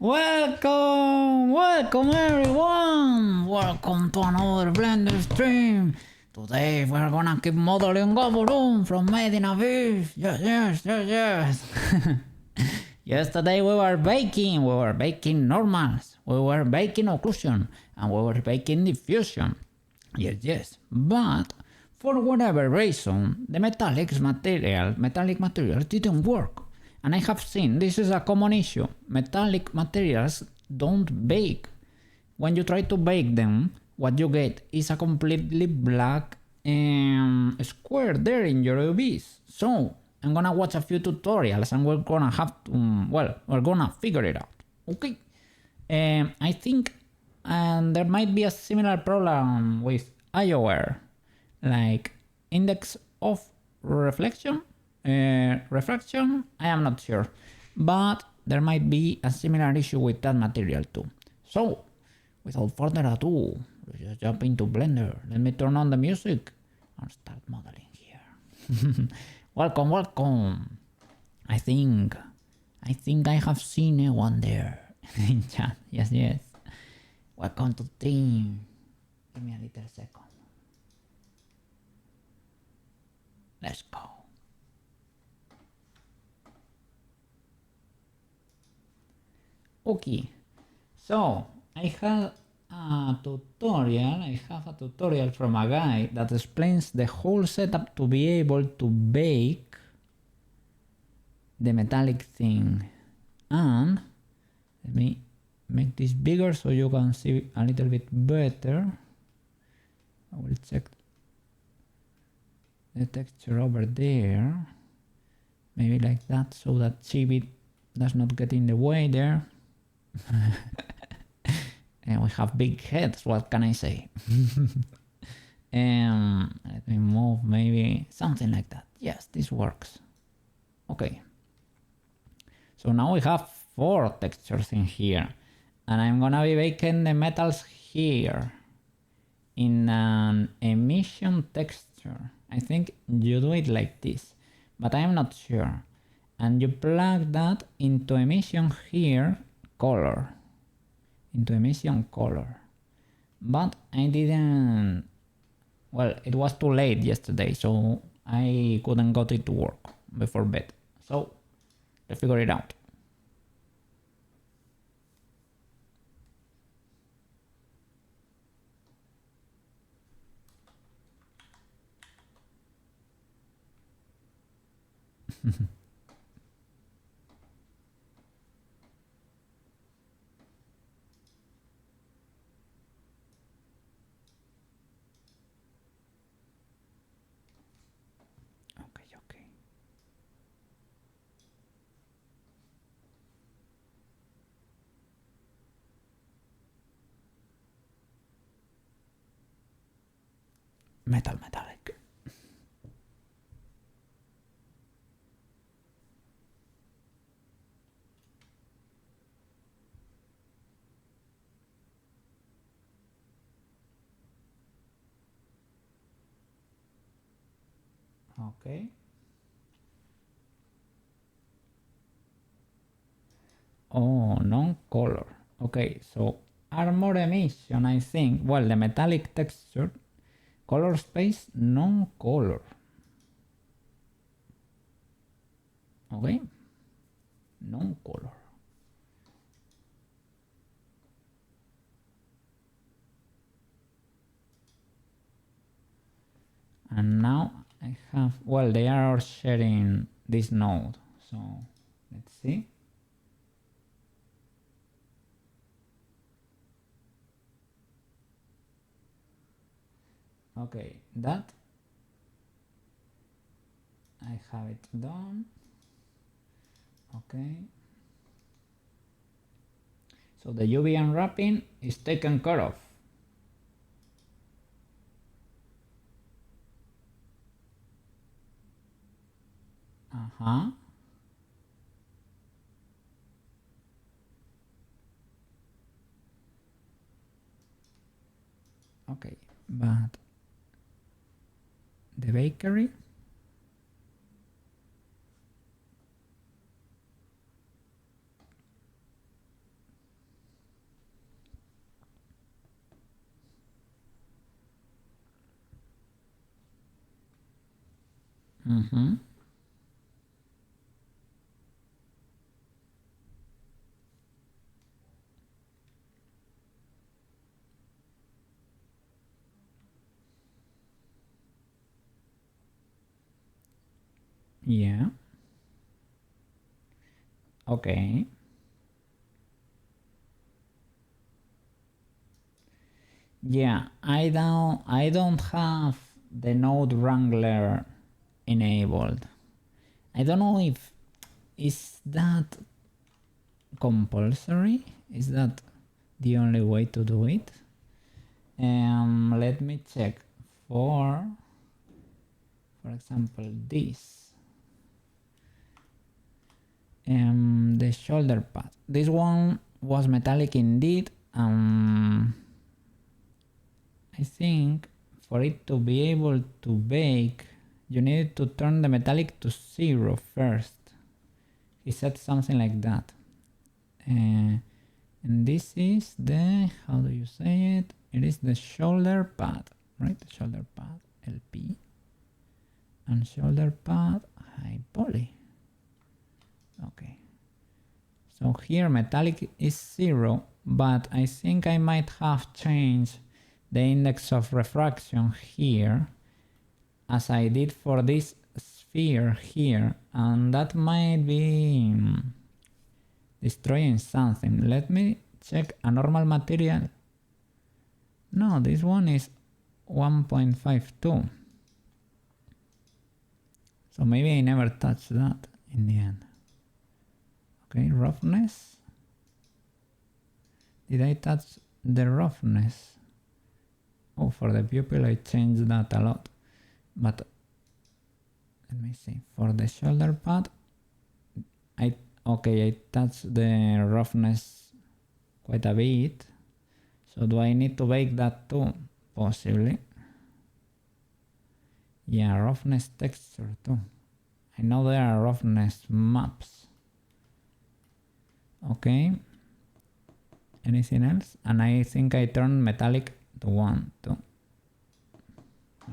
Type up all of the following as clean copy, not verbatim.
Welcome everyone! Welcome to another Blender stream! Today we're gonna keep modeling GABUROON from Made in Aviv! Yes! Yesterday we were baking normals, we were baking occlusion, and we were baking diffusion. Yes. But for whatever reason, the metallic material didn't work. And I have seen this is a common issue. Metallic materials don't bake. When you try to bake them, what you get is a completely black square there in your UVs. So I'm gonna watch a few tutorials and we're gonna have to, we're gonna figure it out. Okay. I think there might be a similar problem with IOR, like index of refraction, I am not sure, but there might be a similar issue with that material too. So without further ado, let's just jump into Blender. Let me turn on the music and start modeling here. Welcome. I think I have seen one there in chat. Yes. Welcome to team. Give me a little second. Let's go. Okay, so I have a tutorial from a guy that explains the whole setup to be able to bake the metallic thing. And let me make this bigger so you can see a little bit better. I will check the texture over there, maybe like that, so that chibi does not get in the way there. And we have big heads, what can I say? Let me move maybe something like that. Yes, this works. Okay, so now we have 4 textures in here, and I'm gonna be baking the metals here in an emission texture. I think you do it like this, but I'm not sure. And you plug that into emission here, color, into emission color. But I didn't, it was too late yesterday, so I couldn't get it to work before bed. So let's figure it out. Metallic. Okay. Oh, non-color. Okay, so armor emission, I think. The metallic texture, color space, non-color. Okay, non-color. And now I have, they are sharing this node, so let's see. Okay, that I have it done. Okay, so the UV unwrapping is taken care of. Okay, but the bakery, Mm-hmm. Yeah. Okay. Yeah, I don't have the node wrangler enabled. I don't know if is that compulsory? Is that the only way to do it? Let me check for example this. The shoulder pad. This one was metallic indeed. I think for it to be able to bake, you need to turn the metallic to 0 first. He said something like that. And this is the, how do you say it? It is the shoulder pad, right? The shoulder pad, LP. And shoulder pad, high poly. Okay. So here metallic is 0, but I think I might have changed the index of refraction here as I did for this sphere here, and that might be destroying something. Let me check a normal material. No, this one is 1.52. So maybe I never touched that in the end. Okay, roughness. Did I touch the roughness? Oh, for the pupil I changed that a lot. But let me see. For the shoulder pad, I touched the roughness quite a bit. So do I need to bake that too? Possibly. Yeah, roughness texture too. I know there are roughness maps. Okay. Anything else? And I think I turned metallic to 1 too.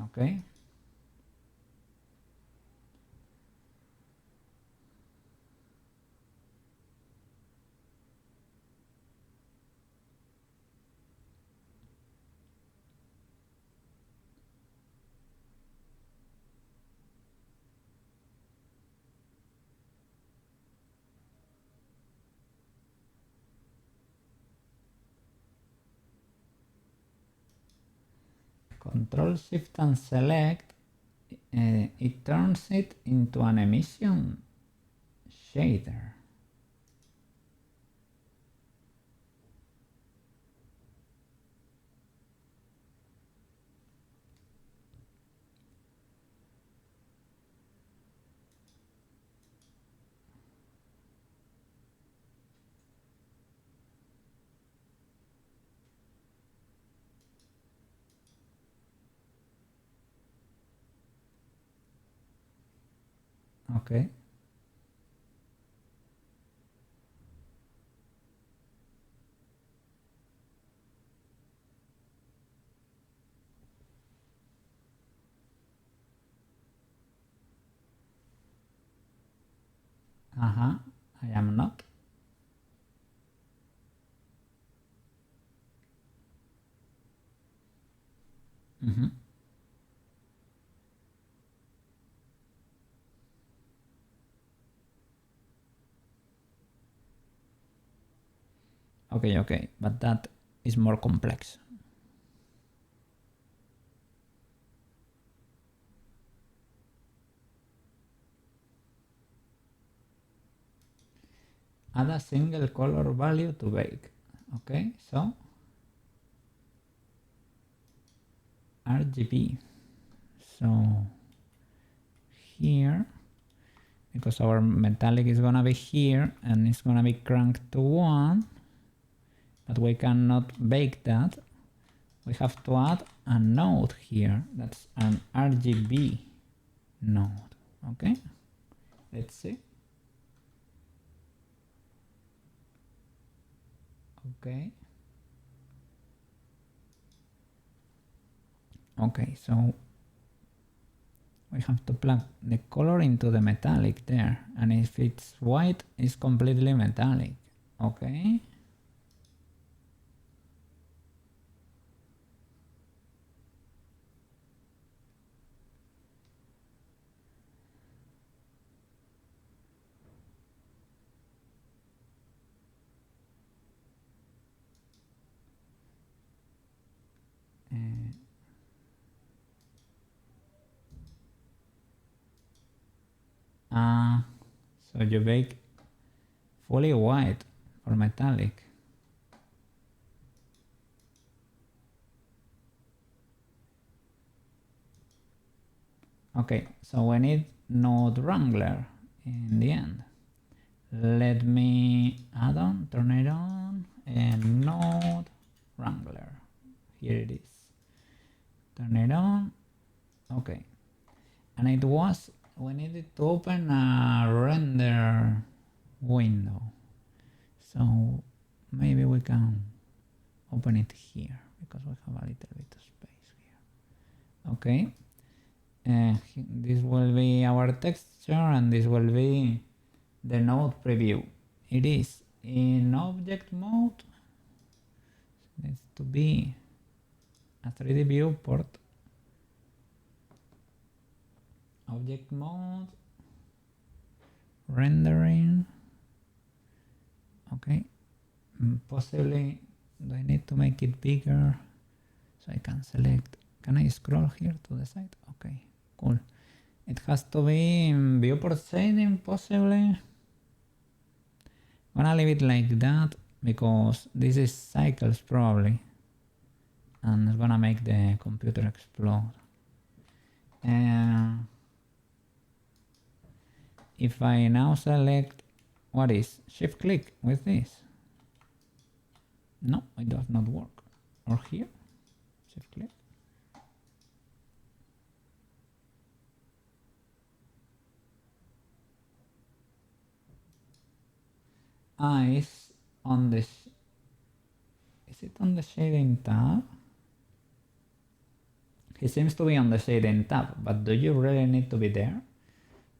Okay. Control Shift and select, it turns it into an emission shader. Okay. I am not. Okay, but that is more complex. Add a single color value to bake. Okay, so RGB. So here, because our metallic is gonna be here and it's gonna be cranked to 1, but we cannot bake that. We have to add a node here. That's an RGB node. Okay, let's see. Okay. Okay, so we have to plug the color into the metallic there, and if it's white, it's completely metallic. Okay. So you bake fully white for metallic. Okay, so we need node wrangler in the end. Let me add on, turn it on, and node wrangler. Here it is. Turn it on. Okay. And it was, we needed to open a render window. So maybe we can open it here because we have a little bit of space here. Okay. This will be our texture and this will be the node preview. It is in object mode. It needs to be a 3D viewport. Object mode, rendering. Okay, possibly do I need to make it bigger so I can select? Can I scroll here to the side? Okay, cool. It has to be in viewport shading possibly. I'm gonna leave it like that because this is cycles probably, and it's gonna make the computer explode. And if I now select, what is shift click with this? No, it does not work. Or here, shift click. It's on the, is it on the shading tab? He seems to be on the shading tab, but do you really need to be there?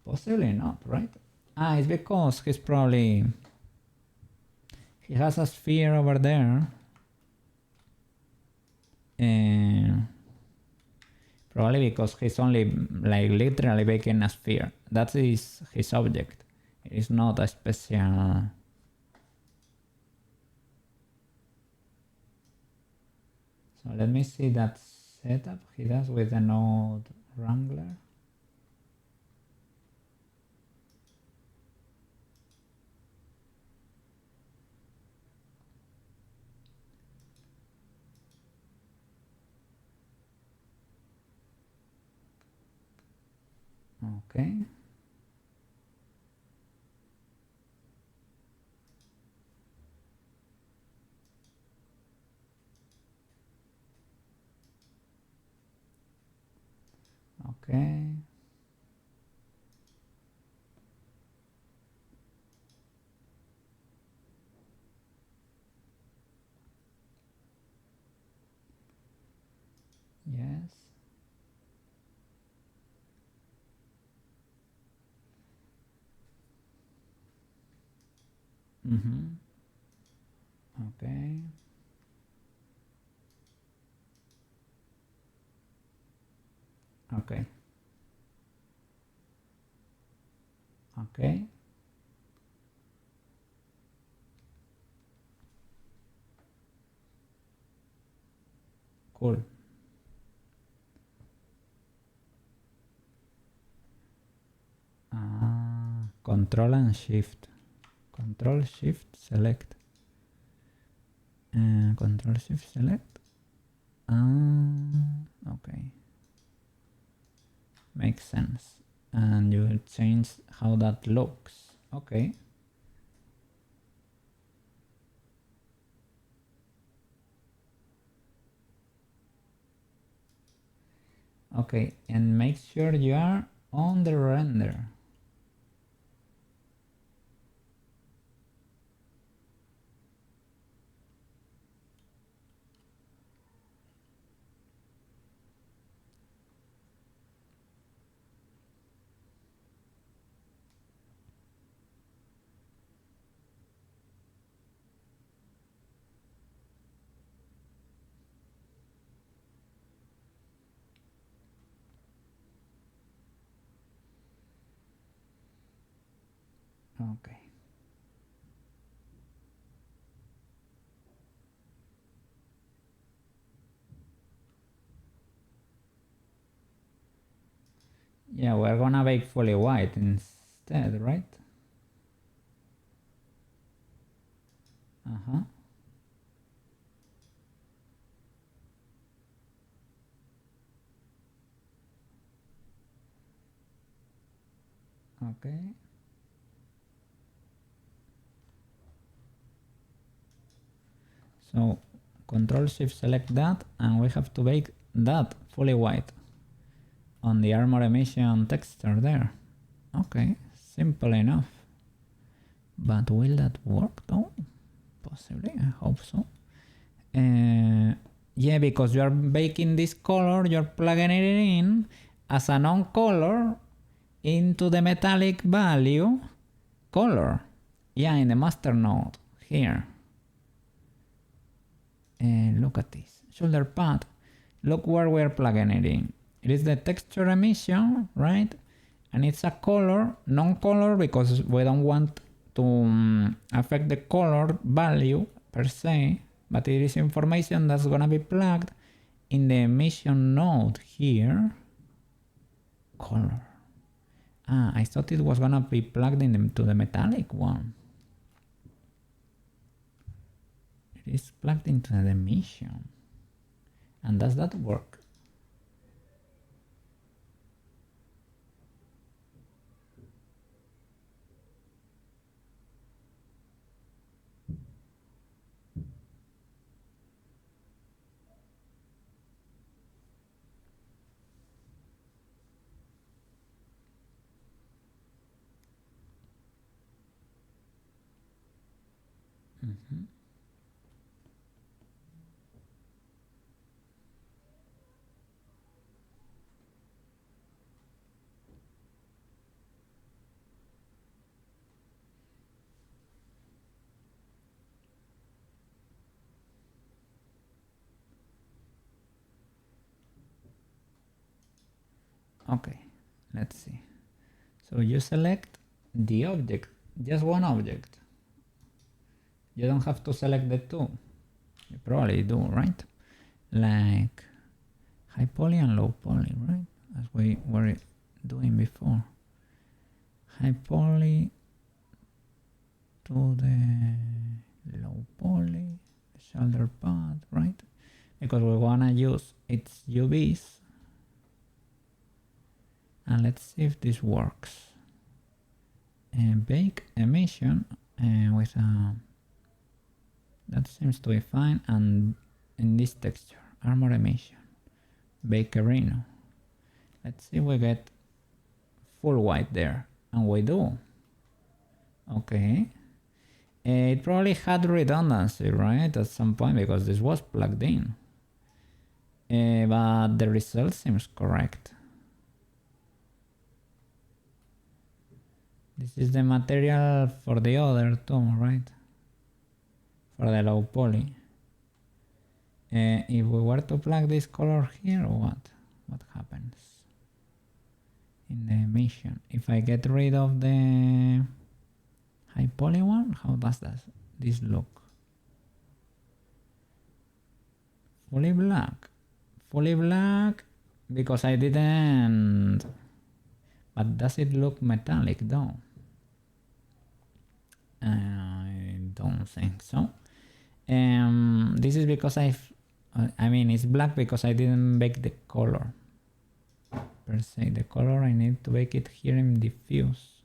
Possibly not, right? It's because he's probably, he has a sphere over there, and probably because he's only like literally making a sphere. That is his object. It is not a special. So let me see that setup he does with the node wrangler. Okay. Okay. Yes. Okay. Okay. Okay. Cool. Control and shift. Control shift select. Control shift select. Okay. Makes sense. And you will change how that looks. Okay. Okay, and make sure you are on the render. Okay. Yeah, we're gonna bake fully white instead, right? Uh-huh. Okay. So Control Shift select that, and we have to bake that fully white on the armor emission texture there. Okay, simple enough. But will that work though? Possibly, I hope so. Yeah, because you are baking this color, you're plugging it in as a non-color into the metallic value color. Yeah, in the master node here. Look at this shoulder pad. Look where we're plugging it in. It is the texture emission, right? And it's a color, non-color, because we don't want to affect the color value per se, but it is information that's gonna be plugged in the emission node here. Color. Ah, I thought it was gonna be plugged into the metallic one. It is plugged into the emission. And does that work? Mm-hmm. Okay, let's see. So you select the object, just one object. You don't have to select the two. You probably do, right? Like high poly and low poly, right? As we were doing before. High poly to the low poly, shoulder pad, right? Because we wanna use its UVs. And let's see if this works. Bake emission with a... That seems to be fine. And in this texture, armor emission, bakerino. Let's see if we get full white there. And we do. Okay. It probably had redundancy, right? At some point, because this was plugged in. But the result seems correct. This is the material for the other too, right? For the low poly. If we were to plug this color here, what happens in the emission? If I get rid of the high poly one, how does this look? Fully black. Fully black because I didn't... But does it look metallic though? I don't think so. This is because I mean it's black because I didn't bake the color per se. The color I need to bake it here in diffuse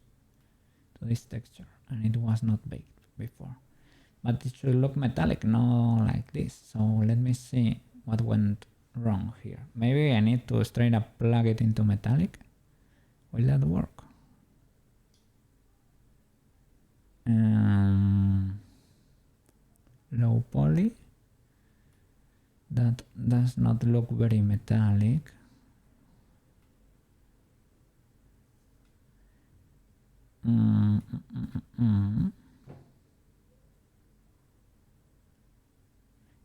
to this texture, and it was not baked before. But it should look metallic, not like this. So let me see what went wrong here. Maybe I need to straight up plug it into metallic. Will that work? Low poly. That does not look very metallic.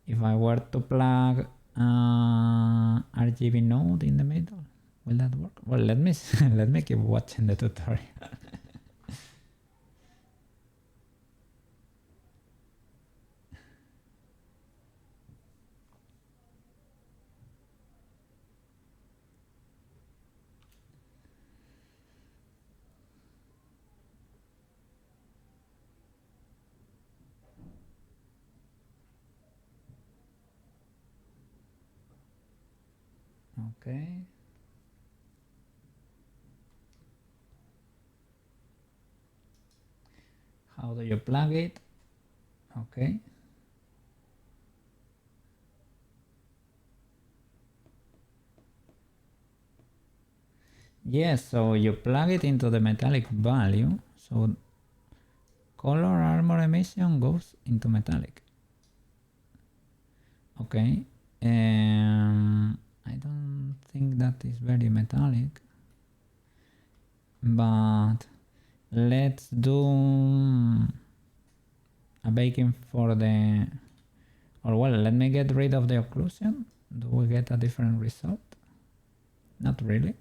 If I were to plug RGB node in the middle, will that work? Well, let me keep watching the tutorial. Okay. How do you plug it? Okay. Yes, so you plug it into the metallic value. So color armor emission goes into metallic. Okay. I don't think that is very metallic. But let's do a baking for the, or well, let me get rid of the occlusion. Do we get a different result? Not really.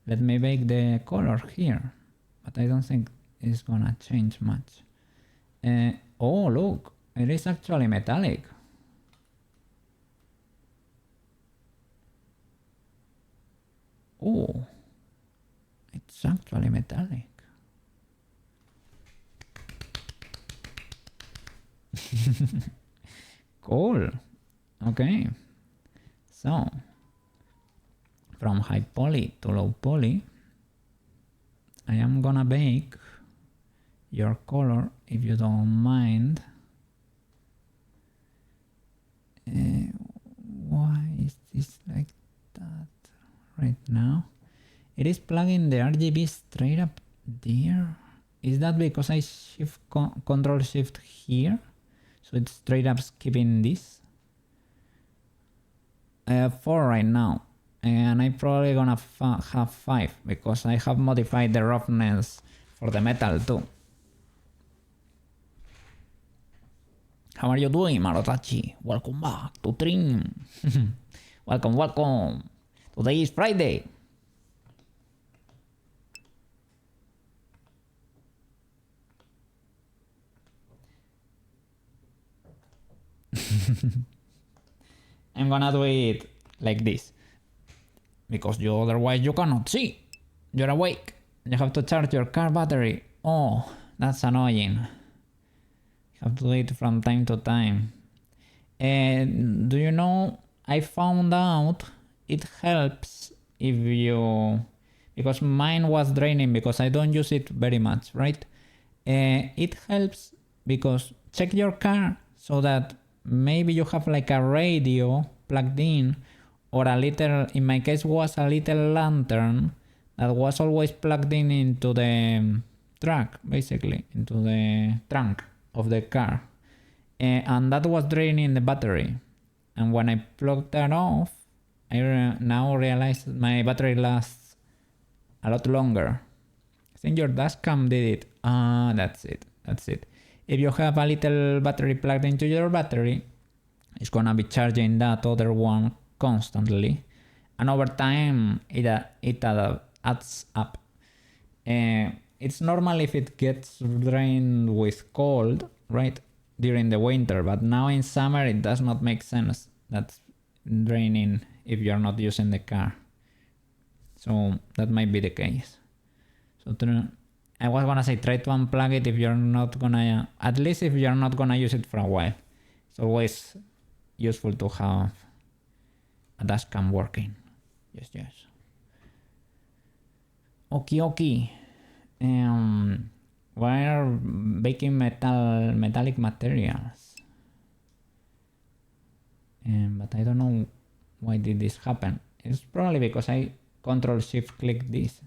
Let me bake the color here, but I don't think it's gonna change much. Oh look, it is actually metallic. Oh, it's actually metallic. Cool. Okay. So, from high poly to low poly, I am gonna bake your color, if you don't mind. Why is this like that right now? It is plugging the RGB straight up there. Is that because I shift control shift here? So it's straight up skipping this? 4 right now. And I'm probably gonna have 5 because I have modified the roughness for the metal too. How are you doing, MaroTachi? Welcome back to stream. Welcome. Today is Friday. I'm gonna do it like this because otherwise you cannot see. You're awake. You have to charge your car battery. Oh, that's annoying. You have to do it from time to time. Do you know, I found out it helps if you, because mine was draining because I don't use it very much, right? It helps because check your car so that maybe you have like a radio plugged in, or a little, in my case was a little lantern that was always plugged in into the truck, basically into the trunk of the car, and that was draining the battery. And when I plugged that off, I now realize my battery lasts a lot longer. I think your dashcam did it. That's it. If you have a little battery plugged into your battery, it's gonna be charging that other one constantly, and over time it adds up. It's normal if it gets drained with cold, right, during the winter, but now in summer it does not make sense. That's draining if you're not using the car. So that might be the case. So I was gonna say try to unplug it if you're not gonna, at least if you're not gonna use it for a while. It's always useful to have a dashcam working. Yes. Okay. We're baking metallic materials. But I don't know why did this happen. It's probably because I control shift click this.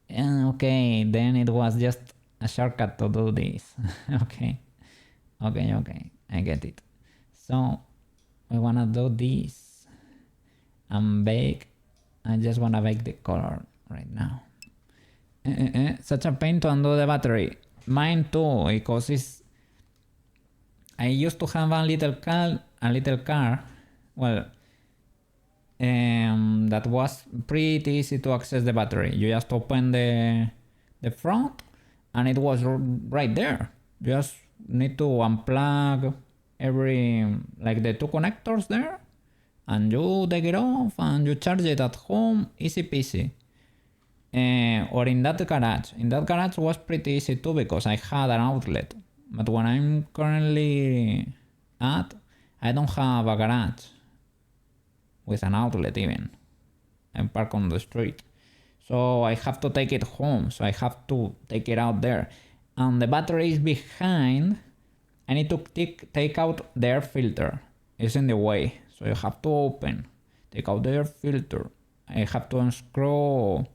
Okay, then it was just a shortcut to do this. Okay, I get it. So we wanna do this and bake. I just wanna bake the color right now. Such a pain to undo the battery. Mine too, because I used to have a little car. Well, that was pretty easy to access the battery. You just open the front and it was right there. You just need to unplug like the 2 connectors there, and you take it off and you charge it at home, easy peasy. Or in that garage. In that garage was pretty easy too because I had an outlet. But when I'm currently at, I don't have a garage with an outlet even. I'm parked on the street. So I have to take it home. So I have to take it out there. And the battery is behind. I need to take out the air filter. It's in the way. So you have to open. Take out the air filter. I have to unscrew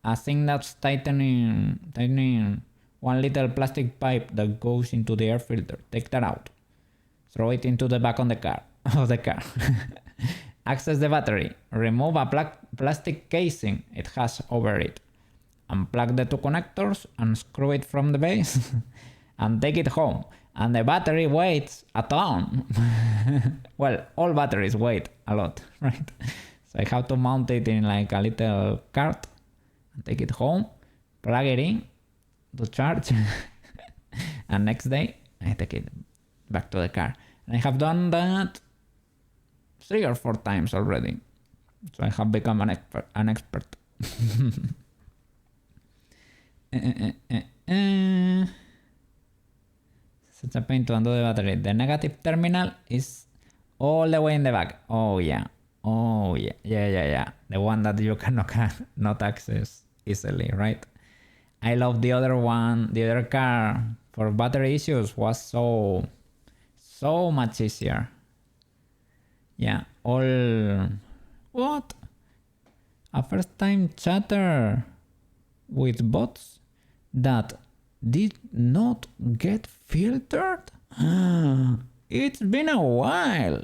a thing that's tightening one little plastic pipe that goes into the air filter. Take that out. Throw it into the back of the car. Access the battery. Remove a plastic casing it has over it. Unplug the two connectors, unscrew it from the base, and take it home. And the battery weighs a ton. Well, all batteries weigh a lot, right? So I have to mount it in like a little cart and take it home, plug it in to charge, and next day I take it back to the car. And I have done that 3 or 4 times already. So I have become an expert. Such a pain to undo the battery. The negative terminal is all the way in the back. Oh yeah. Yeah. The one that you cannot access easily, right? I love the other one. The other car for battery issues was so much easier. Yeah, all... What? A first time chatter with bots that did not get filtered? It's been a while.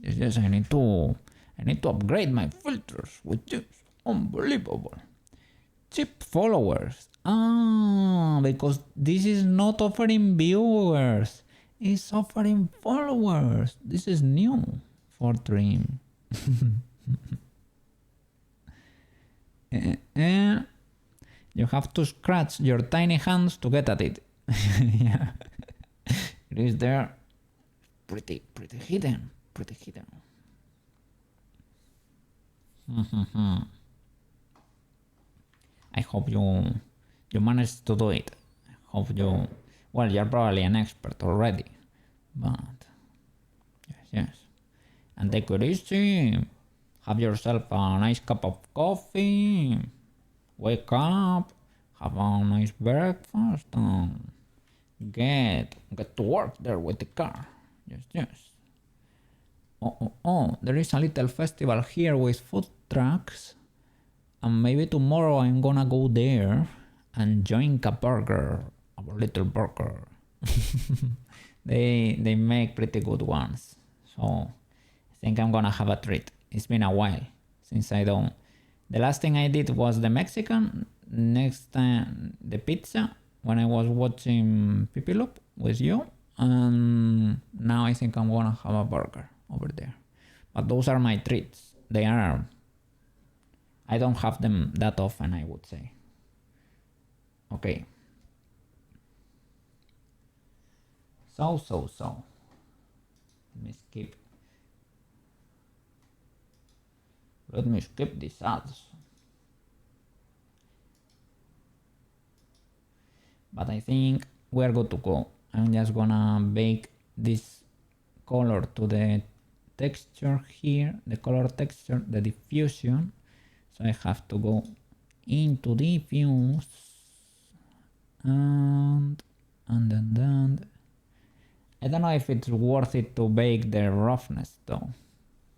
Yes, I need to upgrade my filters with this. Unbelievable. Cheap followers. Because this is not offering viewers. It's offering followers. This is new for Dream. You have to scratch your tiny hands to get at it. Yeah. It is there. Pretty hidden. I hope you managed to do it. I hope you... Well, you're probably an expert already. But... Yes. And take it easy. Have yourself a nice cup of coffee. Wake up. Have a nice breakfast. And get to work there with the car. Yes. Oh, there is a little festival here with food trucks. And maybe tomorrow I'm gonna go there and join a little burger. They make pretty good ones. So I think I'm gonna have a treat. It's been a while since I don't. The last thing I did was the Mexican. Next time the pizza when I was watching Pipilop with you. And now I think I'm gonna have a burger over there. But those are my treats. They are... I don't have them that often, I would say. Okay. So. Let me skip these ads. But I think we're good to go. I'm just gonna bake this color to the texture here, the color texture, the diffusion. So I have to go into diffuse and then I don't know if it's worth it to bake the roughness though.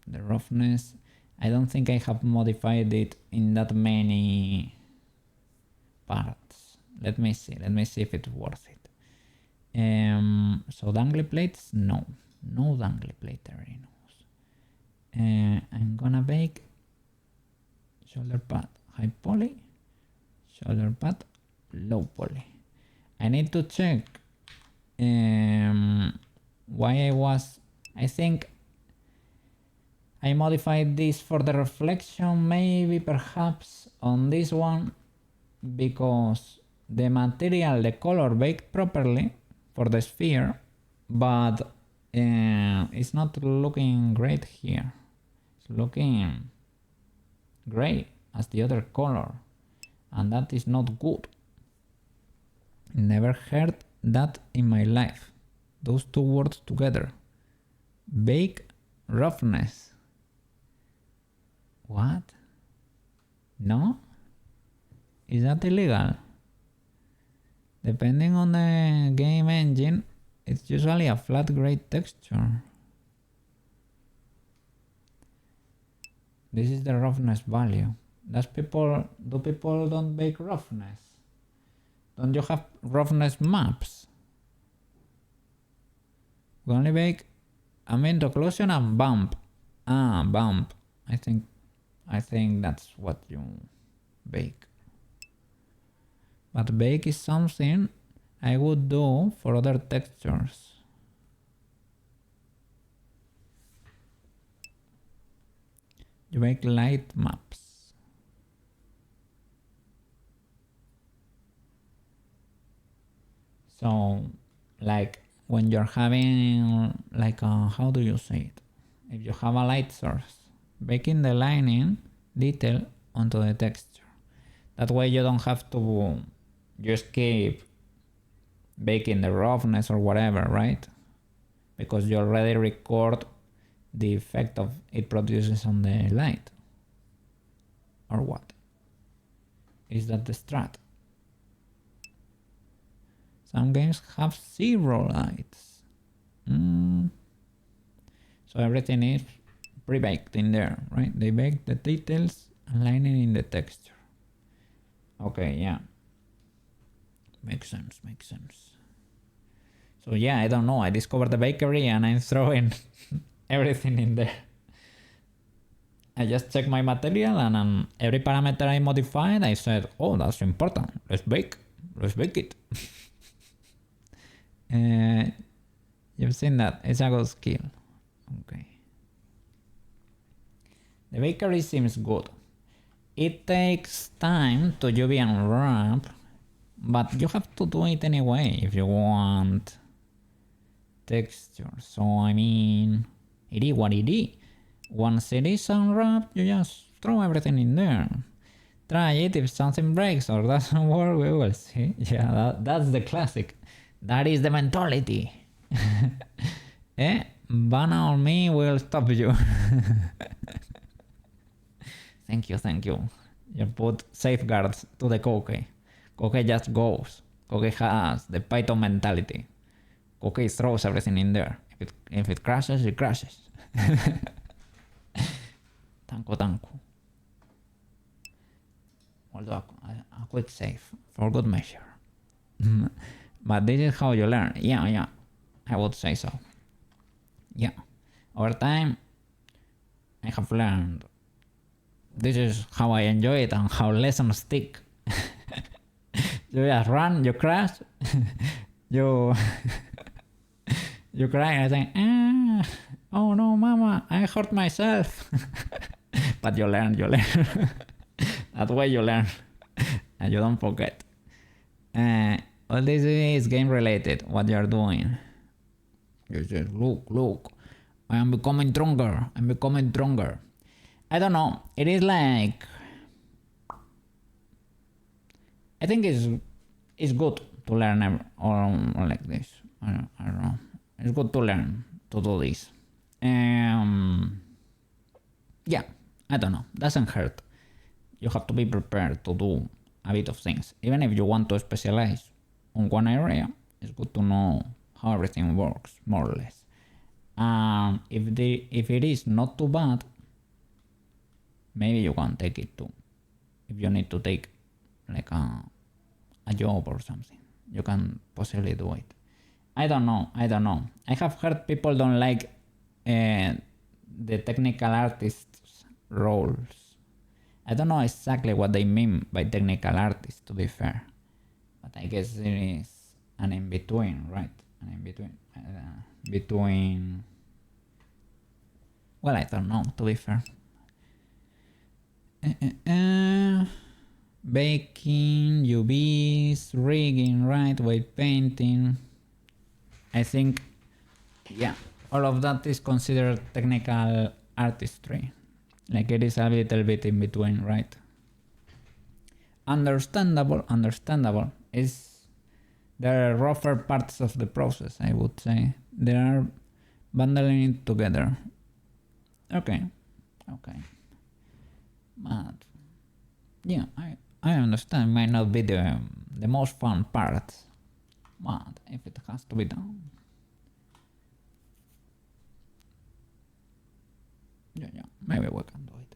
The roughness, I don't think I have modified it in that many parts. Let me see if it's worth it. So dangly plates, no dangly plate arenas. I'm gonna bake shoulder pad high poly, shoulder pad low poly. I need to check why I think I modified this for the reflection, maybe perhaps on this one, because the material, the color baked properly for the sphere, but it's not looking great here. It's looking gray as the other color, and that is not good. Never heard that in my life. Those two words together. Bake roughness. What? No? Is that illegal? Depending on the game engine, it's usually a flat gray texture. This is the roughness value. Do people don't bake roughness? Don't you have roughness maps? We only bake ambient occlusion and bump. Ah, bump. I think that's what you bake. But bake is something I would do for other textures. You make light maps. So, like when you're having like a, how do you say it? If you have a light source, baking the lining detail onto the texture. That way you don't have to just keep baking the roughness or whatever, right? Because you already record the effect of it produces on the light. Or what? Is that the strat? Some games have 0 lights. So everything is pre-baked in there, right? They bake the details and lining in the texture. Okay, yeah. Makes sense. So yeah, I don't know. I discovered the bakery and I'm throwing everything in there. I just checked my material and every parameter I modified, I said, oh, that's important. Let's bake it. You've seen that. It's a good skill. Okay. The bakery seems good. It takes time to UV unwrap, but you have to do it anyway if you want texture. So I mean, it is what it is. Once it is unwrapped, you just throw everything in there. Try it. If something breaks or doesn't work, we will see. Yeah, that's the classic. That is the mentality. Ban on me will stop you. Thank you. You put safeguards to the Koke. Koke just goes. Koke has the Python mentality. Koke throws everything in there. If it crashes, it crashes. Tanko. We'll do a quick save for good measure. But this is how you learn. Yeah. I would say so. Yeah. Over time, I have learned. This is how I enjoy it and how lessons stick. You just run, you crash, you cry and I think, oh no, mama, I hurt myself. But you learn. That way you learn and you don't forget. All this is game related, what you're doing. You say, look, I am becoming stronger. I don't know. It is like, I think it's good to learn or like this. I don't know. It's good to learn to do this. Yeah, I don't know. Doesn't hurt. You have to be prepared to do a bit of things. Even if you want to specialize on one area, it's good to know how everything works, more or less. If it is not too bad, maybe you can take it too. If you need to take like a job or something, you can possibly do it. I don't know. I have heard people don't like the technical artists' roles. I don't know exactly what they mean by technical artist, to be fair. But I guess there is an in-between, right? An in-between. Well, I don't know, to be fair. Baking, UVs, rigging, right? Weight painting. I think, yeah, all of that is considered technical artistry. Like it is a little bit in between, right? Understandable. There are rougher parts of the process, I would say. They are bundling it together. Okay. But yeah, I understand. It might not be the most fun part, but if it has to be done, yeah, maybe we can do it.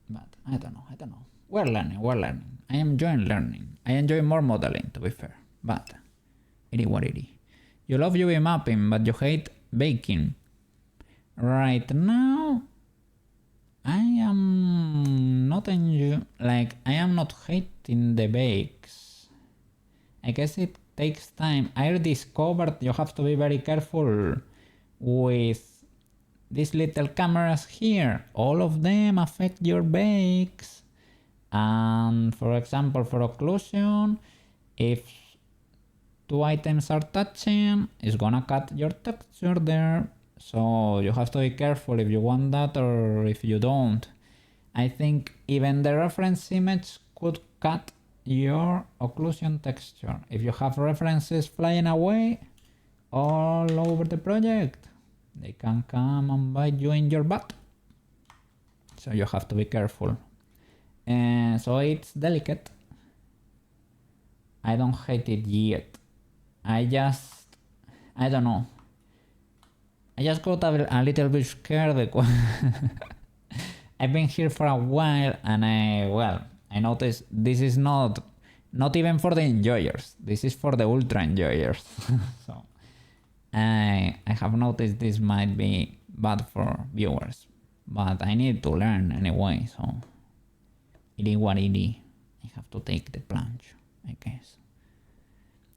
But I don't know. We're learning. I enjoy learning. I enjoy more modeling, to be fair. But it is what it is. You love UV mapping, but you hate baking. Right now, I am not hating the bakes. I guess it takes time. I discovered you have to be very careful with these little cameras here. All of them affect your bakes. And for example, for occlusion, if two items are touching, it's gonna cut your texture there. So you have to be careful if you want that or if you don't. I think even the reference image could cut your occlusion texture. If you have references flying away all over the project, they can come and bite you in your butt. So you have to be careful. So it's delicate. I don't hate it yet. I don't know. I just got a little bit scared. I've been here for a while and I noticed this is not even for the enjoyers. This is for the ultra enjoyers. So I have noticed this might be bad for viewers, but I need to learn anyway, so it is what it is. I have to take the plunge, I guess.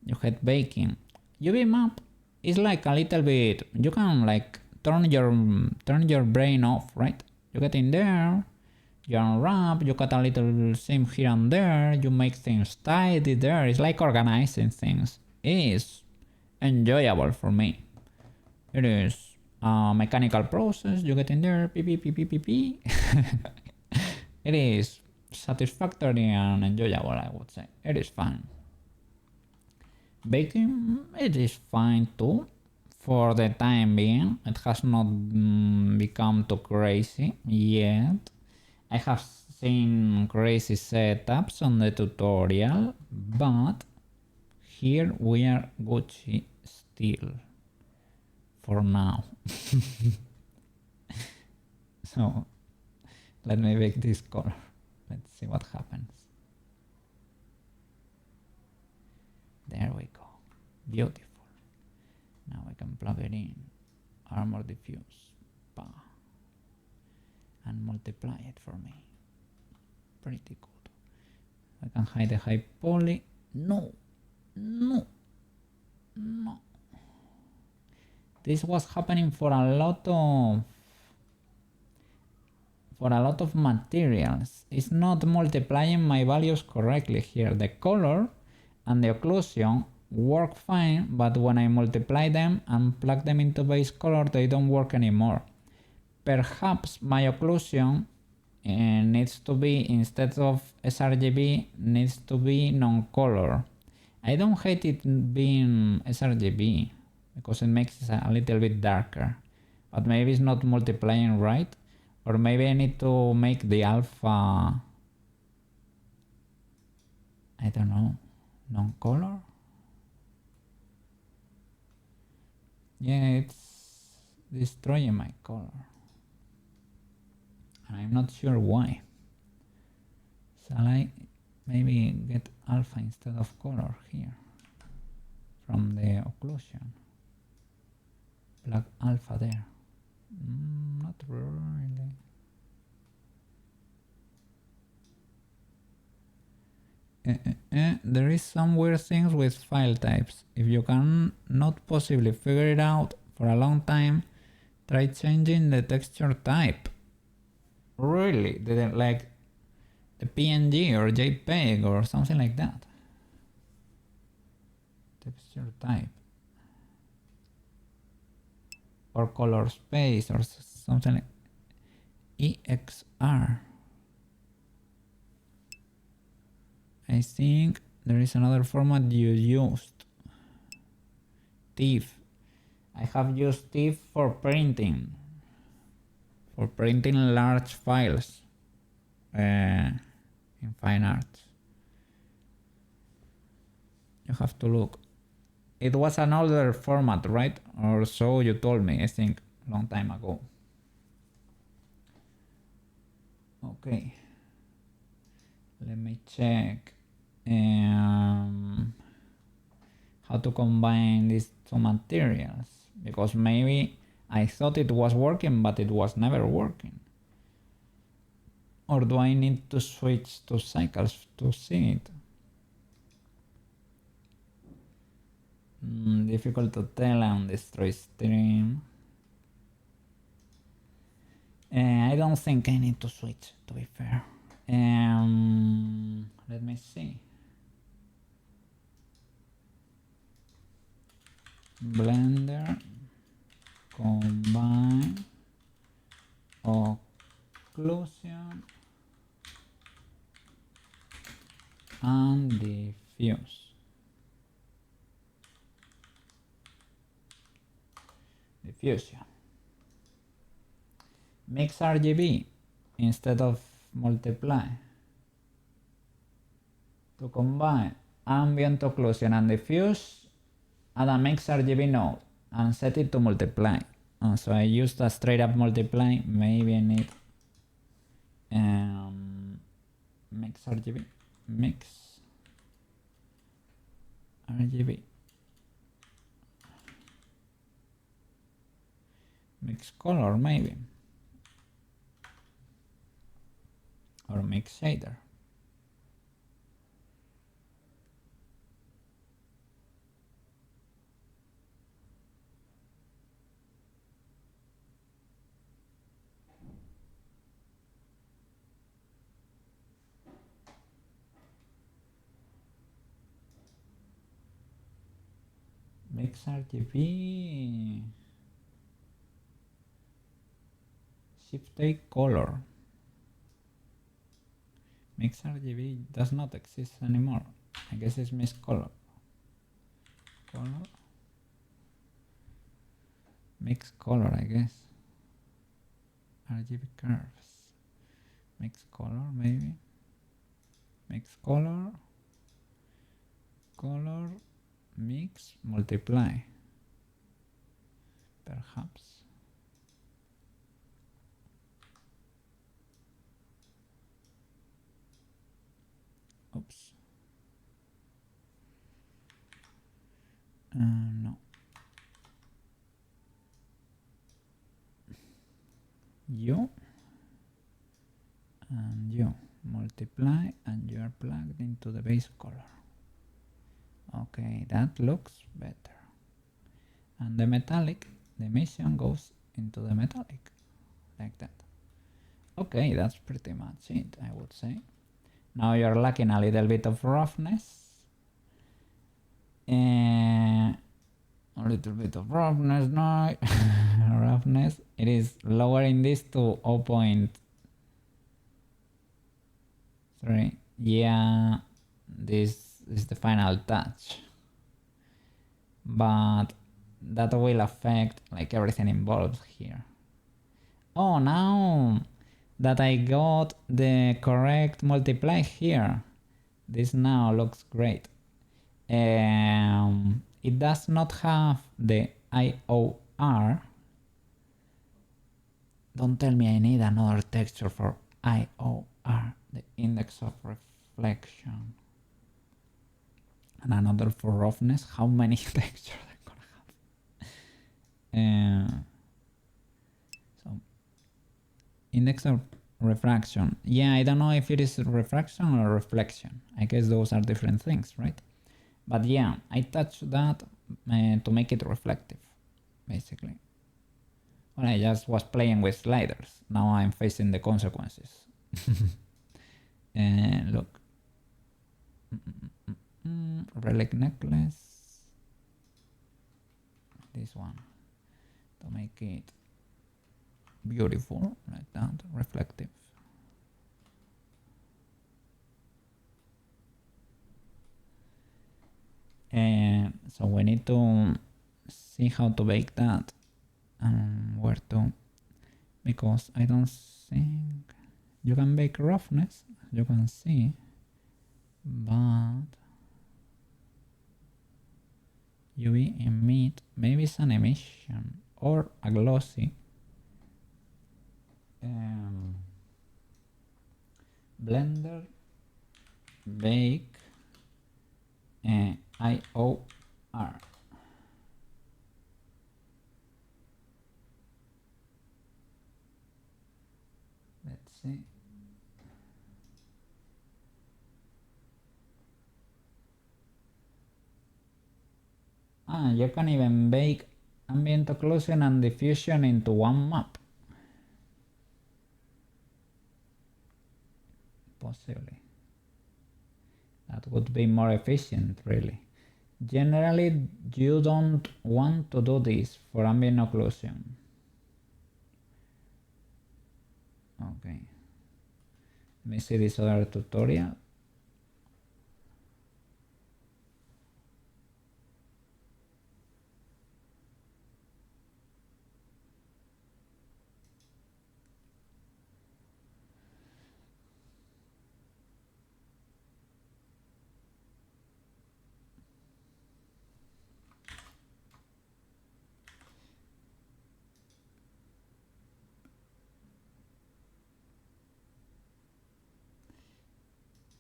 You hate baking. UV map is like a little bit, you can like turn your brain off, right? You get in there, you unwrap, you cut a little seam here and there, you make things tidy there. It's like organizing things. It is enjoyable for me. It is a mechanical process. You get in there, pee. It is satisfactory and enjoyable, I would say. It is fun. Baking, it is fine too. For the time being, it has not become too crazy yet. I have seen crazy setups on the tutorial, but here we are Gucci still. For now. So, let me make this color. Let's see what happens. There we go. Beautiful. Now I can plug it in. Armor diffuse. And multiply it for me. Pretty good. I can hide the high poly. No. This was happening for a lot of materials. It's not multiplying my values correctly here. The color and the occlusion work fine, but when I multiply them and plug them into base color, they don't work anymore. Perhaps my occlusion needs to be, instead of sRGB, needs to be non-color. I don't hate it being sRGB because it makes it a little bit darker, but maybe it's not multiplying right, or maybe I need to make the alpha, I don't know, non-color. Yeah, it's destroying my color. And I'm not sure why. Shall I maybe get alpha instead of color here? From the occlusion. Plug alpha there. Not really. There is some weird things with file types. If you can not possibly figure it out for a long time, try changing the texture type. Really? Like the PNG or JPEG or something like that. Texture type. Or color space or something like. EXR. I think there is another format you used. TIFF. I have used TIFF for printing. For printing large files in fine arts. You have to look. It was an older format, right? Or so you told me, I think, long time ago. Okay. Let me check how to combine these two materials, because maybe I thought it was working, but it was never working. Or do I need to switch to cycles to see it? Difficult to tell on this 3 stream. I don't think I need to switch, to be fair. Let me see. Blender, combine, occlusion, and diffuse. Diffusion. Mix RGB instead of multiply. To combine ambient occlusion and diffuse, add a mix RGB node and set it to multiply. So I used a straight up multiply. Maybe I need mix RGB. Mix RGB. Mix color maybe. Or mix shader. Mix RGB. Shift A color. Mix RGB does not exist anymore. I guess it's mix color. Color. Mix color, I guess. RGB curves. Mix color, maybe. Mix color. Color. Mix. Multiply. Perhaps. Oops. No. You and you multiply and you are plugged into the base color. Okay, that looks better. And the metallic, the emission goes into the metallic like that. Okay, that's pretty much it, I would say. Now you're lacking a little bit of roughness. A little bit of roughness now. Roughness. It is lowering this to 0.3. Yeah, this is the final touch. But that will affect like everything involved here. Oh, now that I got the correct multiply here, this now looks great. It does not have the IOR. Don't tell me I need another texture for IOR, the index of reflection. And another for roughness. How many textures I'm gonna have? So index of refraction. Yeah, I don't know if it is refraction or reflection. I guess those are different things, right? But yeah, I touched that to make it reflective, basically. Well, I just was playing with sliders. Now I'm facing the consequences. Look. Relic necklace. This one. To make it beautiful, like that, need to see how to bake that and where to, because I don't think you can bake roughness, you can see, but UV emit, maybe it's an emission or a glossy. Blender bake IOR. Let's see. You can even bake ambient occlusion and diffusion into one map. Possibly. That would be more efficient, really. Generally, you don't want to do this for ambient occlusion. Okay. Let me see this other tutorial.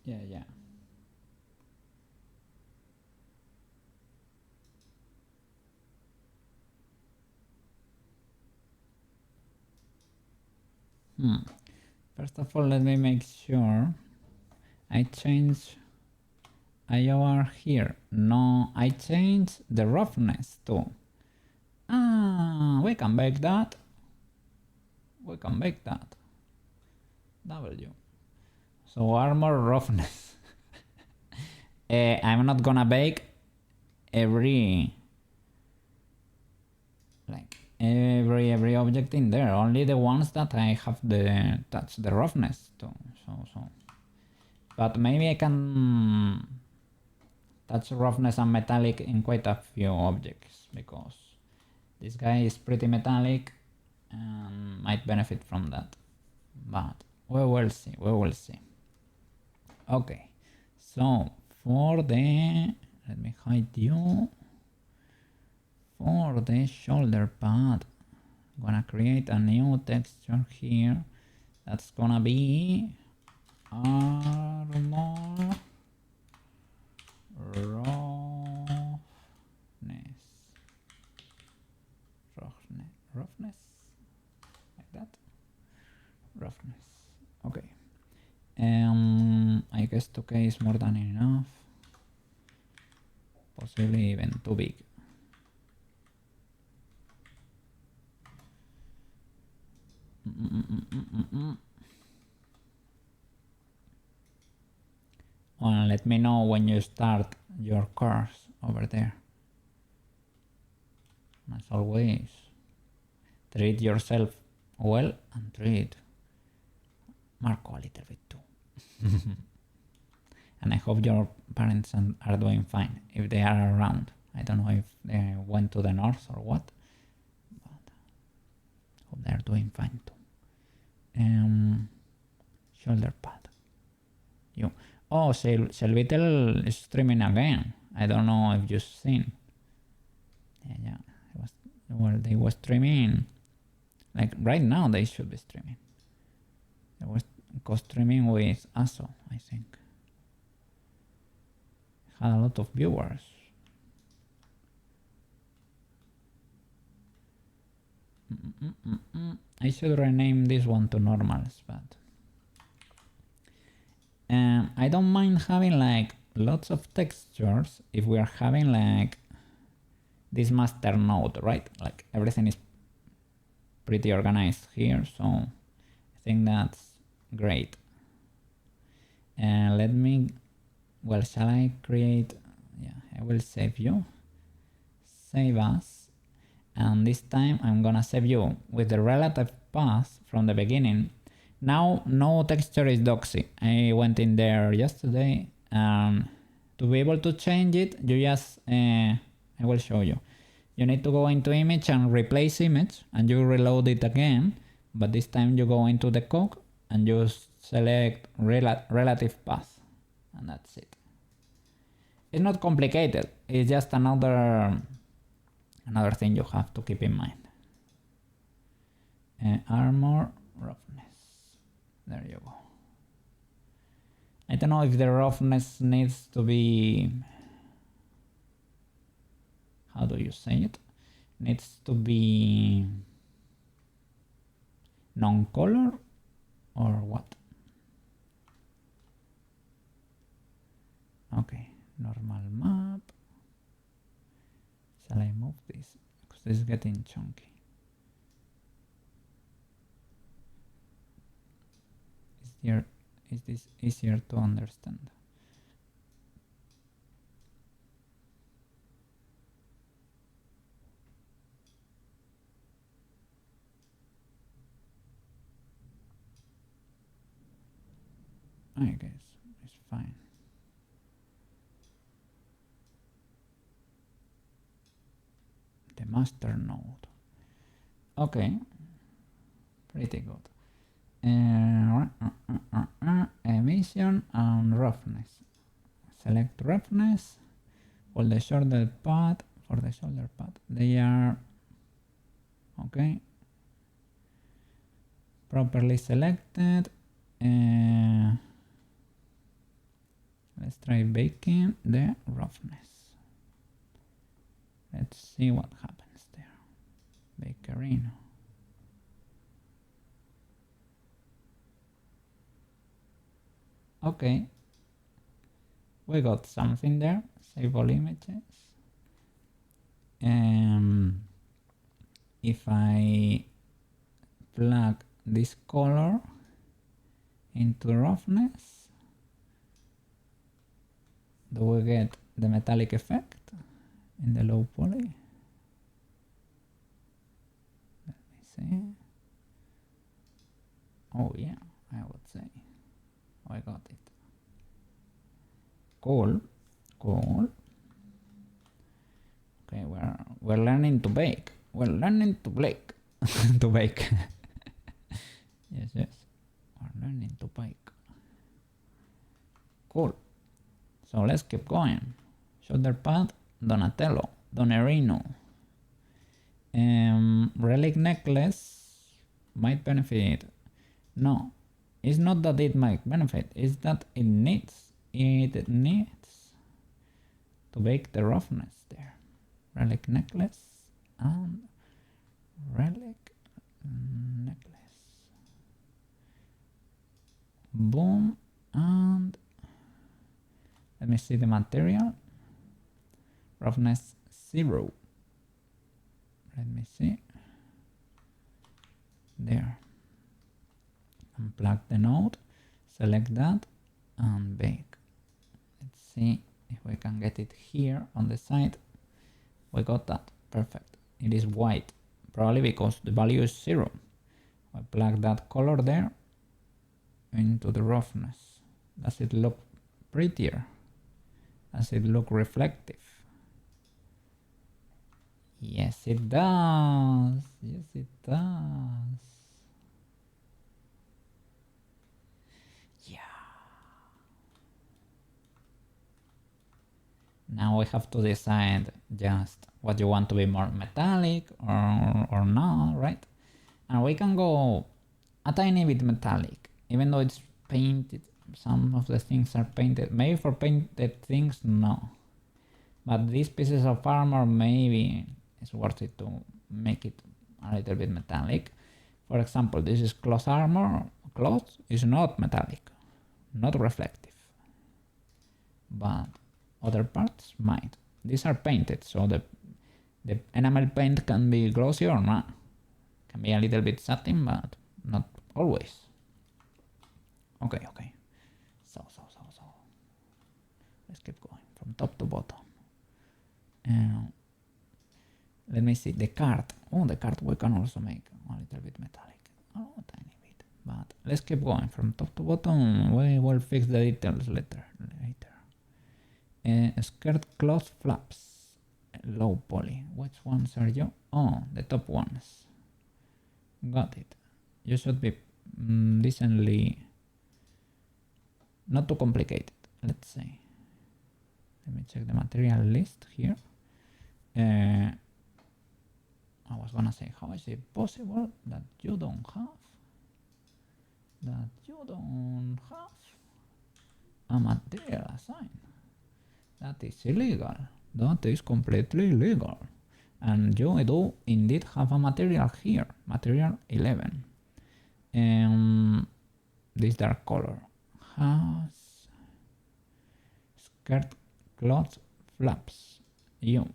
Yeah. First of all, let me make sure I change IOR here. No, I change the roughness too. We can bake that. We can bake that. W. So armor roughness. I'm not gonna bake every object in there. Only the ones that I have touch the roughness to. So. But maybe I can touch roughness and metallic in quite a few objects because this guy is pretty metallic and might benefit from that. But we will see. Okay, so for the, let me hide you. For the shoulder pad, I'm gonna create a new texture here. That's gonna be armor roughness, like that. Roughness. Okay. I guess 2K is more than enough. Possibly even too big. Well, let me know when you start your course over there. As always, treat yourself well and treat Marco a little bit too. And I hope your parents are doing fine, if they are around. I don't know if they went to the north or what, but hope they are doing fine too. Shoulder pad. You. Oh, Selvitel is streaming again. I don't know if you've seen. Yeah. They were streaming. Like right now, they should be streaming. They were co-streaming with Aso, I think. Had a lot of viewers. I should rename this one to normals, but I don't mind having like lots of textures if we are having like this master node, right? Like everything is pretty organized here, so I think that's great. And let me, well, shall I create, yeah, I will save you, save as, and this time I'm gonna save you with the relative path from the beginning. Now no texture is doxy. I went in there yesterday and to be able to change it, you just I will show you. You need to go into image and replace image, and you reload it again, but this time you go into the cog and you select relative path, and that's it. It's not complicated, it's just another thing you have to keep in mind. Armor, roughness, there you go. I don't know if the roughness needs to be, how do you say it? Needs to be non-color or what? Okay, normal map. Shall I move this? Because this is getting chunky. Is this easier to understand? I guess it's fine. The master node. Okay, pretty good. Emission and roughness. Select roughness. For the shoulder pad. They are okay. Properly selected. Let's try baking the roughness. Let's see what happens there. Bakerino. Okay, we got something there. Save all images. If I plug this color into roughness, do we get the metallic effect in the low poly? Let me see. Oh yeah, I would say. I got it. Cool. Okay, we're learning to bake. We're learning to bake. To bake. Yes. We're learning to bake. Cool. So let's keep going. Shoulder pad, Donatello, Donerino. Relic necklace might benefit. No. It's not that it might benefit, it's that it needs to bake the roughness there. Relic necklace and relic necklace. Boom, and let me see the material. Roughness 0. Let me see. There. Unplug the node, select that, and bake. Let's see if we can get it here on the side. We got that. Perfect. It is white, probably because the value is 0. I plug that color there into the roughness. Does it look prettier? Does it look reflective? Yes, it does. Yes, it does. Now we have to decide just what you want to be more metallic or not, right? And we can go a tiny bit metallic, even though it's painted. Some of the things are painted. Maybe for painted things, no. But these pieces of armor, maybe it's worth it to make it a little bit metallic. For example, this is cloth armor. Cloth is not metallic, not reflective. But other parts might. These are painted, so the enamel paint can be glossy or not. Can be a little bit satin, but not always. Okay. So. Let's keep going from top to bottom. Let me see the card. Oh, the card we can also make a little bit metallic. Oh, a tiny bit. But let's keep going from top to bottom. We will fix the details later. Skirt cloth flaps. low poly. Which ones are you? Oh, the top ones. Got it. You should be decently not too complicated, let's say. Let me check the material list here. I was gonna say, how is it possible that you don't have a material assigned? That is illegal. That is completely illegal. And you do indeed have a material here, material 11. This dark color has skirt cloth flaps. You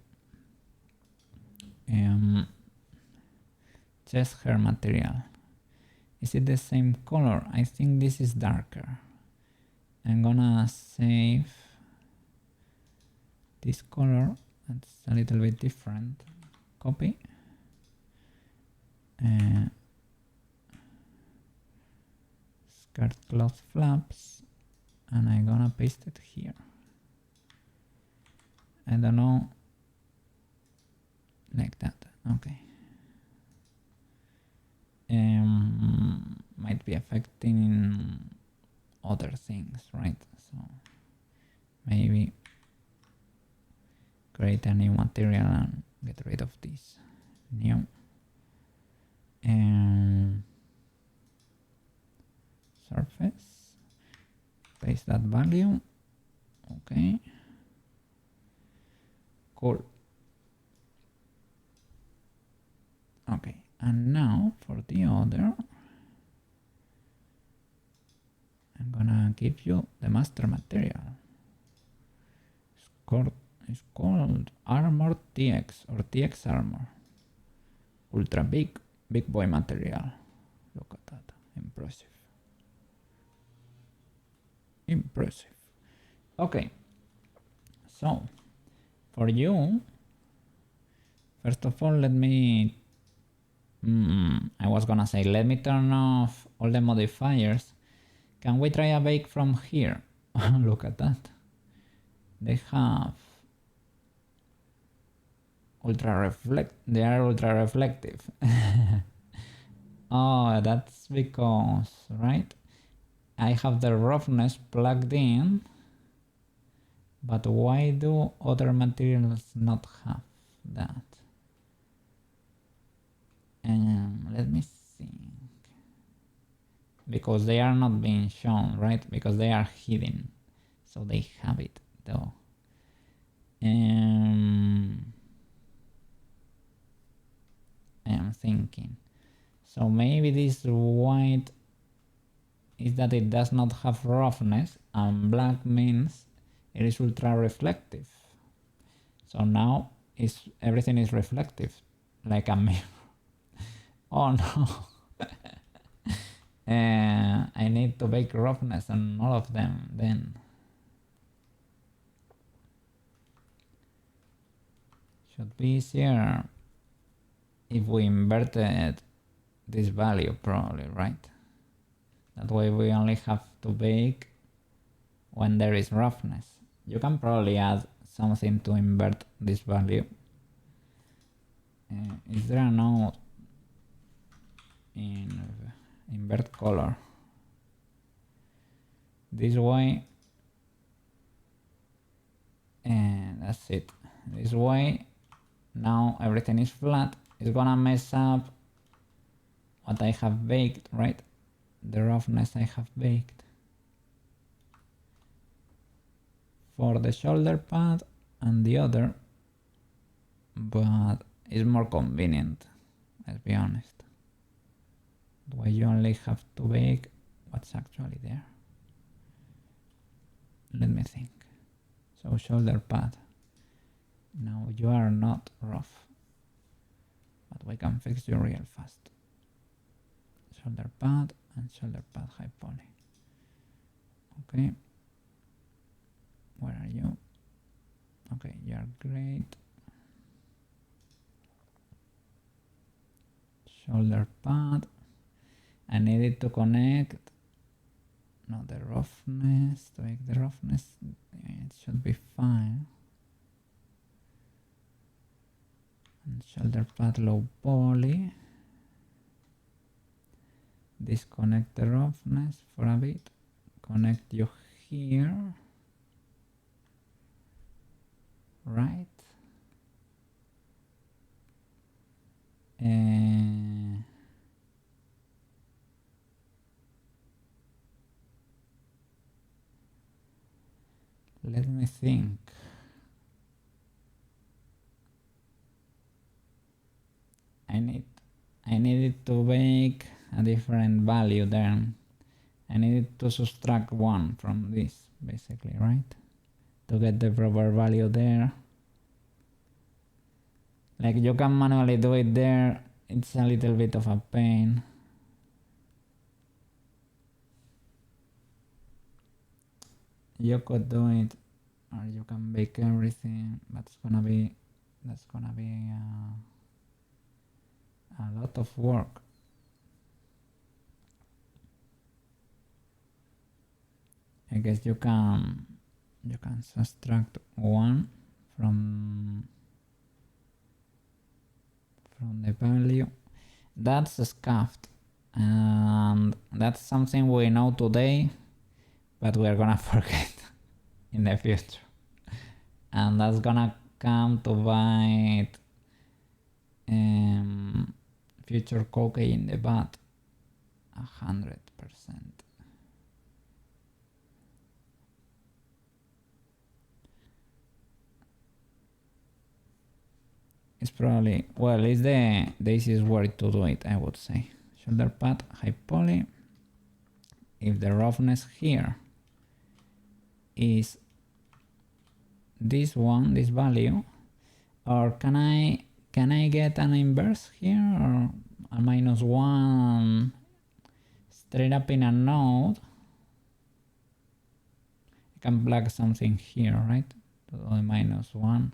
chest hair material. Is it the same color? I think this is darker. I'm gonna save this color. That's a little bit different. Copy. Skirt cloth flaps, and I'm gonna paste it here. I don't know, like that. Okay. Might be affecting other things, right? So maybe create a new material and get rid of this new. Surface, paste that value. Okay, cool. Okay, and now for the other, I'm gonna give you the master material. It's called Armor TX or TX Armor. Ultra big boy material. Look at that, impressive. Impressive. Okay, so for you, first of all, let me I was gonna say, let me turn off all the modifiers. Can we try a bake from here? Look at that. They have they are ultra reflective. Oh, that's because, right? I have the roughness plugged in, but why do other materials not have that? Let me think. Because they are not being shown, right? Because they are hidden, so they have it though. I am thinking. So maybe this white is that it does not have roughness, and black means it is ultra reflective. So now everything is reflective, like a mirror. Oh no. I need to bake roughness on all of them then. Should be easier if we inverted this value, probably, right? That way we only have to bake when there is roughness. You can probably add something to invert this value. Is there a node in invert color? This way, and that's it. This way, now everything is flat. It's gonna mess up what I have baked, right? The roughness I have baked. For the shoulder pad and the other, but it's more convenient, let's be honest. Why you only have to bake what's actually there. Let me think. So shoulder pad. Now you are not rough, but we can fix you real fast. Shoulder pad and shoulder pad high poly. Okay. Where are you? Okay, you are great. Shoulder pad. I needed to connect. No, the roughness. To make the roughness, it should be fine. shoulder pad low poly. Disconnect the roughness for a bit. Connect you here. Right. Let me think. I needed to make a different value there. I needed to subtract 1 from this, basically, right? To get the proper value there. Like, you can manually do it there. It's a little bit of a pain. You could do it, or you can bake everything, but that's gonna be a lot of work. I guess you can subtract 1 from the value. That's scuffed, and that's something we know today, but we're gonna forget in the future, and that's gonna come to bite future coke in the butt 100%. It's probably, well, it's the easiest way to do it, I would say. Shoulder pad, high poly. If the roughness here is this one, this value, or can I get an inverse here, or a -1 straight up in a node? I can plug something here, right? To the -1.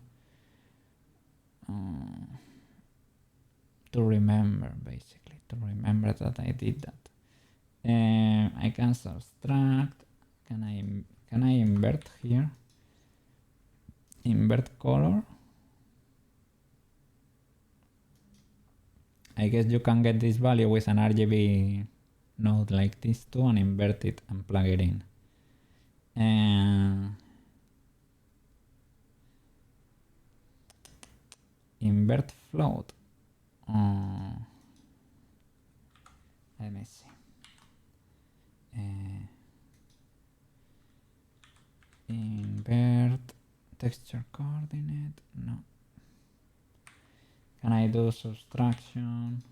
To remember, basically, to remember that I did that. I can subtract. Can I invert here? Invert color. I guess you can get this value with an RGB node like this too, and invert it and plug it in. Invert float. Let me see. Invert texture coordinate. No. Can I do subtraction?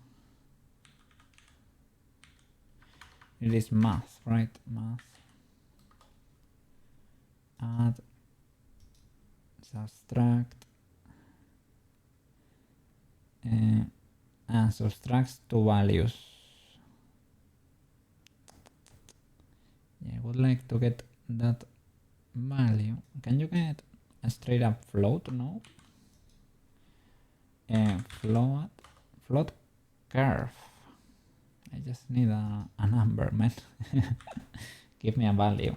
It is math, right? Math. Add. Subtract. And subtracts 2 values. Yeah, I would like to get that value. Can you get a straight up float node? Float curve. I just need a number, man. Give me a value.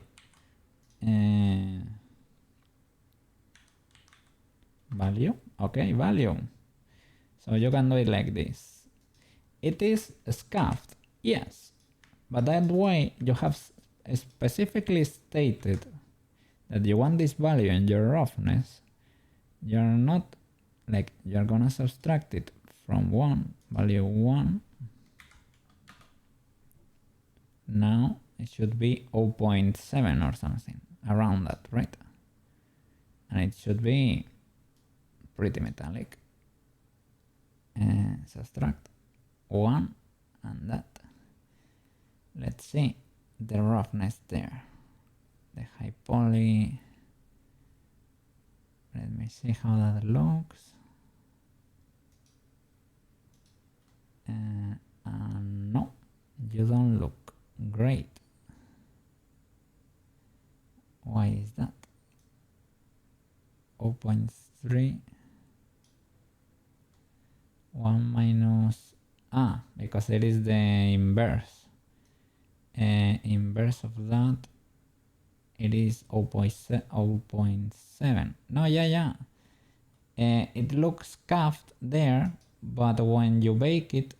Value? Okay, value. So you can do it like this. It is scuffed, yes, but that way you have specifically stated that you want this value in your roughness. You're not like, you're gonna subtract it from 1, value 1. Now it should be 0.7 or something, around that, right? And it should be pretty metallic. Subtract 1 and that. Let's see the roughness there. The high poly. Let me see how that looks. No, you don't look great. Why is that? 0.3. 1 minus, because it is the inverse. Inverse of that, it is 0.7. No, yeah. it looks scuffed there, but when you bake it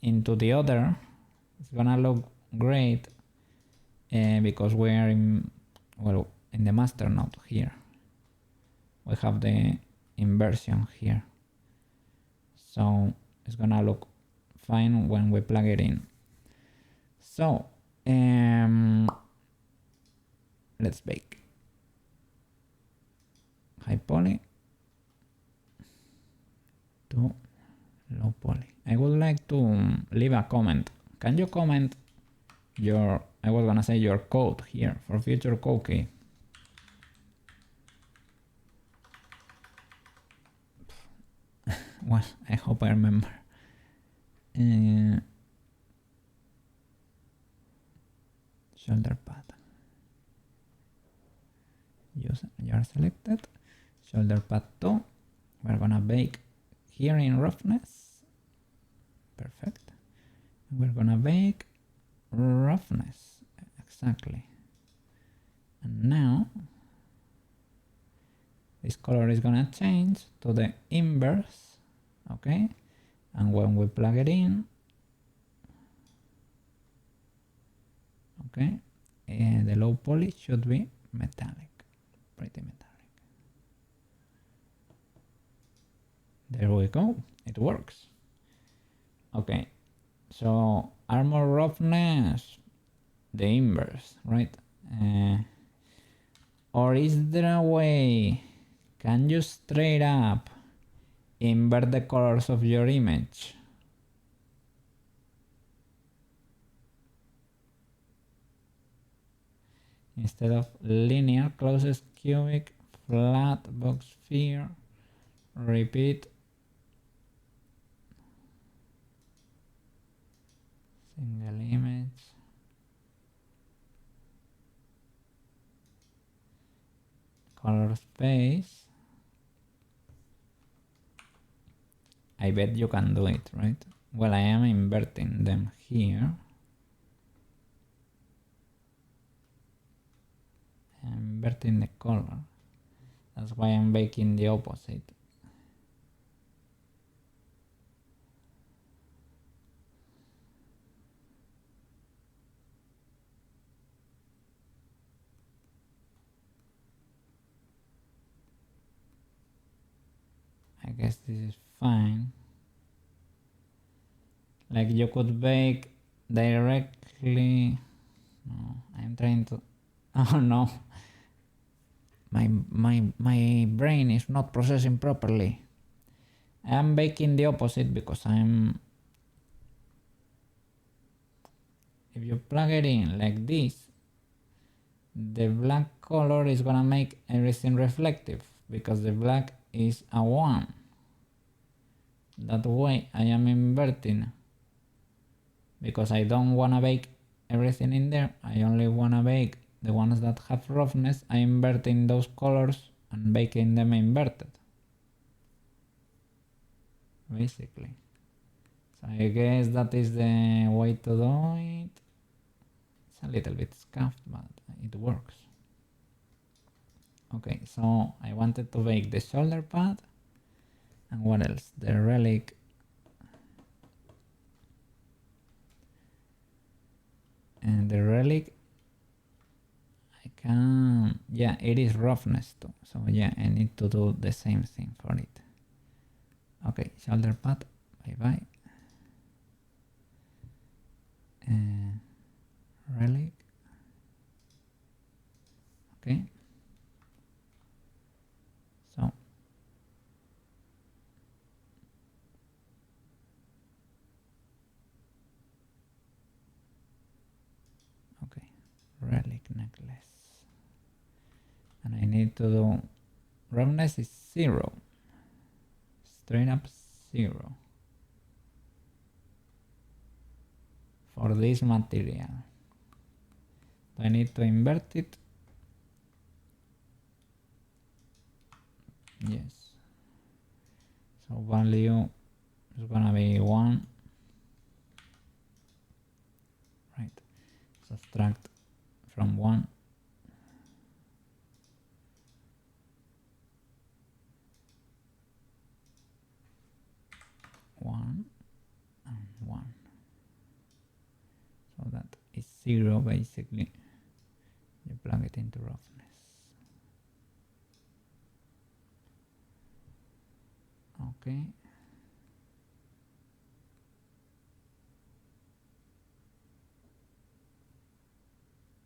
into the other, it's gonna look great because we are in the master node here. We have the inversion here, so it's gonna look fine when we plug it in. So let's bake. High poly to low poly. I would like to leave a comment. Can you comment your, I was gonna say your code here for future code key. Well, I hope I remember. Shoulder pad. You are selected. Shoulder pad 2. We're gonna bake here in roughness. Perfect. We're gonna bake roughness. Exactly. And now this color is gonna change to the inverse. Okay. And when we plug it in, okay, the low poly should be metallic, pretty metallic. There we go, it works. Okay, so armor roughness, the inverse, right? Or is there a way, can you straight up invert the colors of your image? Instead of linear, closest cubic, flat, box sphere, repeat, single image, color space. I bet you can do it, right? Well, I am inverting them here. I'm inverting the color. That's why I'm baking the opposite. I guess this is fine. Like you could bake directly. No, I'm trying to. Oh no. My brain is not processing properly. I'm baking the opposite because if you plug it in like this, the black color is gonna make everything reflective because the black is a 1. That way I am inverting because I don't wanna bake everything in there. I only wanna bake the ones that have roughness. I'm inverting those colors and baking them inverted, basically. So I guess that is the way to do it. It's a little bit scuffed, but it works. Okay, so I wanted to bake the shoulder pad, and what else? The relic. And the relic, I can, yeah, it is roughness too. So yeah, I need to do the same thing for it. Okay, shoulder pad, bye bye. Relic. Okay. So okay, relic necklace, and I need to do roughness is 0, straight up 0 for this material. I need to invert it. Yes. So value is gonna be 1. Right. Subtract from 1. 0 basically. You plug it into roughness. Okay.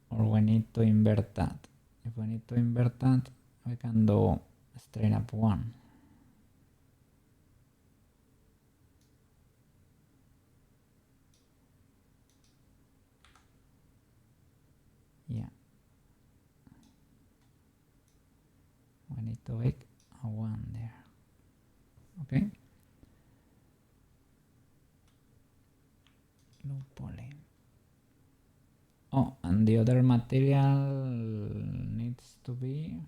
Or we need to invert that. If we need to invert that, we can do straight up 1. Yeah. We need to make a 1 there. Okay. Low poly. Oh, and the other material needs to be,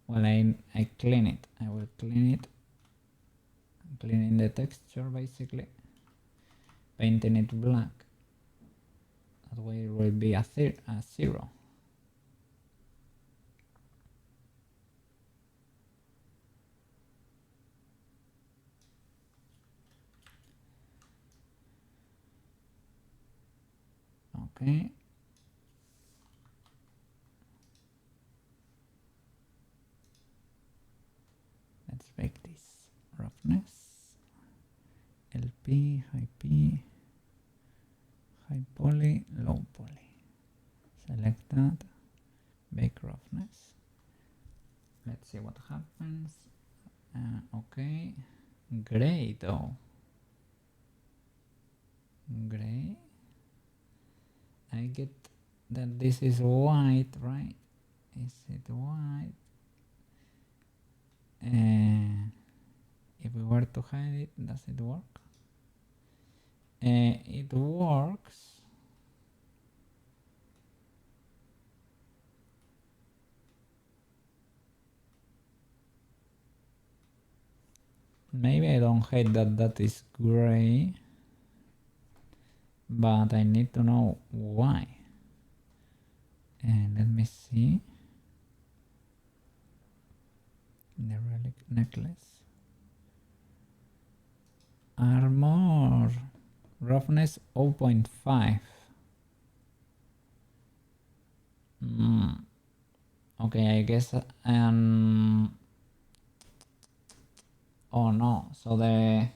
well, I clean it. I will clean it. Cleaning the texture basically. Painting it black. That way it will be a 0. Okay. Let's make this roughness. LP, high P, high poly, low poly. Select that. Bake roughness. Let's see what happens. Okay. Gray though. Gray. I get that this is white, right? Is it white? If we were to hide it, does it work? It works. Maybe I don't hate that that is gray, but I need to know why. And let me see. The relic necklace. Armor. Roughness 0.5. Okay, I guess oh no, so the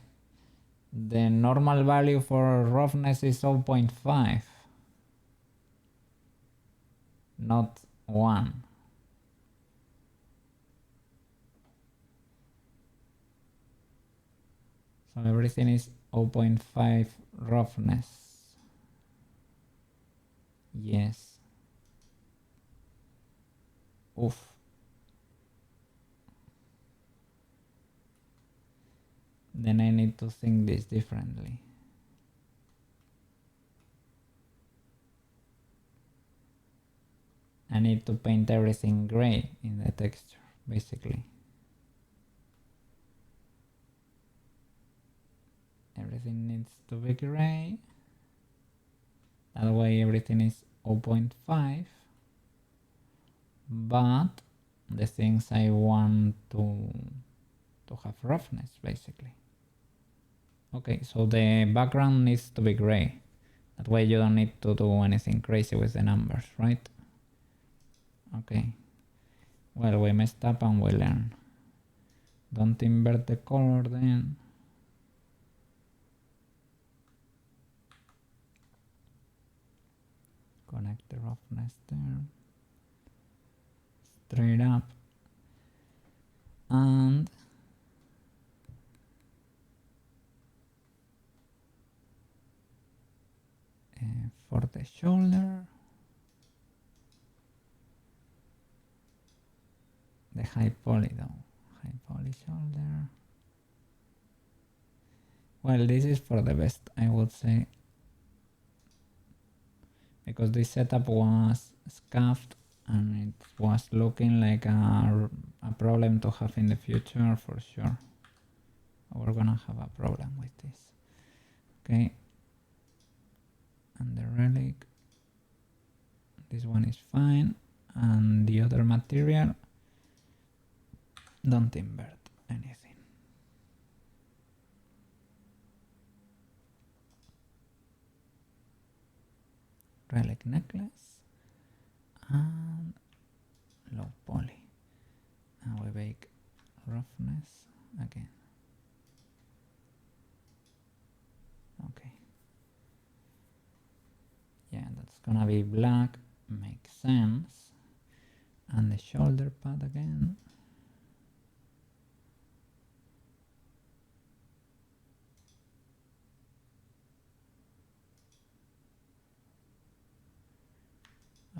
normal value for roughness is 0.5, not 1. So everything is 0.5 roughness. Yes. Oof. Then I need to think this differently. I need to paint everything gray in the texture, basically. Everything needs to be gray. That way everything is 0.5. But the things I want to have roughness, basically. Okay, so the background needs to be gray. That way you don't need to do anything crazy with the numbers, right? Okay. Well, we messed up and we learn. Don't invert the color then. Connect the roughness there. Straight up. And for the shoulder, the high poly though. High poly shoulder. Well, this is for the best, I would say. Because this setup was scuffed and it was looking like a problem to have in the future for sure. We're gonna have a problem with this. Okay. And the relic, this one is fine, and the other material, don't invert anything. relic necklace, and low poly. And we bake roughness again. Okay. Yeah, that's gonna be black, makes sense. And the shoulder pad again.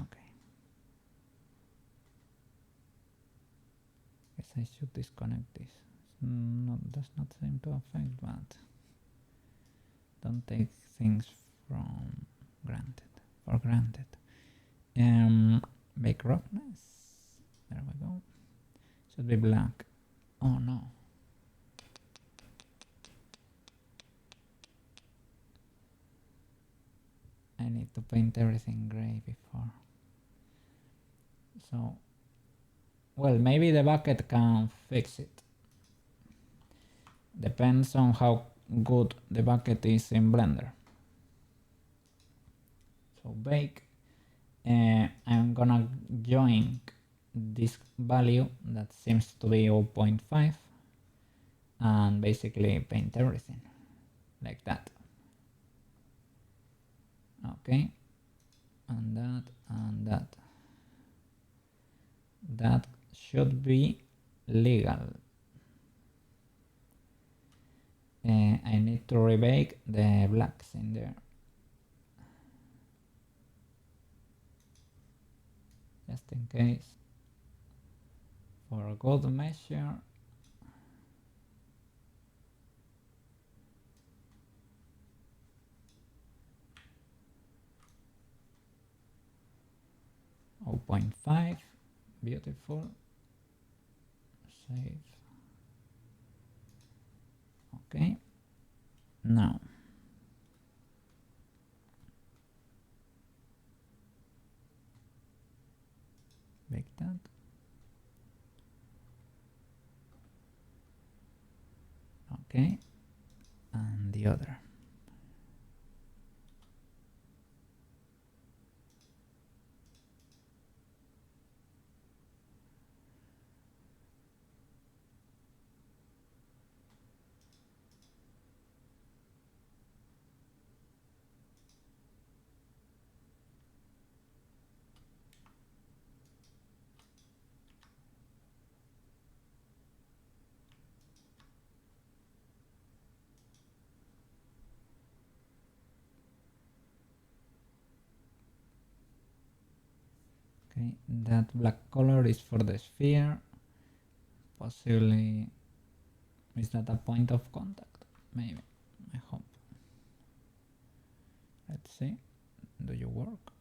Okay. Guess I should disconnect this. No, does not seem to affect, but don't take things for granted. Bake roughness. There we go. Should be black. Oh no. I need to paint everything gray before. So, well, maybe the bucket can fix it. Depends on how good the bucket is in Blender. So bake. I'm gonna join this value that seems to be 0.5 and basically paint everything like that. Okay, and that and that. That should be legal. I need to rebake the blacks in there. Just in case. For a good measure. Oh, 0.5. Beautiful. Save. Okay. Now. Like that. Okay. And the other. Okay, that black color is for the sphere. Possibly, is that a point of contact? Maybe, I hope. Let's see, do you work?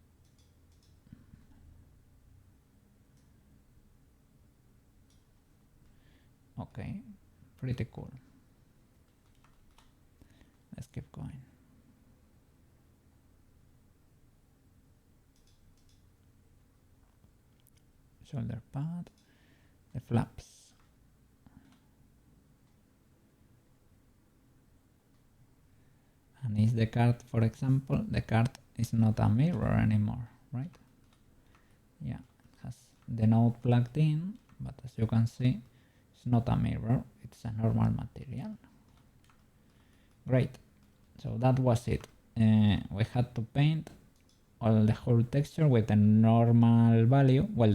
Okay, pretty cool. Let's keep going. Shoulder pad, the flaps. And is the card, for example, the card is not a mirror anymore, right? Yeah, it has the node plugged in, but as you can see, it's not a mirror, it's a normal material. Great, so that was it. We had to paint all the whole texture with the normal value, well,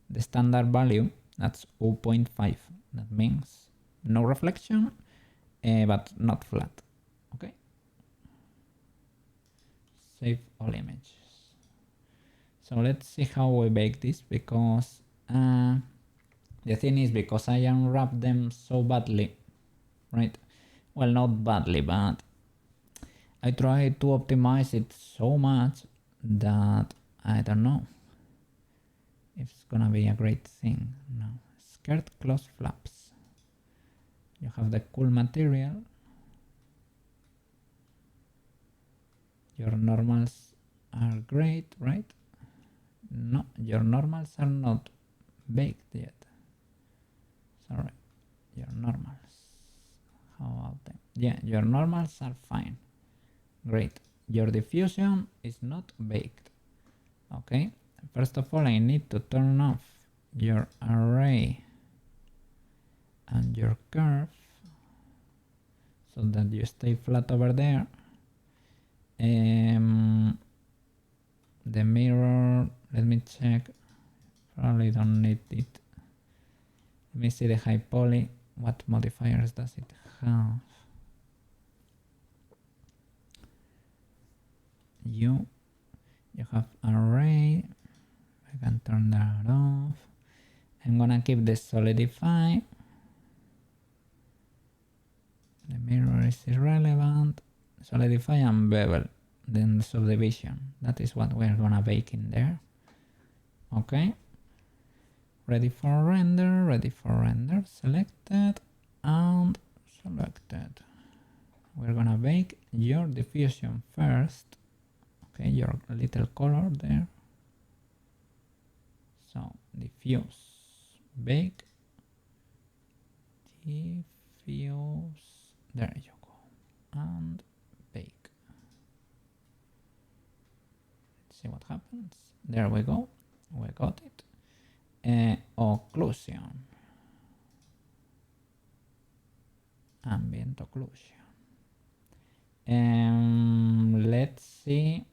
the standard value, that's 0.5. That means no reflection, but not flat. Okay. Save all images. So let's see how we bake this, because the thing is, because I unwrapped them so badly, right? Well, not badly, but I tried to optimize it so much that I don't know if it's gonna be a great thing. No. Skirt close flaps. You have the cool material. Your normals are great, right? No, your normals are not baked yet. Sorry, your normals. How about them? Yeah, your normals are fine. Great. your diffusion is not baked. Okay, first of all I need to turn off your array and your curve so that you stay flat over there. The mirror, let me check, probably don't need it. Let me see the high poly, what modifiers does it have? You have array, I can turn that off. I'm gonna keep the solidify. The mirror is irrelevant. Solidify and bevel, then the subdivision. That is what we're gonna bake in there. Okay. Ready for render, selected and selected. We're gonna bake your diffusion first. Okay, your little color there. So diffuse, bake, diffuse, there you go, and bake. Let's see what happens. There we go, we got it. Occlusion, ambient occlusion. Let's see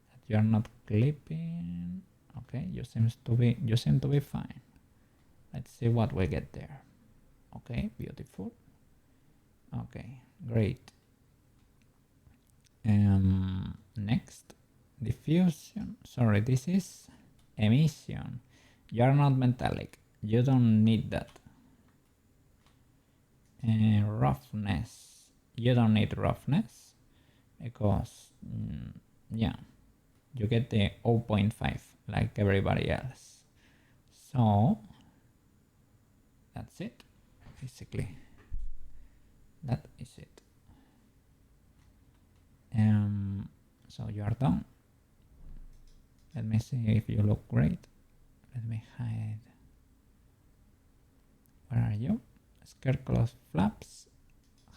that you're not clipping. Okay, you seem to be fine. Let's see what we get there. Okay, beautiful. Okay, great. Next, diffusion. Sorry, this is emission. You are not metallic. You don't need that. Roughness. You don't need roughness because yeah, you get the 0.5 like everybody else. So that's it. Basically, that is it. So you are done. Let me see if you look great. Let me hide. Where are you? Skirt close flaps,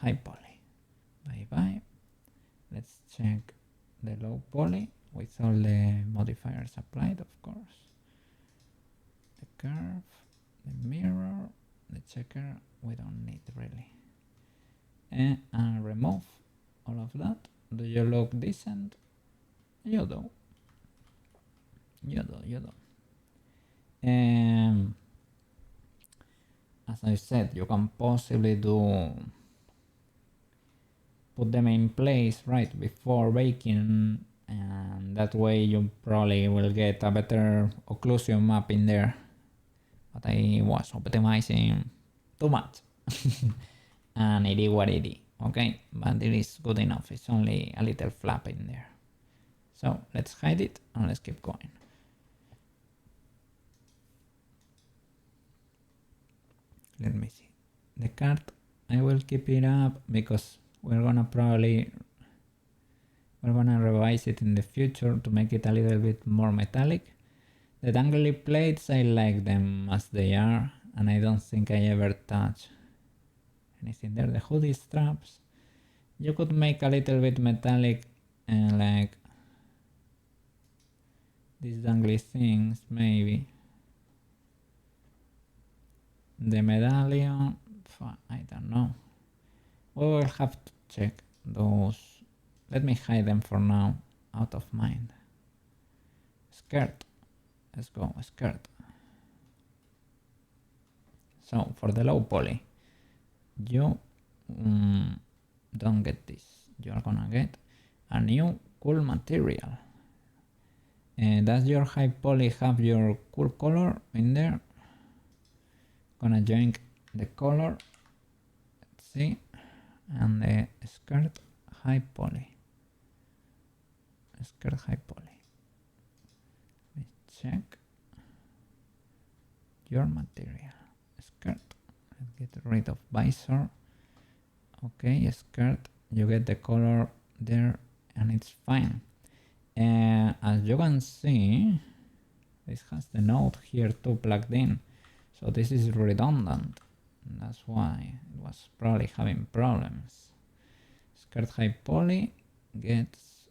high poly. Bye bye. Let's check the low poly with all the modifiers applied, of course. The curve, the mirror, the checker, we don't need really. And remove all of that. Do you look decent? You do. You do. As I said, you can possibly put them in place right before baking, and that way you probably will get a better occlusion map in there. But I was optimizing too much. And it is what it is, okay? But it is good enough. It's only a little flap in there. So let's hide it and let's keep going. Let me see. The card, I will keep it up because we're gonna revise it in the future to make it a little bit more metallic. The dangly plates, I like them as they are, and I don't think I ever touch anything there. The hoodie straps, you could make a little bit metallic and like these dangly things maybe. The medallion, I don't know. We will have to check those. Let me hide them for now, out of mind. Skirt, let's go, skirt. So for the low poly, you don't get this. You're gonna get a new cool material. Does your high poly have your cool color in there? Gonna join the color, let's see, and the skirt high poly. Skirt high poly. Let's check your material. Skirt. Let's get rid of visor. Okay, skirt. You get the color there, and it's fine. As you can see, this has the node here too plugged in. So this is redundant. That's why it was probably having problems. Skirt high poly. gets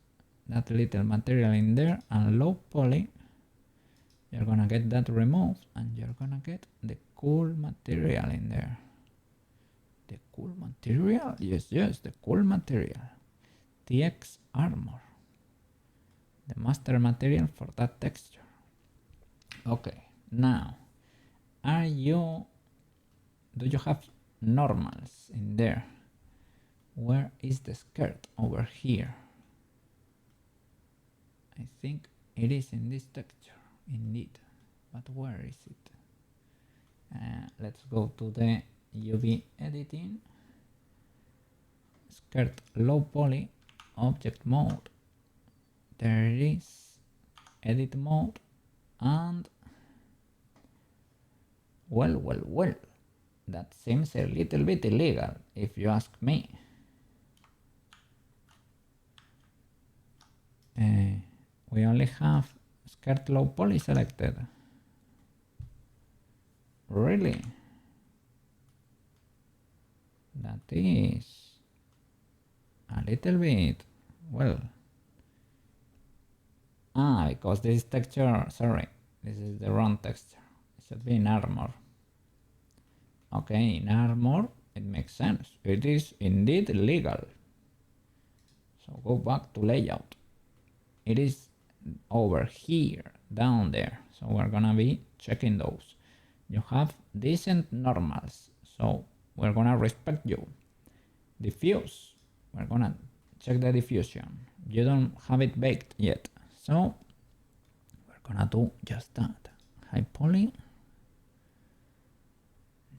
that little material in there, and low poly, you're gonna get that removed, and you're gonna get the cool material in there. The cool material? Yes, the cool material. TX armor. The master material for that texture. Okay, now, do you have normals in there? Where is the skirt? Over here. I think it is in this texture, indeed. But where is it? Let's go to the UV editing. Skirt low poly, object mode. There it is. Edit mode. And well. That seems a little bit illegal, if you ask me. We only have skirt low poly selected. Really? That is a little bit, well. Because this texture, sorry, this is the wrong texture. It should be in armor. Okay, in armor, it makes sense. It is indeed legal. So go back to layout. It is over here, down there. So we're gonna be checking those. You have decent normals, so we're gonna respect you. Diffuse, we're gonna check the diffusion. You don't have it baked yet, so we're gonna do just that. High poly,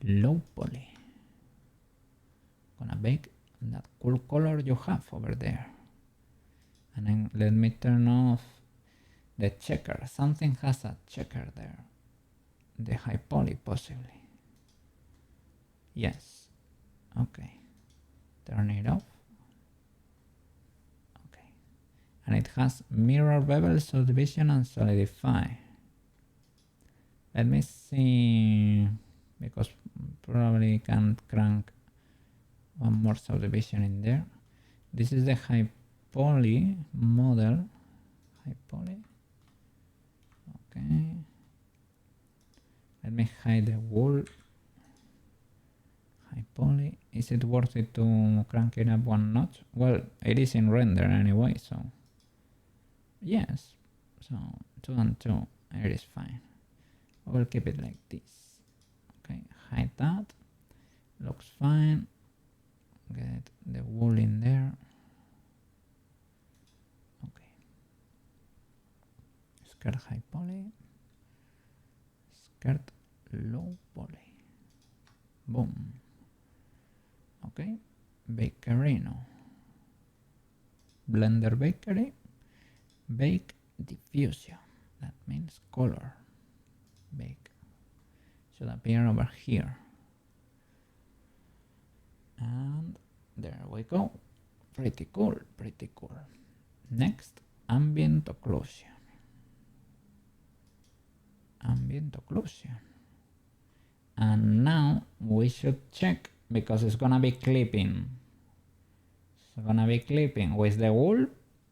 low poly. Gonna bake that cool color you have over there. And then let me turn off the checker. Something has a checker there. The high poly possibly. Yes. Okay. Turn it off. Okay. And it has mirror bevel, subdivision and solidify. Let me see, because probably can't crank one more subdivision in there. This is the high poly model. High poly. Okay. Let me hide the wool. High poly. Is it worth it to crank it up one notch? Well, it is in render anyway, so yes. So 2 and 2, it is fine. We'll keep it like this. Okay, hide that. Looks fine. Get the wool in there. Okay. Skirt high poly. Skirt low poly. Boom. Okay. Bakerino. Blender bakery. Bake diffusion. That means color. Bake. Should appear over here. And there we go. Pretty cool, pretty cool. Next, ambient occlusion. Ambient occlusion. And now we should check, because it's gonna be clipping. It's gonna be clipping with the wool.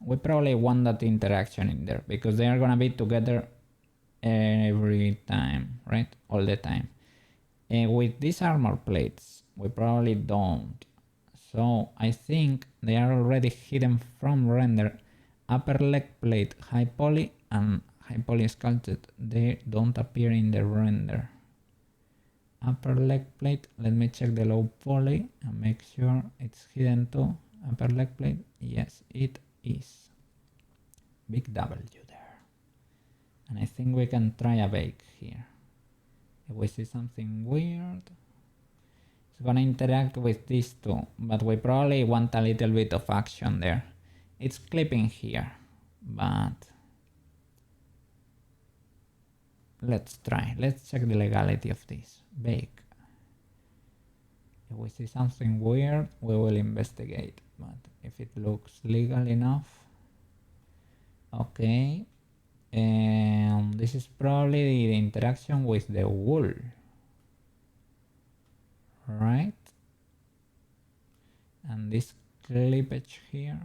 We probably want that interaction in there, because they are gonna be together every time, right? All the time. With these armor plates, we probably don't. So I think they are already hidden from render. Upper leg plate high poly and high poly sculpted, they don't appear in the render. Upper leg plate, let me check the low poly and make sure it's hidden too. Upper leg plate, yes it is. Big W there. And I think we can try a bake here. If we see something weird, it's gonna interact with these two, but we probably want a little bit of action there. It's clipping here, but let's try. Let's check the legality of this. Bake. If we see something weird, we will investigate, but if it looks legal enough, okay. This is probably the interaction with the wool, right? And this clippage here,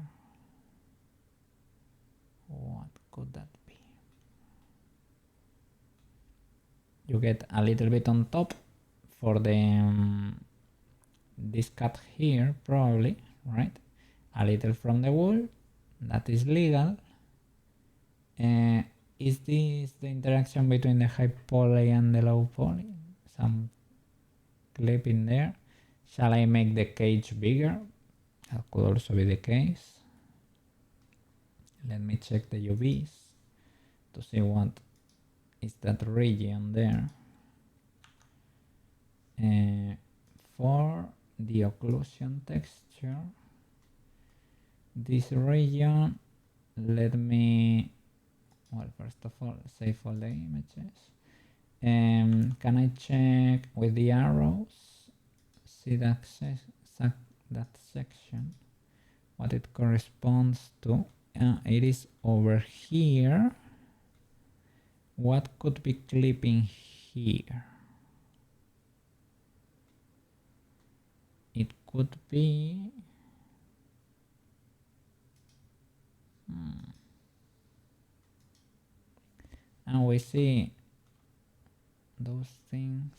could that be? You get a little bit on top for the this cut here, probably, right? A little from the wool, that is legal. Is this the interaction between the high poly and the low poly? Some clip in there. Shall I make the cage bigger? That could also be the case. Let me check the UVs to see what is that region there. For the occlusion texture, this region, let me, well, first of all, save all the images. Can I check with the arrows, see that section, what it corresponds to? It is over here. What could be clipping here? It could be and we see those things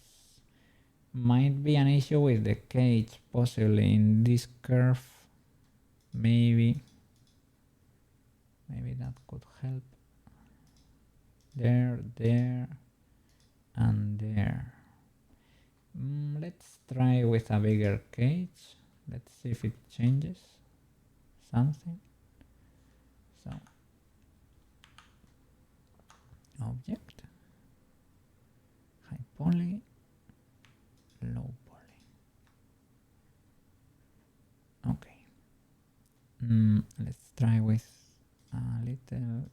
might be an issue with the cage, possibly in this curve. Maybe that could help. There, and there. Let's try with a bigger cage. Let's see if it changes something. So, object, high poly, low poly. Okay. Let's try with a little,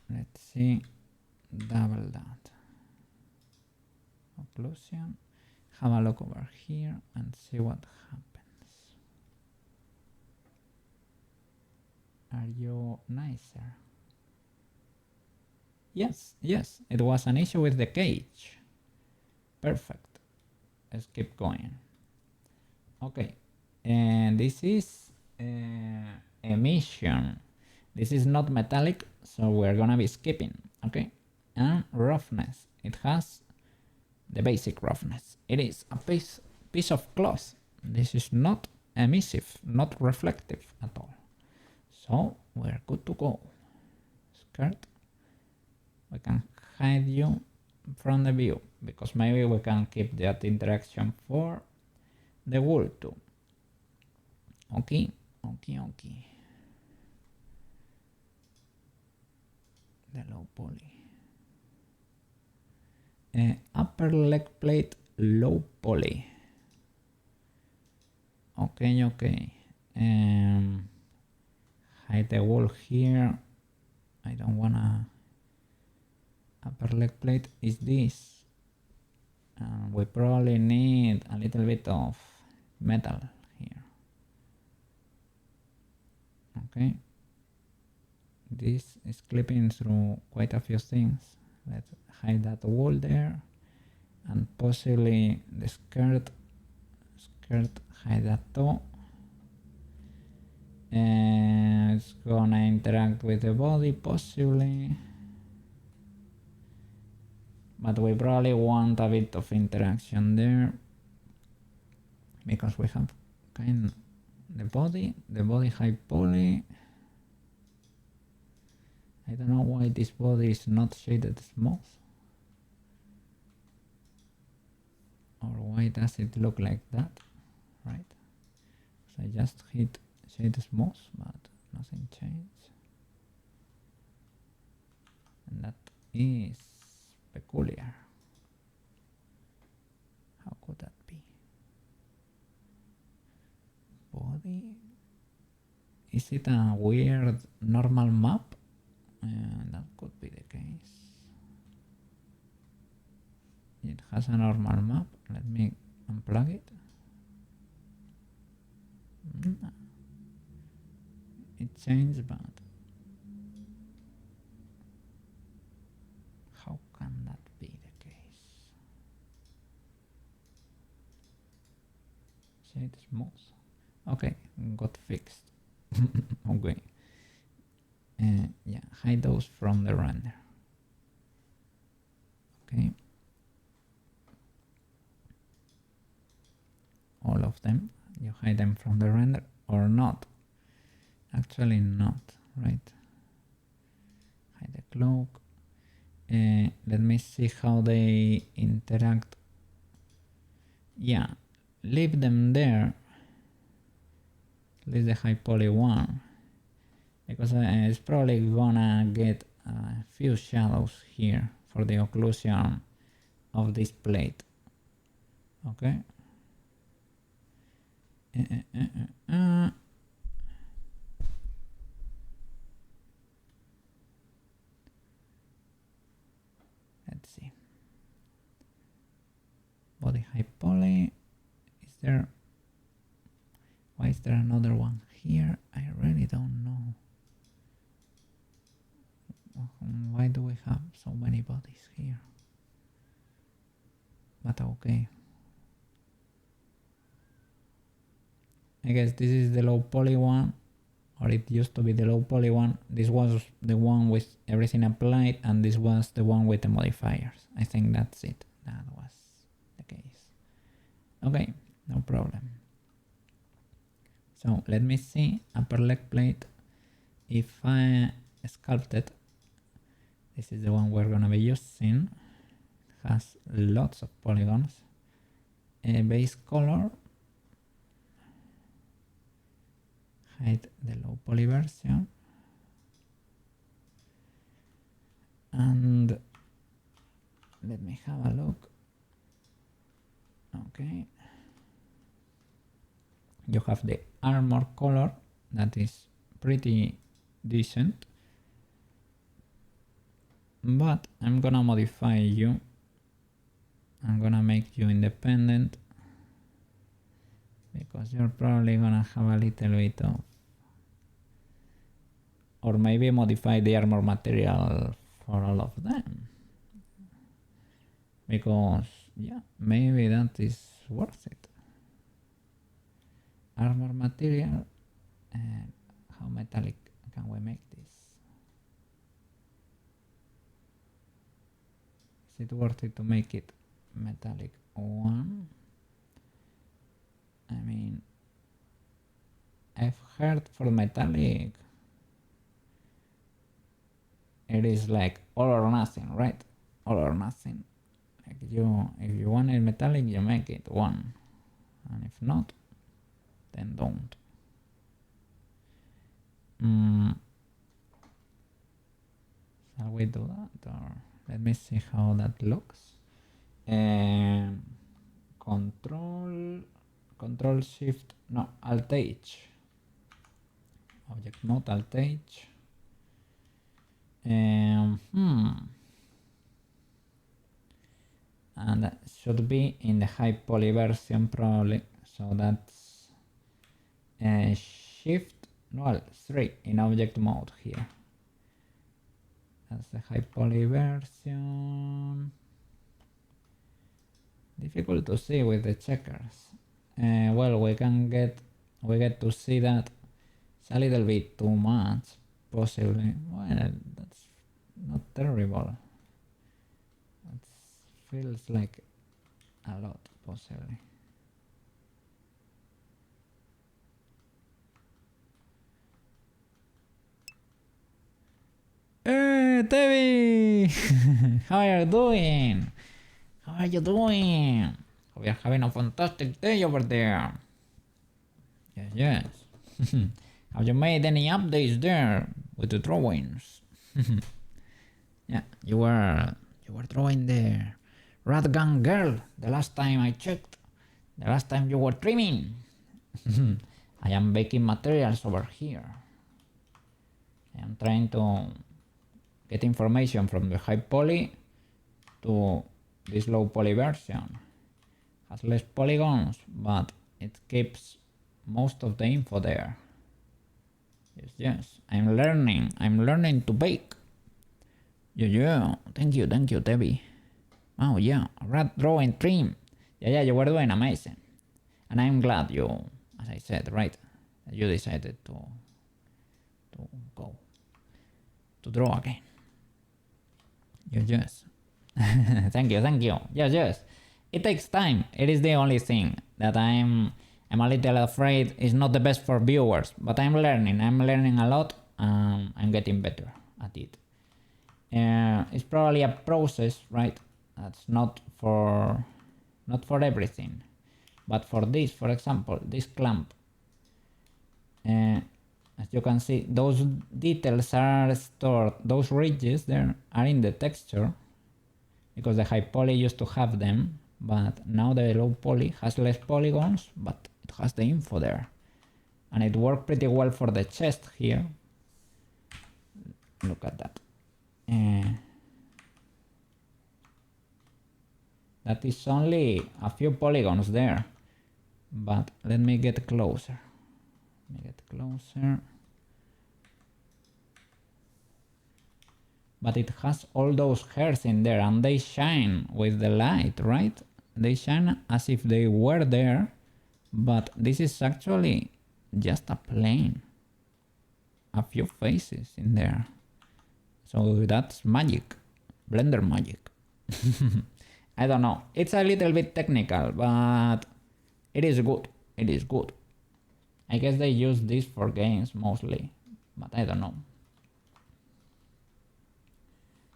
let's see, double that. Occlusion. Have a look over here and see what happens. Are you nicer? Yes, it was an issue with the cage. Perfect. Let's keep going. Okay, and this is emission. This is not metallic, so we're gonna be skipping. Okay, and roughness. It has the basic roughness. It is a piece of cloth. This is not emissive, not reflective at all. So we're good to go. Skirt. We can hide you from the view because maybe we can keep that interaction for the wool too. Okay. The low poly. Upper leg plate, low poly. Okay. Hide the wool here. I don't wanna. Upper leg plate is this. We probably need a little bit of metal here. Okay. This is clipping through quite a few things. Let's hide that wool there, and possibly the skirt, hide that too. And it's gonna interact with the body possibly, but we probably want a bit of interaction there because we have kind of the body high poly. I don't know why this body is not shaded smooth, or why does it look like that, right? So I just hit shade smooth, but nothing changed, and that is peculiar. How could that be? Body? Is it a weird normal map? That could be the case. It has a normal map. Let me unplug it. It changed, but how can that be the case? Shade smooth. Okay, got fixed. Okay. yeah, hide those from the render. Okay. All of them, you hide them from the render or not. Actually not, right? Hide the cloak. Let me see how they interact. Yeah, leave them there. Leave the high poly one, because it's probably gonna get a few shadows here for the occlusion of this plate. Okay. Let's see. Body high poly. Is there? Why is there another one here? I really don't know. Why do we have so many bodies here? But okay. I guess this is the low poly one, or it used to be the low poly one. This was the one with everything applied, and this was the one with the modifiers. I think that's it. That was the case. Okay, no problem. So let me see upper leg plate. If I sculpted, this is the one we're gonna be using. It has lots of polygons. A base color. Hide the low poly version. And let me have a look. Okay. You have the armor color that is pretty decent, but I'm gonna modify you. I'm gonna make you independent, because you're probably gonna have a little bit of, or maybe modify the armor material for all of them, because yeah, maybe that is worth it. Armor material, and how metallic can we make this? Is it worth it to make it metallic 1? I mean, I've heard for metallic it is like all or nothing, right? All or nothing. Like if you want it metallic, you make it 1, and if not, then don't. Shall we do that, or let me see how that looks? Control Shift, no, Alt H. Object mode, Alt H. And that should be in the high poly version probably. So that's Shift, well, 3 in object mode here. That's the high poly version. Difficult to see with the checkers. Well, we get to see that it's a little bit too much, possibly. Well, that's not terrible. It feels like a lot, possibly. Hey, Tevi! How are you doing? How are you doing? Hope you're having a fantastic day over there. Yes. Have you made any updates there with the drawings? Yeah, you were drawing the rat gun girl the last time I checked. The last time you were trimming. I am baking materials over here. I am trying to get information from the high poly to this low poly version. Has less polygons, but it keeps most of the info there. Yes. I'm learning to bake. Yeah. Thank you, Debbie. Oh yeah, rat drawing trim. Yeah, you were doing amazing. And I'm glad you, as I said, right, that you decided to go. draw again. Yes. Thank you. Yes. It takes time. It is the only thing that I'm a little afraid is not the best for viewers, but I'm learning a lot. I'm getting better at it. It's probably a process, right? That's not for everything, but for this, for example, this clamp. As you can see, those details are stored, those ridges there are in the texture because the high poly used to have them, but now the low poly has less polygons, but it has the info there. And it worked pretty well for the chest here. Look at that. That is only a few polygons there, but let me get closer. But it has all those hairs in there and they shine with the light, right? They shine as if they were there, but this is actually just a plane. A few faces in there. So that's magic. Blender magic. I don't know. It's a little bit technical, but it is good. I guess they use this for games mostly, but I don't know.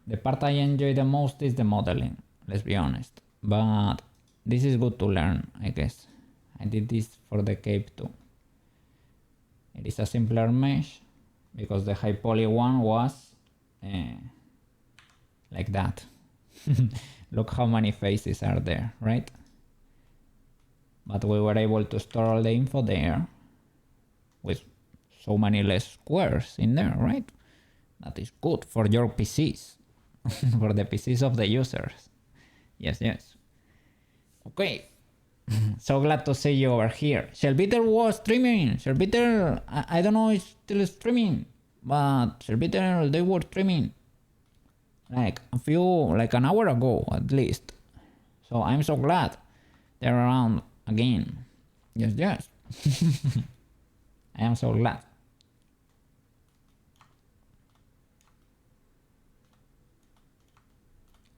The part I enjoy the most is the modeling, let's be honest. But this is good to learn, I guess. I did this for the cape too. It is a simpler mesh because the high poly one was like that. Look how many faces are there, right? But we were able to store all the info there with so many less squares in there, right? That is good for your PCs, for the PCs of the users. Yes. Okay. So glad to see you over here. Shellbitter was streaming. Shellbitter, I don't know if still streaming, but Shellbitter, they were streaming like an hour ago at least. So I'm so glad they're around again. Yes. I am so glad.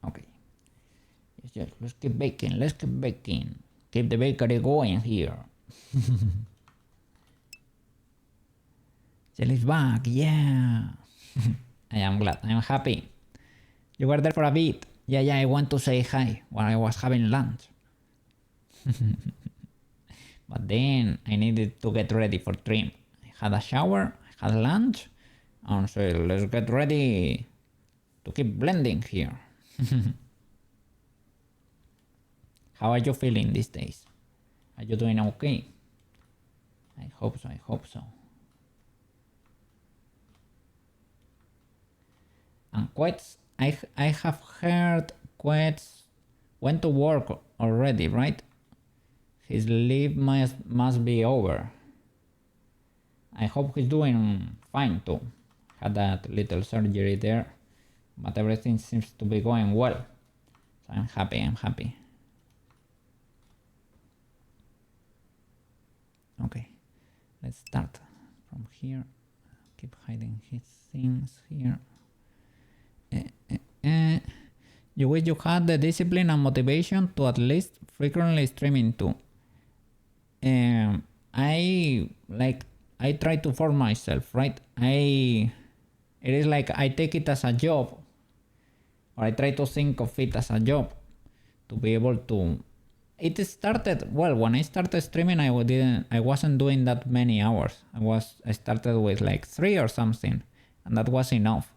Okay. Yes. Let's keep baking. Keep the bakery going here. Jelly's back, yeah. I am glad. I'm happy. You were there for a bit. Yeah, I want to say hi while I was having lunch. But then I needed to get ready for trim. I had a shower, I had lunch, and so let's get ready to keep blending here. How are you feeling these days? Are you doing okay? I hope so. And Quets, I have heard Quets went to work already, right? His leave must be over. I hope he's doing fine too. Had that little surgery there, but everything seems to be going well. So I'm happy. Okay, let's start from here. Keep hiding his things here. You wish you had the discipline and motivation to at least frequently streaming too. I try to force myself, right? It is like I take it as a job, or I try to think of it as a job to be able to. It started well when I started streaming. I wasn't doing that many hours. I started with like 3 or something, and that was enough.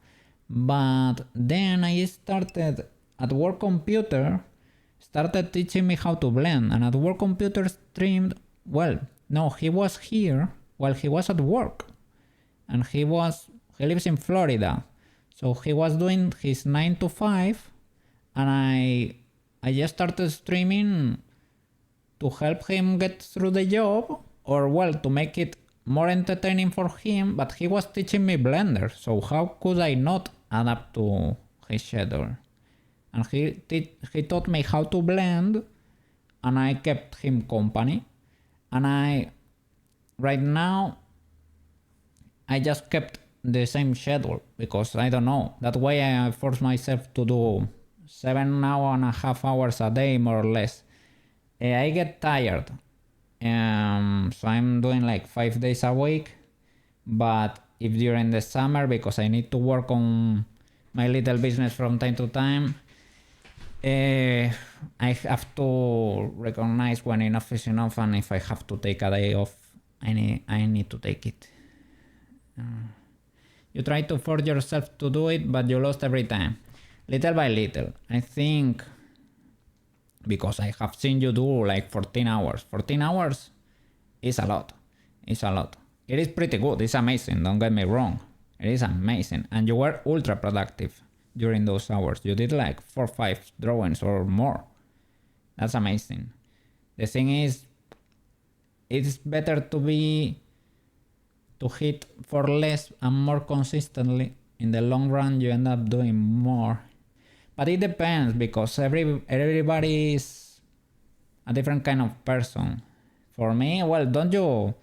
But then I started at work computer, started teaching me how to blend, and at work computer streamed. Well, no, he was here while he was at work, and he lives in Florida, so he was doing his 9 to 5, and I just started streaming to help him get through the job, or well, to make it more entertaining for him, but he was teaching me Blender, so how could I not adapt to his schedule? And he taught me how to blend, and I kept him company. And right now, I just kept the same schedule because I don't know. That way I force myself to do 7.5 hours a day more or less. I get tired. So I'm doing like 5 days a week. But if during the summer, because I need to work on my little business from time to time, I have to recognize when enough is enough, and if I have to take a day off, I need to take it. You try to force yourself to do it, but you lost every time. Little by little. I think because I have seen you do like 14 hours. 14 hours is a lot. It's a lot. It is pretty good. It's amazing. Don't get me wrong. It is amazing. And you were ultra productive during those hours. You did like 4 or 5 drawings or more. That's amazing. The thing is, it's better to hit for less and more consistently. In the long run, you end up doing more. But it depends because everybody is a different kind of person. For me, well, don't you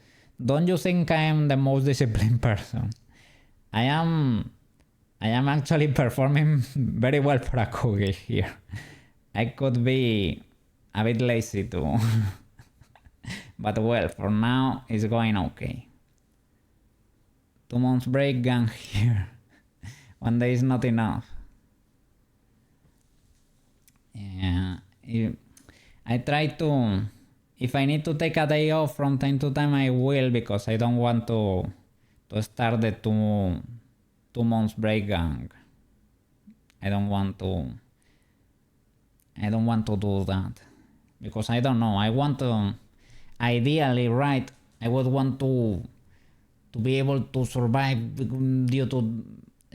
think I am the most disciplined person? I am actually performing very well for a cookie here. I could be a bit lazy too. But well, for now it's going okay. 2 months break gang here. 1 day is not enough. Yeah, I try to, if I need to take a day off from time to time, I will, because I don't want to start the 2 months break gang. I don't want to do that because I don't know. I want to, ideally, right? I would want to be able to survive due to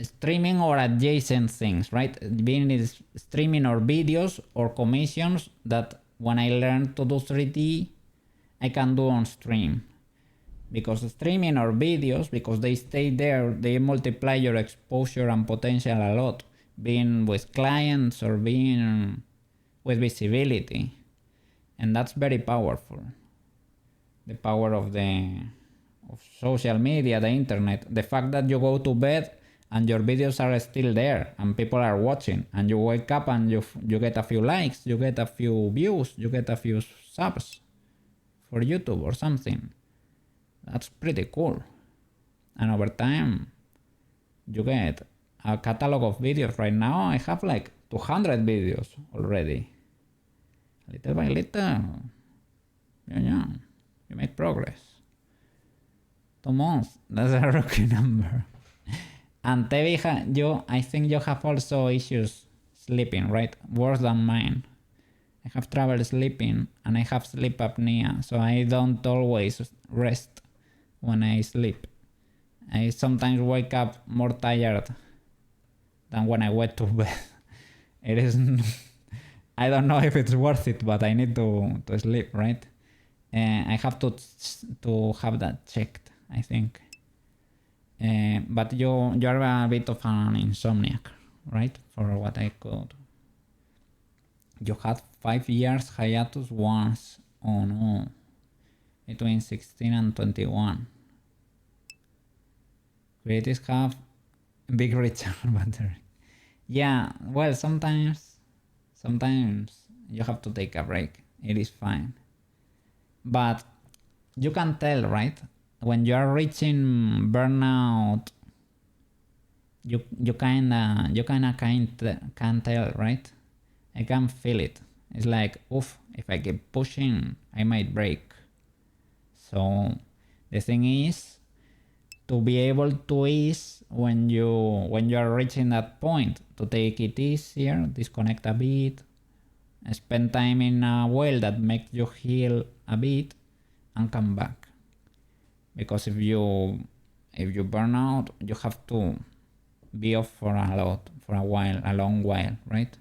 streaming or adjacent things, right? Being it streaming or videos or commissions that when I learn to do 3D, I can do on stream. Because streaming or videos, because they stay there, they multiply your exposure and potential a lot. Being with clients or being with visibility. And that's very powerful. The power of social media, the internet. The fact that you go to bed and your videos are still there and people are watching, and you wake up and you get a few likes, you get a few views, you get a few subs for YouTube or something. That's pretty cool. And over time, you get a catalog of videos. Right now, I have like 200 videos already. Little by little, yeah, you make progress. 2 months, that's a rookie number. And Tevi, I think you have also issues sleeping, right? Worse than mine. I have trouble sleeping and I have sleep apnea, so I don't always rest when I sleep. I sometimes wake up more tired than when I went to bed. It is, I don't know if it's worth it, but I need to sleep, right? I have to have that checked, I think. But you're a bit of an insomniac, right? For what I could. You had 5 years hiatus once. Oh no. Between 16 and 21. Creatives have big recharge battery. Yeah, well, sometimes you have to take a break. It is fine. But you can tell, right? When you are reaching burnout, you kinda can tell, right? I can feel it. It's like, oof, if I keep pushing, I might break. So the thing is to be able to ease when you are reaching that point, to take it easier, disconnect a bit, spend time in a well that makes you heal a bit, and come back. Because if you burn out, you have to be off for a long while, right?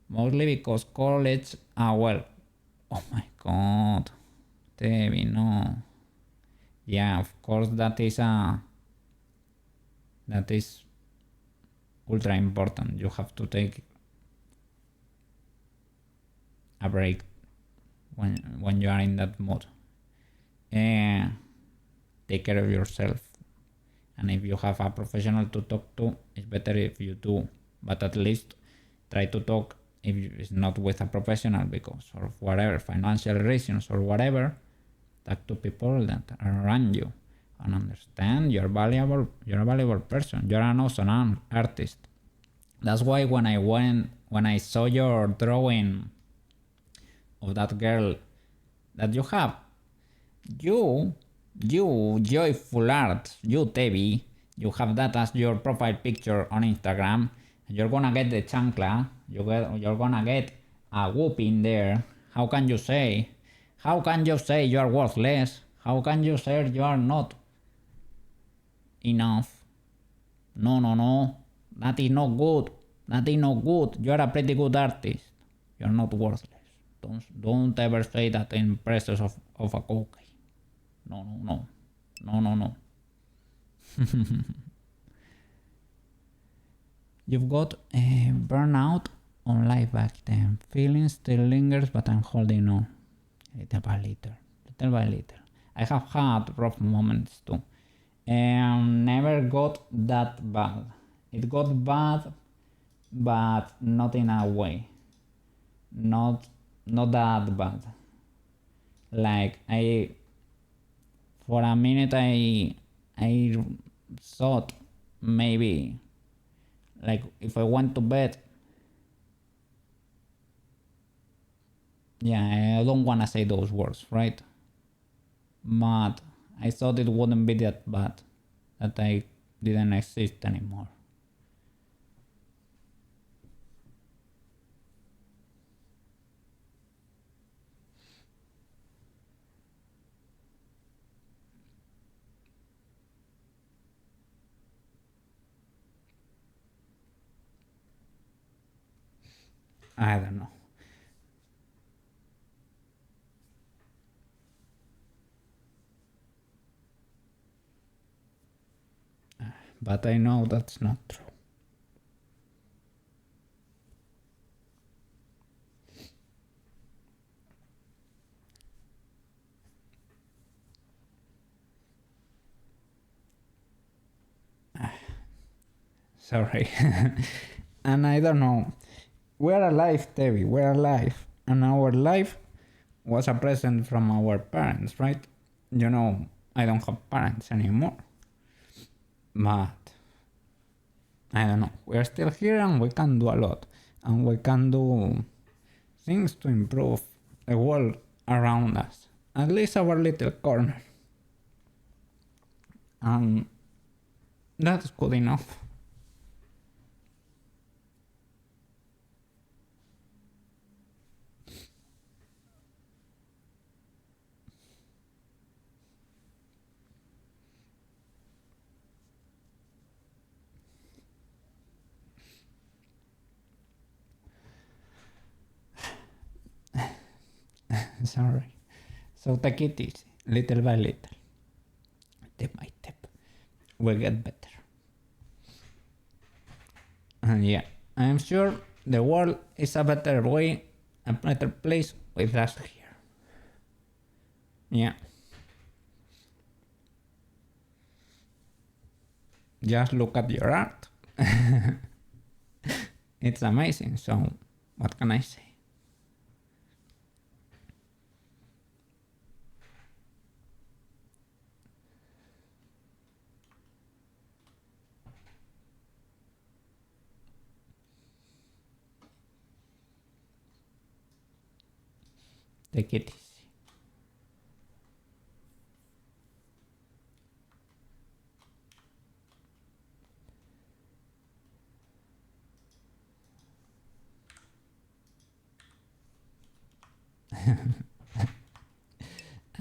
Mostly because college, well, oh my god, Tevi, no. Yeah, of course that is ultra important. You have to take a break when you are in that mood. Take care of yourself. And if you have a professional to talk to, it's better if you do. But at least try to talk if it's not with a professional because of whatever, financial reasons or whatever. Talk to people that are around you and understand you're valuable. You're a valuable person. You're an awesome artist. That's why when I saw your drawing of that girl that you have, you joyful art, you Tevi, you have that as your profile picture on Instagram. You're gonna get the chancla. You're gonna get a whooping there. How can you say you are worthless? How can you say you are not enough? No. That is not good. You are a pretty good artist. You are not worthless. Don't ever say that in presence of a cookie. No. You've got a burnout on life back then. Feeling still lingers, but I'm holding on. Little by little. I have had rough moments too. Never got that bad. It got bad, but not in a way. Not that bad. Like for a minute I thought maybe like if I went to bed. Yeah, I don't wanna say those words, right? But I thought it wouldn't be that bad, that I didn't exist anymore. I don't know. But I know that's not true. Sorry. And I don't know. We're alive, Tevi, we're alive. And our life was a present from our parents, right? You know, I don't have parents anymore. But I don't know. We're still here and we can do a lot. And we can do things to improve the world around us. At least our little corner. And that's good enough. Sorry. So take it easy, little by little. Tip by tip. We'll get better. And yeah, I'm sure the world is a better way, a better place with us here. Yeah. Just look at your art. It's amazing, so what can I say? Take it easy.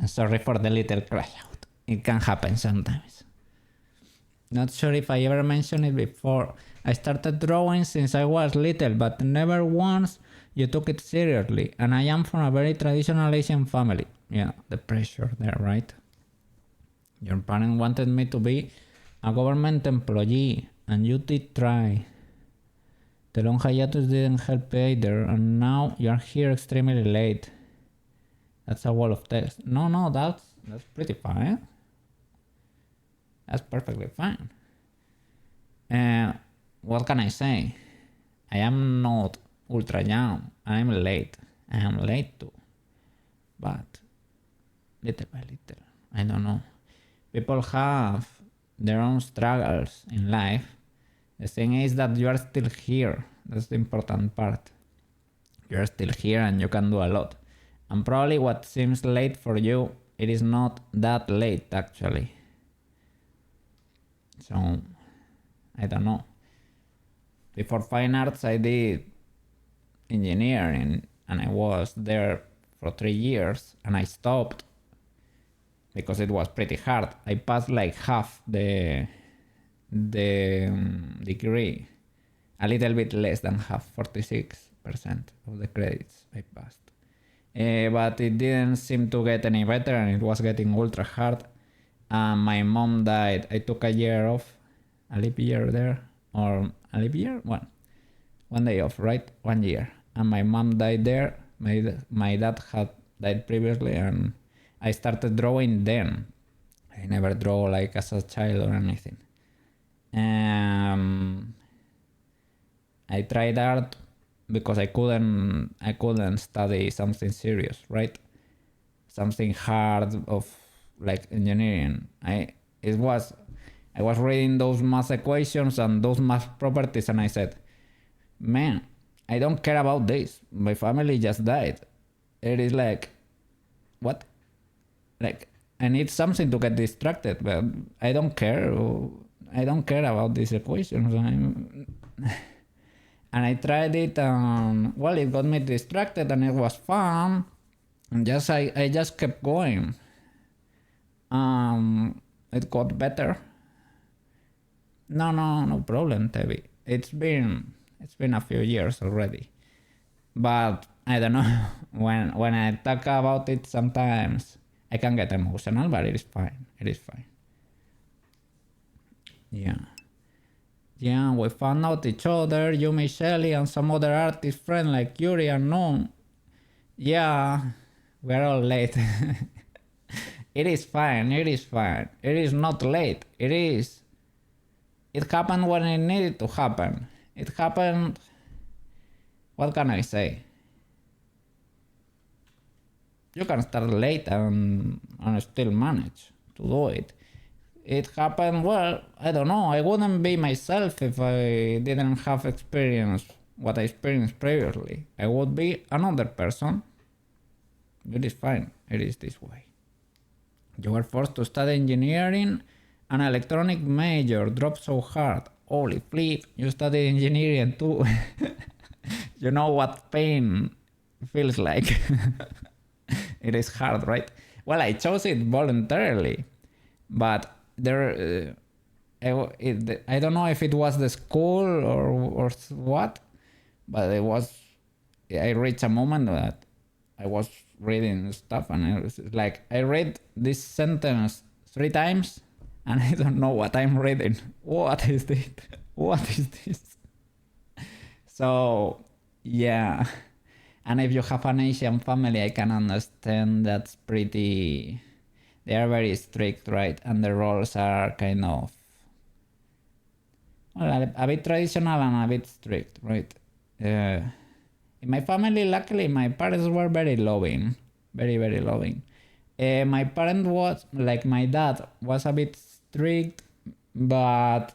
Sorry for the little crash out. It can happen sometimes. Not sure if I ever mentioned it before. I started drawing since I was little, but never once you took it seriously. And I am from a very traditional Asian family. Yeah, the pressure there, right? Your parents wanted me to be a government employee, and you did try. The long hiatus didn't help either, and now you're here extremely late. That's a wall of text. No, that's pretty fine. That's perfectly fine. And what can I say? I am not ultra young. I'm late. I am late too. But little by little, I don't know. People have their own struggles in life. The thing is that you are still here. That's the important part. You are still here and you can do a lot. And probably what seems late for you, it is not that late actually. So, I don't know. Before fine arts, I did engineering and I was there for 3 years and I stopped because it was pretty hard. I passed like half the degree, a little bit less than half, 46% of the credits I passed. But it didn't seem to get any better and it was getting ultra hard. My mom died. I took a year off, a leap year there, or a leap year? One day off, right? 1 year. And my mom died there. My dad had died previously and I started drawing then. I never draw like as a child or anything. I tried art because I couldn't study something serious, right? Something hard of like engineering. I was reading those math equations and those math properties and I said, man, I don't care about this. My family just died. It is like, what? Like, I need something to get distracted, but I don't care. I don't care about these equations. And I tried it and, well, it got me distracted and it was fun. And I just kept going. It got better. No problem, Tevi. It's been a few years already. But I don't know, when I talk about it sometimes I can get emotional, but it is fine. It is fine. Yeah, we found out each other, you, Michelle, and some other artist friend like Yuri and Noon. Yeah, we're all late. It is fine. It is not late. It happened when it needed to happen. It happened, what can I say? You can start late and still manage to do it. It happened, well, I don't know, I wouldn't be myself if I didn't have experienced what I experienced previously. I would be another person. It is fine, it is this way. You were forced to study engineering, an electronic major dropped so hard. Holy flip, you studied engineering too. You know what pain feels like. It is hard, right? Well, I chose it voluntarily, but there, I don't know if it was the school or what, but I reached a moment that I was reading stuff and it was like, I read this sentence 3 times and I don't know what I'm reading. What is this? What is this? So, yeah. And if you have an Asian family, I can understand that's pretty... They are very strict, right? And the roles are kind of... Well, a bit traditional and a bit strict, right? In my family, luckily, my parents were very loving. Very, very loving. My parent was... Like, my dad was a bit strict, but...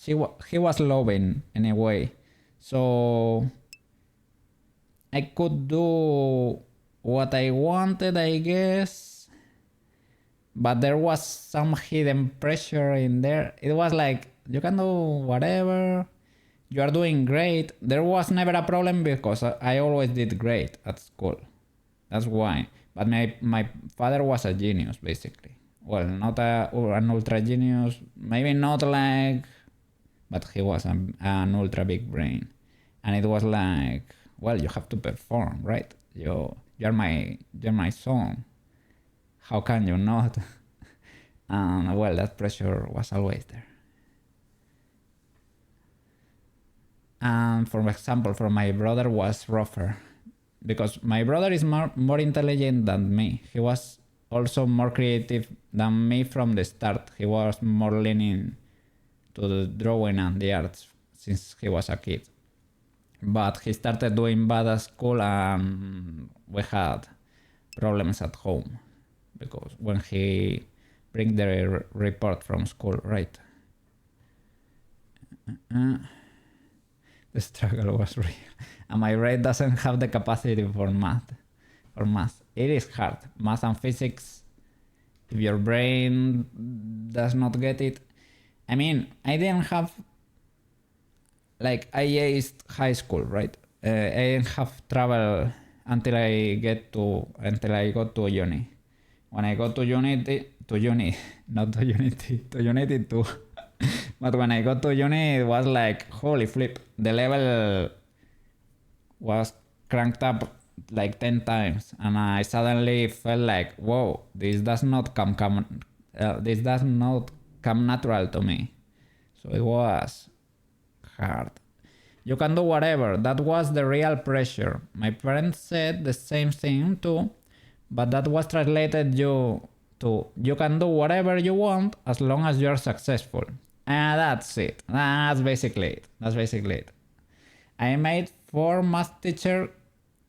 He was loving, in a way. So... I could do what I wanted, I guess, but there was some hidden pressure in there. It was like, you can do whatever, you are doing great. There was never a problem because I always did great at school. That's why. But my father was a genius, basically. Well, not an ultra genius, maybe not like, but he was an ultra big brain. And it was like, well, you have to perform, right? You're my son. How can you not? And well, that pressure was always there. And for example, for my brother was rougher, because my brother is more intelligent than me. He was also more creative than me from the start. He was more leaning to the drawing and the arts since he was a kid. But he started doing bad at school and we had problems at home because when he bring the report from school, right? The struggle was real. And my brain doesn't have the capacity for math. It is hard. Math and physics, if your brain does not get it. I mean, I didn't have, like, I aced high school, right? I didn't have trouble until I got to uni. When I got to Unity, not to Unity, to Unity too. But when I got to uni, it was like, holy flip. The level was cranked up like 10 times. And I suddenly felt like, whoa, this does not come natural to me. So it was hard. You can do whatever. That was the real pressure. My parents said the same thing too, but that was translated to you can do whatever you want as long as you're successful. And that's it. That's basically it. I made 4 math teachers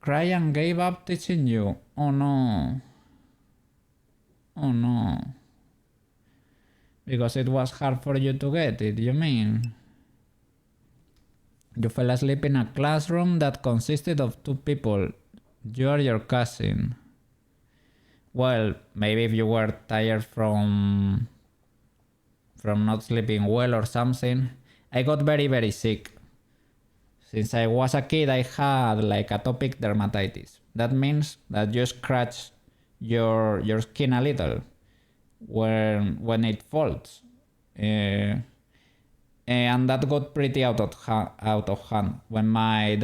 cry and gave up teaching you. Oh no. Because it was hard for you to get it, you mean? You fell asleep in a classroom that consisted of 2 people. You are your cousin. Well, maybe if you were tired from not sleeping well or something. I got very, very sick. Since I was a kid, I had like atopic dermatitis. That means that you scratch your skin a little when it folds. And that got pretty out of hand. When my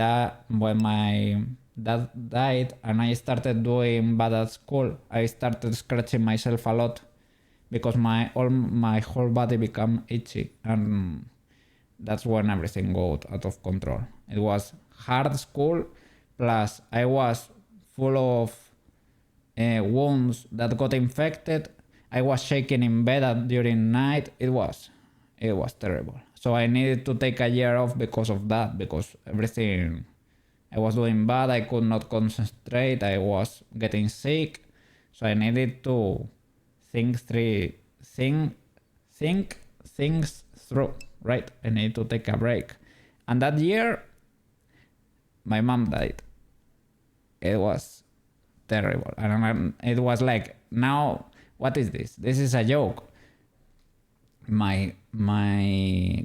dad died and I started doing bad at school, I started scratching myself a lot because my whole body became itchy, and that's when everything got out of control. It was hard school, plus I was full of wounds that got infected. I was shaking in bed during night. It was terrible. So I needed to take a year off because of that, because everything I was doing bad. I could not concentrate. I was getting sick. So I needed to think things through, right? I need to take a break. And that year, my mom died. It was terrible. And it was like, now, what is this? This is a joke. My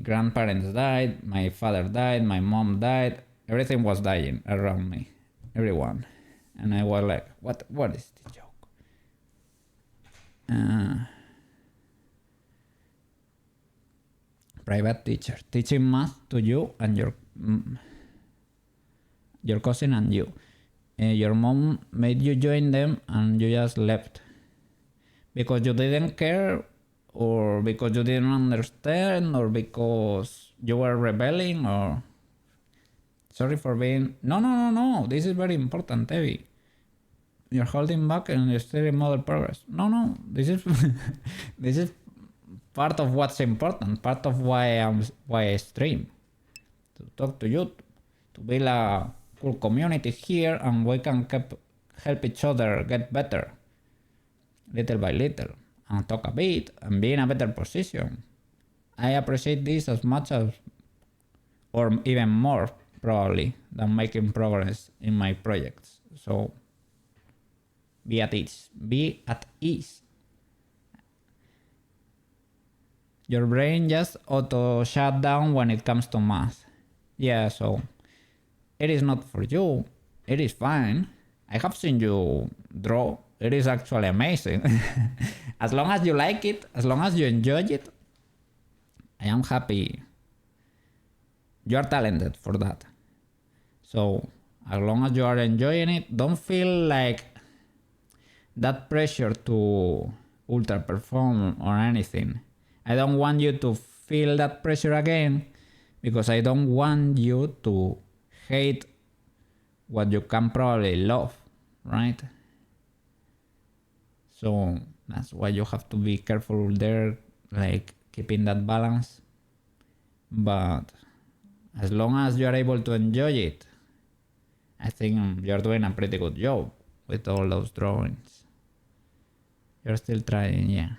grandparents died, my father died, my mom died. Everything was dying around me, everyone. And I was like, what is the joke? Private teacher teaching math to you and your cousin and you. Your mom made you join them and you just left because you didn't care, or because you didn't understand, or because you were rebelling, or sorry for being no, this is very important, Evie. You're holding back and you're steering model progress. No, this is this is part of what's important, part of why I stream, to talk to you, to build a cool community here, and we can help each other get better little by little, and talk a bit and be in a better position. I appreciate this as much as, or even more probably, than making progress in my projects. So be at ease. Your brain just auto shut down when it comes to math. Yeah, so it is not for you. It is fine. I have seen you draw. It is actually amazing. As long as you like it, as long as you enjoy it, I am happy. You are talented for that. So as long as you are enjoying it, don't feel like that pressure to ultra perform or anything. I don't want you to feel that pressure again, because I don't want you to hate what you can probably love, right? So that's why you have to be careful there, like keeping that balance. But as long as you are able to enjoy it, I think you're doing a pretty good job with all those drawings. You're still trying, yeah.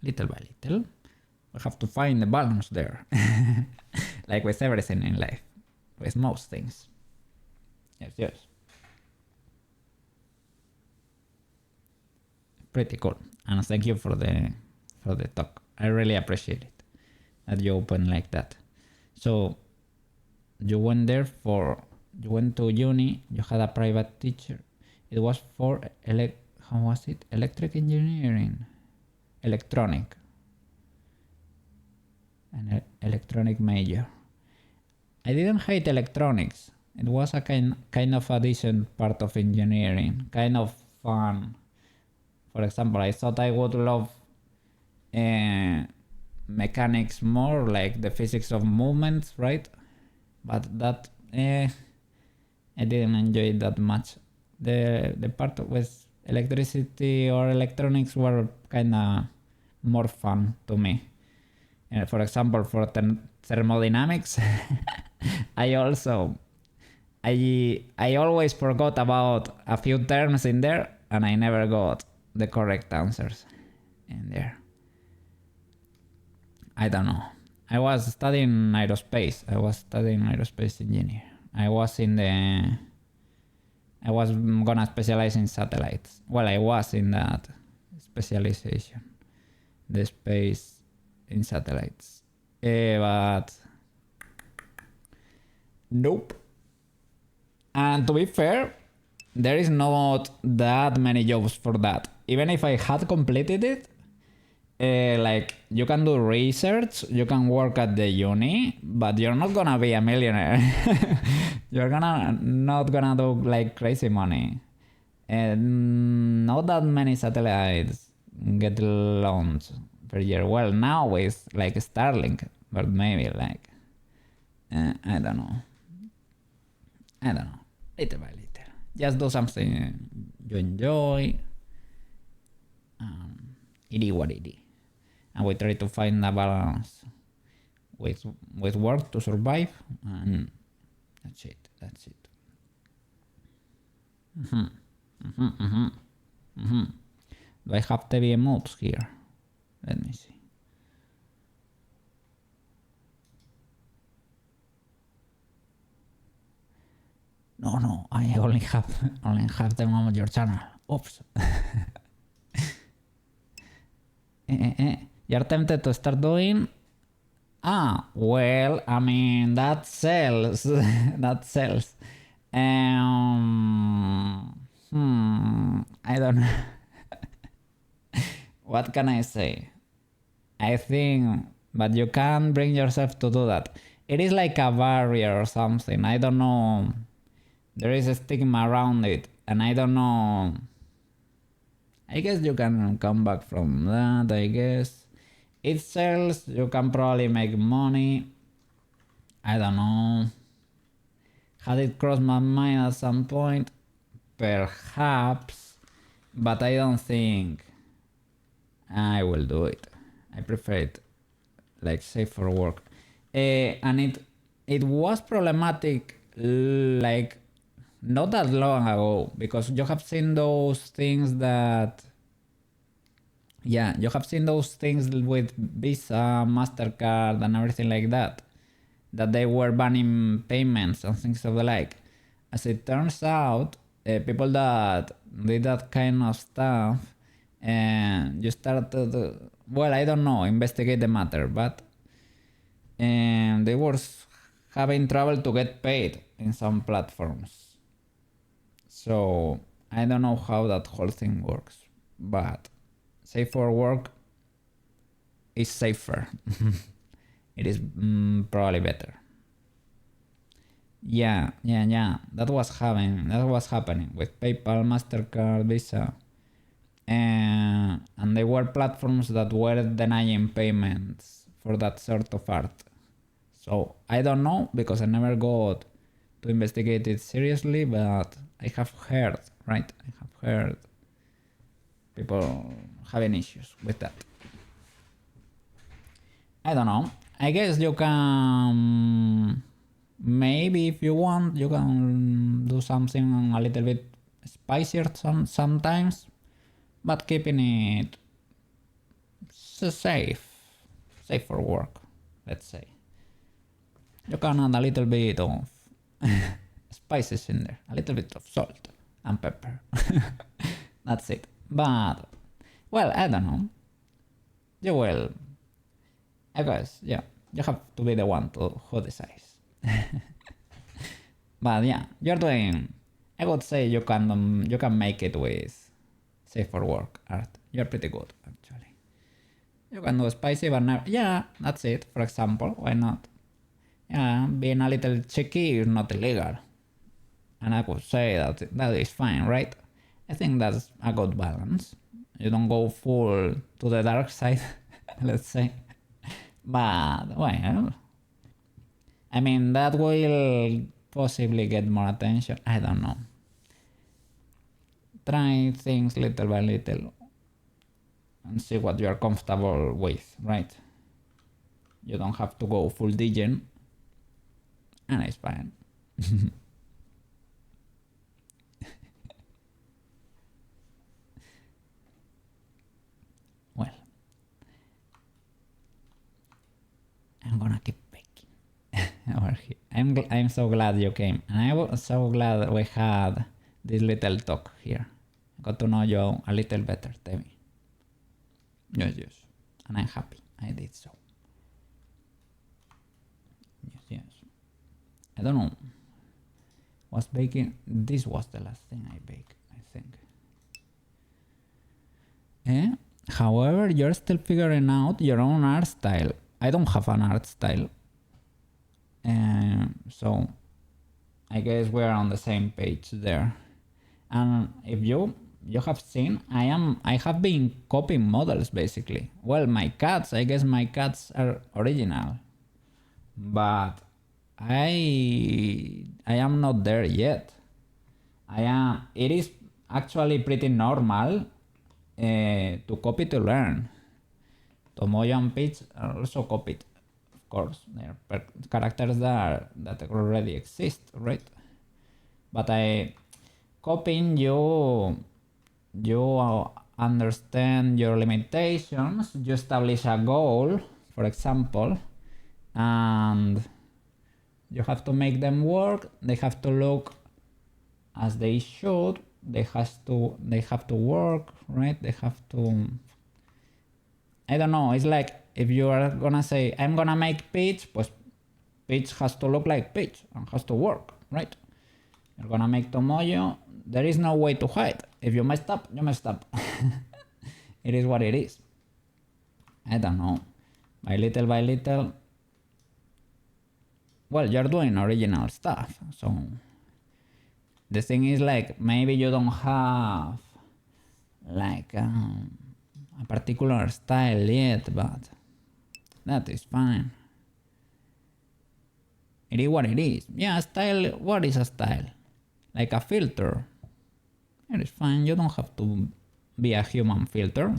Little by little. We have to find the balance there. Like with everything in life. With most things. Yes. Pretty cool. And thank you for the talk. I really appreciate it that you open like that. So you went to uni, you had a private teacher. It was for electric engineering, electronic, an electronic major. I didn't hate electronics. It was a kind of a decent part of engineering, kind of fun. For example, I thought I would love mechanics more, like the physics of movements, right? But that I didn't enjoy it that much. The part with electricity or electronics were kind of more fun to me. For example, for thermodynamics, I always forgot about a few terms in there, and I never got the correct answers in there. I don't know. I was studying aerospace. I was studying aerospace engineer. I was gonna specialize in satellites. Well, I was in that specialization, the space in satellites. But nope. And to be fair, there is not that many jobs for that. Even if I had completed it, like you can do research, you can work at the uni, but you're not gonna be a millionaire. You're not gonna do like crazy money. And not that many satellites get launched per year. Well, now it's like Starlink, but maybe like I don't know. Little by little. Just do something you enjoy. It is what it is. And we try to find a balance with work to survive, and that's it. Do I have TV emotes here? Let me see. No, I only have them on your channel. Oops. You're tempted to start doing? Well, I mean, that sells. That sells. I don't know. What can I say? I think, but you can't bring yourself to do that. It is like a barrier or something. I don't know. There is a stigma around it, and I don't know. I guess you can come back from that, I guess. It sells, you can probably make money. I don't know. Had it crossed my mind at some point? Perhaps. But I don't think I will do it. I prefer it like safe for work. And it was problematic like not that long ago, because you have seen those things that you have seen those things with Visa, MasterCard and everything like that they were banning payments and things of the like. As it turns out, people that did that kind of stuff, and you started, well, I don't know, investigate the matter, but they were having trouble to get paid in some platforms. So I don't know how that whole thing works, but safe for work is safer. It is probably better. Yeah. That was happening with PayPal, MasterCard, Visa, and they were platforms that were denying payments for that sort of art. So I don't know, because I never got to investigate it seriously, but I have heard, right? I have heard people having issues with that. I don't know. I guess you can, maybe if you want, you can do something a little bit spicier sometimes, but keeping it safe for work, let's say. You can add a little bit of spices in there, a little bit of salt and pepper. That's it. But, well, I don't know. You will, I guess, yeah, you have to be the one who decides. But yeah, you're doing, I would say you can make it with safe for work art. You're pretty good, actually. You can do spicy, but never, yeah, that's it. For example, why not? Yeah, being a little cheeky is not illegal. And I could say that is fine, right? I think that's a good balance. You don't go full to the dark side, let's say. But, well, I mean, that will possibly get more attention. I don't know. Try things little by little and see what you're comfortable with, right? You don't have to go full degen, and it's fine. Well, I'm gonna keep baking over here. I'm so glad you came, and I was so glad we had this little talk here. I got to know you a little better, Tevi. Yes, and I'm happy I did so. Yes. I don't know. Was baking? This was the last thing I baked, I think. However, you're still figuring out your own art style. I don't have an art style. So I guess we're on the same page there. And if you have seen, I have been copying models basically. Well, my cats, I guess my cats are original, but I am not there yet. It is actually pretty normal to copy to learn. Tomoyo and Peach are also copied, of course. They're characters that already exist, right? But copying, you understand your limitations, you establish a goal, for example, and you have to make them work. They have to look as they should. They have to work, right? They have to, I don't know, it's like if you are gonna say, I'm gonna make Peach, pues Peach has to look like Peach and has to work, right? You're gonna make Tomoyo, there is no way to hide. If you messed up, you messed up. It is what it is. I don't know. By little, well, you're doing original stuff, so the thing is, like, maybe you don't have like a particular style yet, but that is fine. It is what it is. Yeah, style, what is a style? Like a filter. It is fine, you don't have to be a human filter.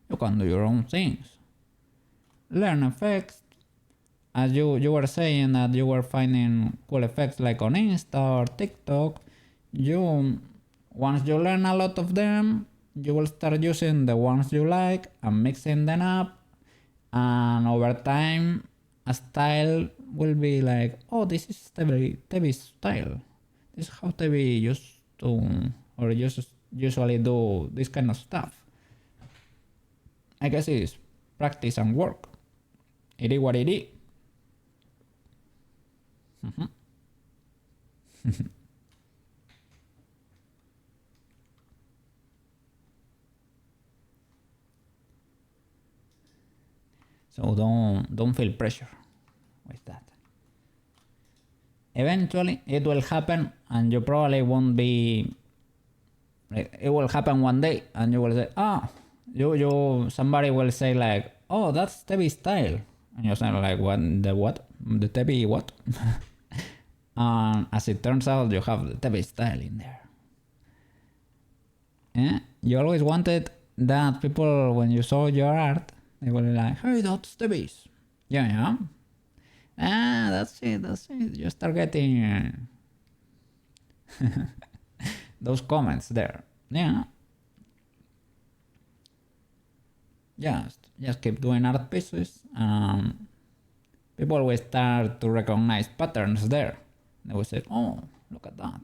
You can do your own things. Learn effects. As you were saying that you were finding cool effects like on Insta or TikTok, once you learn a lot of them, you will start using the ones you like and mixing them up, and over time a style will be like, oh, this is Tevi's style. This is how Tevi used to, or usually do this kind of stuff. I guess it's practice and work. It is what it is. So don't feel pressure with that. Eventually it will happen, and you probably won't be, it will happen one day and you will say, somebody will say like, oh, that's Tevi style, and you're saying like, the Tevi what? And as it turns out, you have the Tevi style in there. You always wanted that people, when you saw your art, they were like, hey, that's the beast. Yeah. That's it. You start getting those comments there. Yeah. Just keep doing art pieces. People will start to recognize patterns there. They will say, oh, look at that.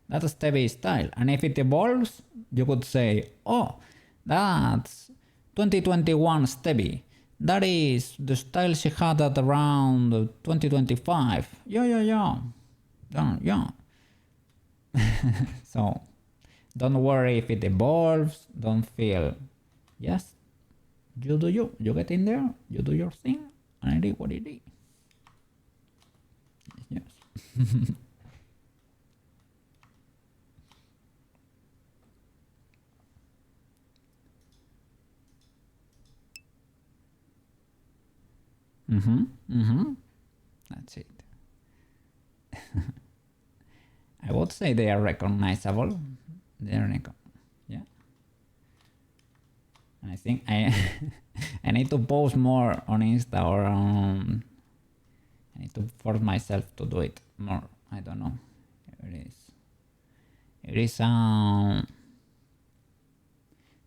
That's Stevie style. And if it evolves, you could say, oh, that's 2021 Stevie. That is the style she had at around 2025. Yeah. So, don't worry if it evolves. Don't feel. Yes, you do you. You get in there, you do your thing, and it is what it is. Yes. That's it. I would say they are recognizable. Yeah. I think I need to post more on Insta or I need to force myself to do it more. I don't know. It is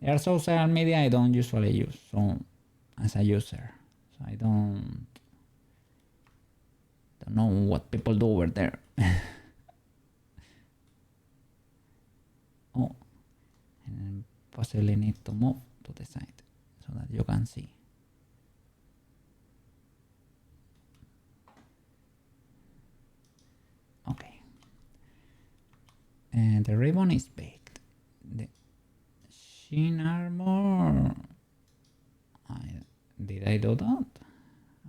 there are social media I don't usually use, so as a user. So I don't know what people do over there. Oh, and possibly need to move to the side so that you can see. Okay. And the ribbon is baked. The shin armor. Did I do that?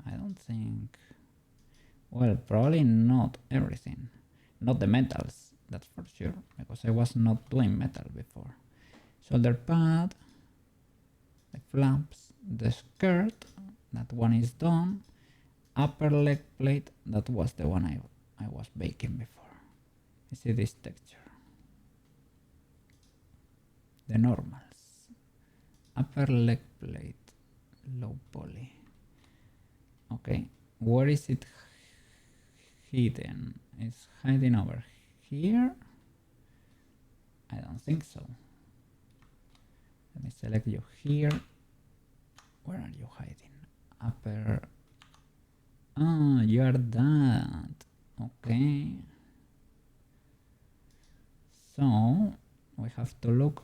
I don't think. Well, probably not everything. Not the metals, that's for sure, because I was not doing metal before. Shoulder pad, the flaps, the skirt, that one is done. Upper leg plate, that was the one I was baking before. You see this texture? The normals. Upper leg plate, low poly. Okay, where is it hidden? It's hiding over here? I don't think so. Let me select you here. Where are you hiding? Upper. Ah, you are that. Okay. So we have to look.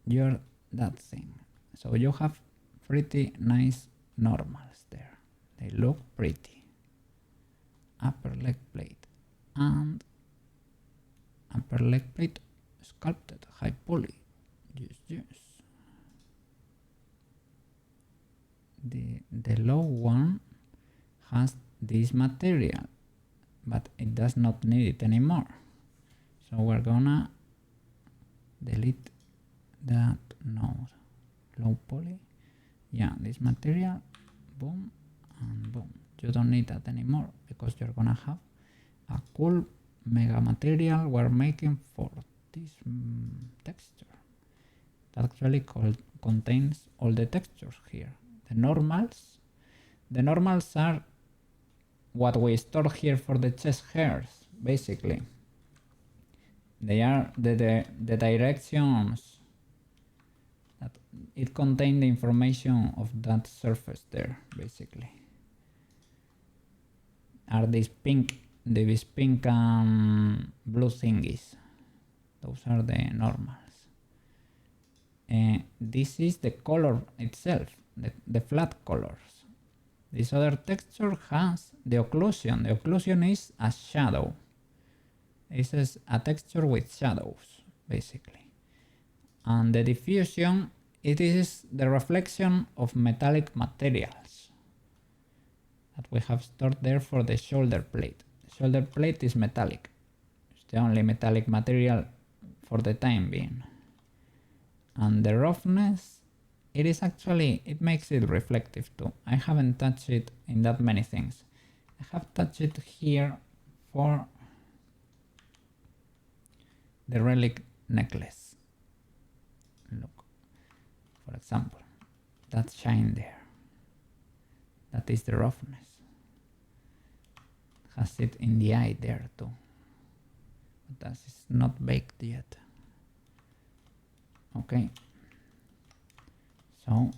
You're that thing. So you have pretty nice normals there. They look pretty. Upper leg plate and upper leg plate sculpted high poly. Yes. The low one has this material, but it does not need it anymore. So we're gonna delete that node. Low poly. Yeah, this material, boom and boom. You don't need that anymore because you're gonna have a cool mega material we're making for this texture that actually contains all the textures here. The normals are what we store here for the chest hairs, basically. They are the directions that it contains the information of that surface there, basically. Are these pink blue thingies. Those are the normals. This is the color itself, the flat colors. This other texture has the occlusion. The occlusion is a shadow. This is a texture with shadows, basically. And the diffusion, it is the reflection of metallic materials that we have stored there for the shoulder plate. The shoulder plate is metallic. It's the only metallic material for the time being. And the roughness, it makes it reflective too. I haven't touched it in that many things. I have touched it here for the relic necklace. Look, for example, that shine there. That is the roughness. Has it in the eye there too. But that is not baked yet. Okay. So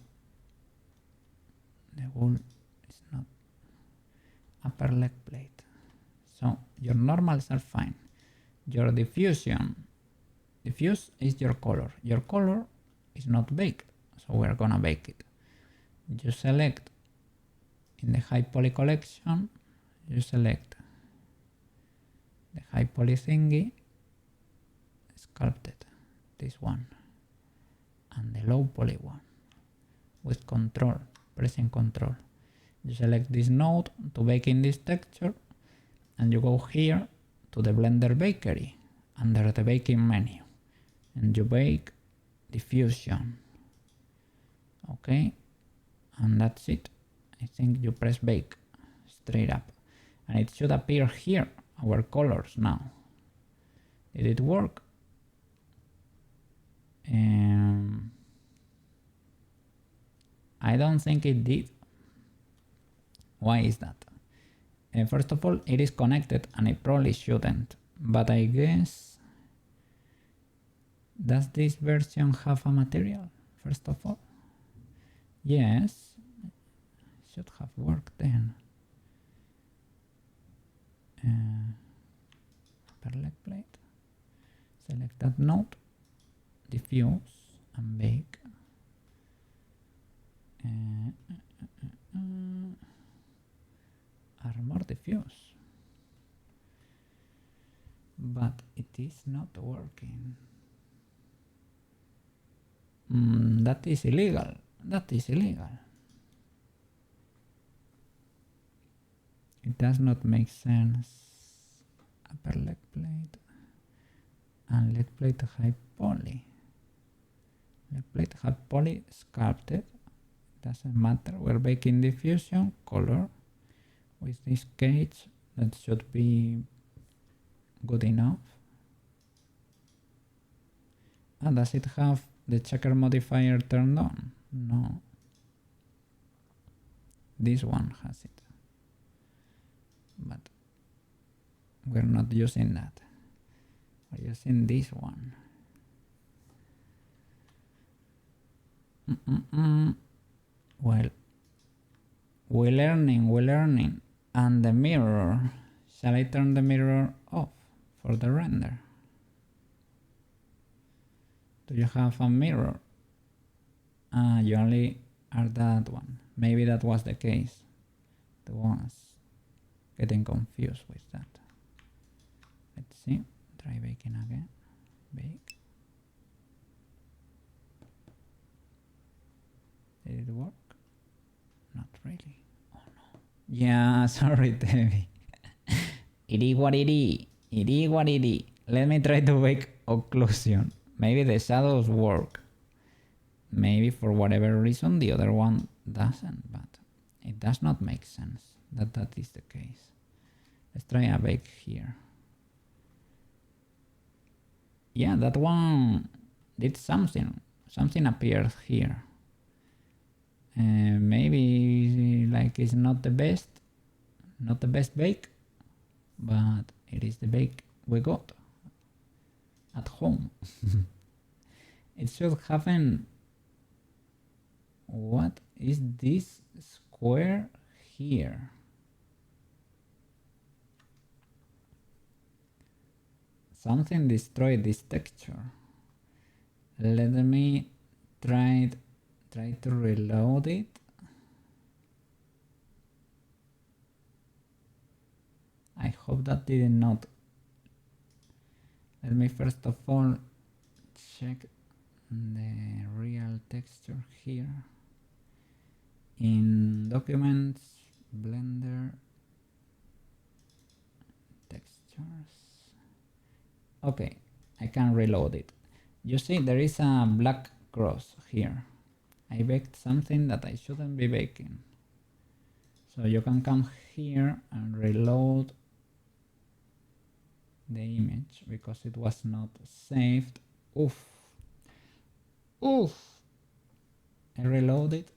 the wool is not upper leg plate. So your normals are fine. Your diffuse is your color. Your color is not baked, so we're gonna bake it. You select in the high poly collection, you select the high poly thingy, sculpted, this one, and the low poly one, with control, pressing control. You select this node to bake in this texture, and you go here to the Blender Bakery, under the baking menu, and you bake diffusion. Okay, and that's it. I think you press bake straight up, and it should appear here, our colors now. Did it work? I don't think it did. Why is that? First of all, it is connected and it probably shouldn't, but I guess, does this version have a material? First of all, yes, it should have worked then. Upper leg plate, select that node, diffuse and bake. Armor diffuse, but it is not working. That is illegal. That is illegal. It does not make sense. Upper leg plate and leg plate high poly. Leg plate high poly sculpted. Doesn't matter. We're baking diffusion color with this cage. That should be good enough. And does it have the checker modifier turned on? No. This one has it. But we're not using that. We're using this one. Well, we're learning. And the mirror, shall I turn the mirror off for the render? Do you have a mirror? You only are that one. Maybe that was the case. I was getting confused with that. Let's see, try baking again. Bake. Did it work? Not really. Oh no. Yeah, sorry, Tevi. It is what it is. It is what it is. Let me try to bake occlusion. Maybe the shadows work. Maybe for whatever reason the other one doesn't, but it does not make sense that that is the case. Let's try a bake here. Yeah, that one did something. Something appeared here. Maybe like it's not the best bake, but it is the bake we got at home. It should happen. What is this square here? Something destroyed this texture. Let me try to reload it. I hope that did not. Let me first of all check the real texture here. In Documents, Blender, Textures. Okay, I can reload it. You see there is a black cross here. I baked something that I shouldn't be baking. So you can come here and reload the image because it was not saved. Oof. Oof! I reloaded.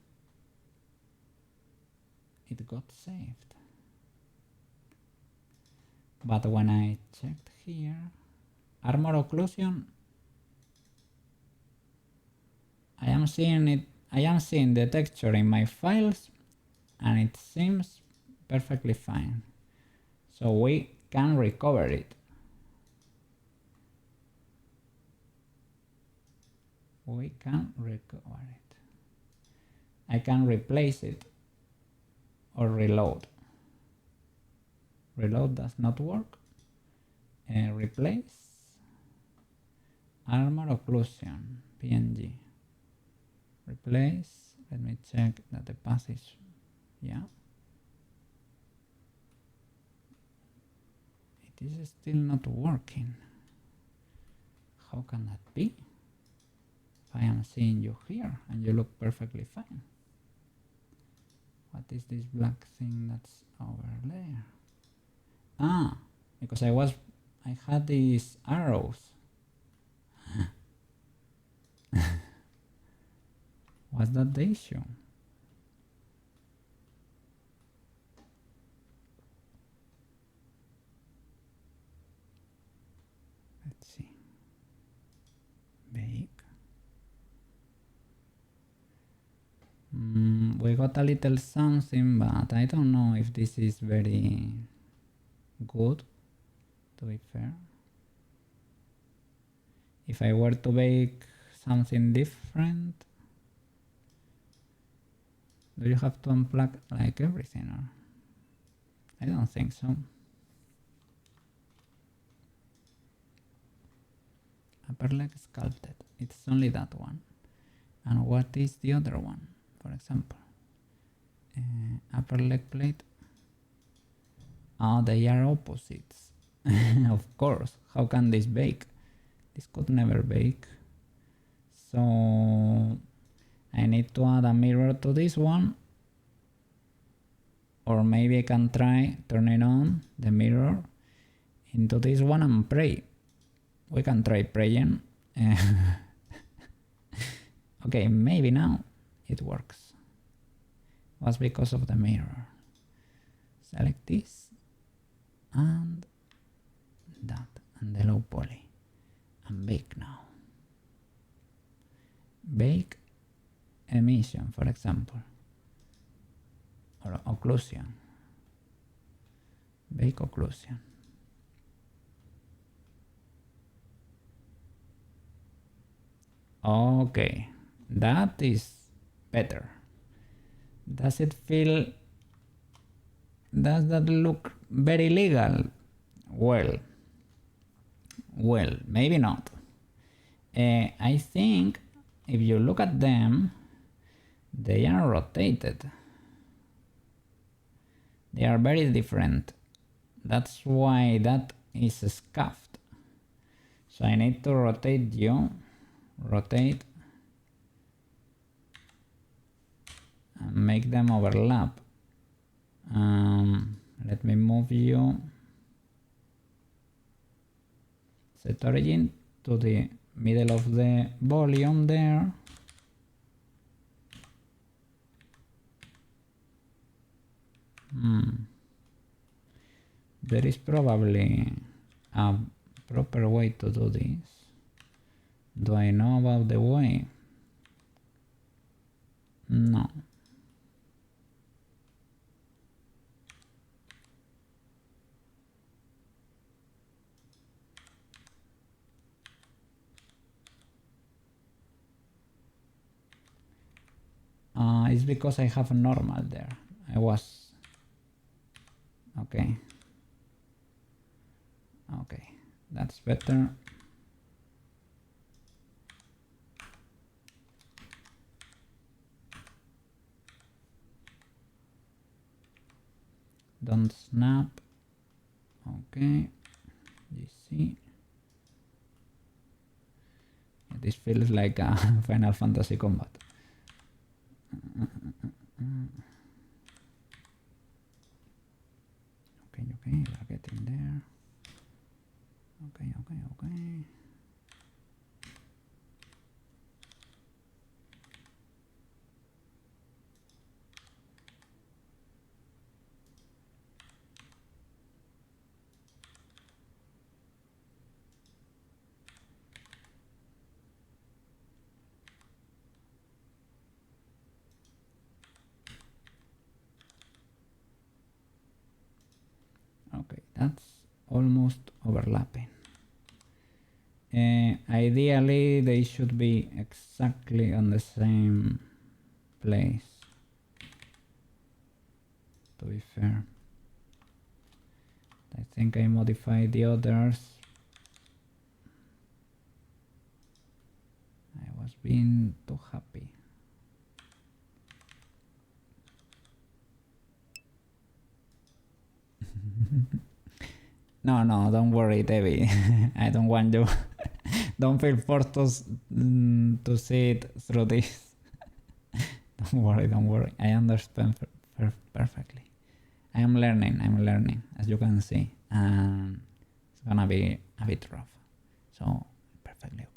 It got saved. But when I checked here, armor occlusion, I am seeing the texture in my files and it seems perfectly fine. So we can recover it. We can recover it. I can replace it or reload. Reload does not work. Replace armor occlusion PNG. Replace. Let me check that the path is, yeah. It is still not working. How can that be? If I am seeing you here and you look perfectly fine. What is this black thing that's over there? Ah, because I had these arrows. Was that the issue? Let's see. Bake. We got a little something, but I don't know if this is very good, to be fair. If I were to bake something different, do you have to unplug like everything, or? I don't think so. Upper leg sculpted, it's only that one. And what is the other one, for example? Upper leg plate. Oh, they are opposites. Of course, how can this bake? This could never bake. So I need to add a mirror to this one. Or maybe I can try turning on the mirror into this one and pray. We can try praying. Okay, maybe now it works. Was because of the mirror. Select this and that and the low poly and bake now. Bake emission, for example, or occlusion. Bake occlusion. Okay, that is better. Does it feel, does that look very legal? Well, maybe not. I think if you look at them, they are rotated. They are very different. That's why that is scuffed. So I need to rotate you. Rotate. And make them overlap. Let me move you. Set origin to the middle of the volume there. There is probably a proper way to do this. Do I know about the way? No. It's because I have normal there. I was... Okay. Okay, that's better. Don't snap. Okay. GC. This feels like a Final Fantasy combat. Okay, we're getting there. Okay. that's almost overlapping. Ideally they should be exactly on the same place, to be fair. I think I modified the others. I was being too happy. No, don't worry, Debbie. I don't want you. Don't feel forced to see it through this. Don't worry. I understand perfectly. I am learning, as you can see. And it's gonna be a bit rough. So, perfectly okay.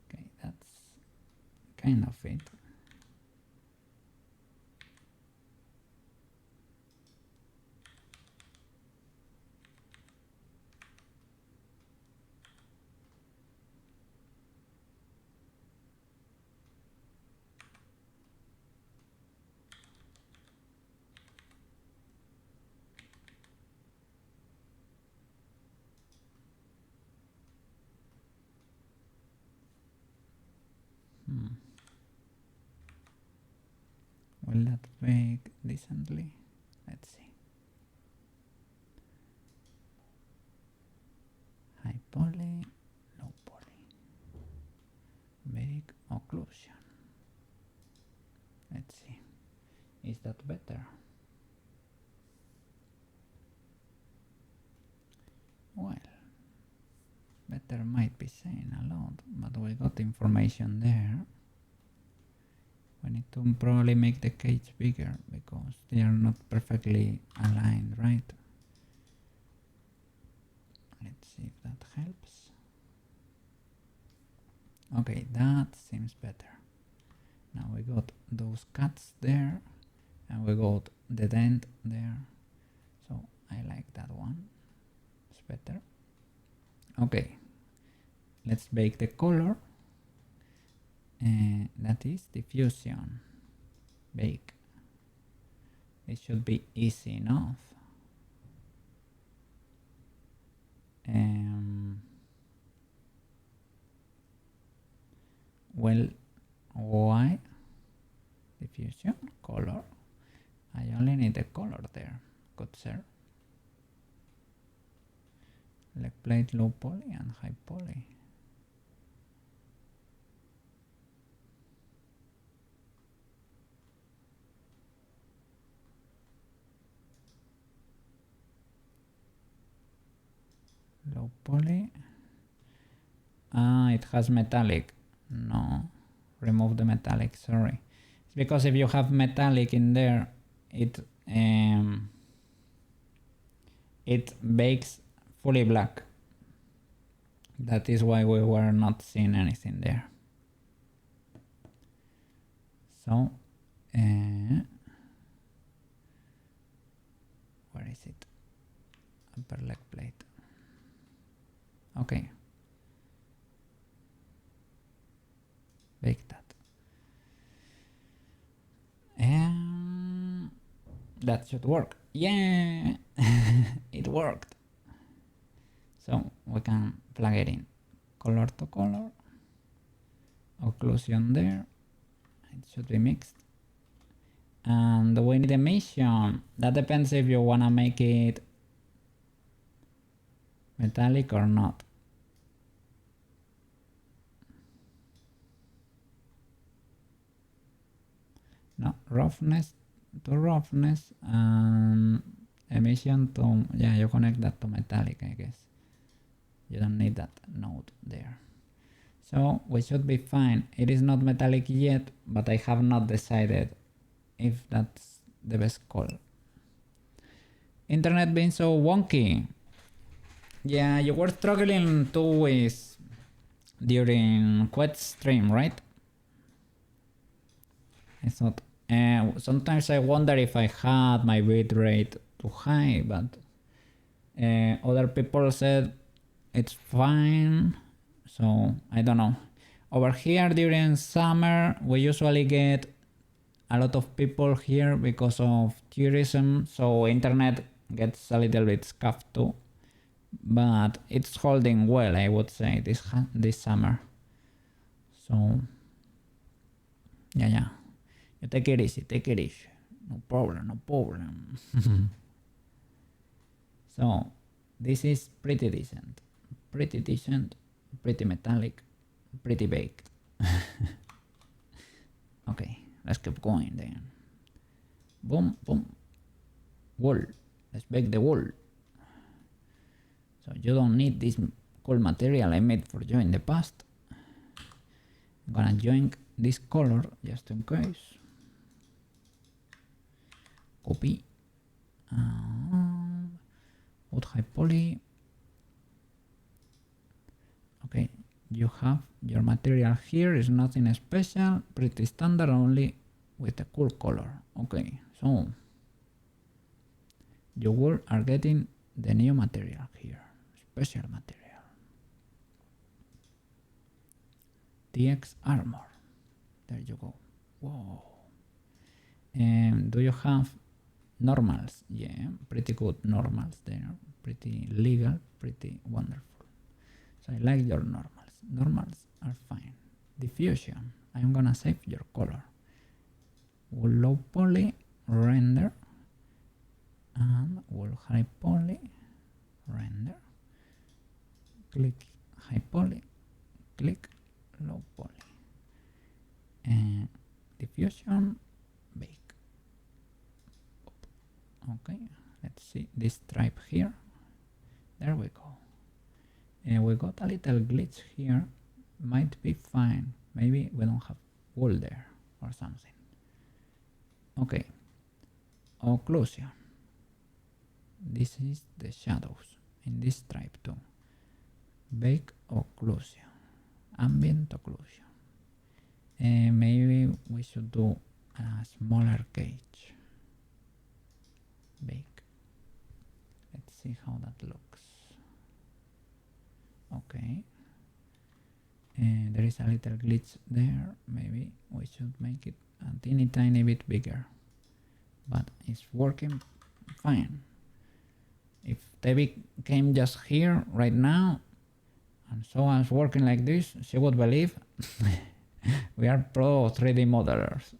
Okay, that's kind of it. Will that bake decently? Let's see. High poly, low poly. Bake occlusion. Let's see. Is that better? Well, better might be saying a lot, but we got information there. We need to probably make the cage bigger because they are not perfectly aligned, right? Let's see if that helps. Okay, that seems better. Now we got those cuts there and we got the dent there. So I like that one. It's better. Okay, let's bake the color. That is diffusion. Bake. It should be easy enough. Well, why? Diffusion, color. I only need the color there. Good sir. Leg plate, low poly and high poly. Low poly. Ah, it has metallic. No, remove the metallic, sorry. It's because if you have metallic in there, it bakes fully black. That is why we were not seeing anything there. So, where is it? Upper leg plate. Okay. Bake that. And that should work. Yeah, it worked. So we can plug it in. Color to color. Occlusion there. It should be mixed. And we need emission. That depends if you wanna make it metallic or not. No, roughness to roughness and emission to, yeah, you connect that to metallic, I guess. You don't need that node there. So we should be fine. It is not metallic yet, but I have not decided if that's the best call. Internet being so wonky. Yeah, you were struggling too with during quest stream, right? I thought sometimes I wonder if I had my bitrate too high, but other people said it's fine, so I don't know. Over here during summer we usually get a lot of people here because of tourism, so internet gets a little bit scuffed too, but it's holding well, I would say, this summer. So yeah, you take it easy, no problem. So this is pretty decent, pretty metallic, pretty baked. Okay, let's keep going then. Boom, wool. Let's bake the wool. So you don't need this cool material I made for you in the past. I'm gonna join this color just in case. Copy. Put high poly. Okay, you have your material here. Is nothing special, pretty standard, only with a cool color. Okay, so you will are getting the new material here, special material. TX armor. There you go. Whoa. And do you have normals? Yeah, pretty good normals there. Pretty legal, pretty wonderful. So I like your normals. Normals are fine. Diffusion. I'm gonna save your color. Low poly, render. And we'll high poly, render. Click high poly, click low poly. And diffusion, bake. Okay, let's see this stripe here. There we go. And we got a little glitch here. Might be fine. Maybe we don't have wool there or something. Okay. Occlusion. This is the shadows in this stripe too. Bake occlusion. Ambient occlusion. And maybe we should do a smaller gauge. Bake. Let's see how that looks. Okay. And there is a little glitch there. Maybe we should make it a tiny bit bigger. But it's working fine. If Debbie came just here right now and saw us working like this, she would believe we are pro 3D modelers.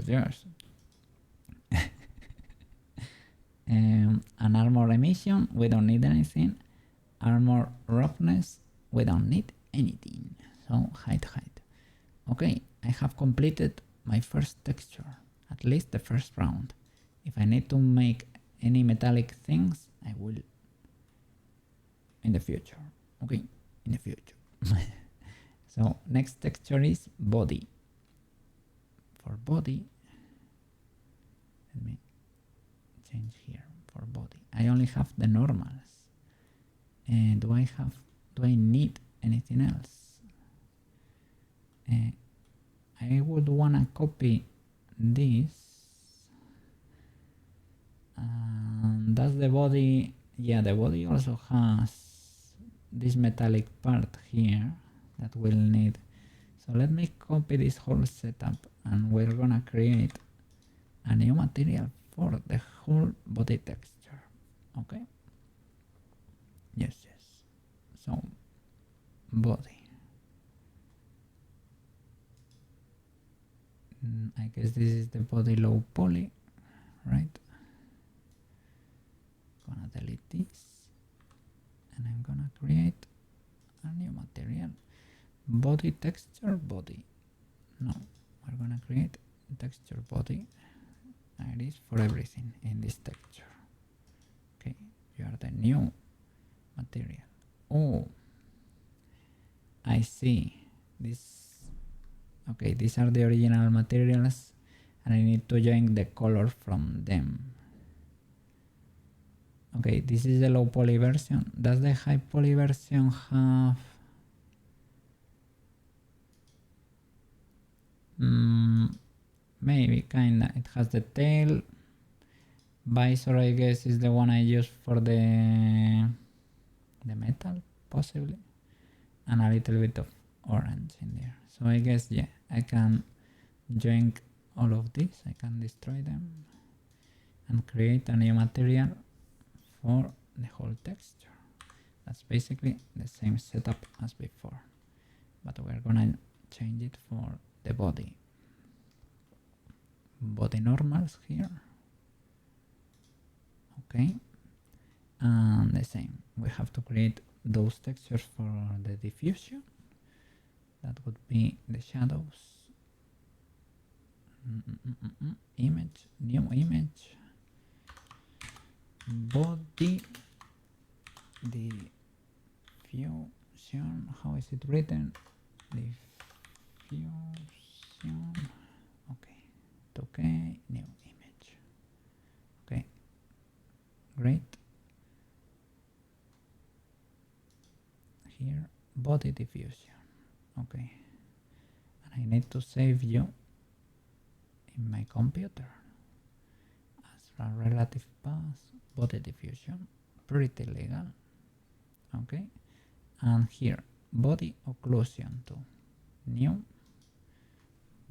Yes. An armor emission, we don't need anything. Armor roughness, we don't need anything. So height. Okay, I have completed my first texture, at least the first round. If I need to make any metallic things, I will in the future. Okay, in the future. So next texture is body. For body, let me change here for body. I only have the normals. And do I need anything else? I would wanna copy this. That's the body. Yeah, the body also has this metallic part here that we'll need. So let me copy this whole setup and we're gonna create a new material for the whole body texture. Okay? Yes. So, body. I guess this is the body low poly, right? Gonna delete this and I'm gonna create a new material. Body texture body. No, we're gonna create texture body. It is for everything in this texture. Okay, you are the new material. Oh, I I see. Okay, these are the original materials and I need to join the color from them. Okay, this is the low poly version. Does the high poly version have maybe kinda? It has the tail. Visor, I guess, is the one I use for the metal, possibly, and a little bit of orange in there. So I guess, yeah, I can join all of these. I can destroy them and create a new material for the whole texture. That's basically the same setup as before, but we're gonna change it for the body normals here. Okay, and the same, we have to create those textures for the diffusion. That would be the shadows. Image, new image, body diffusion. How is it written? Diffusion. Okay, new image. Okay, great. Here, body diffusion. Okay, and I need to save you in my computer as a relative path. Body diffusion, pretty legal. Okay, and here, body occlusion too. New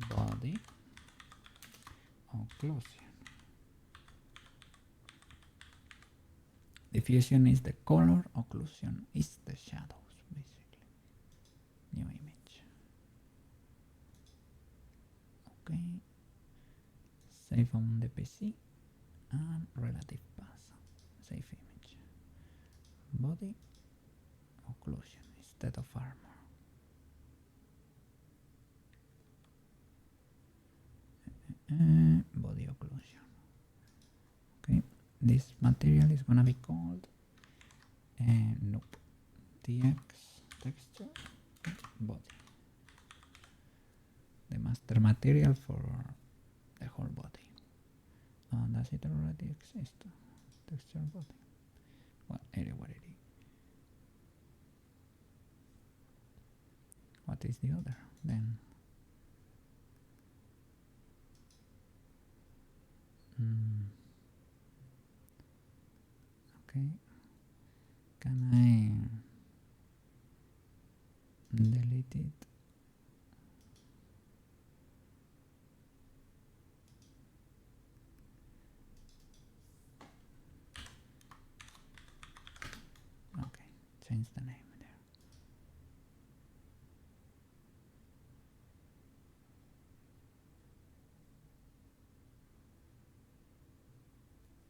body occlusion. Diffusion is the color, occlusion is the shadows, basically. New image. Okay. Save on the PC and relative path. Save image. Body occlusion instead of armor. Body occlusion. Okay, this material is gonna be called nope, TX texture body. The master material for the whole body. Does it already exist? Texture body. Well, anywhere it is. What is the other then? Okay, can I delete it? Okay, change the name there.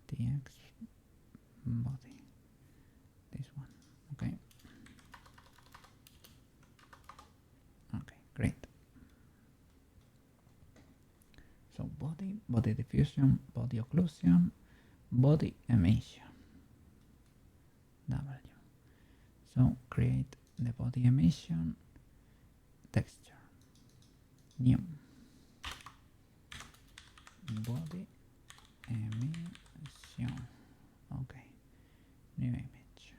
TX body, this one. Okay, great. So body diffusion, body occlusion, body emission. W. So create the body emission texture. New body emission. Okay, new image.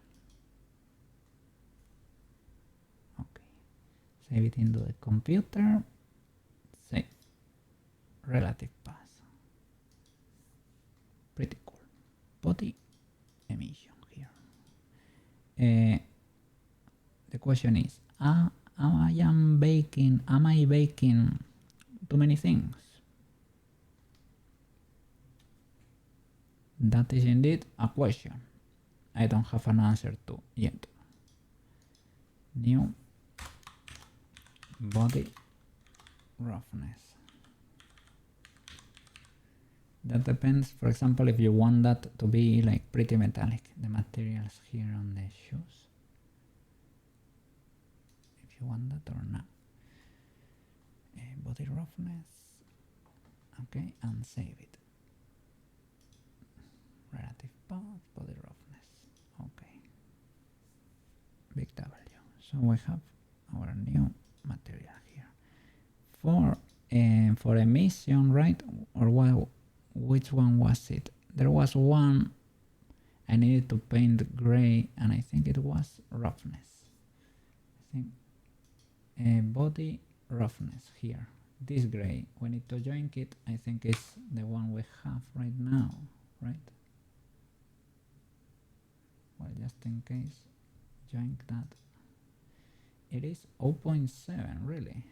Okay, save it into the computer. Save relative path. Pretty cool. Body emission here. The question is, am I baking too many things? That is indeed a question I don't have an answer to yet. New body roughness. That depends. For example, if you want that to be like pretty metallic, the materials here on the shoes, if you want that or not. Body roughness. Okay, and save it. Relative path, body roughness. Okay, big W. So we have our new material here. For emission, right? Or what? Which one was it? There was one I needed to paint gray, and I think it was roughness. I think body roughness here. This gray. We need to join it. I think it's the one we have right now, right? Well, just in case, join that. It is 0.7, really.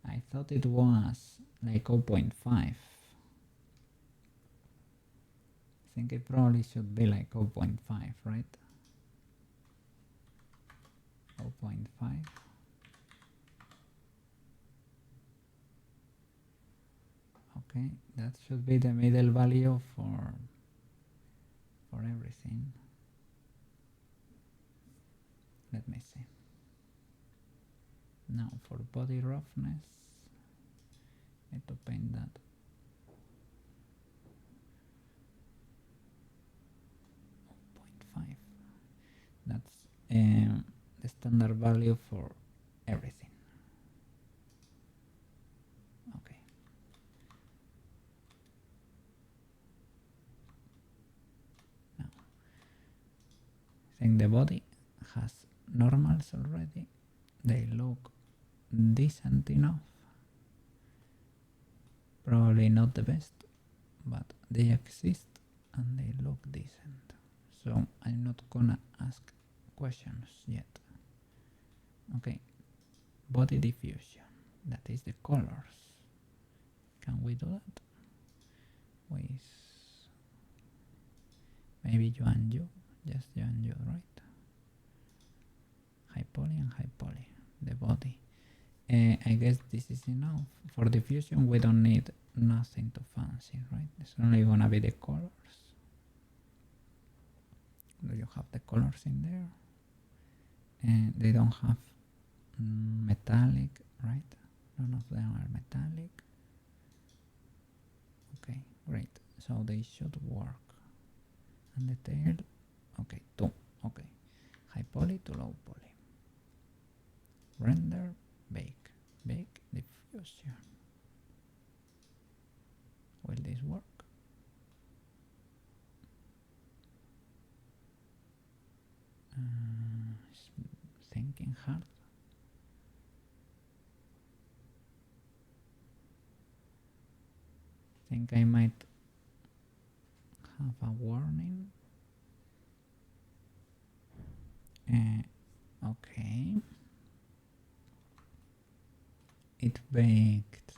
I thought it was like 0.5. I think it probably should be like 0.5, right? 0.5. Okay, that should be the middle value for everything. Let me see. Now for body roughness, I need to paint that. That's the standard value for everything. Okay. Now, I think the body has normals already. They look decent enough. Probably not the best, but they exist and they look decent. So I'm not gonna ask questions yet. Okay, body diffusion, that is the colors. Can we do that? With maybe you and you, just you and you, right? High poly and high poly, the body. I guess this is enough. For diffusion we don't need nothing too fancy, right? It's only gonna be the colors. Do you have the colors in there? And they don't have metallic, right? None of them are metallic. Okay, great. So they should work. And the tail, okay, 2. Okay, high poly to low poly. Render, bake, bake, diffusion. Will this work? Thinking hard. Think I might have a warning. Okay. It baked.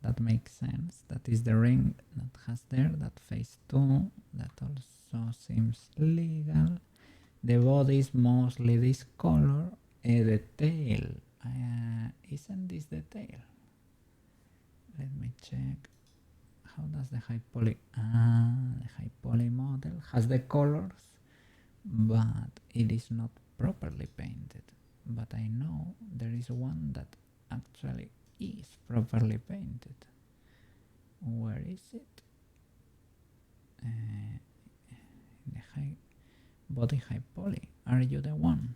That makes sense. That is the ring that has there, that phase 2. That also seems legal. The body is mostly this color. The tail, isn't this the tail? Let me check. How does the high poly? The high poly model has the colors, but it is not properly painted. But I know there is one that actually is properly painted. Where is it? The high body high poly. Are you the one?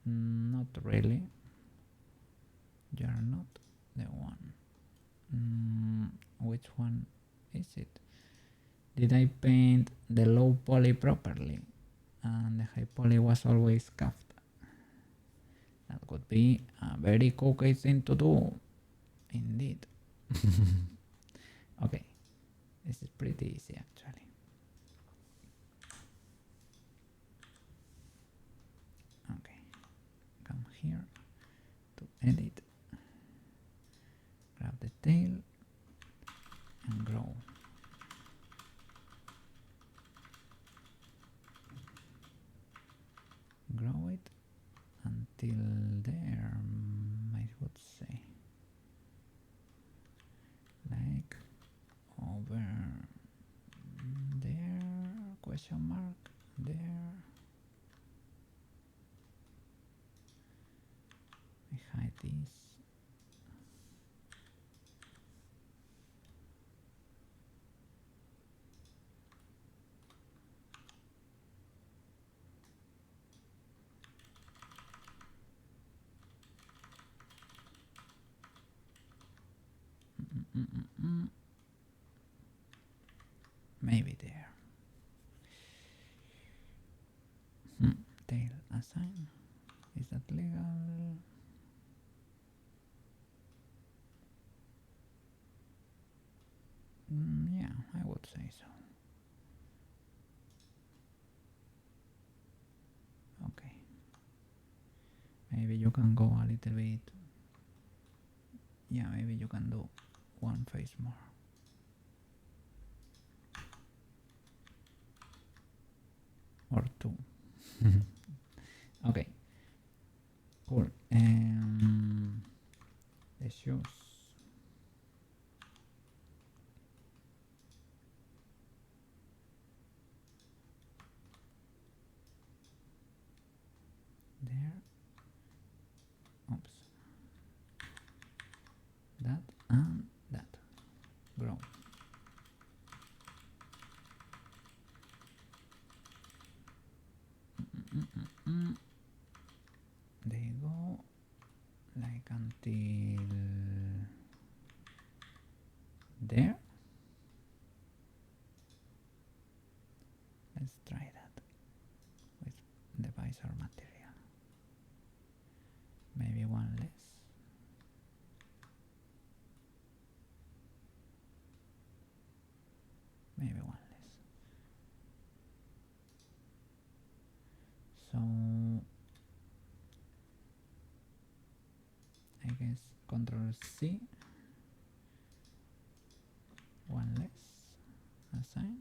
Not really. You are not the one. Which one is it? Did I paint the low poly properly and the high poly was always scuffed? That would be a very cookie thing to do, indeed. Okay, this is pretty easy actually. Okay, come here to edit, grab the tail and grow. Grow it until there, I would say, like over there, question mark, there. I hide this. Tail assign. Is that legal? Yeah, I would say so. Okay. Maybe you can go a little bit. Yeah, maybe you can do one face more. Or two. Okay. Cool. The shoes. There. Oops. That and that. Grow. They go like until there. Let's try that with the visor material. Maybe one less. Maybe one less. So I guess Control C. One less. Assign.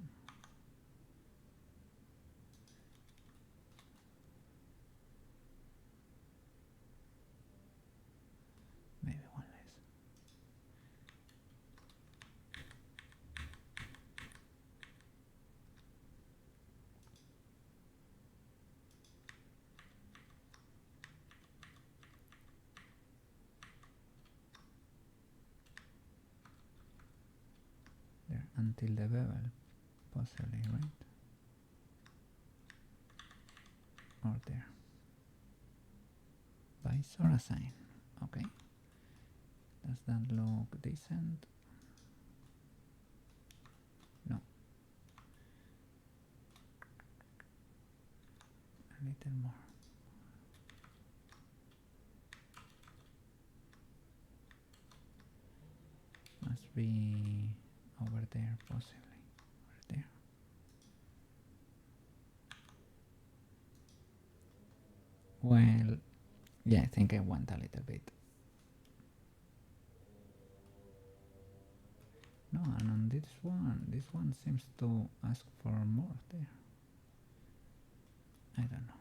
Maybe one less. There until the bevel, possibly, right? Or there. Visor assign. Okay. Does that look decent? No. A little more. Must be over there, possibly. Over there. Well, yeah, I think I went a little bit. No, and on this one seems to ask for more there. I don't know.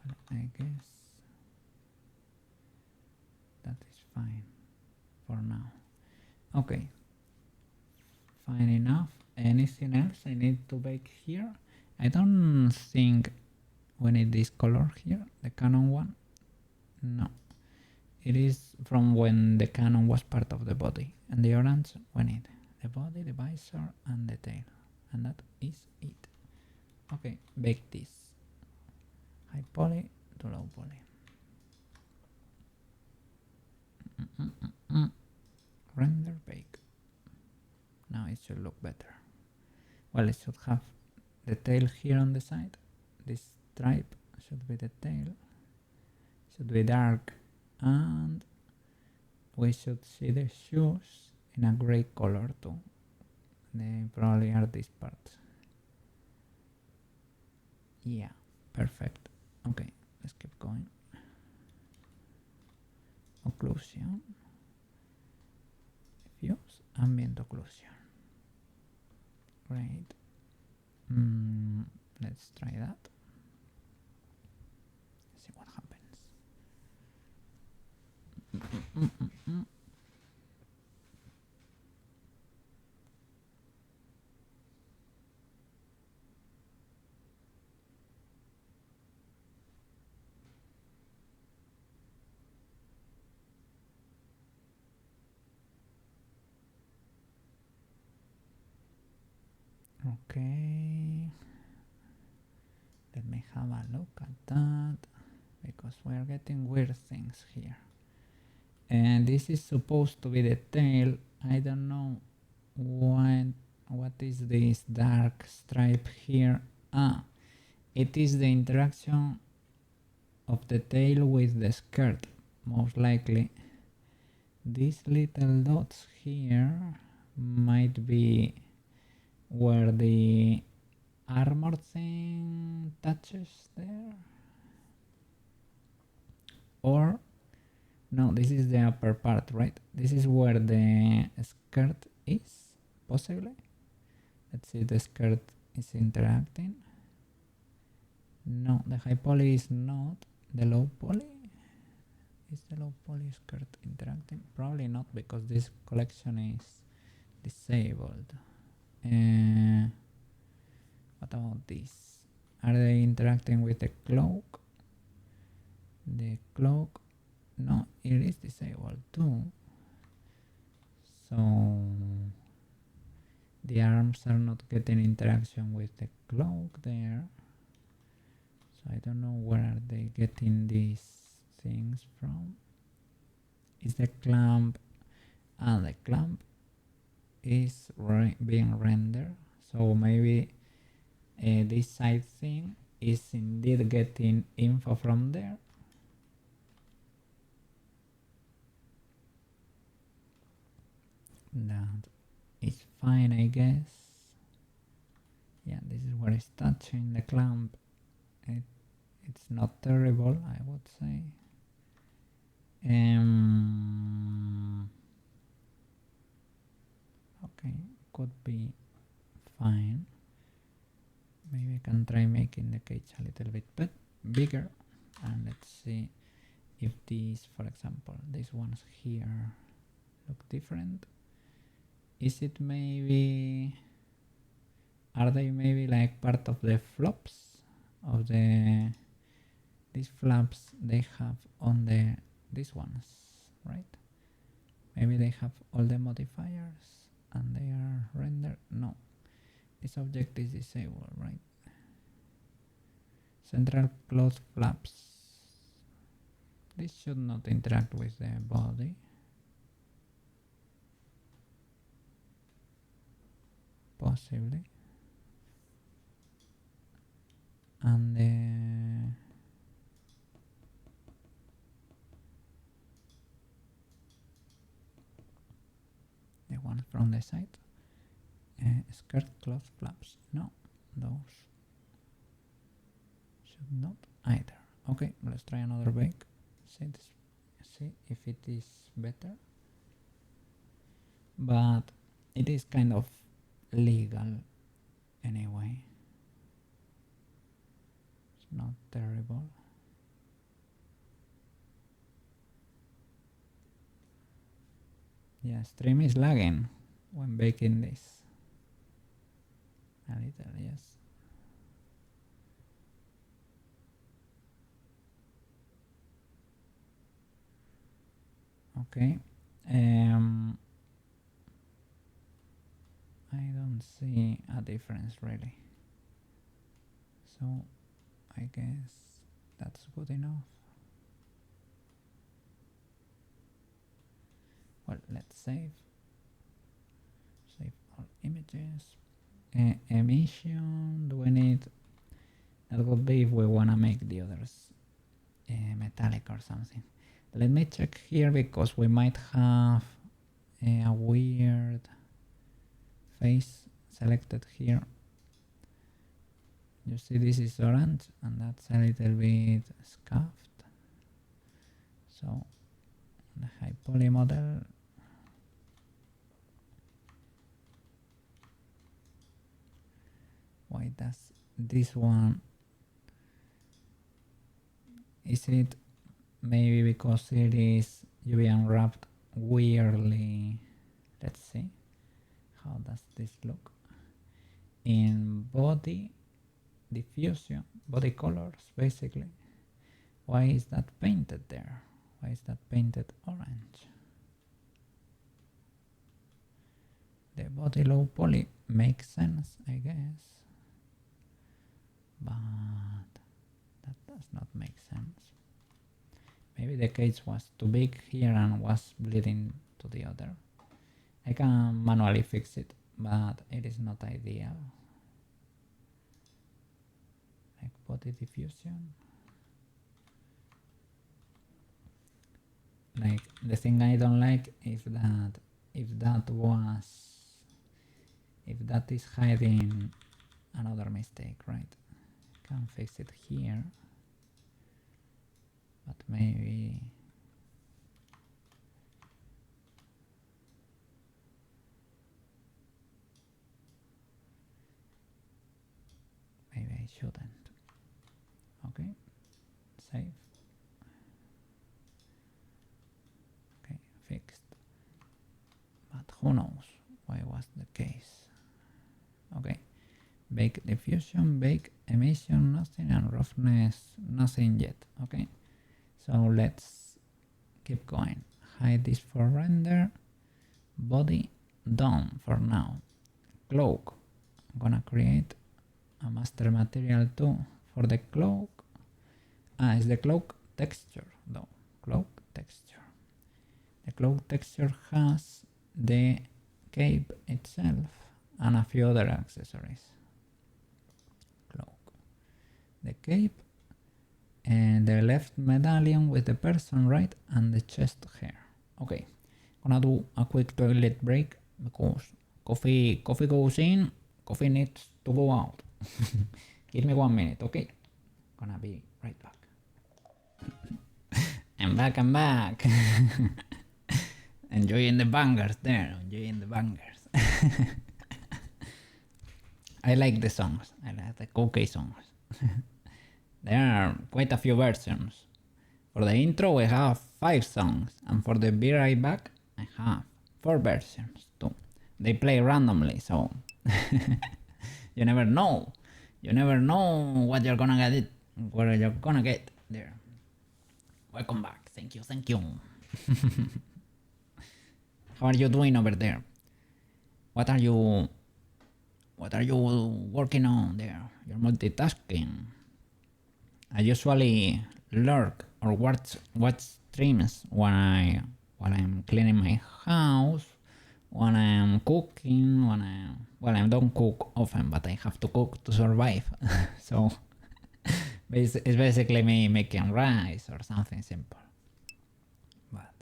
Well, I guess that is fine for now. Okay. Fine enough. Anything else I need to bake here? I don't think we need this color here, the Canon one. No. It is from when the Canon was part of the body. And the orange we need the body, the visor, and the tail. And that is it. Okay, bake this. High poly to low poly. Render bake. Now it should look better. Well, it should have the tail here on the side. This stripe should be the tail. Should be dark, and we should see the shoes in a grey color too. They probably are these parts. Yeah, perfect. Okay, let's keep going. Occlusion. Diffuse ambient occlusion. Great. Let's try that. See what happens. Okay, let me have a look at that, because we're getting weird things here. And this is supposed to be the tail. I don't know what is this dark stripe here. It is the interaction of the tail with the skirt, most likely. These little dots here might be where the armor thing touches there. Or no, this is the upper part, right? This is where the skirt is, possibly. Let's see, the skirt is interacting. No, the high poly is not. The low poly? Is the low poly skirt interacting? Probably not, because this collection is disabled. What about this? Are they interacting with the cloak? The cloak, no, it is disabled too. So the arms are not getting interaction with the cloak there. So I don't know where are they getting these things from. Is the clamp? The clamp is being rendered. So maybe this side thing is indeed getting info from there. That is fine, I guess. Yeah, this is where it's touching the clamp. It's not terrible, I would say. Okay, could be fine. Maybe I can try making the cage a little bit bigger, and let's see if these, for example, these ones here look different. Is it maybe, are they maybe like part of the flops of these flaps they have on these ones, right? Maybe they have all the modifiers and they are rendered. No, this object is disabled, right? Central cloth flaps. This should not interact with the body. Possibly. And the ones from the side. Skirt cloth flaps. No, those should not either. Okay, let's try another bake. See if it is better. But it is kind of legal anyway. It's not terrible. Yeah, stream is lagging when baking this. A little, yes. Okay. I don't see a difference really. So I guess that's good enough. Well, let's save all images. Emission, do we need, that would be if we want to make the others metallic or something. Let me check here, because we might have a weird face selected here. You see this is orange and that's a little bit scuffed. So the high poly model, why does this one, is it maybe because it is UV unwrapped weirdly? Let's see, how does this look in body diffusion, body colors basically? Why is that painted there? Why is that painted orange? The body low poly makes sense, I guess, but that does not make sense. Maybe the case was too big here and was bleeding to the other. I can manually fix it, but it is not ideal. Like body diffusion. Like the thing I don't like is that if that is hiding another mistake, right? Can fix it here, but maybe I shouldn't. Okay, save. Okay, fixed. But who knows why was the case? Okay, bake diffusion, bake emission, nothing, and roughness, nothing yet. Okay, so let's keep going. Hide this for render. Body done for now. Cloak. I'm gonna create a master material too for the cloak. It's the cloak texture though. Cloak texture. The cloak texture has the cape itself and a few other accessories. Cloak. The cape and the left medallion with the person, right, and the chest hair. Okay, gonna do a quick toilet break because coffee goes in, coffee needs to go out. Give me 1 minute, okay? Gonna be right back. I'm back. Enjoying the bangers there, enjoying the bangers. I like the songs, I like the cookie songs. There are quite a few versions. For the intro we have 5 songs, and for the Be Right Back I have 4 versions too. They play randomly, so you never know. You never know what you're gonna get there. Welcome back. Thank you. How are you doing over there? What are you working on there? You're multitasking. I usually lurk or watch streams while I'm cleaning my house, when I'm cooking, well, I don't cook often, but I have to cook to survive. So it's basically me making rice or something simple. But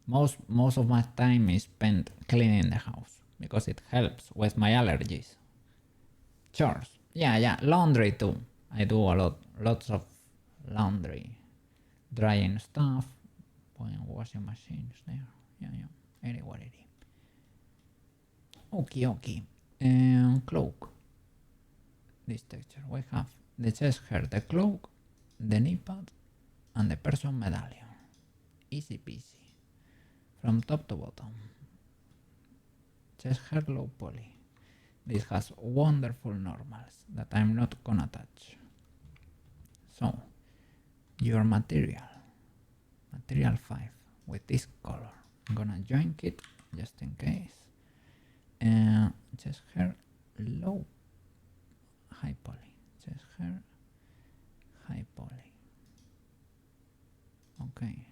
most of my time is spent cleaning the house because it helps with my allergies. Chores, yeah, laundry too. I do lots of laundry, drying stuff, putting washing machines there. Yeah, anywhere it is. Okay. Cloak. This texture. We have the chest hair, the cloak, the knee pad, and the person medallion. Easy peasy. From top to bottom. Chest hair low poly. This has wonderful normals that I'm not gonna touch. So, your material 5 with this color. I'm gonna join it just in case. Chest hair low high poly. Chest hair high poly. Okay.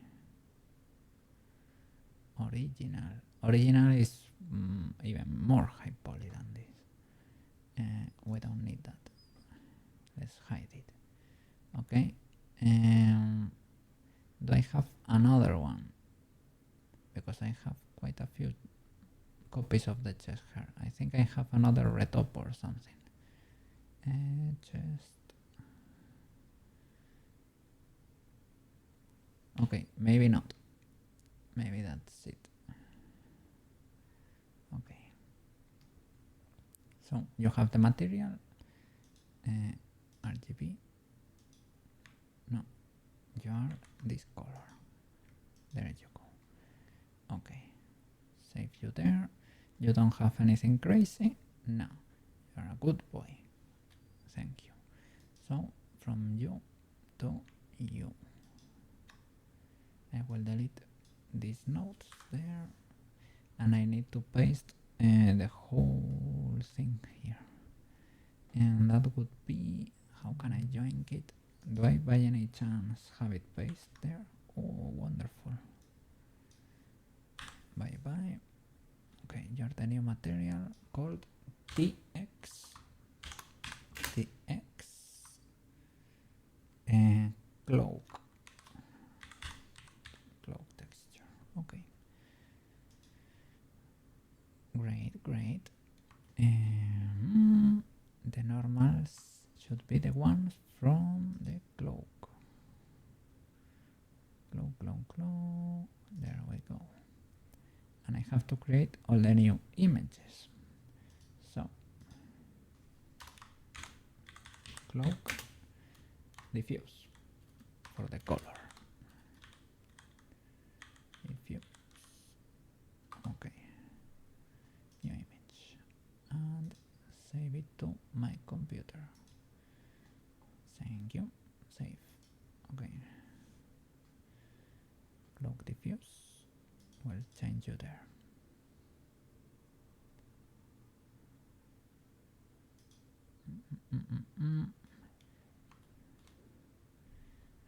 Original is even more high poly than this. We don't need that. Let's hide it. Okay. Do I have another one? Because I have quite a few copies of the chest hair. I think I have another retop or something. Okay, maybe not. Maybe that's it. Okay. So you have the material. RGB. No, you are this color. There you go. Okay. Save you there. You don't have anything crazy? No. You're a good boy. Thank you. So, from you to you. I will delete these notes there. And I need to paste the whole thing here. And that would be... How can I join it? Do I by any chance have it pasted there? Oh, wonderful. Bye bye. Okay, you're the new material called TX. And cloak texture. Okay, great. And the normals should be the ones from the cloak. There we go. And I have to create all the new images. So cloak diffuse for the color. Diffuse. Okay. New image. And save it to my computer. Thank you. Save. Okay. Cloak diffuse. We'll change you there.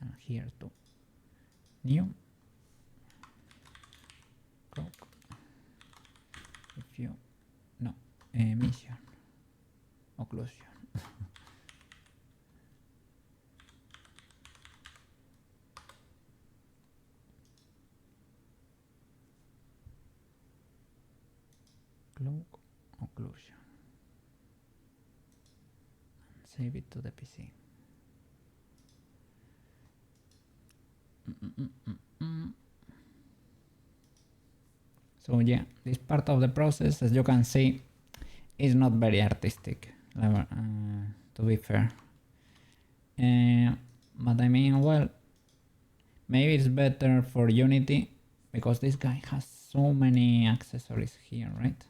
And here too. New cloak. If you no emission occlusion. Cloak occlusion. And save it to the PC. So yeah, this part of the process, as you can see, is not very artistic, to be fair. But I mean, well, maybe it's better for Unity because this guy has so many accessories here, right?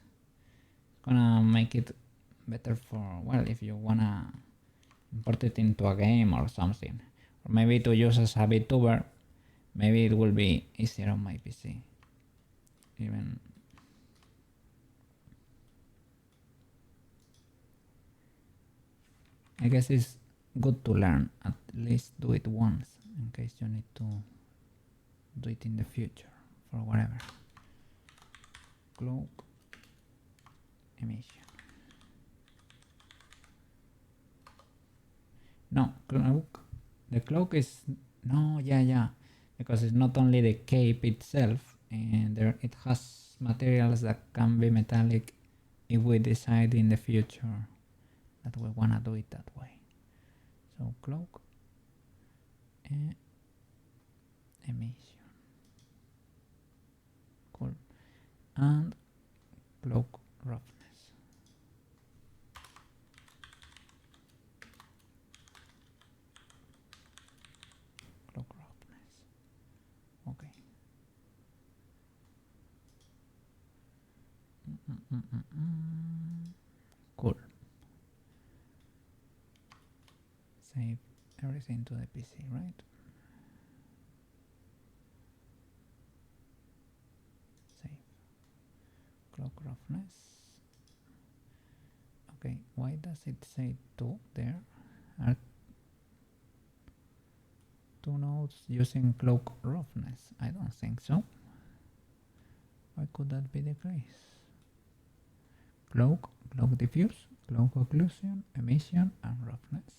It's gonna make it better for, well, if you wanna import it into a game or something, or maybe to use as a VTuber. Maybe it will be easier on my PC. Even I guess it's good to learn, at least do it once in case you need to do it in the future for whatever. Cloak emission. No, cloak. The cloak is no, yeah. Because it's not only the cape itself, and it has materials that can be metallic if we decide in the future that we wanna do it that way. So cloak emission, cool, and cloak roughness. Okay. Cool. Save everything to the PC, right? Save. Clock roughness. Okay, why does it say 2 there? Are 2 nodes using cloak roughness? I don't think so. Why could that be the case? Cloak diffuse, cloak occlusion, emission, and roughness.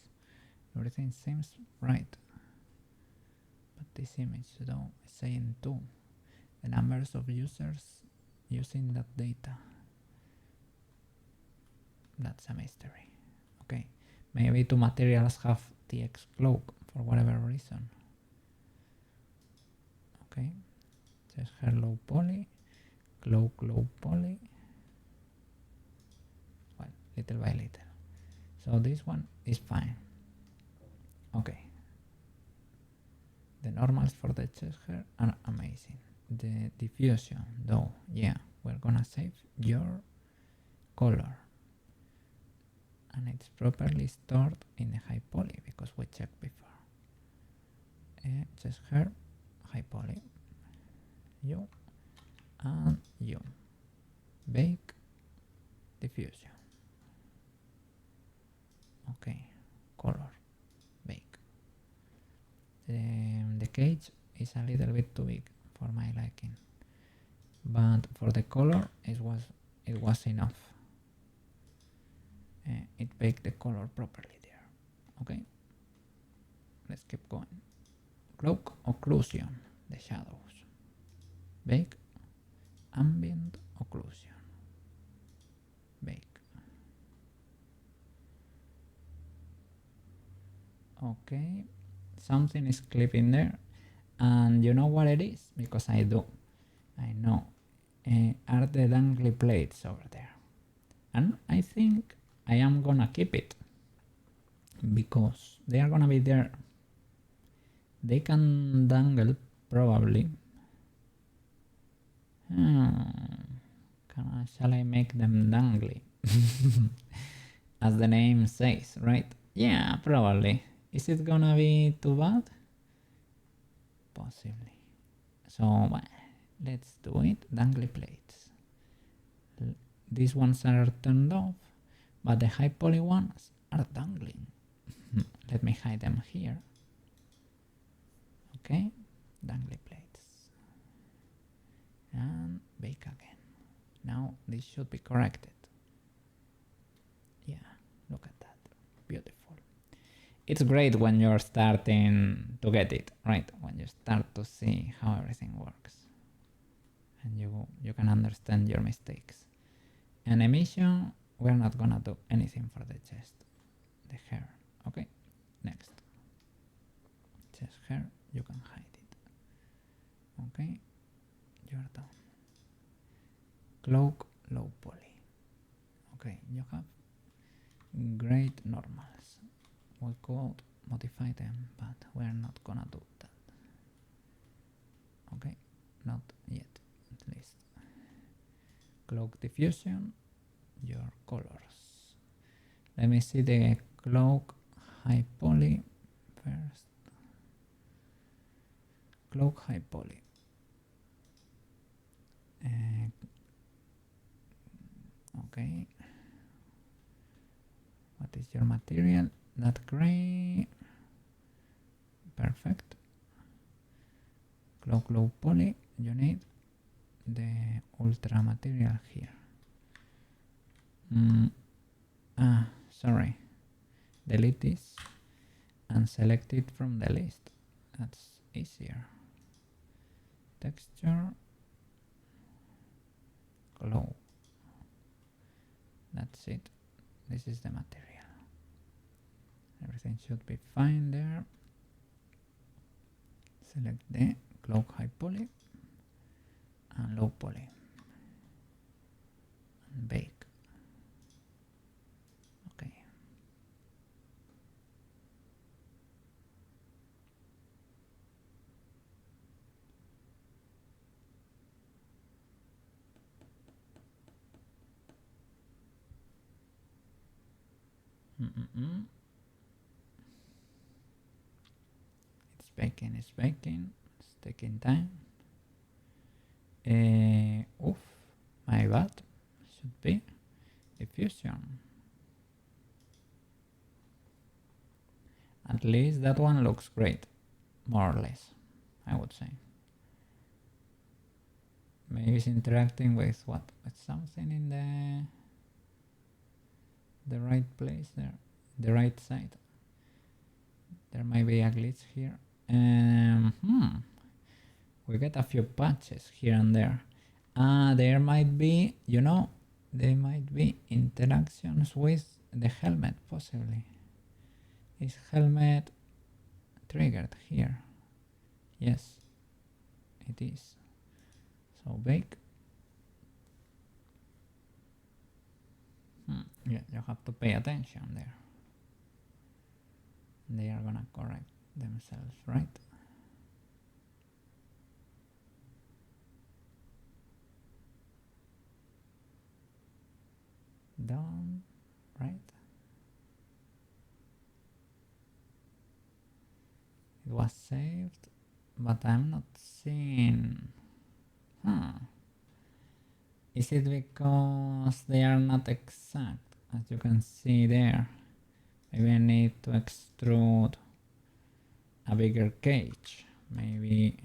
Everything seems right. But this image though is saying 2. The numbers of users using that data. That's a mystery. Okay, maybe 2 materials have TX cloak for whatever reason. Okay, just her low poly, cloak low poly. Well, little by little. So this one is fine. Okay. The normals for the chest hair are amazing. The diffusion though, yeah, we're gonna save your color. And it's properly stored in the high poly because we checked before. Chest hair, high poly. You and you. Bake, diffusion. Okay, color, bake. The cage is a little bit too big for my liking, but for the color it was enough. It baked the color properly there. Okay, let's keep going. Cloak occlusion, the shadows. Bake ambient occlusion. Bake. Okay, something is clipping there, and you know what it is, because I know. Are the dangly plates over there, and I think I am gonna keep it because they are gonna be there. They can dangle probably. Shall I make them dangly? As the name says, right? Yeah, probably. Is it gonna be too bad? Possibly. So let's do it. Dangly plates. These ones are turned off, but the high poly ones are dangling. Let me hide them here. Okay, dangly plates. And bake again. Now this should be corrected. Yeah, look at that. Beautiful. It's great when you're starting to get it, right? When you start to see how everything works. And you can understand your mistakes. And emission, we're not gonna do anything for the chest. The hair. Okay, next. Chest hair, you can hide it. Okay, you're done. Cloak, low poly. Okay, you have great normals. We could modify them, but we're not gonna do that. Okay, not yet, at least. Cloak diffusion, your colors. Let me see the cloak high poly first. Cloak high poly. Okay. What is your material? That gray. Perfect. Cloak low poly. You need the ultra material here. Sorry. Delete this and select it from the list. That's easier. Texture. Glow. That's it. This is the material. Everything should be fine there. Select the cloak high poly and low poly and bake. Okay. It's baking, it's taking time. Oof, my bad, should be diffusion. At least that one looks great, more or less, I would say. Maybe it's interacting with what? With something in the right place there, the right side. There might be a glitch here. We get a few patches here and there. There might be, there might be interactions with the helmet, possibly. Is helmet triggered here? Yes, it is. So bake. Yeah, you have to pay attention there. They are gonna correct themselves, right? Done, right? It was saved, but I'm not seeing. Is it because they are not exact, as you can see there? Maybe I need to extrude a bigger cage. Maybe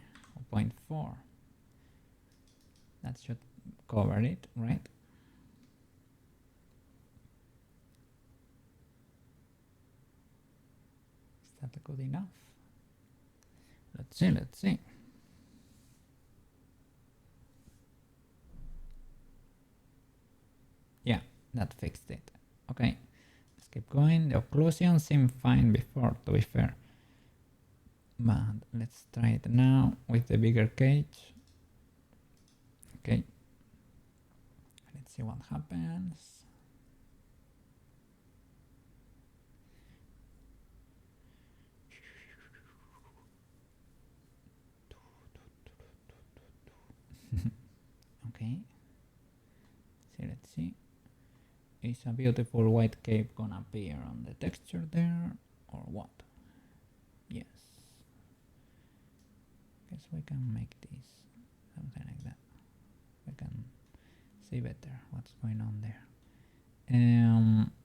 0.4. That should cover it, right? Is that good enough? Let's see. Yeah, that fixed it. Okay, let's keep going. The occlusion seemed fine before, to be fair. But let's try it now with the bigger cage. Okay. Let's see what happens. Okay. Let's see. Is a beautiful white cape gonna appear on the texture there or what? Yes. Guess we can make this something like that. We can see better what's going on there.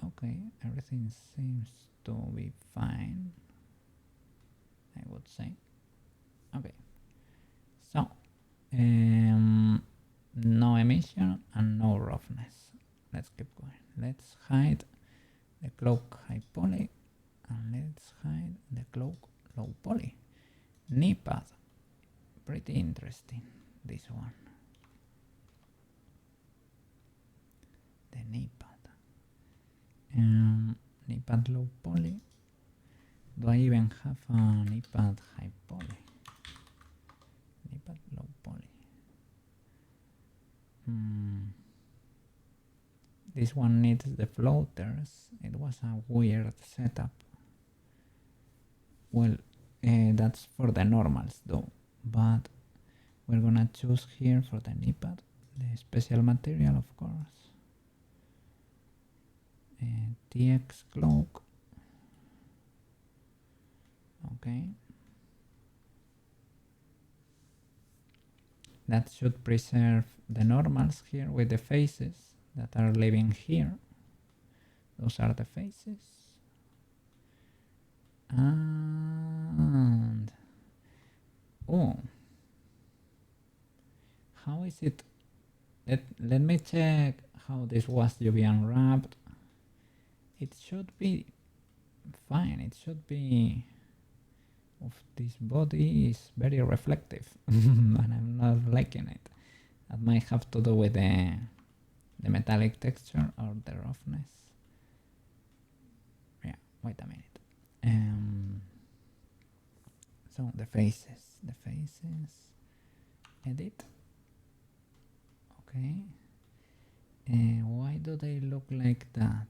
Okay, everything seems to be fine, I would say. Okay, so no emission and no roughness. Let's keep going. Let's hide the cloak high poly and let's hide the cloak low poly. Knee pad, pretty interesting, this one. The knee pad. Knee pad low poly. Do I even have a knee pad high poly? Knee pad low poly. This one needs the floaters. It was a weird setup. Well, that's for the normals though, but we're gonna choose here for the knee pad the special material, of course. TX cloak. Okay. That should preserve the normals here with the faces that are living here. Those are the faces. And oh, how is it? Let me check how this was to be unwrapped. It should be fine. It should be. Of this body is very reflective, and I'm not liking it. That might have to do with the metallic texture or the roughness. Yeah, wait a minute. So the faces, edit. Okay. Why do they look like that?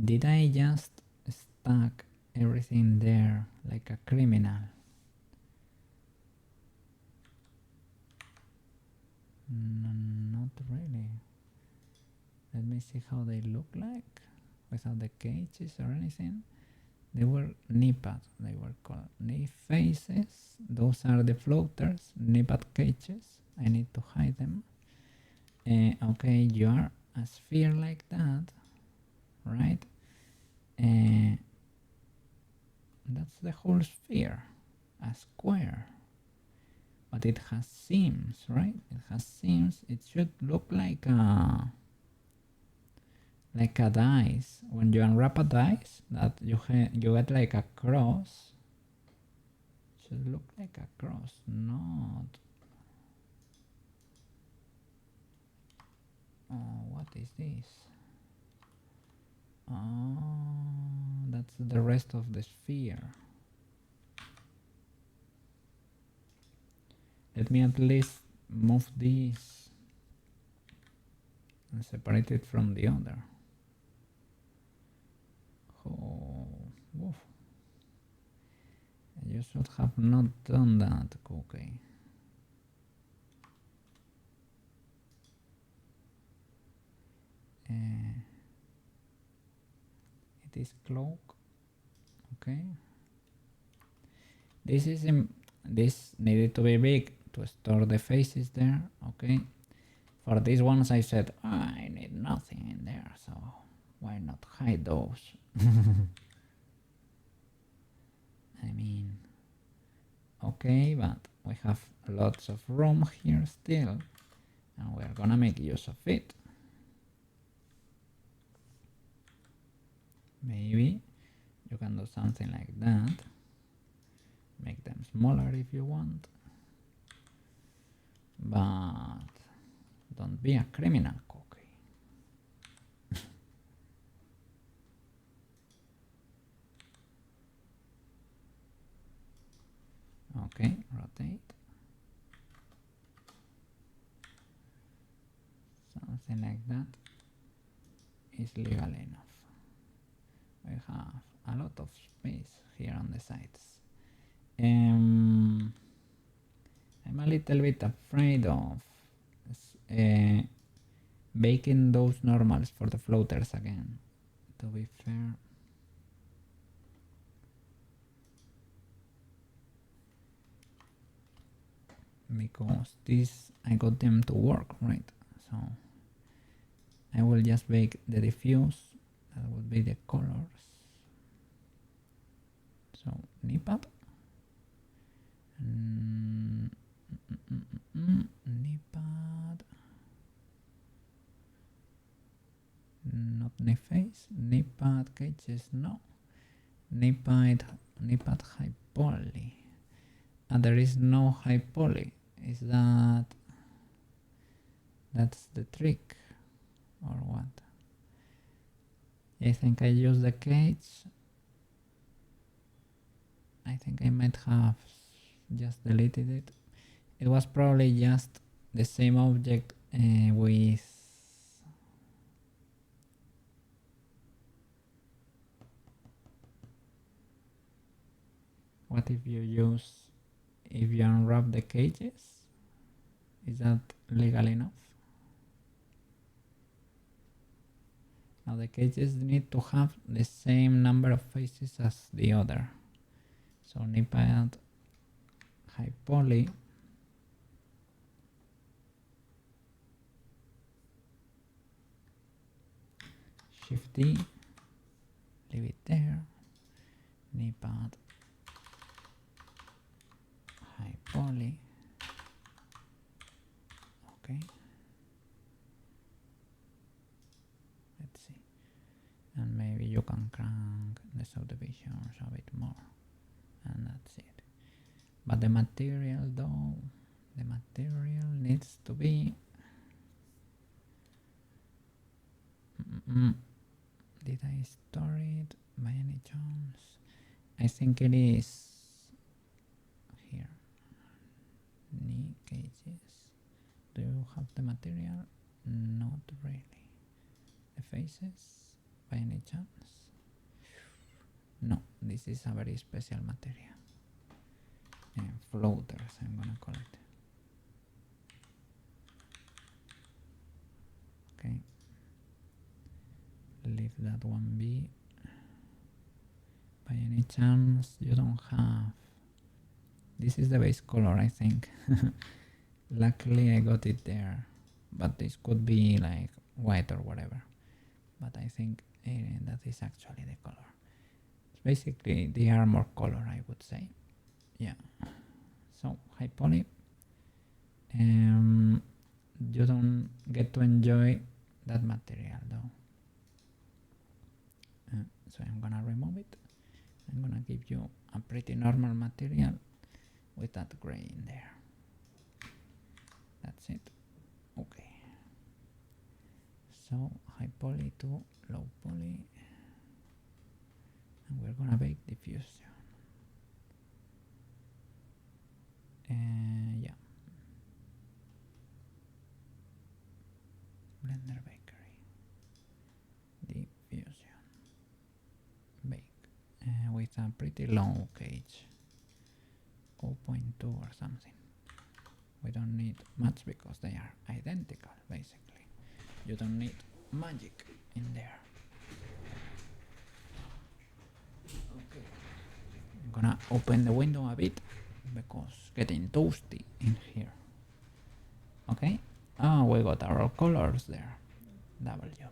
Did I just stack everything there like a criminal? Not really. Let me see how they look like without the cages or anything. They were knee pads, they were called knee faces. Those are the floaters, knee pad cages. I need to hide them. Okay, you are a sphere like that, right? That's the whole sphere, a square. But it has seams, right? It has seams. It should look like a dice. When you unwrap a dice, that you get like a cross. It should look like a cross, not. Oh, what is this? Oh, that's the rest of the sphere. Let me at least move this and separate it from the other. Oh, woof. You should have not done that, Cookie. It is cloak. Okay. This needed to be big to store the faces there. Okay. For these ones I said I need nothing in there, so why not hide those? I mean, Okay, but we have lots of room here still, and we're gonna make use of it. Maybe you can do something like that. Make them smaller if you want, but don't be a criminal, Cookie. Okay, rotate. Something like that is legal enough. We have a lot of space here on the sides. I'm a little bit afraid of baking those normals for the floaters again, to be fair. Because this, I got them to work, right? So I will just bake the diffuse, that would be the colors. So nipad. Nipad. Not niface. Nipad cages, no. Nipad high poly. And there is no high poly. Is that's the trick or what? I think I used the cage. I think I might have just deleted it. It was probably just the same object with what if you unwrap the cages? Is that legal enough? Now the cages need to have the same number of faces as the other. So nipad high poly. Shift D, leave it there. Nipad high poly. Okay. Let's see. And maybe you can crank the subdivisions a bit more. And that's it. But the material though, the material needs to be did I store it by any chance? I think it is here. Knee cages. Do you have the material? Not really. The faces by any chance? No, this is a very special material. Floaters, I'm gonna call it. Okay. Leave that one be. By any chance, you don't have... This is the base color, I think. Luckily, I got it there. But this could be like white or whatever. But I think that is actually the color. It's basically the armor color, I would say. Yeah. So, high poly. You don't get to enjoy that material though. So I'm gonna remove it. I'm gonna give you a pretty normal material with that gray in there. That's it. Okay. So high poly to low poly. And we're gonna bake diffusion. Yeah. Blender bakery. Diffusion. Bake. With a pretty long cage. 0.2 or something. We don't need much because they are identical basically. You don't need magic in there. Okay. I'm gonna open the window a bit because it's getting toasty in here. Okay. Oh, we got our colors there. W.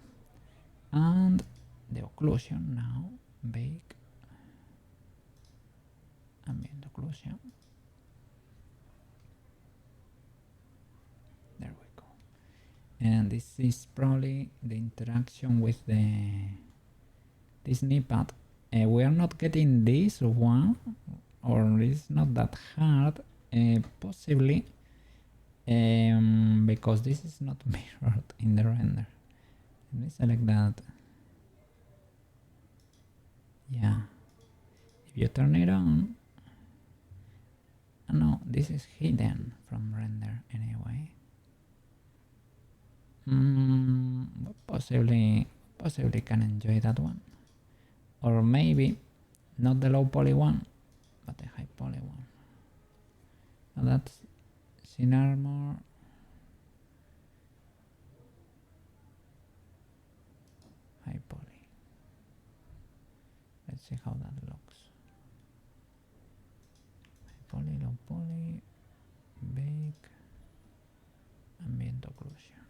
And the occlusion now. Bake. Ambient occlusion. And this is probably the interaction with this knee-pad. We are not getting this one, or it's not that hard, possibly because this is not mirrored in the render. Let me select that. Yeah, if you turn it on, no, this is hidden from render anyway. Possibly can enjoy that one, or maybe not the low poly one, but the high poly one. Now that's Sin Armor. High poly. Let's see how that looks. High poly, low poly, big, ambient occlusion.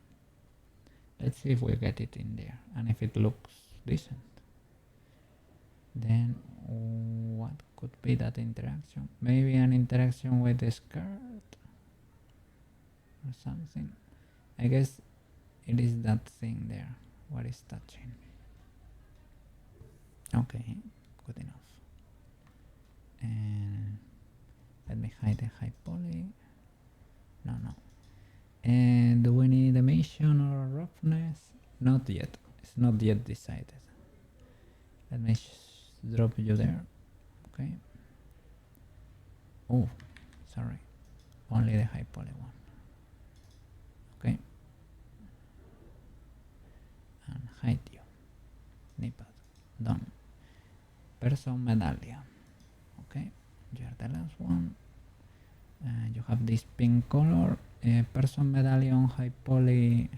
Let's see if we get it in there, and if it looks decent. Then what could be that interaction? Maybe an interaction with the skirt or something. I guess it is that thing there. What is touching? Okay, good enough. And let me hide the high poly. No. And do we need emission or roughness? Not yet. It's not yet decided. Let me drop you there. Okay. Oh, sorry. Only the high poly one. Okay. And hide you. Nipad. Done. Person medallion. Okay. You are the last one. You have this pink color. Person medallion, high poly.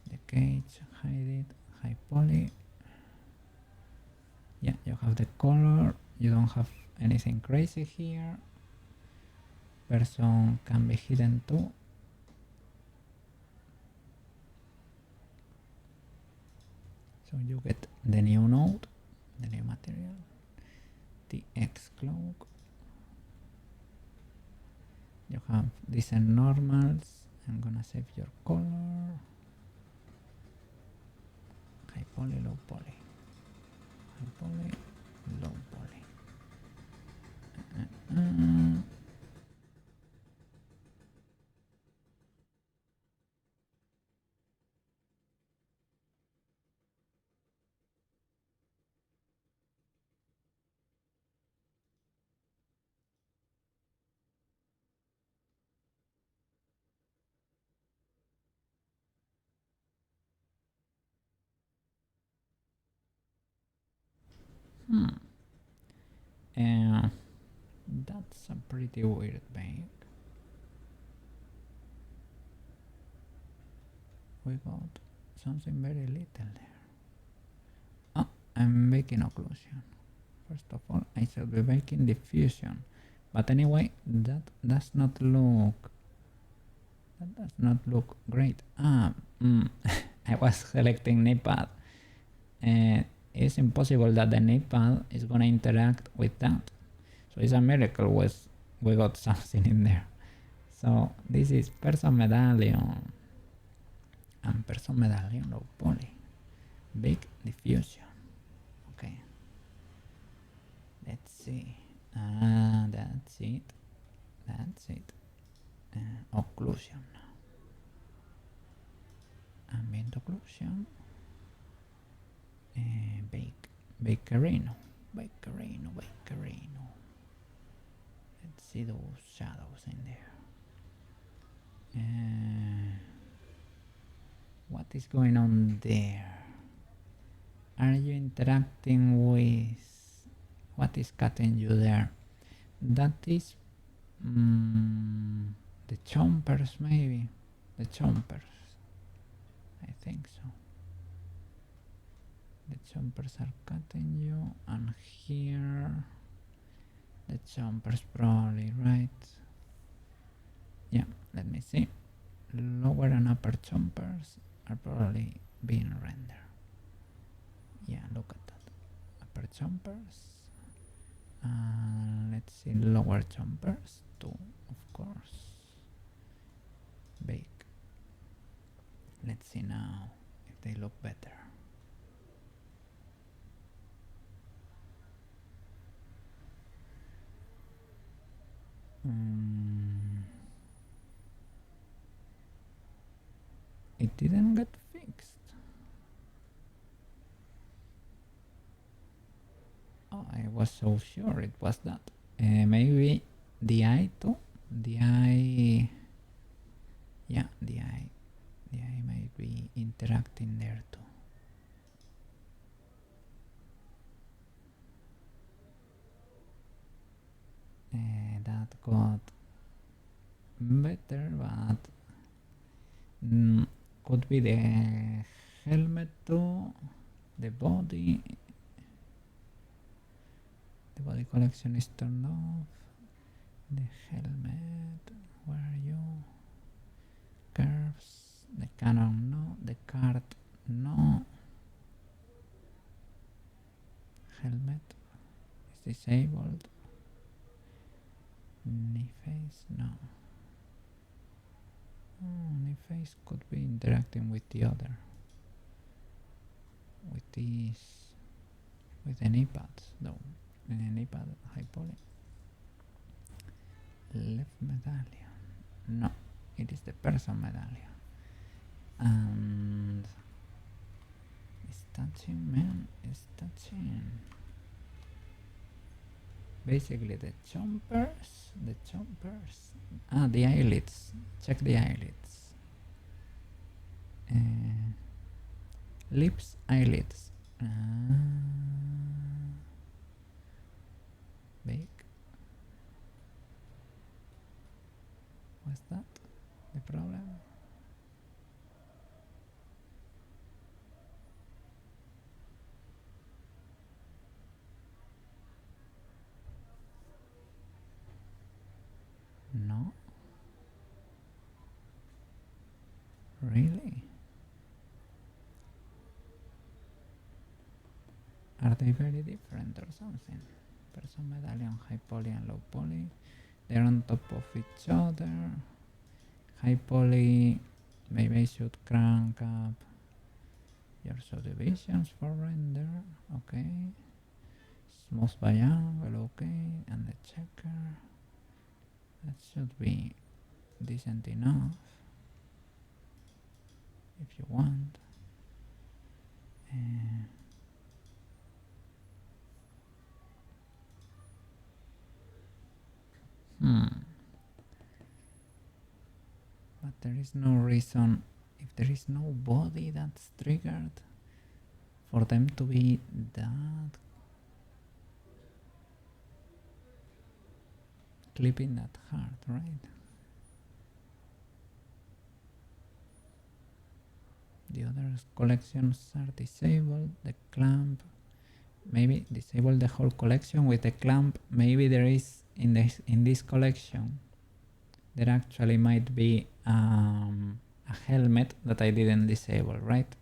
The cage, hide it. High poly. Yeah, you have the color. You don't have anything crazy here. Person can be hidden too. So you get the new node, the new material, the X cloak. You have decent normals. I'm gonna save your color. High poly, low poly. High poly, low poly. And that's a pretty weird bag. We got something very little there. Oh, I'm making occlusion. First of all, I should be making diffusion. But anyway, that does not look great. I was selecting knee-pad. It's impossible that the knee-pad is gonna interact with that. So it's a miracle we got something in there. So this is person medallion and person medallion low poly. Big diffusion. Okay. Let's see. That's it. Occlusion now. Ambient occlusion. Bakerino. Let's see those shadows in there. What is going on there? Are you interacting with what is cutting you there? That is the chompers, maybe. The chompers. I think so. The chompers are cutting you, and here the chompers probably, right? Yeah, let me see. Lower and upper chompers are probably being rendered. Yeah, look at that. Upper chompers. Let's see, lower chompers too, of course. Bake. Let's see now if they look better. It didn't get fixed. Oh, I was so sure it was that. Maybe the eye too? The eye... Yeah, the eye might be interacting there too. That got better, but could be the helmet too, the body. The body collection is turned off. The helmet, where are you? Curves, the cannon no, the card no. Helmet is disabled. Knee face, no. Knee face could be interacting with the other. With these, with the knee pads though. Knee pad high poly. Left medallion, no, it is the person medallion. And it's touching, man, it's touching. Basically the chompers, the eyelids, check the eyelids. Lips, eyelids. Big. What's that? The problem? No? Really? Are they very different or something? Person medallion, high poly and low poly. They're on top of each other. High poly, maybe I should crank up your subdivisions for render. Okay. Smooth by angle, okay. And the checker. That should be decent enough. If you want. But there is no reason, if there is no body that's triggered, for them to be that clipping that hard, right? The other collections are disabled. The clamp, maybe disable the whole collection with the clamp. Maybe there is in this collection there actually might be a helmet that I didn't disable, right?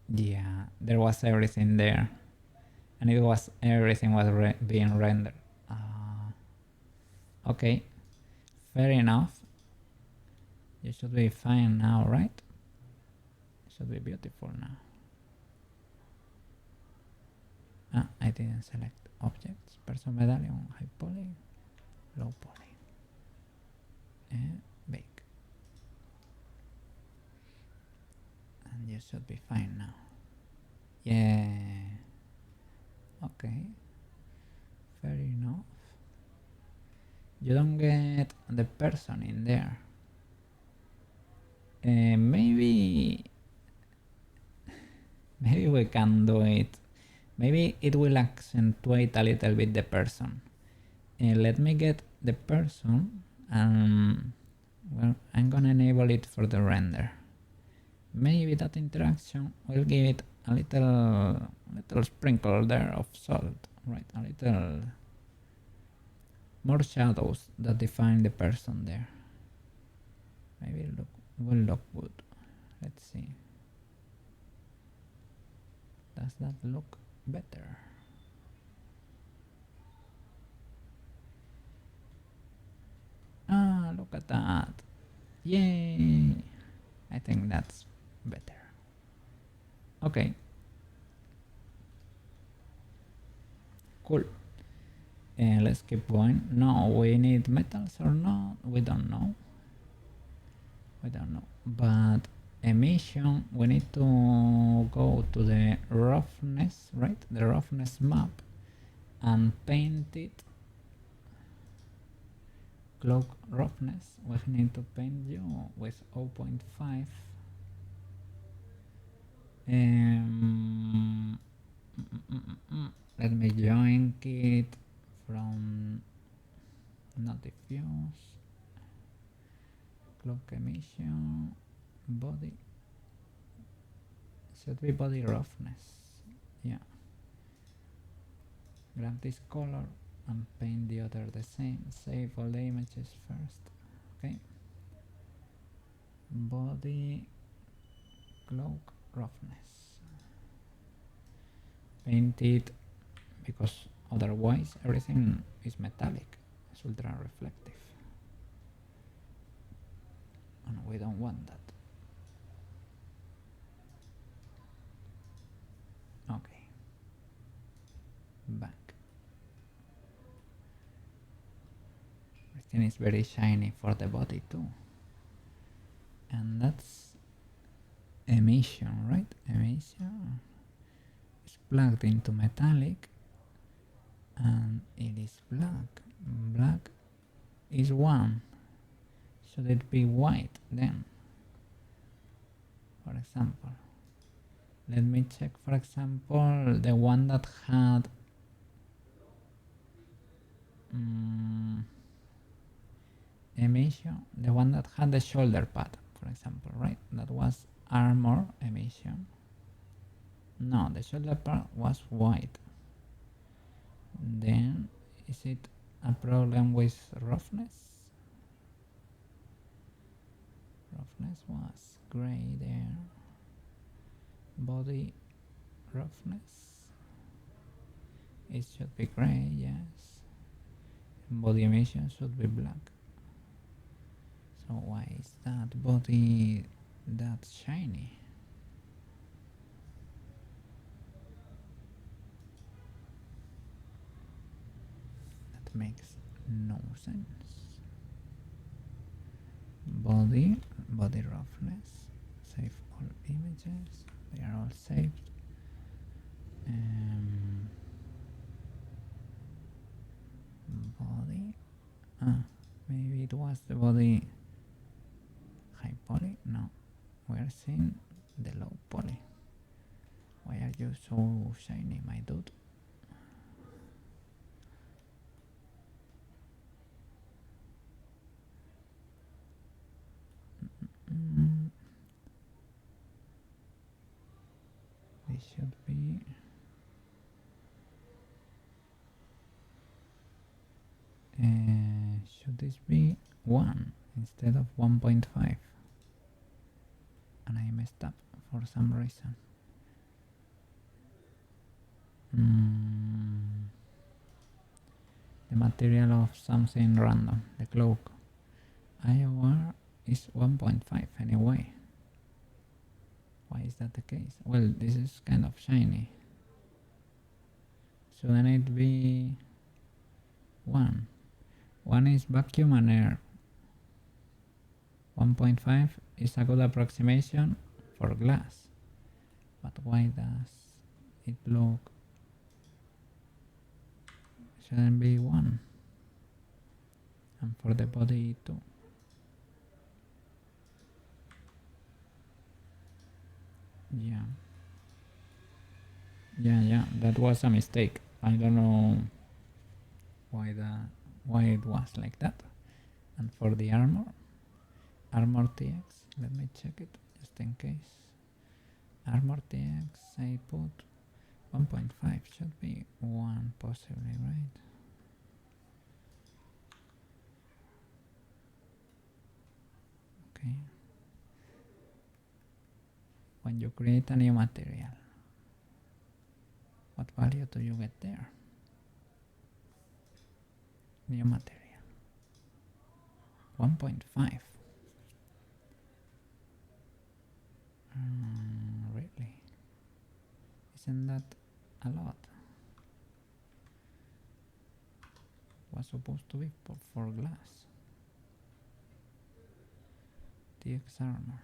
Yeah, there was everything there, and everything was being rendered. Okay, fair enough. You should be fine now, right? It should be beautiful now. I didn't select objects. Person medallion, high poly, low poly, and bake. And you should be fine now. Yeah. Okay. Fair enough. You don't get the person in there. Maybe we can do it. Maybe it will accentuate a little bit the person. Let me get the person, and well, I'm gonna enable it for the render. Maybe that interaction will give it a little sprinkle there of salt, right? A little more shadows that define the person there. Maybe it will look good. Let's see. Does that look better? Look at that. Yay! I think that's better. Okay. Cool. Let's keep going. No, we need metals or not? We don't know. We don't know. But emission, we need to go to the roughness, right? The roughness map and paint it. Cloak roughness. We need to paint you with 0.5. Let me join kit from not diffuse. Cloak emission body should be body roughness. Yeah. Grab this color and paint the other the same. Save all the images first. Okay. Body cloak roughness. Paint it because otherwise everything is metallic. It's ultra reflective. And we don't want that. Okay. Back. Everything is very shiny for the body too. And that's emission, right? Emission is plugged into metallic and it is black. Black is 1. Should it be white then? For example, let me check, for example, the one that had emission, the one that had the shoulder pad, for example, right? That was armor emission. No, the shoulder pad was white. Then is it a problem with roughness? Roughness was gray there. Body roughness, it should be gray, yes. Body emission should be black. So why is that body that shiny? That makes no sense. Body roughness, save all images, they are all saved. Body, maybe it was the body high poly. No, we are seeing the low poly. Why are you so shiny, my dude? This should be should this be 1 instead of 1.5? And I messed up for some reason. The material of something random, the cloak. IOR is 1.5 anyway. Why is that the case? Well, this is kind of shiny. Shouldn't it be 1? 1 is vacuum and air. 1.5 is a good approximation for glass. But why does it look... Shouldn't be 1. And for the body too. Yeah, that was a mistake. I don't know why it was like that. And for the armor TX, let me check it just in case. Armor TX, I put 1.5, should be 1 possibly, right? Okay. When you create a new material, what value do you get there? New material 1.5. Really? Isn't that a lot? Was supposed to be for glass. TX armor.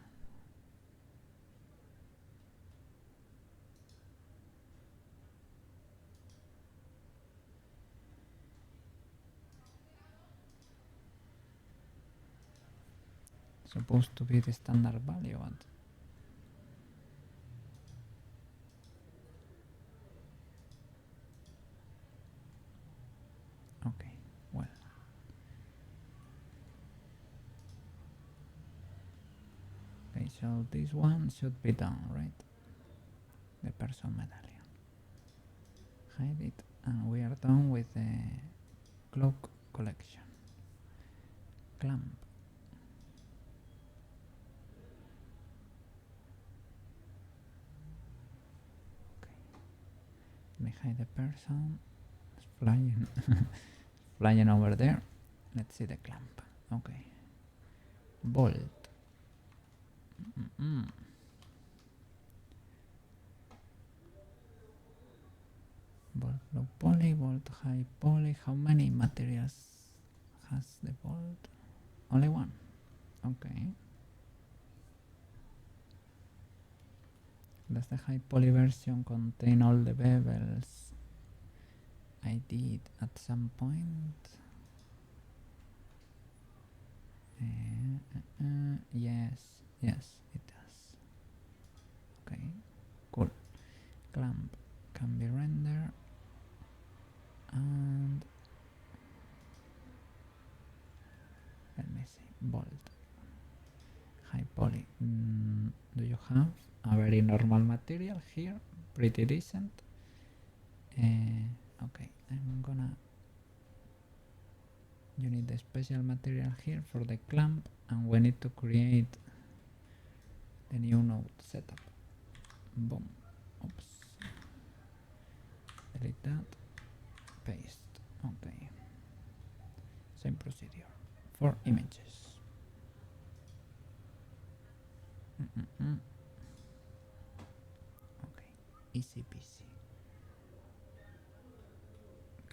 Supposed to be the standard value, but okay, well. Okay, so this one should be done, right? The person medallion. Hide it, and we are done with the cloak collection. Clamp. Okay. Let me hide the person. It's flying, flying over there. Let's see the clamp. Okay. Bolt. Bolt low poly, bolt high poly. How many materials has the bolt? Only one. Okay. Does the high poly version contain all the bevels I did at some point? Yes, it does. Okay, cool. Clamp can be rendered, and let me see. Bolt. High poly. Do you have a very normal material here? Pretty decent. Okay, I'm gonna. You need the special material here for the clamp, and we need to create the new node setup. Boom. Oops. Delete that. Paste. Okay. Same procedure for images. Okay. Easy peasy.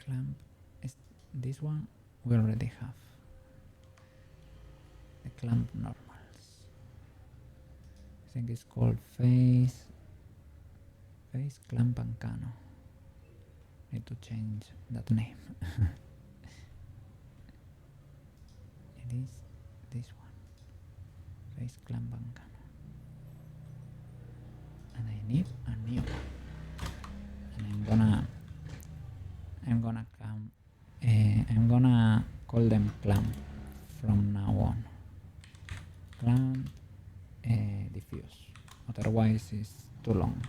Clamp. Is this one we already have. The clamp normals. I think it's called face clamp and cano. Need to change that name. It is this one. Face clamp and cano. And I need a new one. And I'm gonna call them clamp from now on. Clamp diffuse. Otherwise it's too long.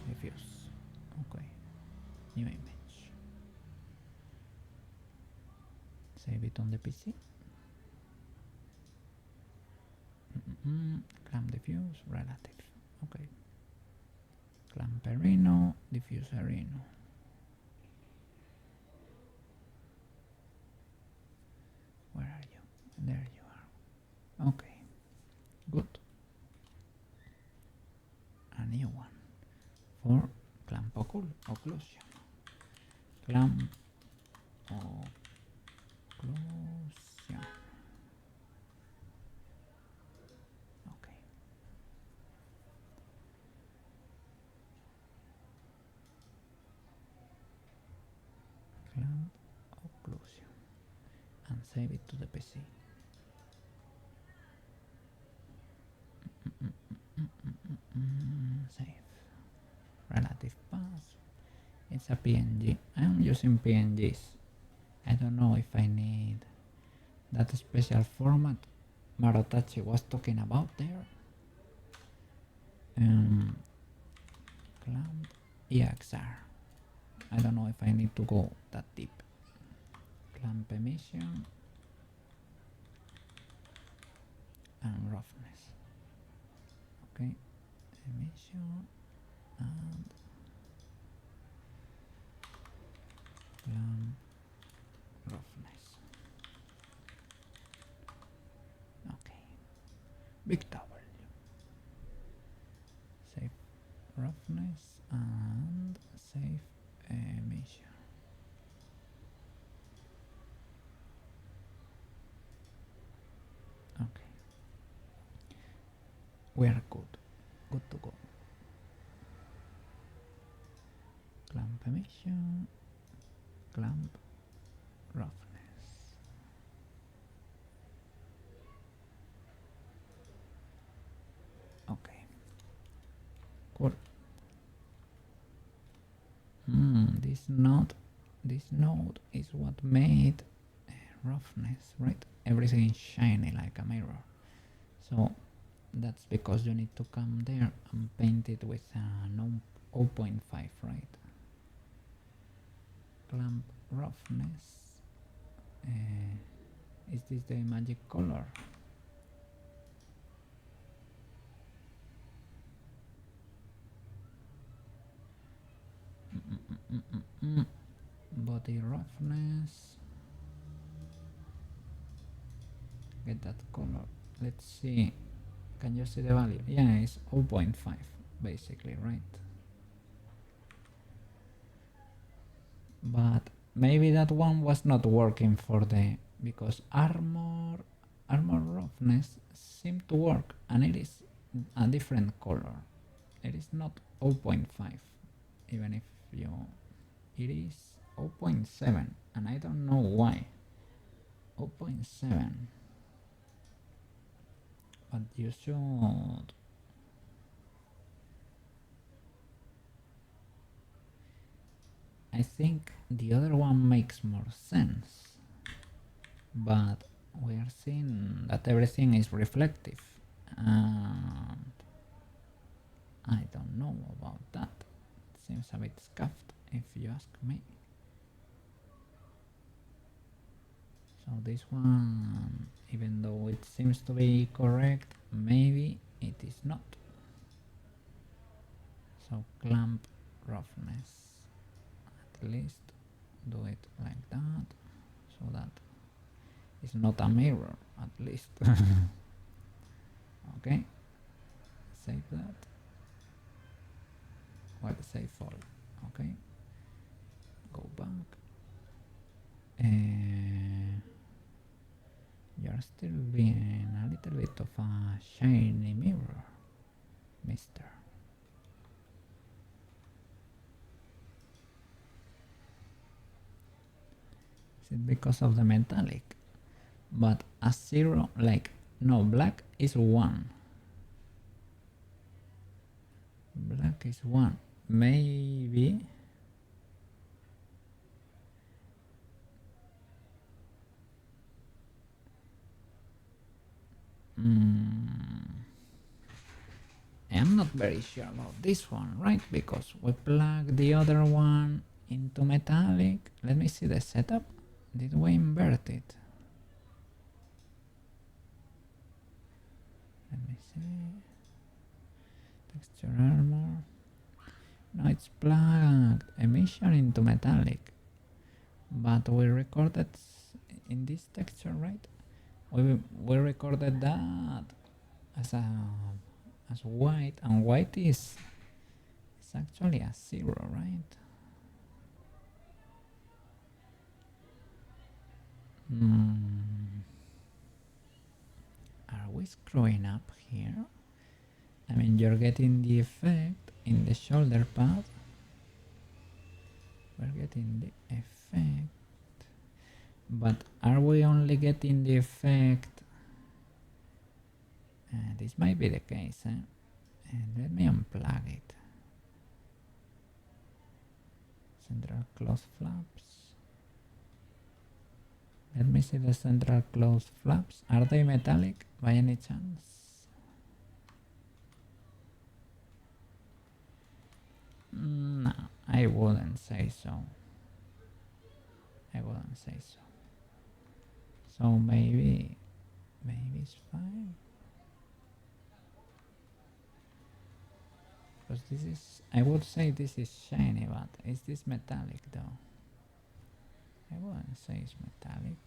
Diffuse. Okay. New image. Save it on the PC. Clamp diffuse relative. Okay. Clamp Perino, diffuse Perino. Where are you? There you are. Okay. Good. A new one for clamp occlusion. Clamp occlusion. Okay. Clamp occlusion. And save it to the PC. Save. Relative path. It's a PNG. I'm using PNGs. I don't know if I need that special format MaroTachi was talking about there. Clamp EXR. I don't know if I need to go that deep. Clamp emission and roughness. Okay, emission and clamp roughness. Okay, big W. We are good to go. Clamp emission, clamp roughness. Okay, cool. This node is what made roughness, right? Everything is shiny like a mirror. So that's because you need to come there and paint it with a 0.5, right? Clamp roughness. Is this the magic color? Body roughness. Get that color. Let's see. Can you see the value? Yeah, it's 0.5 basically, right? But maybe that one was not working for the, because armor roughness seemed to work, and it is a different color. It is not 0.5, even if you, it is 0.7, and I don't know why. 0.7. But you should. I think the other one makes more sense, but we are seeing that everything is reflective, and I don't know about that. It seems a bit scuffed, if you ask me. So this one, even though it seems to be correct, maybe it is not. So clamp roughness. At least do it like that, so that it's not a mirror, at least. Okay, save that. Well, save all. Okay, go back. You're still being a little bit of a shiny mirror, mister. Is it because of the metallic? But a 0, like, no, black is 1. Black is 1. Maybe. I'm not very sure about this one, right? Because we plug the other one into metallic. Let me see the setup. Did we invert it? Let me see. Texture armor. No, it's plugged emission into metallic. But we recorded in this texture, right? We recorded that as white, and white is actually a 0, right? Are we screwing up here? I mean, you're getting the effect in the shoulder pad. We're getting the effect, but are we only getting the effect? This might be the case, and let me unplug it. Central close flaps. Let me see the central close flaps. Are they metallic by any chance? No, I wouldn't say so. I wouldn't say so. So maybe it's fine. Because this is, I would say this is shiny, but is this metallic though? I wouldn't say it's metallic.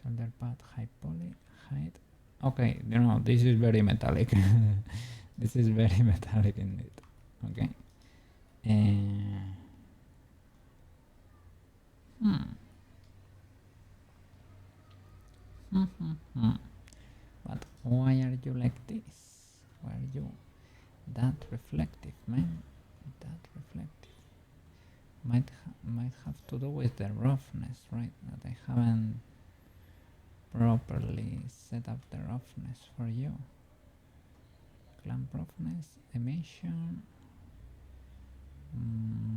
Shoulder pad, high poly, height. Okay, you know, this is very metallic. This is very metallic indeed. Okay. But why are you like this? Why are you that reflective, man? That reflective. Might have to do with the roughness, right? That I haven't properly set up the roughness for you. Clamp roughness, emission,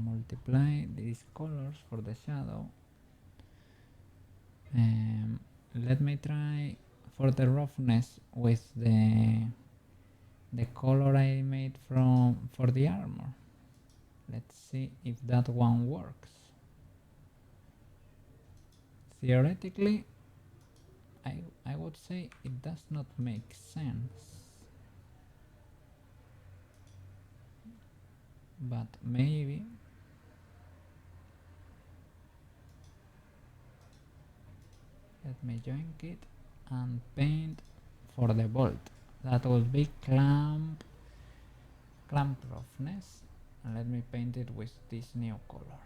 multiply these colors for the shadow. Let me try for the roughness with the color I made for the armor. Let's see if that one works. Theoretically, I would say it does not make sense, but maybe. Let me join it and paint for the bolt. That will be clamp roughness, and let me paint it with this new color.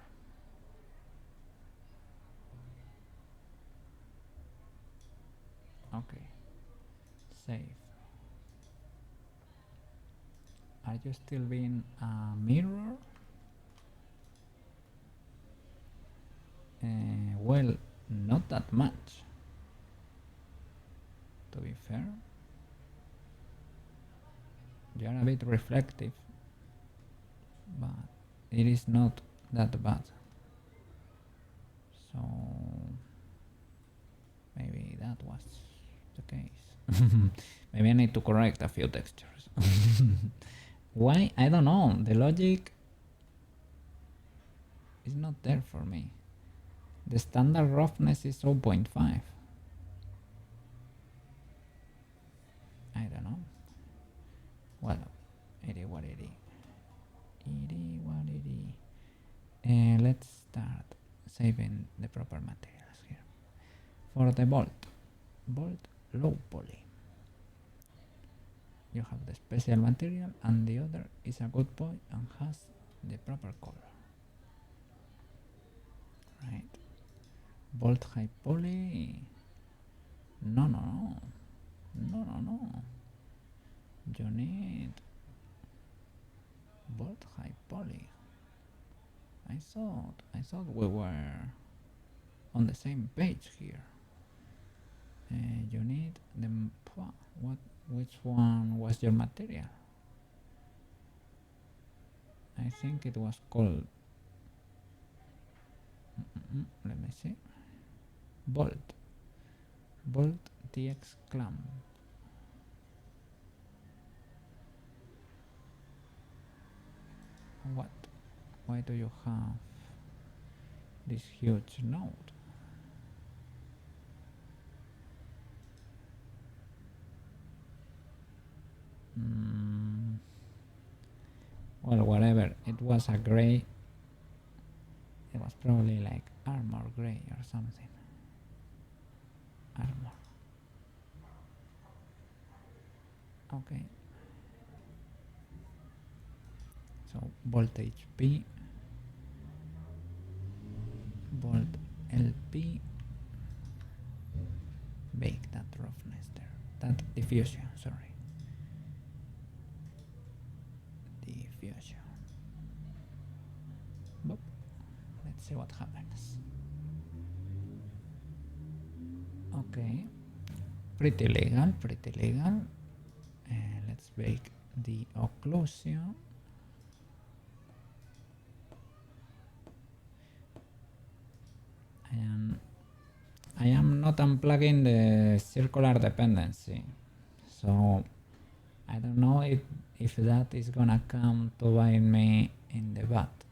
Okay, save. Are you still being a mirror? Well, not that much, to be fair. You are a bit reflective, but it is not that bad. So maybe that was the case. Maybe I need to correct a few textures. Why? I don't know. The logic is not there for me. The standard roughness is 0.5. I don't know. Well, it is what it is. It is what it is. Let's start saving the proper materials here. For the bolt low poly. You have the special material and the other is a good boy and has the proper color. Right. Bolt high poly. No. You need bolt high poly. I thought we were on the same page here. You need the which one was your material? I think it was called let me see. Bolt TX clamp. What? Why do you have this huge node? Well, whatever. It was a gray. It was probably like armor gray or something. Armor. Okay. So voltage P, volt LP. Bake that roughness there. That diffusion, sorry. Diffusion. Boop. Let's see what happens. Okay. Pretty legal. Let's bake the occlusion. I am not unplugging the circular dependency, so I don't know if that is gonna come to bite me in the butt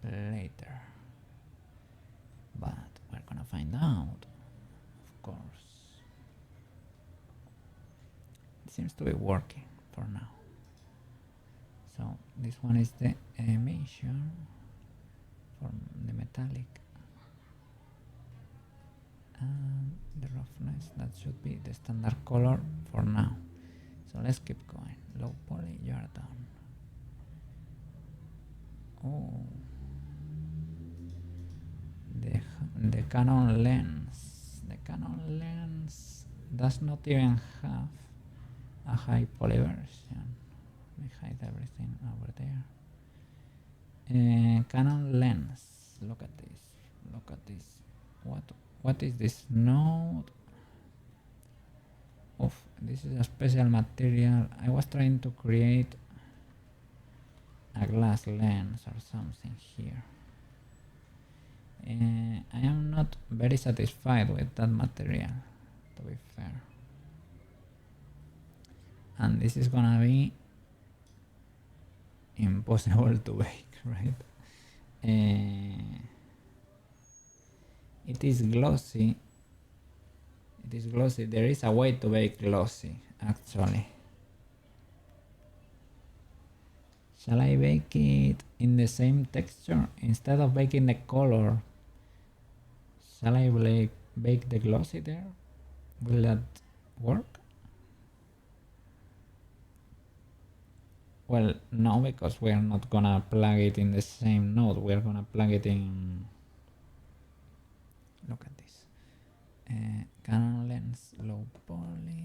later, but we're gonna find out, of course. It seems to be working for now. So this one is the emission from the metallic. And the roughness, that should be the standard color for now. So let's keep going. Low poly, you are done. Oh, the Canon lens. The Canon lens does not even have a high poly version. Let me hide everything over there. Canon lens. Look at this. Look at this. What is this node? Oof, this is a special material. I was trying to create a glass lens or something here. I am not very satisfied with that material, to be fair. And this is gonna be impossible to bake, right? It is glossy. It is glossy. There is a way to bake glossy, actually. Shall I bake it in the same texture? Instead of baking the color, shall I bake the glossy there? Will that work? Well, no, because we're not gonna plug it in the same node. We're gonna plug it in... Look at this. Canon lens, low poly.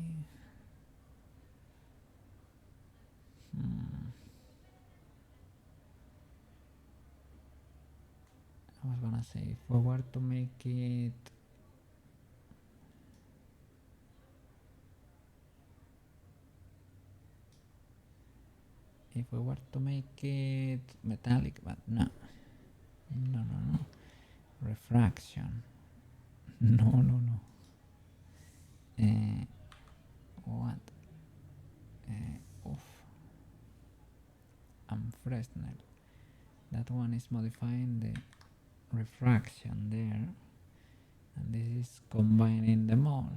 I was gonna say, if we were to make it... If we were to make it metallic, but no. No. Refraction. No. What? Oof. Fresnel. That one is modifying the refraction there, and this is combining them all.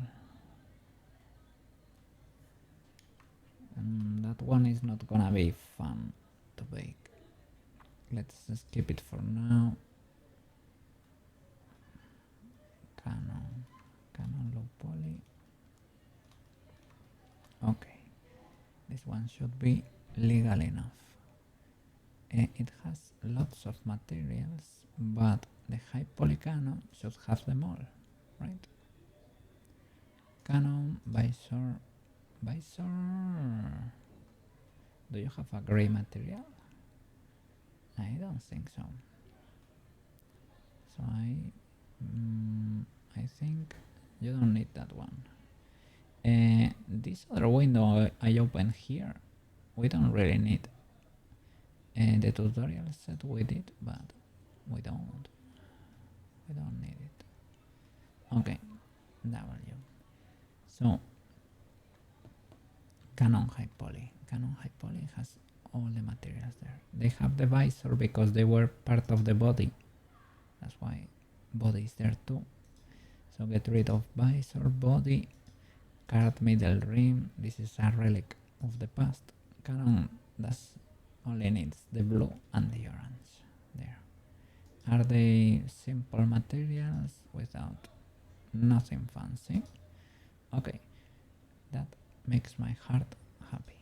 That one is not gonna be fun to bake. Let's skip it for now. Canon low poly. Okay, this one should be legal enough. It has lots of materials, but the high poly Canon should have them all, right? Canon visor. Do you have a gray material? I don't think so. So I think you don't need that one. This other window I opened here, we don't really need. The tutorial said we did, but we don't need it. Okay, W. So Canon high poly has all the materials there. They have the visor because they were part of the body. That's why body is there too. So get rid of visor, body, card middle rim. This is a relic of the past. Canon only needs the blue and the orange there. Are they simple materials without nothing fancy? Okay, that makes my heart happy.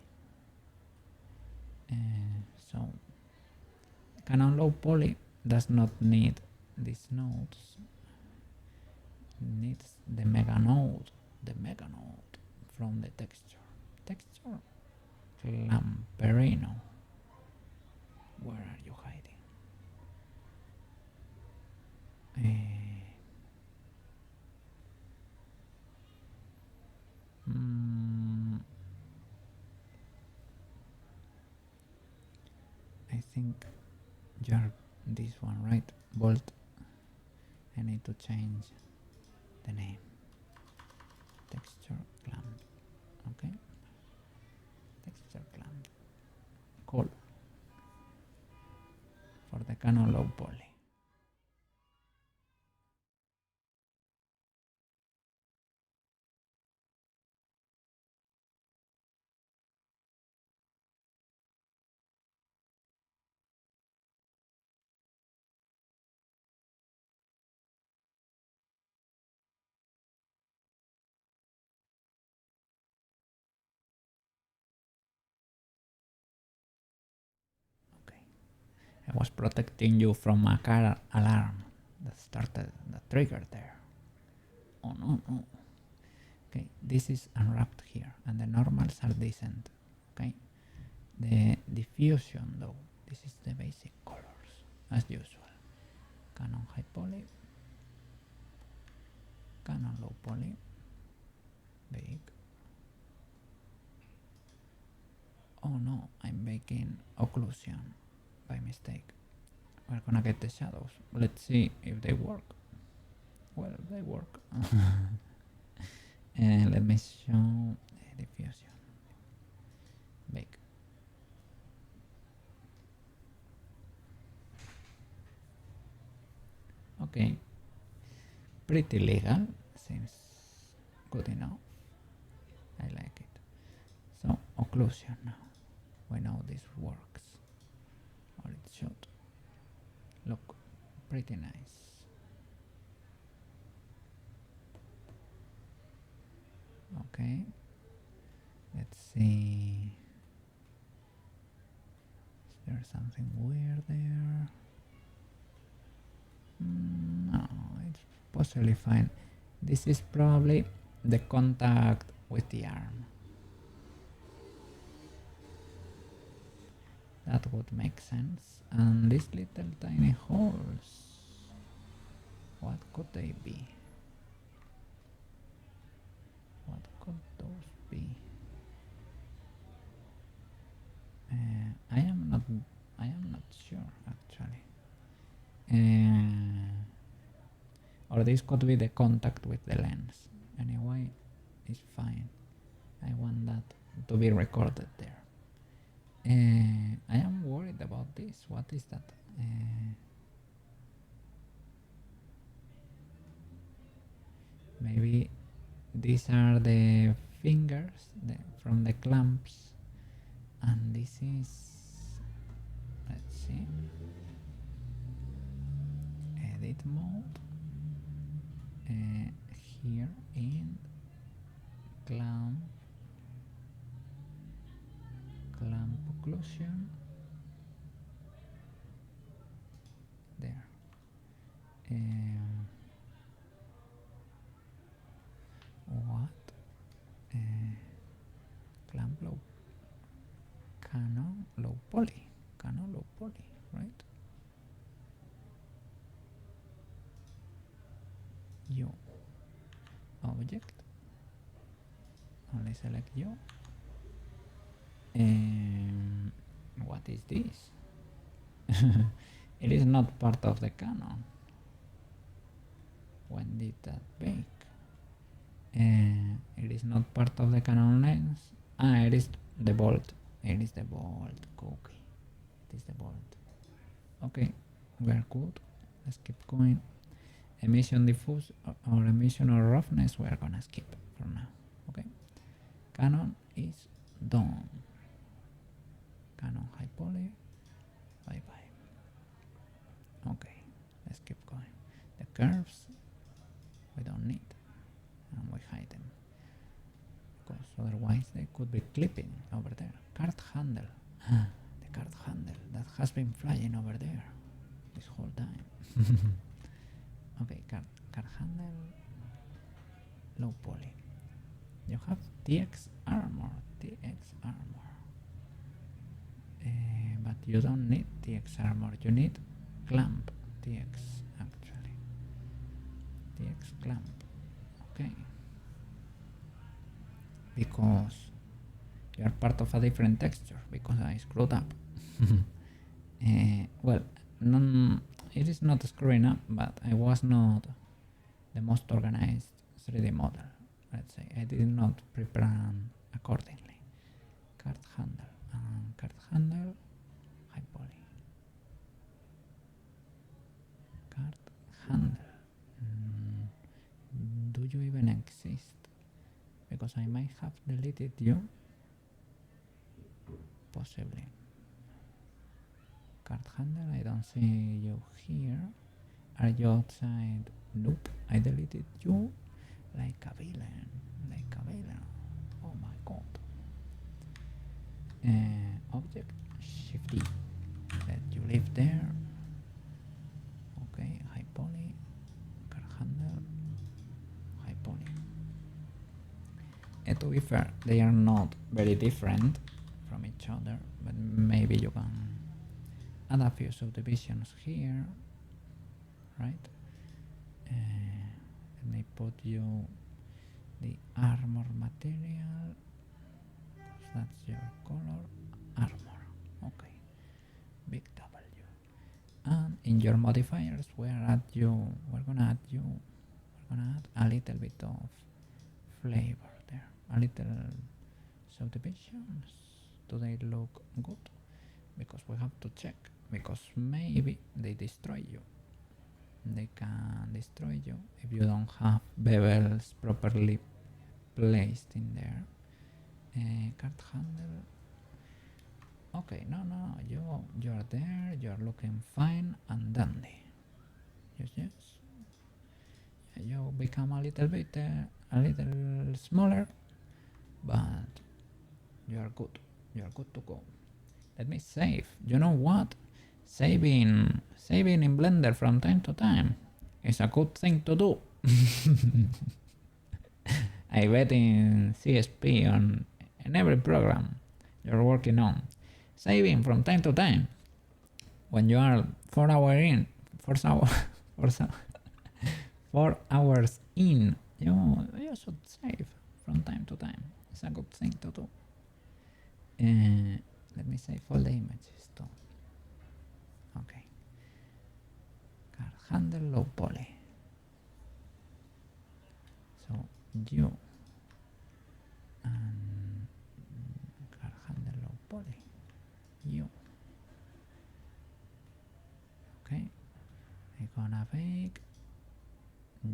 So Canon low poly does not need these nodes. It needs the mega node from the texture Lamperino. Where are you hiding? I think you're this one, right? Bolt. I need to change the name. Texture clamp. Okay. Texture clamp. Cool. For the Canon low poly. I was protecting you from a car alarm that triggered there. Oh no, no. Okay, this is unwrapped here, and the normals are decent. Okay, the diffusion though, this is the basic colors as usual. Canon high poly, Canon low poly, big. Oh no, I'm making occlusion by mistake. We're gonna get the shadows. Let's see if they work. Well, they work. Let me show diffusion. Big. Okay. Pretty legal. Seems good enough. I like it. So, occlusion now. We know this works. Or it should. Look, pretty nice. Okay. Let's see. Is there something weird there? No, it's possibly fine. This is probably the contact with the arm. That would make sense. And these little tiny holes, what could they be? What could those be? I am not sure actually. Or this could be the contact with the lens. Anyway, it's fine. I want that to be recorded there. I am worried about this. What is that? Maybe these are the fingers from the clamps, and this is, let's see, edit mode, here in clamp occlusion, there. What? Clamp low, Canon low poly, right? You object, only select you. What is this? It is not part of the Canon. When did that bake? It is not part of the Canon lens. It is the bolt. It is the bolt cookie. It is the bolt. Okay, we are good. Let's keep going. Emission diffuse or emission or roughness, we are gonna skip for now. Okay, Canon is done. Canon high poly, bye bye. Okay, let's keep going. The curves we don't need, and we hide them because otherwise they could be clipping over there. Card handle, the card handle that has been flying over there this whole time. Okay, card handle, low poly. You have TX armor, but you don't need TX armor. You need clamp TX actually. TX clamp, okay? Because you are part of a different texture. Because I screwed up. Well, it is not screwing up, but I was not the most organized 3D model. Let's say I did not prepare accordingly. Card handle, high poly. Card handle. Do you even exist? Because I might have deleted you. Possibly. Card handle, I don't see you here. Are you outside? Nope, I deleted you like a villain. Oh my god. Object, Shift D. Let you live there. differ. They are not very different from each other, but maybe you can add a few subdivisions here, right? Let me put you the armor material. That's your color, armor. Okay, big W. And in your modifiers, we're gonna add a little bit of flavor there, a little subdivisions. Do they look good? Because we have to check, because maybe they destroy you. They can destroy you if you don't have bevels properly placed in there. Card handle. Okay, no, you're there, you're looking fine and dandy. Yes. You become a little bit, a little smaller, but you're good. You're good to go. Let me save. You know what? Saving in Blender from time to time is a good thing to do. I bet in CSP in every program you're working on, saving from time to time. When you are 4 hours in, 4 hours in, you should save from time to time. It's a good thing to do. Let me save all the images too. Okay. Card handle low poly. So you and card handle low poly. You. Okay. I'm gonna bake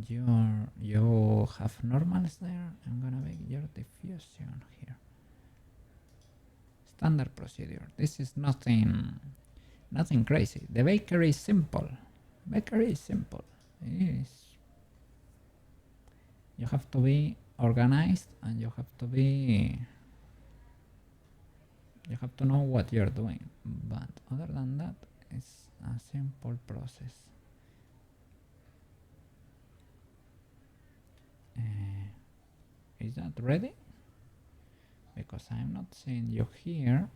you have normals there. I'm gonna bake your diffusion here. Standard procedure. This is nothing crazy. The bakery is simple. It is. You have to be organized and you have to know what you're doing. But other than that, it's a simple process. Is that ready? Because I'm not seeing you here.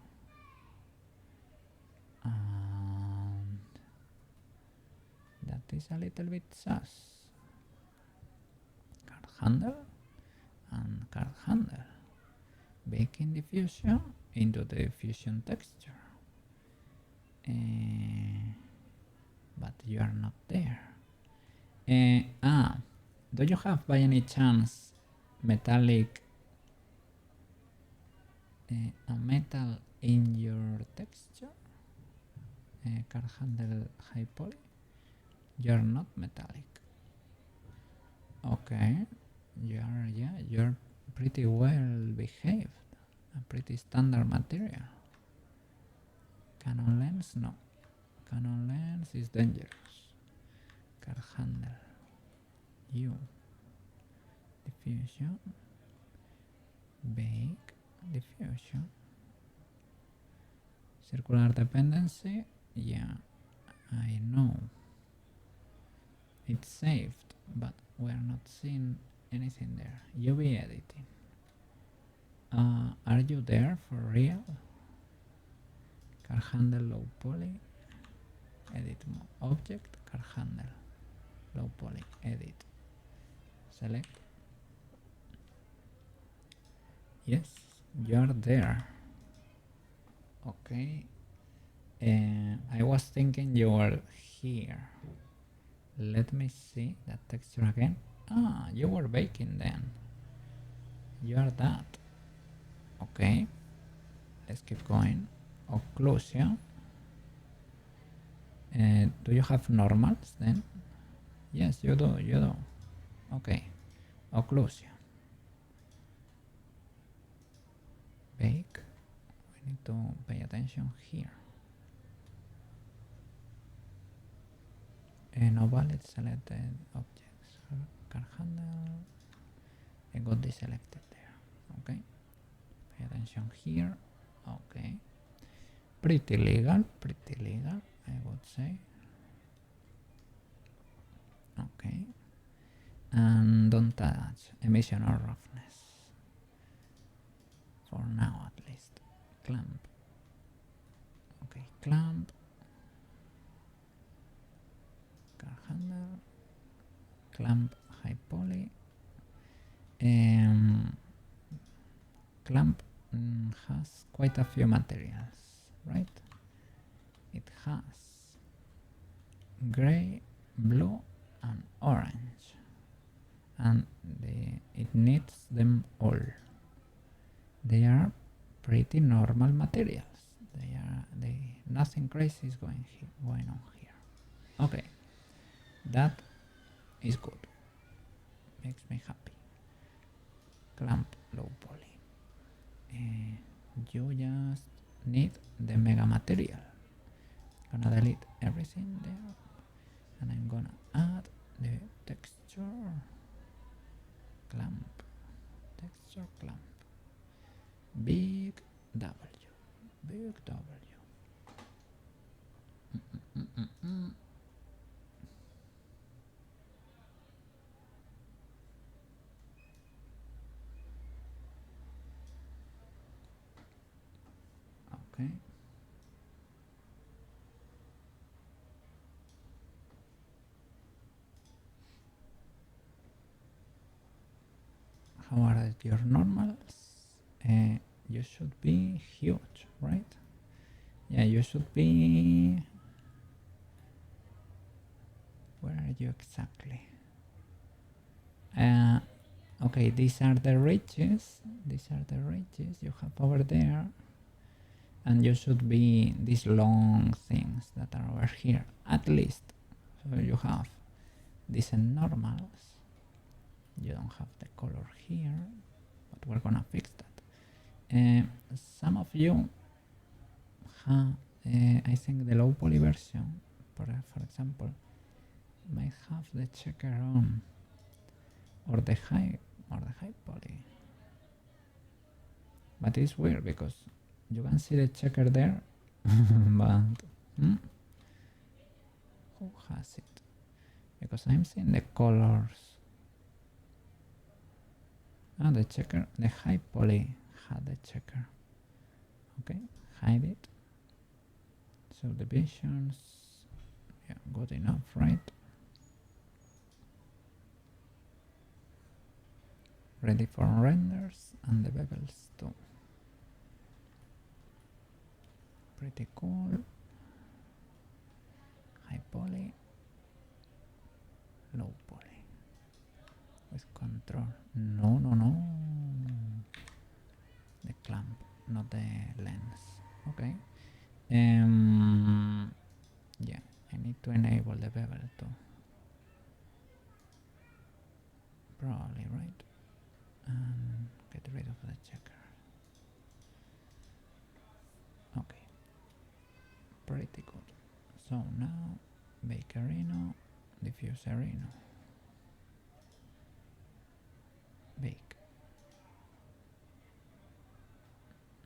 And that is a little bit sus. Card handle and card handle. Baking diffusion into the diffusion texture. But you are not there. Do you have by any chance metallic a metal in your texture? Card handle high poly. You're not metallic. Okay, you're pretty well behaved. A pretty standard material. Canon lens, no. Canon lens is dangerous. Card handle. You. Diffusion. Bake. Diffusion. Circular dependency. Yeah, I know. It's saved, but we're not seeing anything there. UV editing. Are you there for real? Card handle low poly. Edit object. Card handle low poly. Edit. Select. Yes, you're there. Okay. I was thinking you were here. Let me see that texture again. You were baking then. You are that. Okay. Let's keep going. Occlusion. Do you have normals then? Yes, you do. Okay. Occlusion. Bake. We need to pay attention here. No valid selected objects. Card handle. I got deselected there. Okay. Pay attention here. Okay. Pretty legal, I would say. Okay. And don't touch emission or roughness. for now at least. Clamp. Okay, clamp. Car handle. Clamp high poly. Clamp has quite a few materials, right? It has gray, blue, and orange, and it needs them all. They are pretty normal materials. Nothing crazy is going on here. Okay, that is good. Makes me happy. Clamp low poly. You just need the mega material. Gonna delete everything there, and I'm gonna add the texture clamp. Texture clamp. Big W. Big W. Okay. How are your normals? You should be huge, right? Yeah, you should be... Where are you exactly? Okay, these are the ridges. These are the ridges you have over there. And you should be these long things that are over here, at least. So you have decent normals. You don't have the color here, but we're gonna fix that. Some of you have, I think the low poly version, for example, might have the checker on, or the high poly. But it's weird because you can see the checker there, but who has it? Because I'm seeing the colors. Ah, the checker, the high poly had the checker. Okay, hide it. Subdivisions, yeah, good enough, right? Ready for renders and the bevels too. Pretty cool. High poly, low poly. With control. No. The clamp, not the lens. Okay. Yeah, I need to enable the bevel too. Probably, right? And get rid of the checker. Okay. Pretty good. So now, Bakerino, Diffuserino. Bake.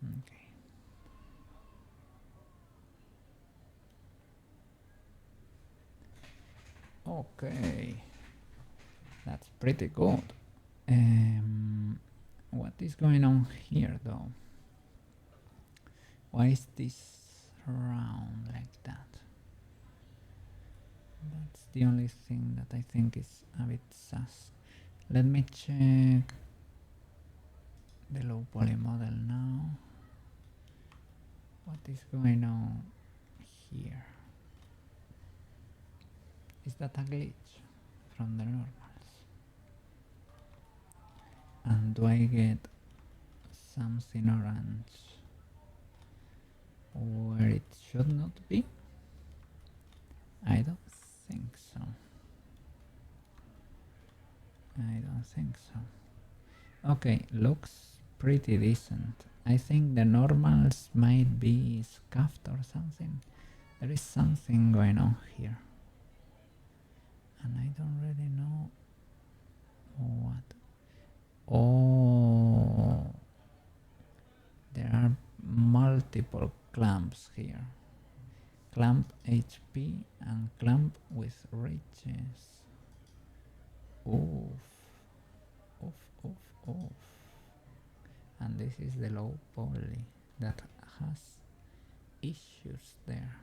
Okay. Okay. That's pretty good. What is going on here though? Why is this round like that? That's the only thing that I think is a bit sus. Let me check the low poly model now. What is going on here? Is that a glitch from the normals? And do I get something orange where it should not be? I don't think so. I don't think so. Okay, looks pretty decent. I think the normals might be scuffed or something. There is something going on here. And I don't really know what. Oh, there are multiple clamps here. Clamp HP and clamp with ridges. Oof. and this is the low poly that has issues there.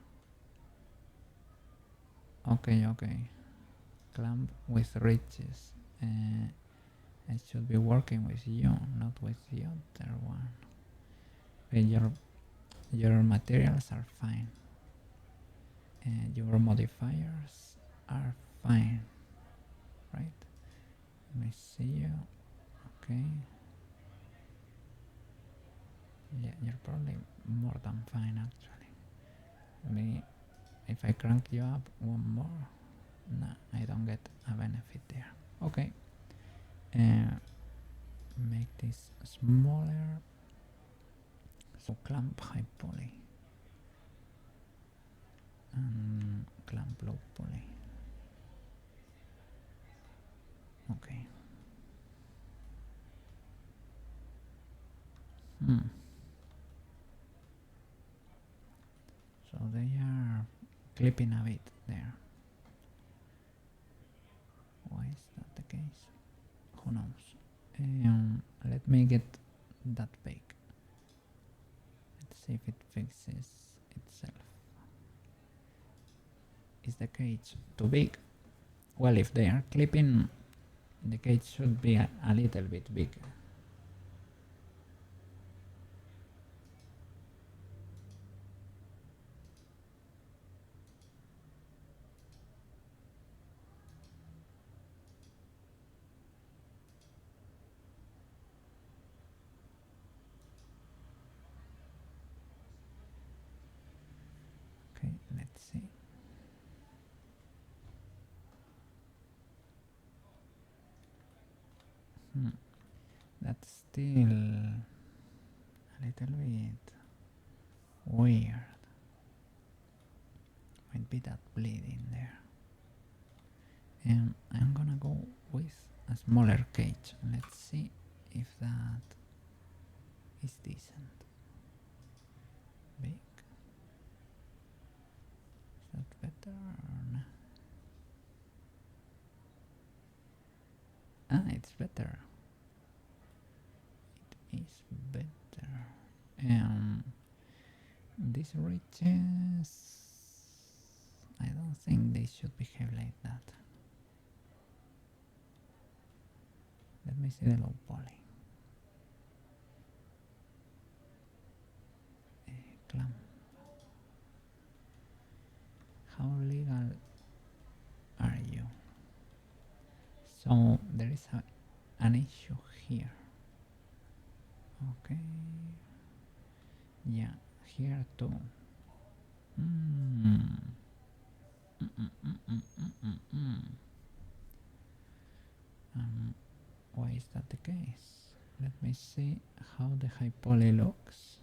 Okay, clamp with ridges. I should be working with you, not with the other one. Okay, your materials are fine. Your modifiers are fine, right? Let me see you. Okay. Yeah, you're probably more than fine actually. Maybe if I crank you up one more, nah, I don't get a benefit there. Okay. Make this smaller. So clamp high poly and clamp low poly. Okay. So they are clipping a bit there. Why is that the case? Who knows? Let me get that big. Let's see if it fixes itself. Is the cage too big? Well, if they are clipping, the cage should be a little bit big. Okay, let's see. That's still a little bit weird. Might be that bleeding there. And I'm gonna go with a smaller cage. Let's see if that is decent. Big. Is that better or not? Ah, it's better. It is better. These ridges, I don't think they should behave like that. Let me see the low poly. Clamp. How legal are you? So there is an issue here. Okay. Yeah, here too. Why is that the case? Let me see how the high poly looks.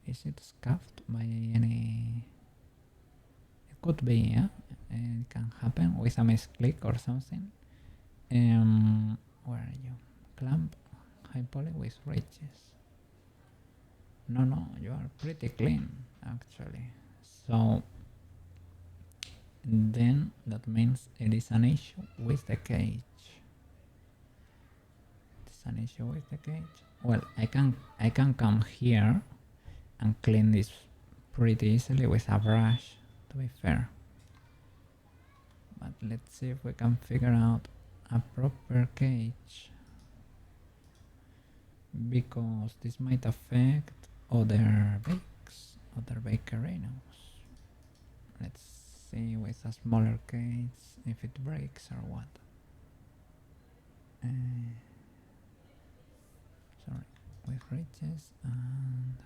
Is it scuffed by any? It could be, yeah. It can happen with a misclick or something. Where are you? Clamp high poly with ridges. No, you are pretty clean actually. So then that means it is an issue with the cage. It's an issue with the cage. Well, I can come here and clean this pretty easily with a brush, to be fair. But let's see if we can figure out a proper cage, because this might affect other bakes, other bakerinos. Let's see with a smaller cage if it breaks or what. Sorry, with ridges and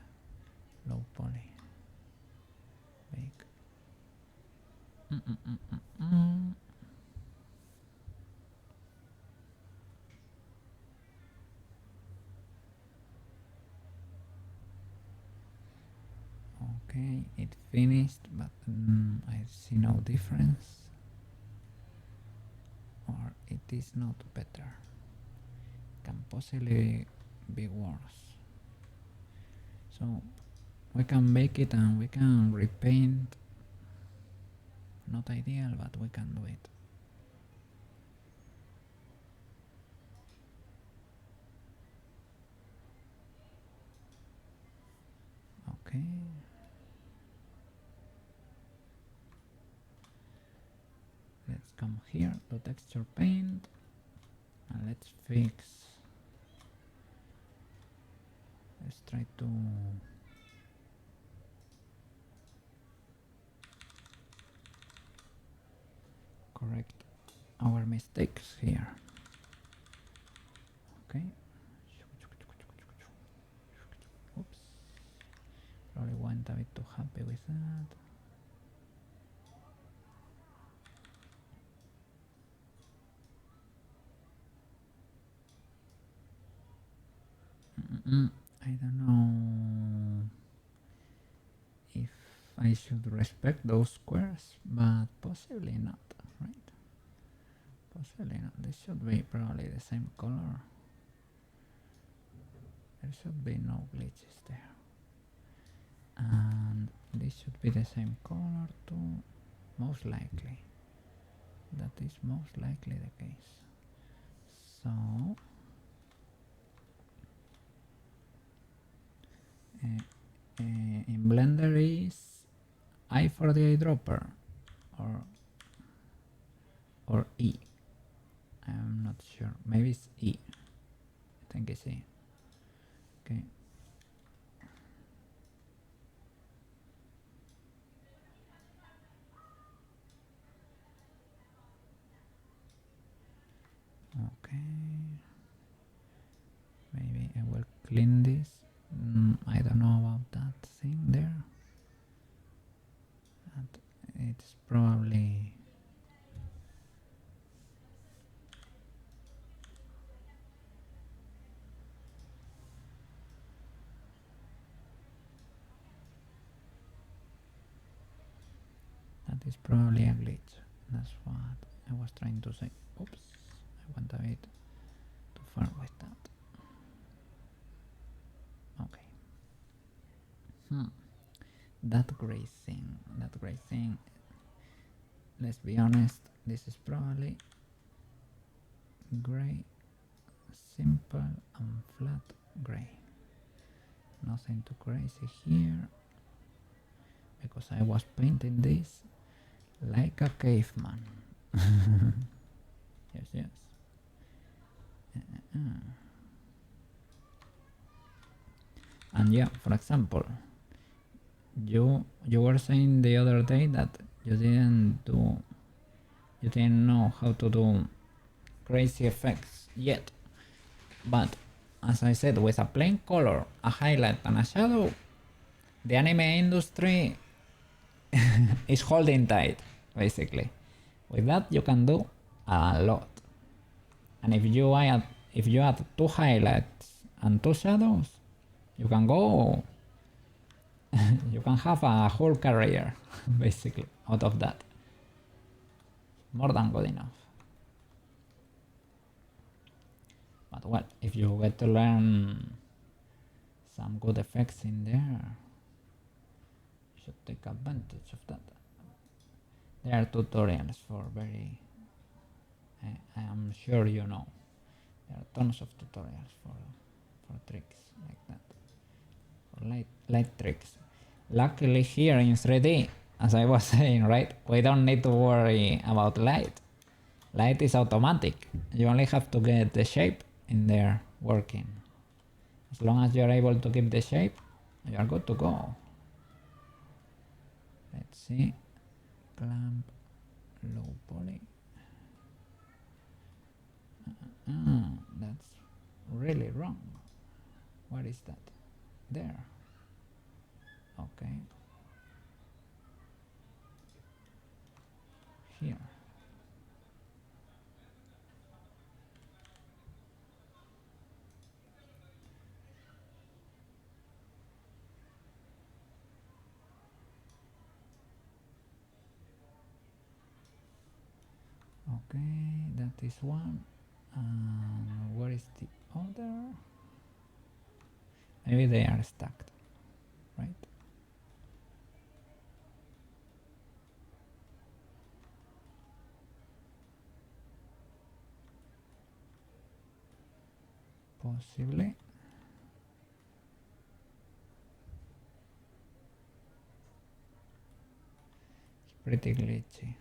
low poly. Bake. Okay, it finished, but I see no difference, or it is not better. Can possibly be worse. So we can make it and we can repaint. Not ideal, but we can do it. Okay. Let's come here to texture paint and let's fix. Let's try to correct our mistakes here. Okay. Oops. Probably weren't a bit too happy with that. I don't know if I should respect those squares, but possibly not, right? Possibly not. This should be probably the same color. There should be no glitches there. And this should be the same color too, most likely. That is most likely the case. So in Blender is I for the eyedropper or E. I'm not sure. Maybe it's E. I think it's E. Okay. Okay. Maybe I will clean this. I don't know about that thing there. And it's probably a glitch. That's what I was trying to say. Oops, I went a bit too far with that. Okay. That gray thing, let's be honest, this is probably gray, simple and flat gray. Nothing too crazy here, because I was painting this like a caveman. Yes. And yeah, for example, you were saying the other day that you didn't know how to do crazy effects yet, but as I said, with a plain color, a highlight and a shadow, the anime industry is holding tight, basically. With that you can do a lot. And if you add 2 highlights and 2 shadows, you can go you can have a whole career basically out of that. More than good enough. But well, if you get to learn some good effects in there, you should take advantage of that. There are tutorials for very, I am sure you know, there are tons of tutorials for tricks like that, for light tricks. Luckily here in 3D, as I was saying, right, we don't need to worry about light. Light is automatic. You only have to get the shape in there working. As long as you're able to keep the shape, you're good to go. Let's see. Clamp, low poly. That's really wrong. What is that? There. Okay. Here. Okay, that is one. Where is the other? Maybe they are stacked, right? Possibly. pretty glitchy.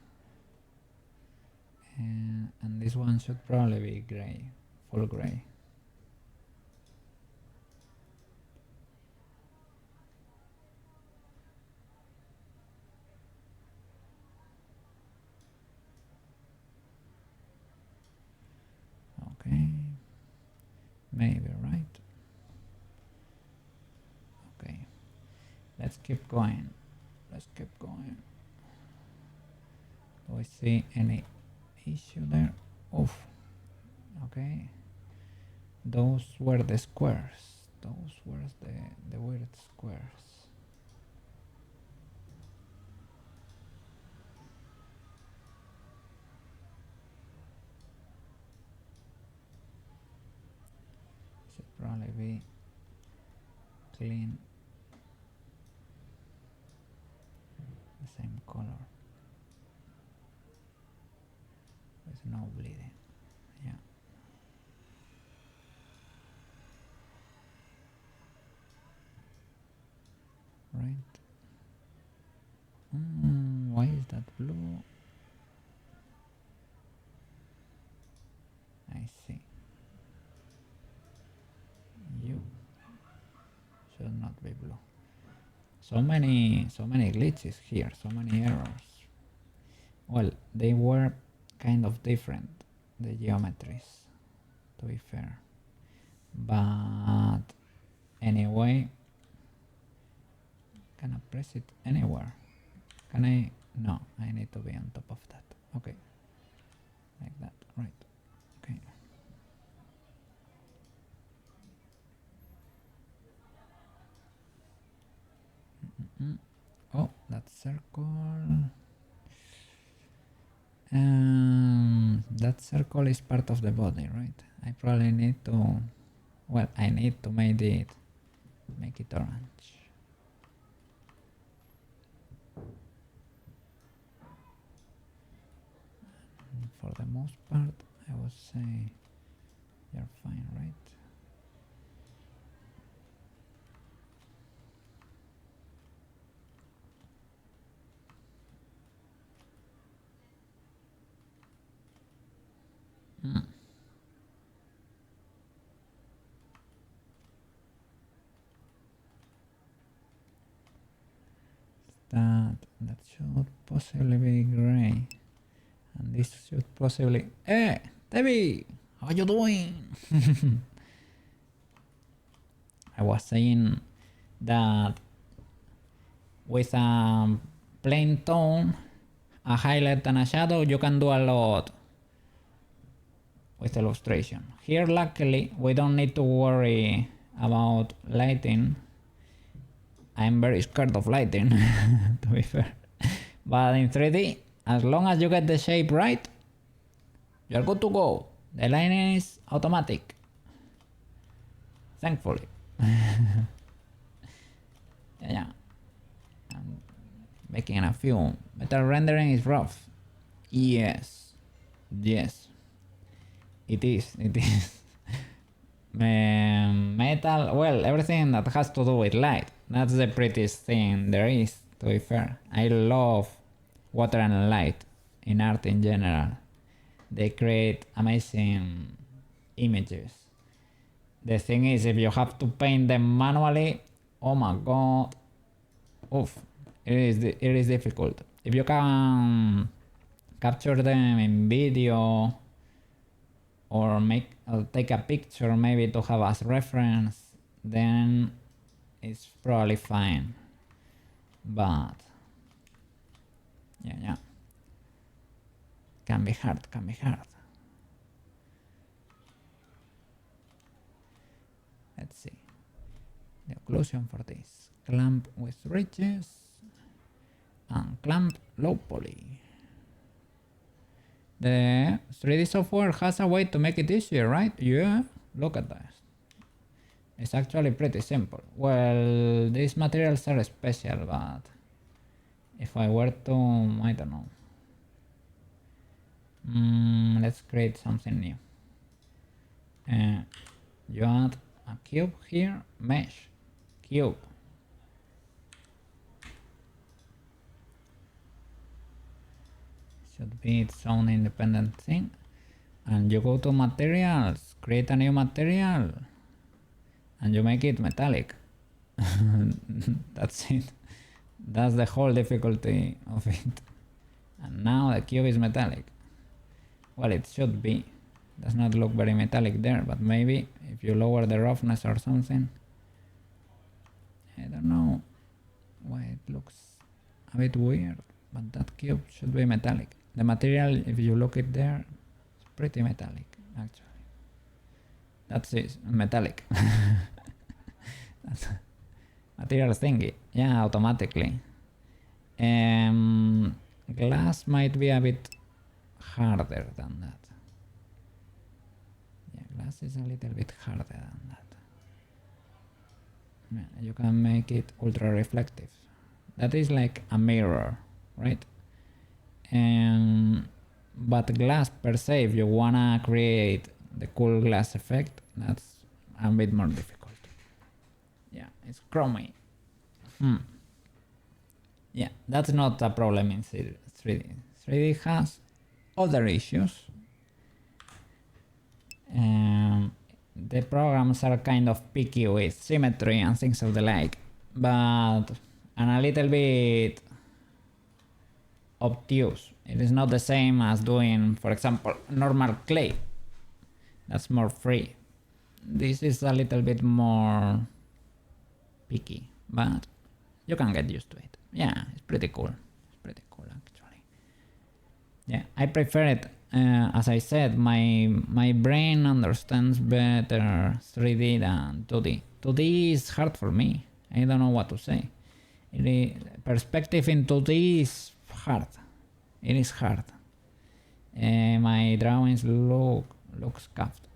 And this one should probably be gray, full gray. Okay, maybe, right? Okay, let's keep going. Let's keep going. Do I see any issue there? Oof. Okay. Those were the squares. Those were the weird squares. Should probably be clean. The same color. With no bleeding. Yeah. Right. Why is that blue? I see. You should not be blue. So many glitches here, so many errors. Well, they were kind of different, the geometries, to be fair. But anyway, can I press it anywhere? Can I? No, I need to be on top of that. Okay, like that, right? Okay. Oh, that circle. That circle is part of the body, right? I probably need to, well, I need to make it orange. And for the most part, I would say you're fine, right? That should possibly be gray, and this should possibly. Hey, Debbie, how you doing? I was saying that with a plain tone, a highlight and a shadow, you can do a lot with illustration. Here, luckily, we don't need to worry about lighting. I'm very scared of lighting, to be fair. But in 3D, as long as you get the shape right, you're good to go. The lighting is automatic. Thankfully. Yeah. I'm making a few. Metal rendering is rough. Yes. Yes. It is. Metal, well, everything that has to do with light. That's the prettiest thing there is, to be fair. I love water and light in art in general. They create amazing images. The thing is, if you have to paint them manually, oh my god. Oof, it is difficult. If you can capture them in video or take a picture maybe to have as reference, then it's probably fine. But yeah, can be hard. Let's see the occlusion for this. Clamp with ridges and clamp low poly. The 3D software has a way to make it easier, right? Yeah, look at that. It's actually pretty simple. Well, these materials are special, but if I were to, I don't know. Let's create something new. You add a cube here, mesh, cube. should be its own independent thing. And you go to materials, create a new material, and you make it metallic. That's it. That's the whole difficulty of it. And now the cube is metallic. Well, it should be. Does not look very metallic there, but maybe if you lower the roughness or something. I don't know why it looks a bit weird, but that cube should be metallic. The material, if you look it there, it's pretty metallic actually. That's it, metallic. That's a material thingy. Yeah, automatically. Glass might be a bit harder than that. Yeah, glass is a little bit harder than that. Yeah, you can make it ultra reflective. That is like a mirror, right? But glass per se, if you wanna create the cool glass effect, that's a bit more difficult. Yeah, it's chromy. Yeah, that's not a problem in 3D. 3D has other issues. The programs are kind of picky with symmetry and things of the like, and a little bit obtuse. It is not the same as doing, for example, normal clay. That's more free. This is a little bit more picky, but you can get used to it. Yeah, it's pretty cool. It's pretty cool actually. Yeah, I prefer it. As I said, my brain understands better 3D than 2D. 2D is hard for me. I don't know what to say. Perspective in 2D is hard. It is hard. My drawings look scuffed.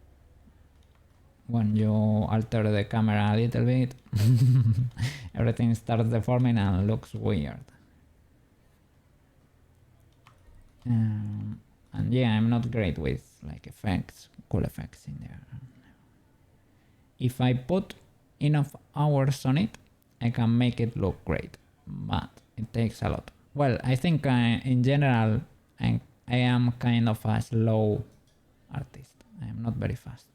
When you alter the camera a little bit, everything starts deforming and looks weird. And yeah, I'm not great with like effects, cool effects in there. If I put enough hours on it, I can make it look great, but it takes a lot. Well, I think in general, I am kind of a slow artist. I am not very fast.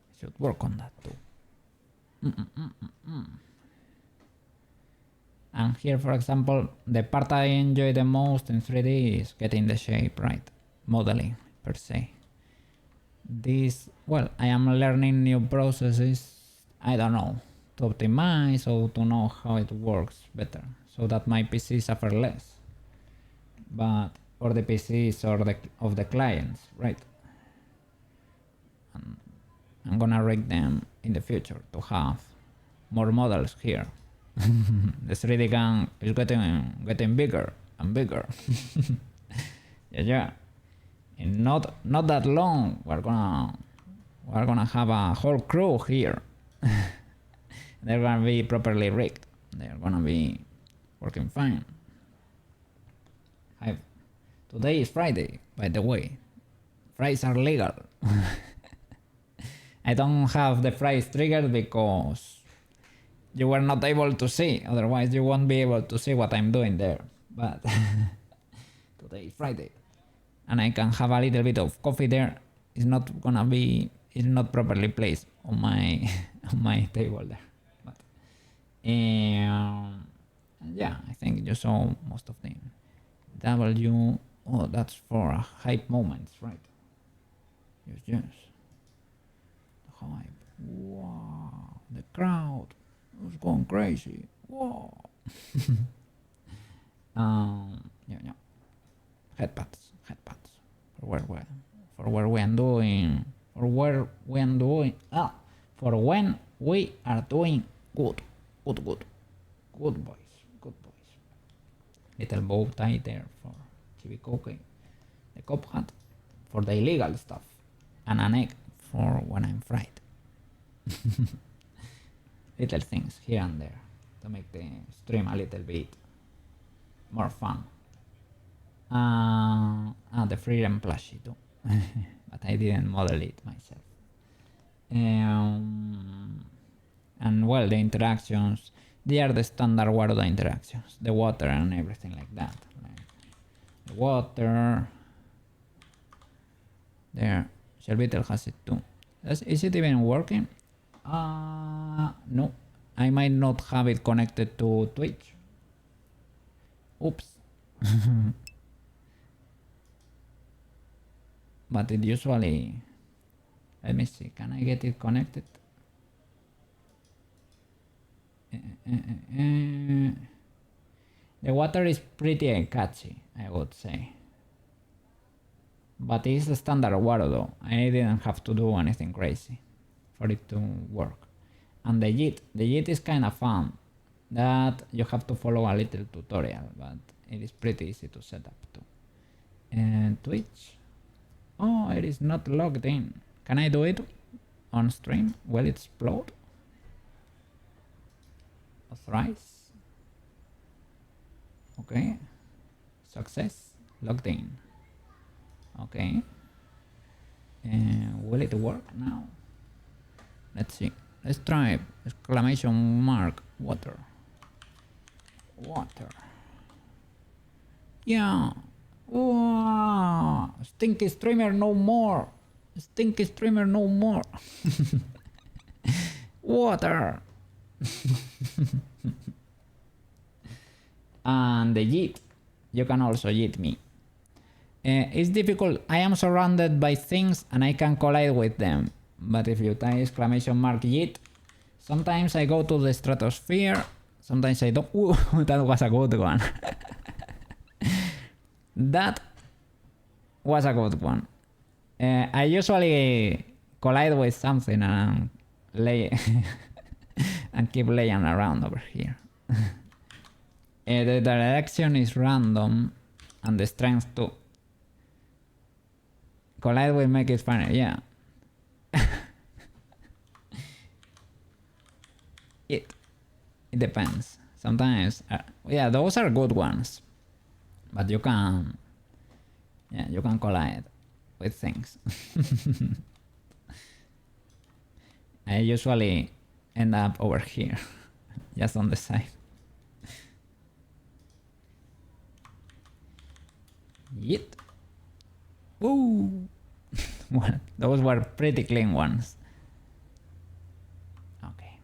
I should work on that too. And here, for example, the part I enjoy the most in 3D is getting the shape right, modeling per se. Well, I am learning new processes, I don't know, to optimize or to know how it works better, so that my PC suffer less. But for the PCs or of the clients, right? And I'm gonna rig them in the future to have more models here. The 3D gang is getting bigger and bigger. Yeah. In not that long, we're gonna have a whole crew here. They're gonna be properly rigged. They're gonna be working fine. Today is Friday, by the way. Fries are legal. I don't have the fries triggered because you were not able to see, otherwise you won't be able to see what I'm doing there. But today is Friday, and I can have a little bit of coffee there. It's not properly placed on my on my table there. But yeah, I think you saw most of them. Oh, that's for hype moments, right? Yes. The hype. Wow, the crowd was going crazy. Whoa. Yeah. Headpads. For when we are doing good. Good boys. Little bow tie there for Chibi. The cop hat for the illegal stuff, and an egg for when I'm fried. Little things here and there to make the stream a little bit more fun. The freedom plushie too, but I didn't model it myself. And well, the interactions. They are the standard water interactions, the water and everything like that. Like the water. There, Shelbytel has it too. Is it even working? No. I might not have it connected to Twitch. Oops. But it usually... Let me see, can I get it connected? The water is pretty catchy, I would say. But it's the standard water though. I didn't have to do anything crazy for it to work. And the JIT is kind of fun. That you have to follow a little tutorial, but it is pretty easy to set up too. And Twitch. Oh, it is not logged in. Can I do it on stream? Will it explode? Authorize. Okay. Success. Logged in. Okay. Will it work now? Let's see. Let's try exclamation mark water. Water. Yeah. Wow. Stinky streamer no more. Stinky streamer no more. Water. And the JIT. You can also JIT me. It's difficult. I am surrounded by things and I can collide with them. But if you type exclamation mark JIT, sometimes I go to the stratosphere. Sometimes I don't. Ooh, that was a good one. That was a good one. I usually collide with something and lay and keep laying around over here. The direction is random and the strength too. Collide will make it funny, yeah. It depends. Sometimes, yeah, those are good ones. But you can, yeah, you can collide with things. I usually end up over here, just on the side. Yet. Ooh. Well, those were pretty clean ones. Okay.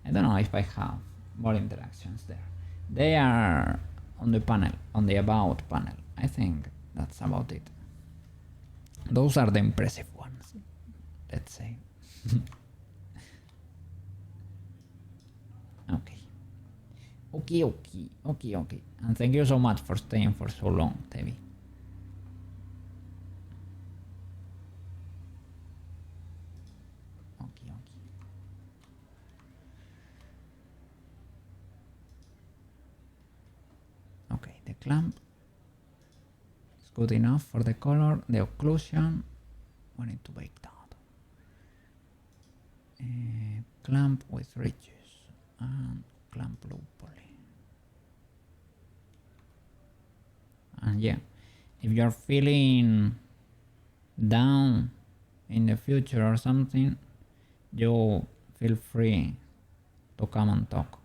I don't know if I have more interactions there. They are on the panel, on the about panel. I think that's about it. Those are the impressive ones, let's say. Okay. Okay. And thank you so much for staying for so long, Tevi. Okay, the clamp is good enough for the color. The occlusion, we need to bake that. Clamp with ridges and clamp low poly. And yeah, if you're feeling down in the future or something, you feel free to come and talk.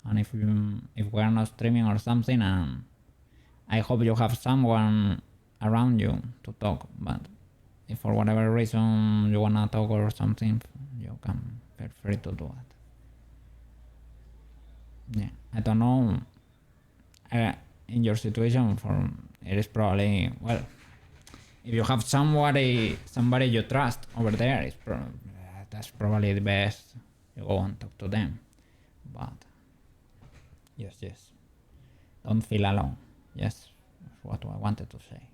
And if we're not streaming or something, I hope you have someone around you to talk. But if for whatever reason you wanna talk or something, you can feel free to do it. Yeah, I don't know. In your situation, it is probably, well, if you have somebody you trust over there, that's probably the best. You go and talk to them. But yes, don't feel alone. Yes, that's what I wanted to say.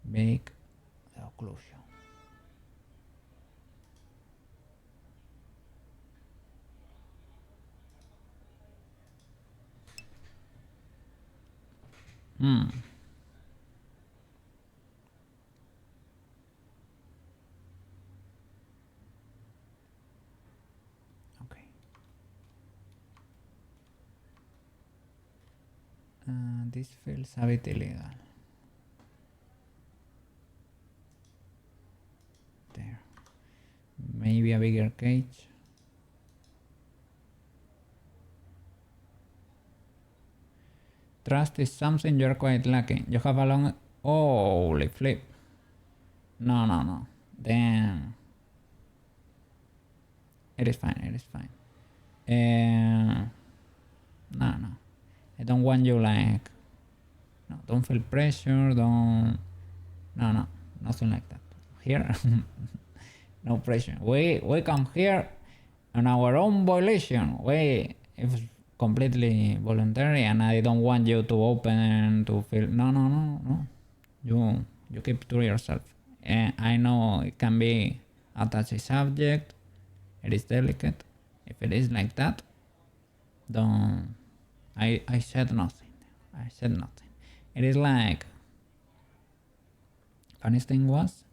Make the occlusion. Okay. This feels a bit illegal. There. Maybe a bigger cage. trust is something you're quite lacking. You have a long... Holy flip. No. Then... It is fine. No. I don't want you like... No, don't feel pressure, don't... No, nothing like that. Here, no pressure. We come here on our own volition. It's completely voluntary, and I don't want you to open and to feel... No. You keep to yourself. I know it can be a touchy subject. It is delicate. If it is like that, don't... I said nothing. It is like... Funniest thing was,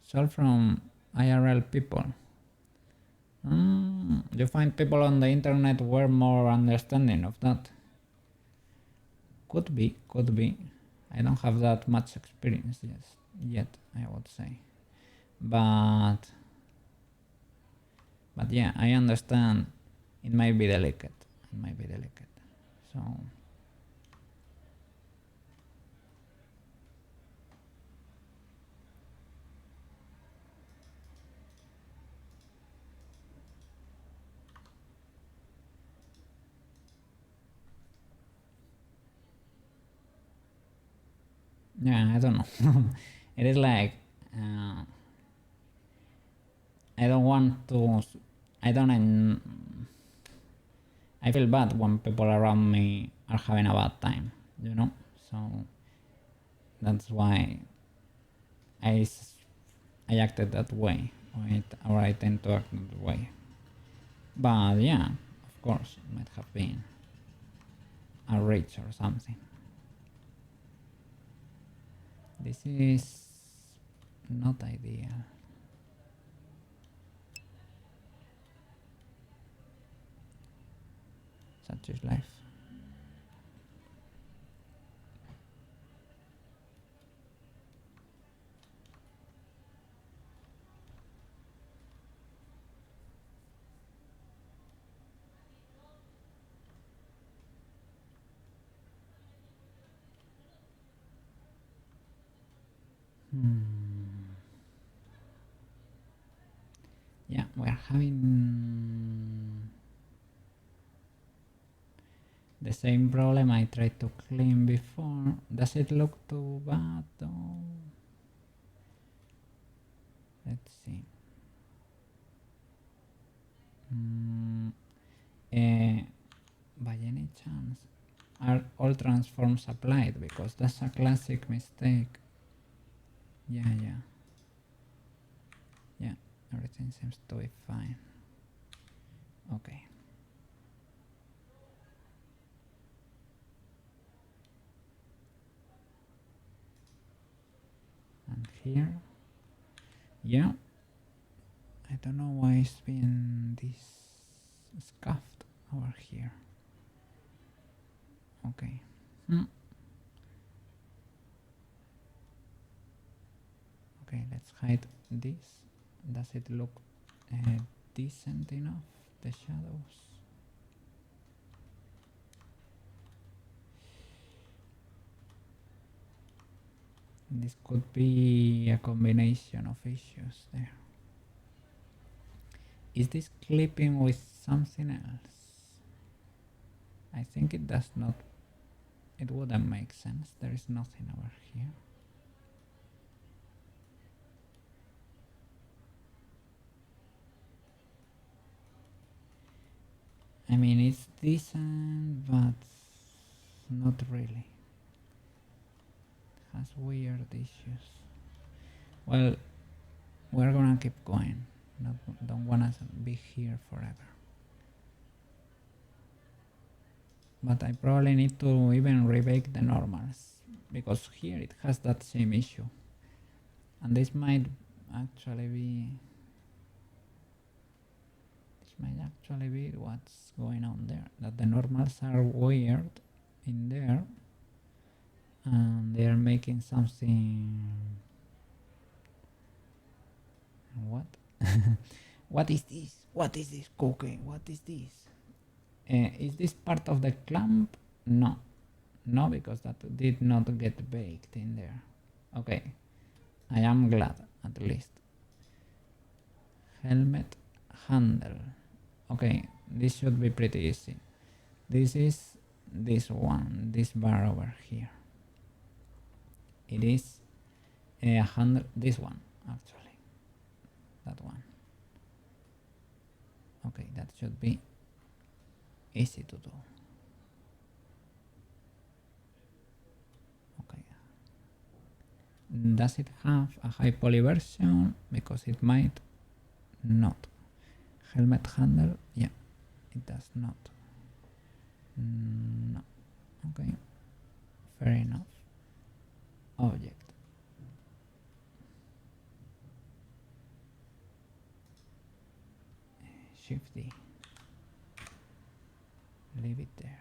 it's all from IRL people. You find people on the internet were more understanding of that. Could be. I don't have that much experience yet, I would say. But yeah, I understand it might be delicate. So... Yeah, I don't know. It is like... I don't want to... I feel bad when people around me are having a bad time, you know? So that's why I acted that way, or I tend to act that way. But yeah, of course, it might have been a rage or something. This is not ideal. Such is life. Yeah, we're having the same problem I tried to clean before. Does it look too bad though? Let's see. By any chance, are all transforms applied? Because that's a classic mistake. Yeah, everything seems to be fine. Okay. And here, yeah, I don't know why it's been this scuffed over here. Okay. Okay, let's hide this. Does it look decent enough, the shadows? This could be a combination of issues there. Is this clipping with something else? I think it does not. It wouldn't make sense. There is nothing over here. I mean, it's decent, but not really. It has weird issues. Well, we're gonna keep going. Don't wanna be here forever. But I probably need to even rebake the normals, because here it has that same issue. And this might actually be what's going on there, that the normals are weird in there and they are making something... What? What is this? What is this cookie? What is this? Is this part of the clamp? No, No, because that did not get baked in there. Okay, I am glad at least. Helmet handle. Okay, this should be pretty easy. This is this one, this bar over here. It is a handle, this one actually, that one. Okay, that should be easy to do. Okay. Does it have a high poly version? Because it might not. Helmet handle, yeah, it does not. No. Okay, fair enough. Object. Shift D. Leave it there.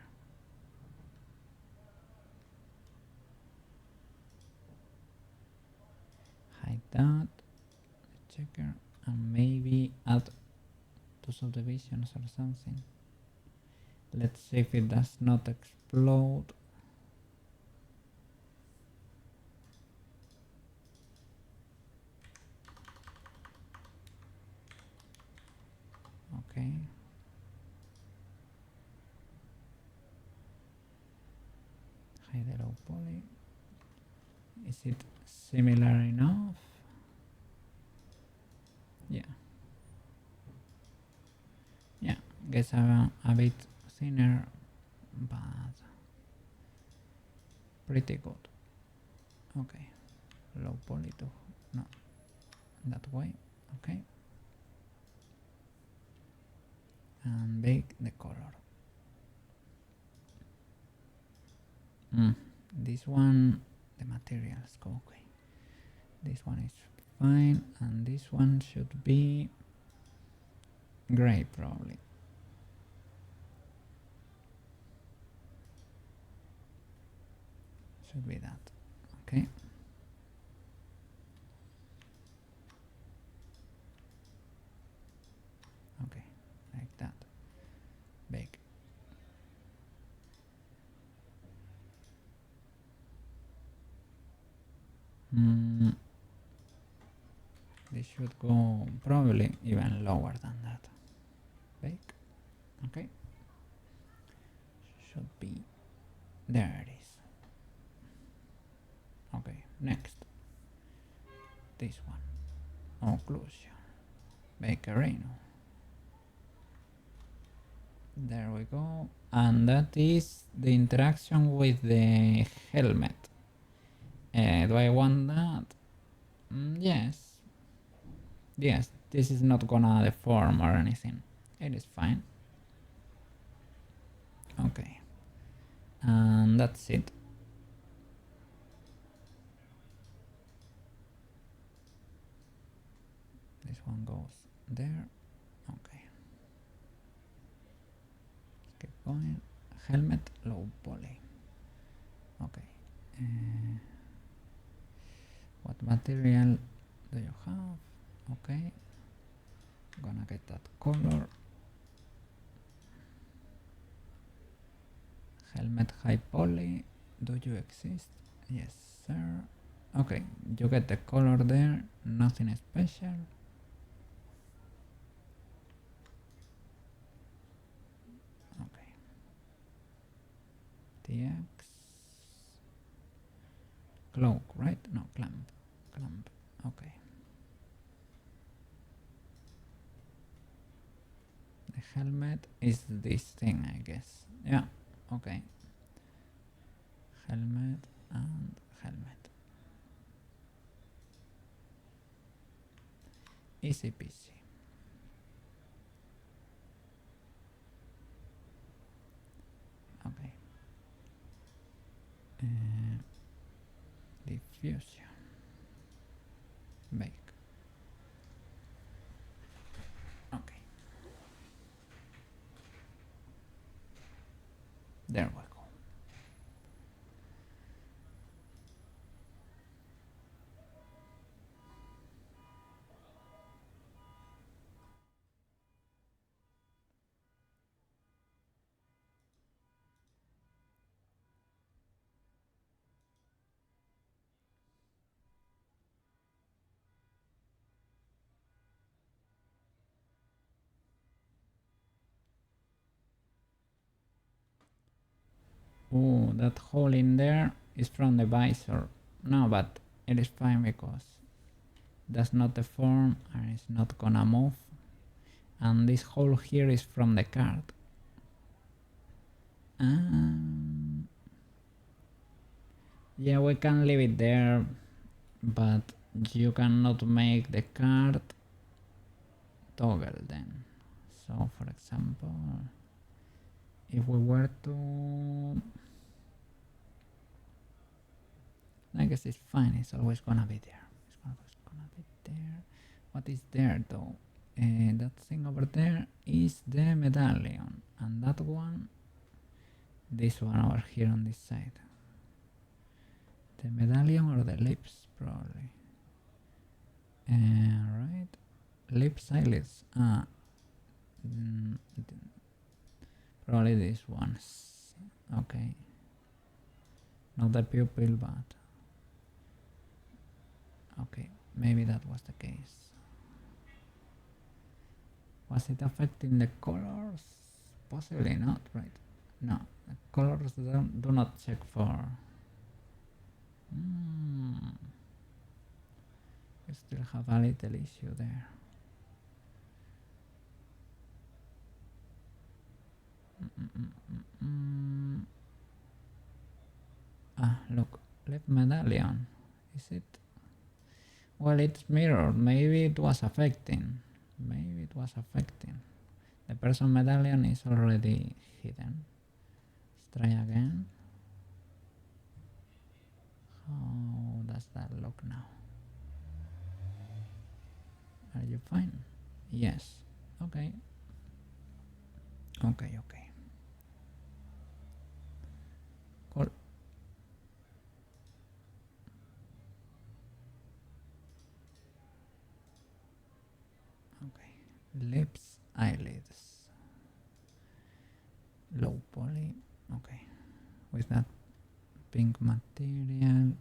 Hide that. Checker. And maybe add to subdivisions or something. Let's see if it does not explode. Okay. Hide the low poly. Is it similar enough? Yeah. Yeah, guess I'm a bit thinner, but pretty good. Okay, low poly too. No, that way. Okay, and bake the color. This one, the materials go okay. This one is fine, and this one should be gray probably. Should be that. Okay. Okay, like that. Bake. This should go probably even lower than that. Bake. Okay. Should be. There it is. Okay, next. This one. Occlusion. Bakerino. There we go. And that is the interaction with the helmet. Do I want that? Yes. Yes, this is not gonna deform or anything. It is fine. Okay. And that's it. This one goes there. Okay. Let's keep going. Helmet, low poly. Okay. What material do you have? Okay. Gonna get that color. Helmet high poly. Do you exist? Yes, sir. Okay, you get the color there. Nothing special. Okay. TX. Cloak, right? No, clamp. Clamp. Okay. The helmet is this thing, I guess. Yeah, okay. Helmet and helmet. Easy peasy. Okay. Diffusion. Bake. Okay. There we go. Oh, that hole in there is from the visor. No, but it is fine because that's not deform and it's not gonna move. And this hole here is from the card. Yeah, we can leave it there, but you cannot make the card toggle then. So for example, if we were to, I guess it's fine, it's always gonna be there. It's always gonna be there. What is there though? That thing over there is the medallion, and that one, this one over here on this side. The medallion or the lips, probably. Right, lips, eyelids. Probably these ones. Okay. Not the pupil, but okay, maybe that was the case. Was it affecting the colors? Possibly not, right? No, the colors do not check for. You still have a little issue there. Look, left medallion. Is it? Well, it's mirrored. Maybe it was affecting. Maybe it was affecting. The person medallion is already hidden. Let's try again. How does that look now? Are you fine? Yes. Okay. Okay. Cool. Okay. Lips, eyelids. Low poly. Okay. With that pink material.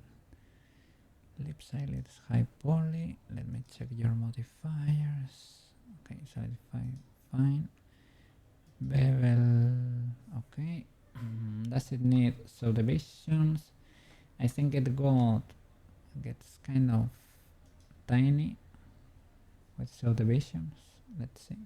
Lips, eyelids, high poly. Let me check your modifiers. Okay, solidify, fine. Bevel, okay. Does it need subdivisions? I think it gets kind of tiny with subdivisions. Let's see.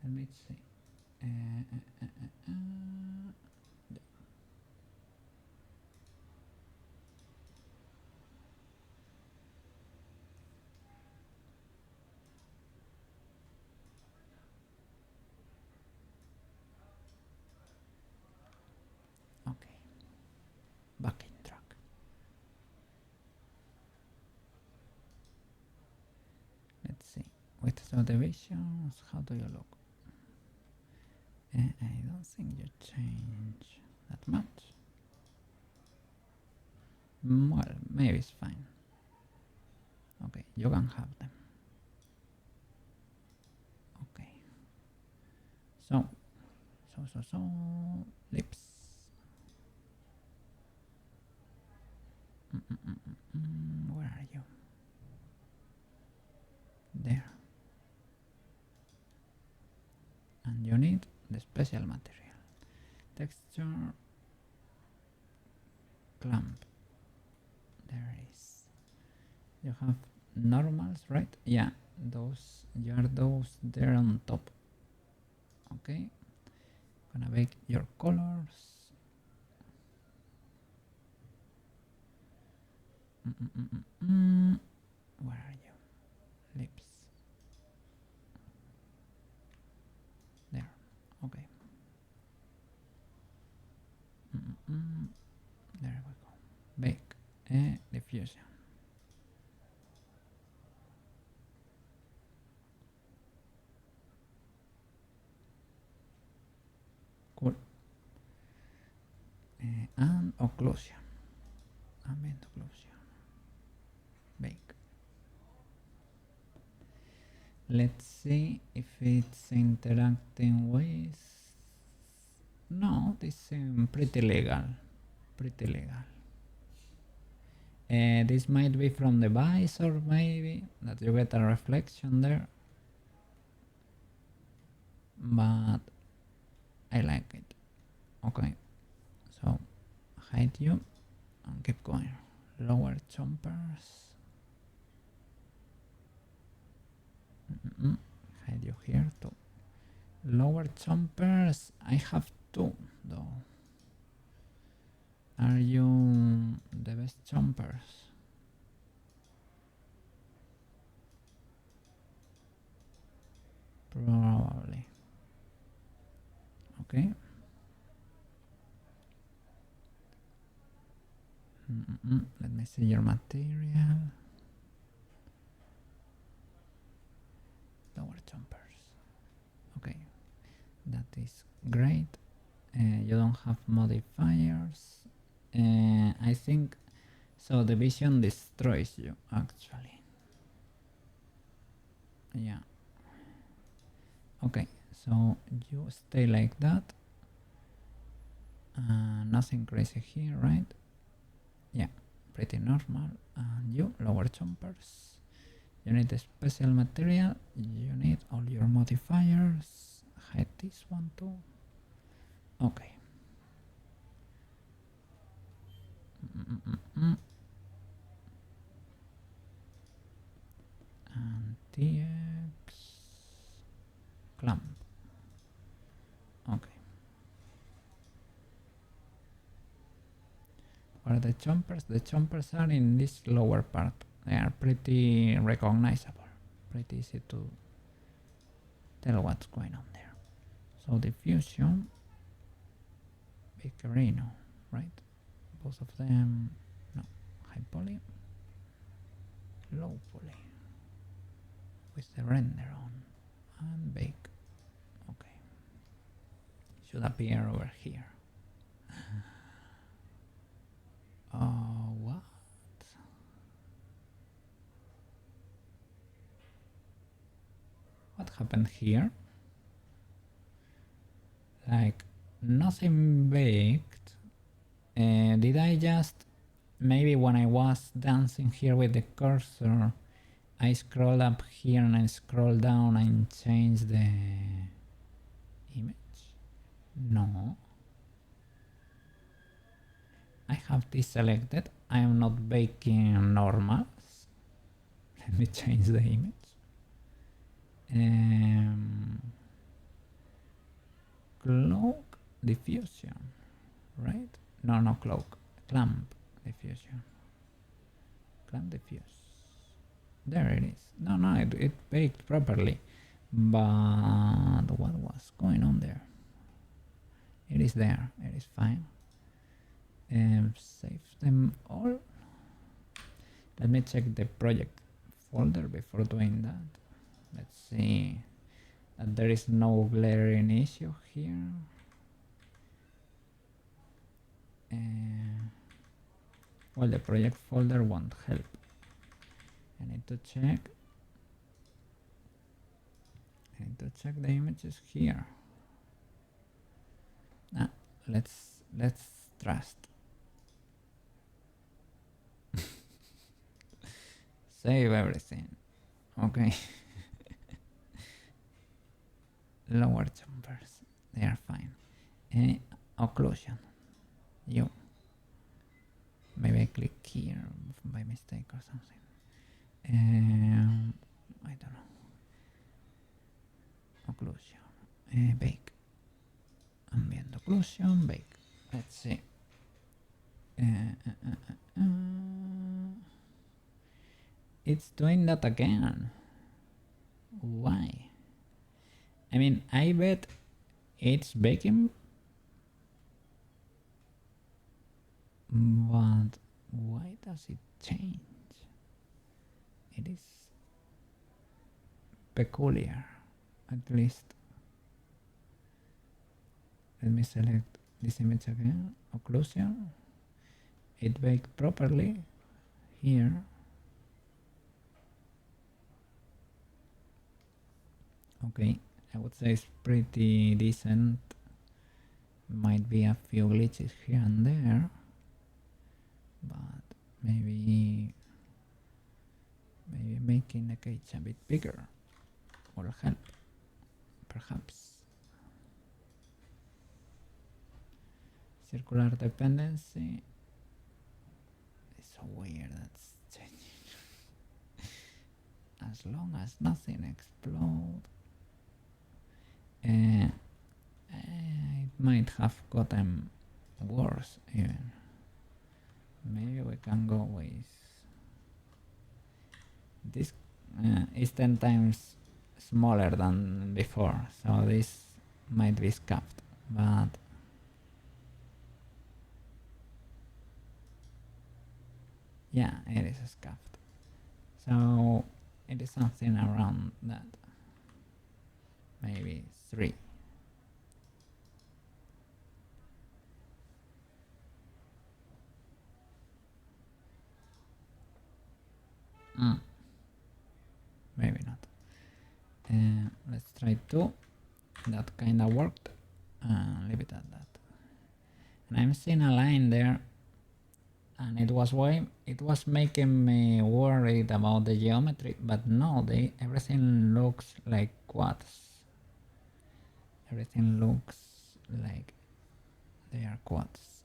Let me see. Okay. Backing track. Let's see. With subdivisions, how do you look? I don't think you change that much. Well, maybe it's fine. Okay, you can have them. Okay. So, lips. Where are you? There. And you need the special material. Texture clamp. There is. You have normals, right? Yeah, those, you are those there on top. Okay, gonna make your colors. Where are you? Lips. There. Okay. There we go. Bake a diffusion. Cool. And occlusion. Ambient occlusion. Bake. Let's see if it's interacting with No, this seems pretty legal. Pretty legal. This might be from the visor, maybe, that you get a reflection there. But I like it. Okay, so hide you and keep going. Lower chompers. Hide you here too. Lower chompers. I have two though. Are you the best chompers? Probably. Okay. Let me see your material. Lower chompers. Okay, that is great. You don't have modifiers. I think so. The vision destroys you, actually. Yeah. Okay, so you stay like that. Nothing crazy here, right? Yeah, pretty normal. And you, lower chompers. You need a special material. You need all your modifiers. Hide this one too. Okay. And TX clamp. Okay. Where are the chompers? The chompers are in this lower part. They are pretty recognizable. Pretty easy to tell what's going on there. So diffusion, Vicarino, right? Both of them, no, high poly, low poly, with the render on, and bake. Okay, should appear over here. What? What happened here? Like nothing baked. Did I just, maybe when I was dancing here with the cursor, I scroll up here and I scroll down and change the image? No. I have this selected. I am not baking normals. Let me change the image. Cloak diffusion, right? No, cloak. Clamp diffusion. Clamp diffuse. There it is. No, it baked properly. But what was going on there? It is there. It is fine. Save them all. Let me check the project folder before doing that. Let's see that there is no glaring issue here. Well, the project folder won't help. I need to check. The images here. Let's trust. Save everything. Okay. Lower chompers, they are fine. Occlusion. You. Maybe I click here by mistake or something. I don't know. Occlusion. Bake. Ambient occlusion, bake. Let's see. It's doing that again. Why? I mean, I bet it's baking, but why does it change? It is peculiar, at least. Let me select this image again. Occlusion. It baked properly here. Okay, I would say it's pretty decent, Might be a few glitches here and there, but maybe making the cage a bit bigger will help, perhaps. Circular dependency is so weird, that's changing. As long as nothing explodes. It might have gotten worse even. Maybe we can go with this. Is 10 times smaller than before, so this might be scuffed, but yeah, it is scuffed. So it is something around that. Maybe 3. Maybe not. Let's try 2. That kinda worked. Leave it at that. And I'm seeing a line there, and it was making me worried about the geometry, but no, everything looks like quads. Everything looks like they are quads.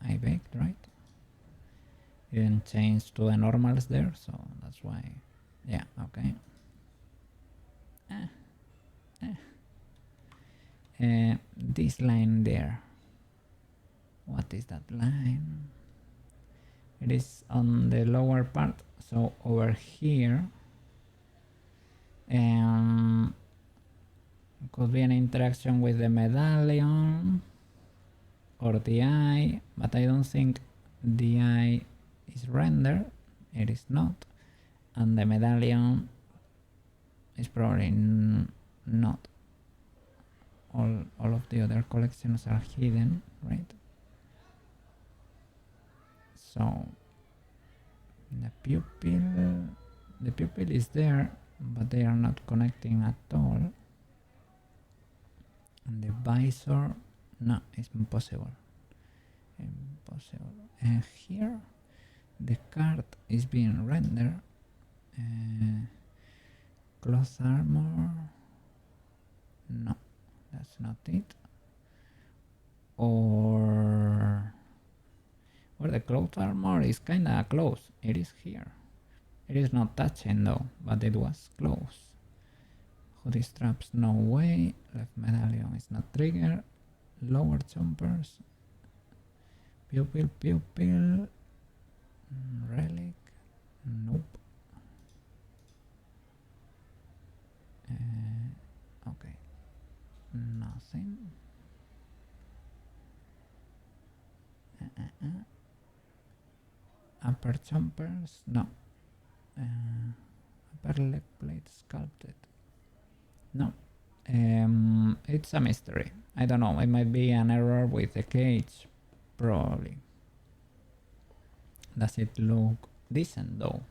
I baked, right? Didn't change to the normals there, so that's why. Yeah, okay. This line there. What is that line? It is on the lower part, so over here. Could be an interaction with the medallion or the eye, but I don't think the eye is rendered. It is not, and the medallion is probably not. All of the other collections are hidden, right? So the pupil is there, but they are not connecting at all. And the visor, no, it's impossible. And here the card is being rendered. Cloth armor, no, that's not it. Or the cloth armor is kinda close. It is here. It is not touching though, but it was close. Hoodie straps, no way. Left medallion is not triggered. Lower jumpers. Pupil. Relic, nope. Okay, nothing. Upper jumpers, no. Upper leg plate sculpted, no. It's a mystery. I don't know, it might be an error with the cage, probably. Does it look decent though?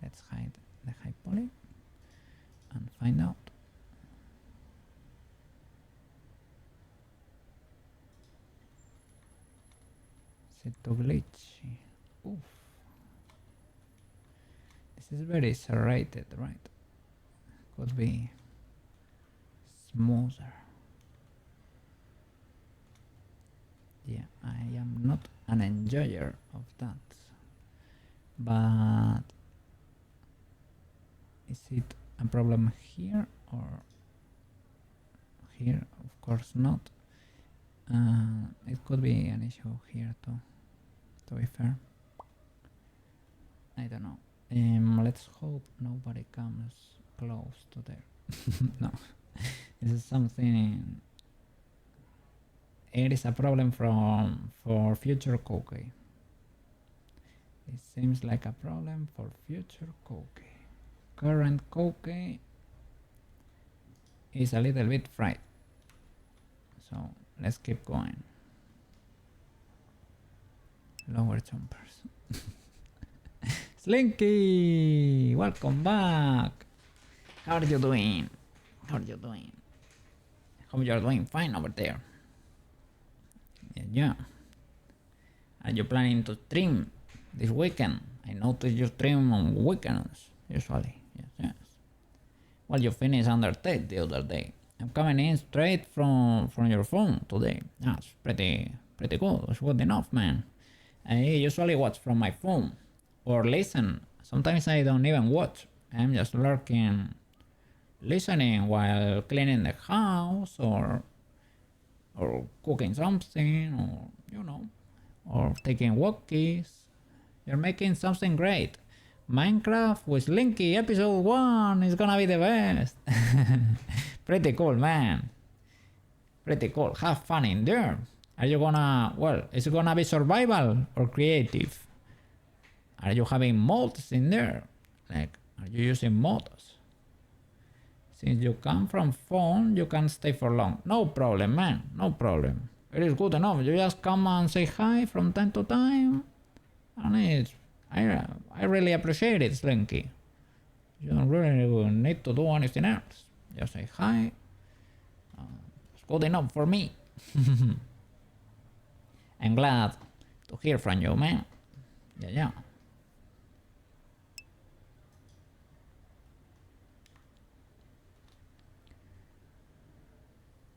Let's hide the high poly and find out. Is it too glitchy? Oof. This is very serrated, right? Could be smoother. Yeah, I am not an enjoyer of that. But is it a problem here or here? Of course not. It could be an issue here too, to be fair. I don't know. Let's hope nobody comes close to there. No, this is something. It is a problem for future Koke. It seems like a problem for future Koke. Current Koke is a little bit fried. So let's keep going. Lower jumpers. Slinky, welcome back. How are you doing? How are you doing? Hope you're doing fine over there. Yeah. Are you planning to stream this weekend? I noticed you stream on weekends, usually. Yes. Well, you finished Undertale the other day. I'm coming in straight from your phone today. That's pretty good. It's good enough, man. I usually watch from my phone or listen. Sometimes I don't even watch. I'm just lurking, listening while cleaning the house or cooking something, or or taking walkies. You're making something great. Minecraft with Linky episode 1 is gonna be the best. Pretty cool, man. Pretty cool. Have fun in there. Are you gonna, is it gonna be survival or creative? Are you having mods in there? Like, are you using mods? Since you come from phone, you can stay for long. No problem, man. No problem. It is good enough. You just come and say hi from time to time. And I really appreciate it, Slinky. You don't really need to do anything else. Just say hi. It's good enough for me. I'm glad to hear from you, man. Yeah.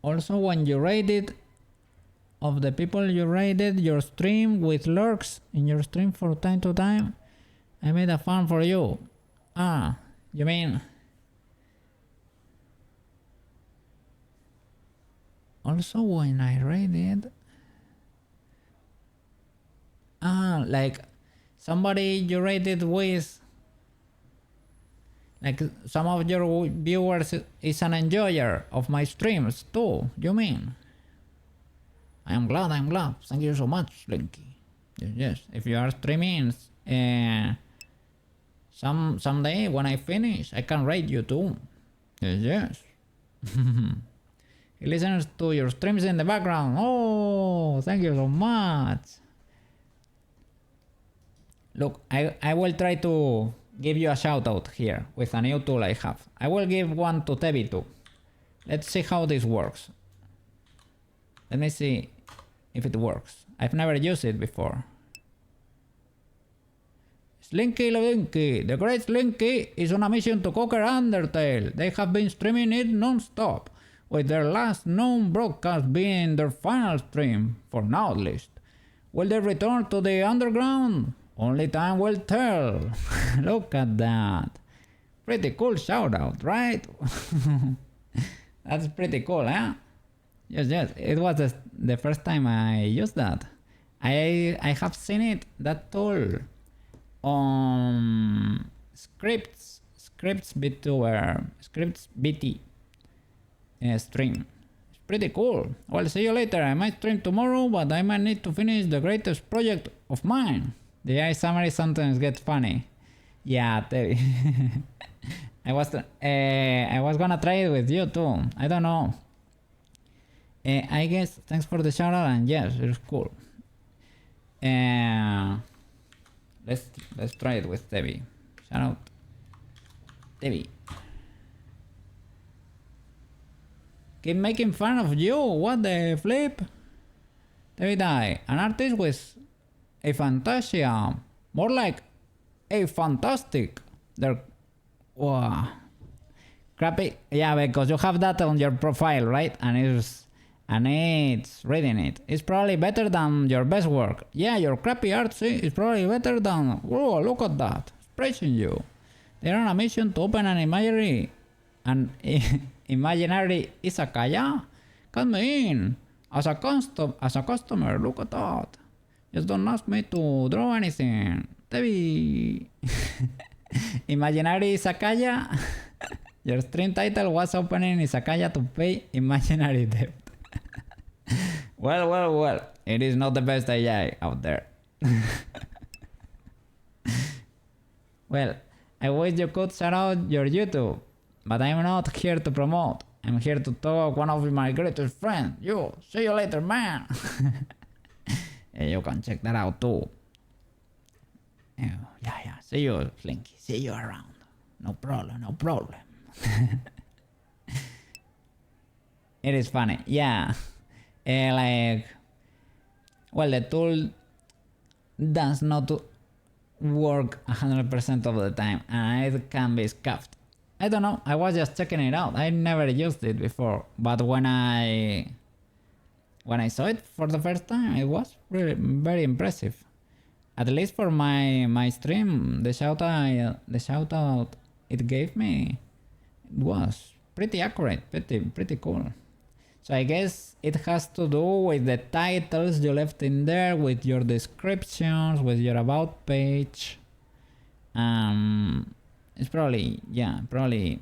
Also, when you rated, of the people you rated your stream with lurks in your stream for time to time, I made a fun for you. Ah, you mean... Also, when I rated... like somebody you rated with, like some of your viewers is an enjoyer of my streams too, you mean? I'm glad. Thank you so much, Slinky. Yes. If you are streaming someday when I finish, I can rate you too. Yes. He listens to your streams in the background. Oh, thank you so much. Look, I will try to give you a shout out here with a new tool I have. I will give one to Tebi too. Let's see how this works. Let me see if it works. I've never used it before. Slinky Linky, the great Slinky is on a mission to conquer Undertale. They have been streaming it non-stop, with their last known broadcast being their final stream, for now at least. Will they return to the underground? Only time will tell. Look at that. Pretty cool shout out, right? That's pretty cool, huh? Yes. It was the first time I used that. I have seen it, that tool, on Scripts BT stream. It's pretty cool. Well, see you later. I might stream tomorrow, but I might need to finish the greatest project of mine. The AI summary sometimes gets funny. Yeah, I was gonna try it with you too. I don't know. I guess thanks for the shout out, and yes, it's cool. Let's try it with Tebi. Shout out, Tebi. Keep making fun of you. What the flip? Tebi Die, an artist with a fantasia, more like a fantastic. They're crappy. Yeah, because you have that on your profile, right? And it's reading it. It's probably better than your best work. Yeah, your crappy art is probably better than... Whoa, look at that. It's praising you. They're on a mission to open an imaginary izakaya. Come in. As a customer, look at that. Just don't ask me to draw anything. Tebi. Imaginary izakaya. Your stream title was opening izakaya to pay imaginary debt. Well. It is not the best AI out there. Well, I wish you could shout out your YouTube, but I'm not here to promote. I'm here to talk one of my greatest friends. You, see you later, man. You can check that out too. Yeah. See you, Flinky. See you around. No problem, no problem. It is funny, yeah. Like, well, the tool does not work 100% of the time, and it can be scuffed. I don't know, I was just checking it out. I never used it before, but when I saw it for the first time, it was really very impressive. At least for my stream, the shout out it gave me, it was pretty accurate, pretty cool. So I guess it has to do with the titles you left in there, with your descriptions, with your about page. It's probably, yeah, probably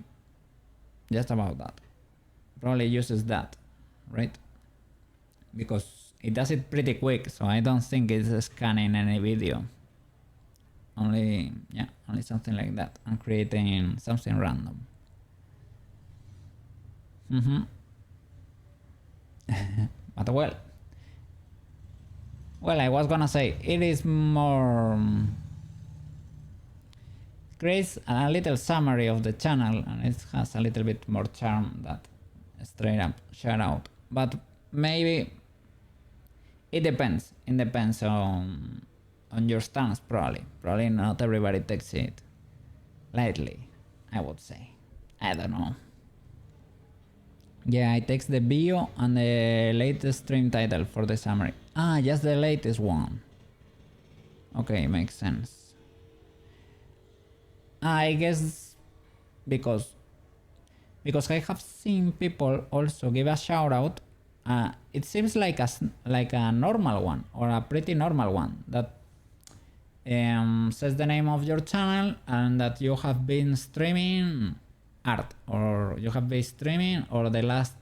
just about that. Probably uses that, right? Because it does it pretty quick, so I don't think it's scanning any video. Only something like that. I'm creating something random. But well, I was gonna say, it is more, creates a little summary of the channel, and it has a little bit more charm that straight up shout out. But maybe it depends. It depends on your stance, probably. Probably not everybody takes it lightly, I would say. I don't know. Yeah, it takes the bio and the latest stream title for the summary. Ah, just the latest one. Okay, makes sense. I guess because I have seen people also give a shout out. It seems like a normal one, or a pretty normal one, that says the name of your channel and that you have been streaming art, or you have been streaming, or the last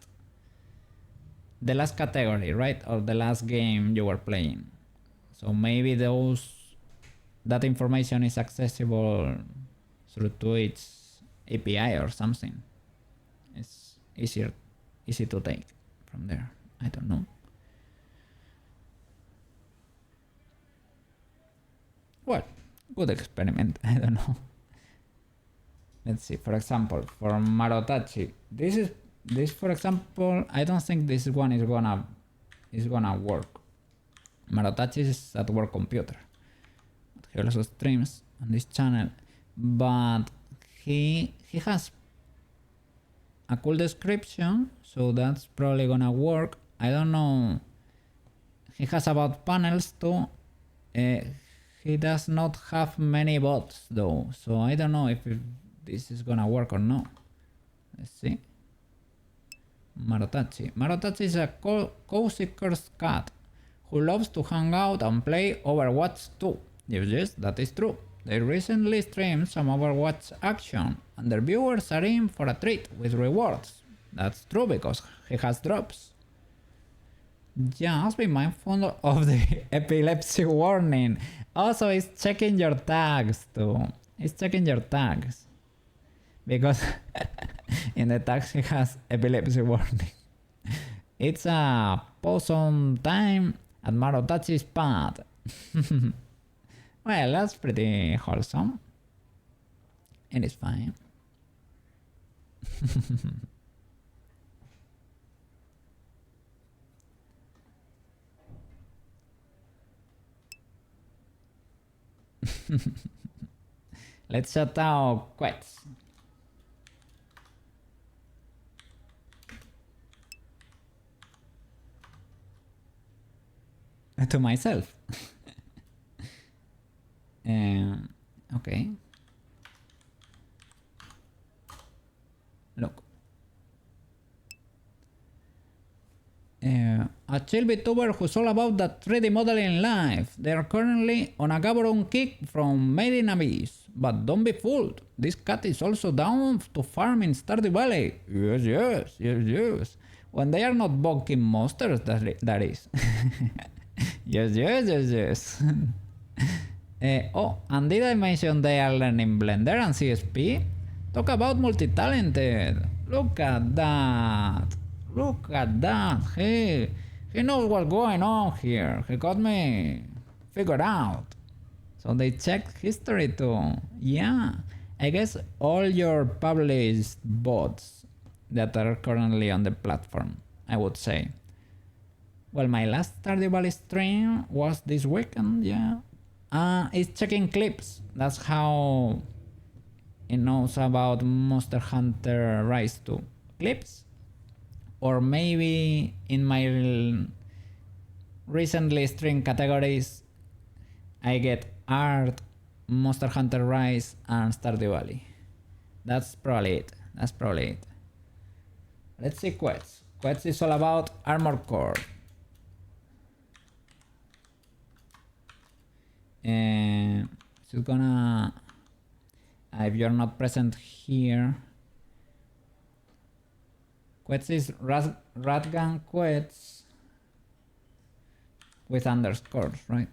category, right? Or the last game you were playing. So maybe that information is accessible through Twitch API or something. It's easy to take from there. I don't know. Well, good experiment. I don't know. Let's see. For example, for MaroTachi, this for example, I don't think this one is gonna work. MaroTachi is at work computer. He also streams on this channel, but he has a cool description, so that's probably gonna work. I don't know. He has about panels too. He does not have many bots though, so I don't know if this is gonna work or not. Let's see. MaroTachi. MaroTachi is a cozy cursed cat who loves to hang out and play Overwatch 2. Yes, that is true. They recently streamed some Overwatch action, and their viewers are in for a treat with rewards. That's true because he has drops. Just be mindful of the epilepsy warning. Also, he's checking your tags too. He's checking your tags. Because in the tags he has epilepsy warning. It's a possum time at MaroTachi's pad. Well, that's pretty wholesome. It is fine. Let's shout out Quets. To myself. Okay. Look. A chill VTuber who's all about that 3D modeling life. They are currently on a GABUROON kick from Made in Abyss. But don't be fooled. This cat is also down to farm in Stardew Valley. Yes. When they are not bonking monsters, that is. Yes. Oh, and did I mention they are learning Blender and CSP? Talk about multi-talented. Look at that. He knows what's going on here. He got me figured out. So they checked history too. Yeah, I guess all your published bots that are currently on the platform, I would say. Well, my last Stardew Valley stream was this weekend, yeah. It's checking clips. That's how it knows about Monster Hunter Rise 2 clips. Or maybe in my recently streamed categories, I get art, Monster Hunter Rise, and Stardew Valley. That's probably it. That's probably it. Let's see quests. Quests is all about Armor Core. So gonna... if you're not present here... Quests is Ratgun quests with underscores, right?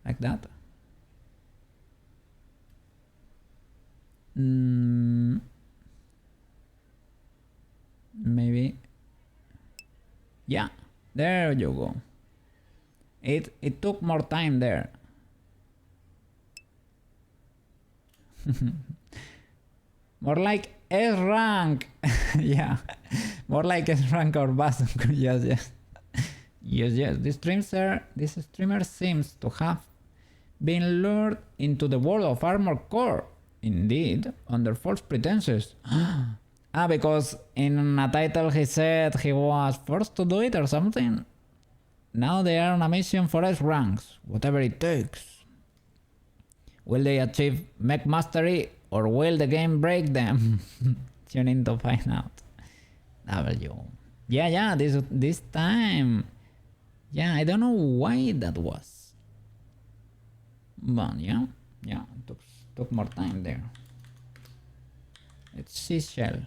Like that. Maybe. Yeah, there you go. It took more time there. More like S rank. Yeah, more like S rank or button. Yes, yes. Yes, yes. This streamer seems to have been lured into the world of Armor Core. Indeed, under false pretenses. Because in a title he said he was forced to do it or something. Now they are on a mission for S ranks, whatever it takes. Will they achieve mech mastery or will the game break them? Tune in to find out. W. Yeah, this time. Yeah, I don't know why that was. But yeah, took more time there. Let's see shell.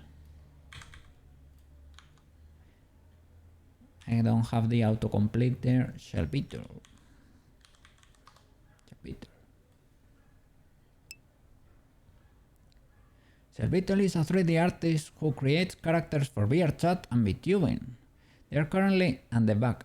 I don't have the autocomplete there. Shell Peter. Selvito is a 3D artist who creates characters for VRChat and VTubing. They are currently on the back.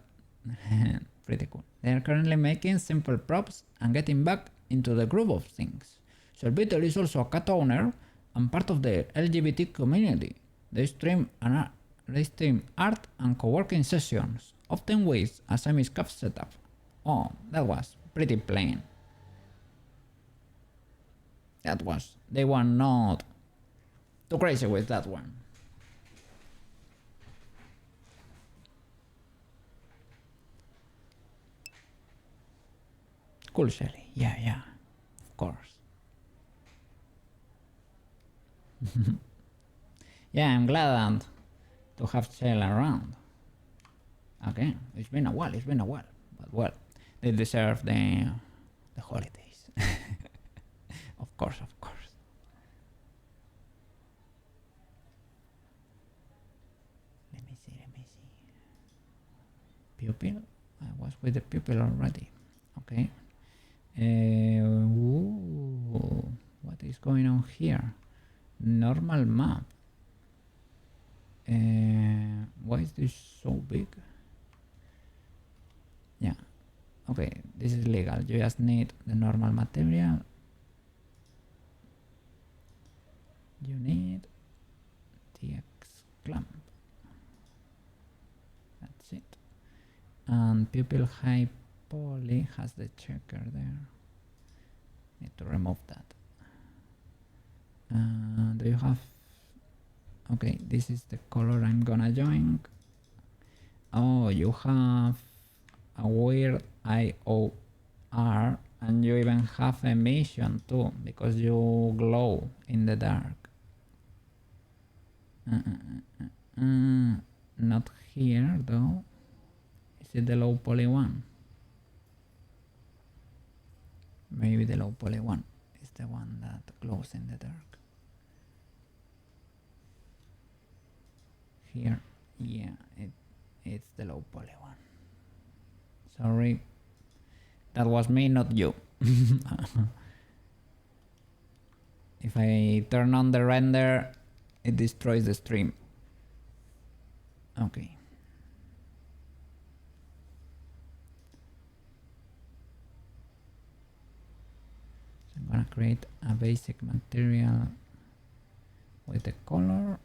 Pretty cool. They are currently making simple props and getting back into the groove of things. Selvito is also a cat owner and part of the LGBT community. They stream art and co-working sessions, often with a semi-scuff setup. Oh, that was pretty plain. They were not too crazy with that one. Cool, Shelly. Yeah, of course. Yeah, I'm glad to have Shell around. Okay, it's been a while, but well, they deserve the holidays. Of course. Let me see. Pupil? I was with the pupil already. Okay. What is going on here? Normal map. Why is this so big? Yeah. Okay, this is legal. You just need the normal material. You need TX clamp. That's it. And pupil high poly has the checker there. Need to remove that. Do you have... Okay, this is the color I'm gonna join. Oh, you have a weird IOR and you even have emission too, because you glow in the dark. Not here though. Is it the low poly one? Maybe the low poly one is the one that glows in the dark. Here, yeah, it's the low poly one. Sorry, that was me, not you. If I turn on the render, it destroys the stream. Okay. gonna create a basic material with the color,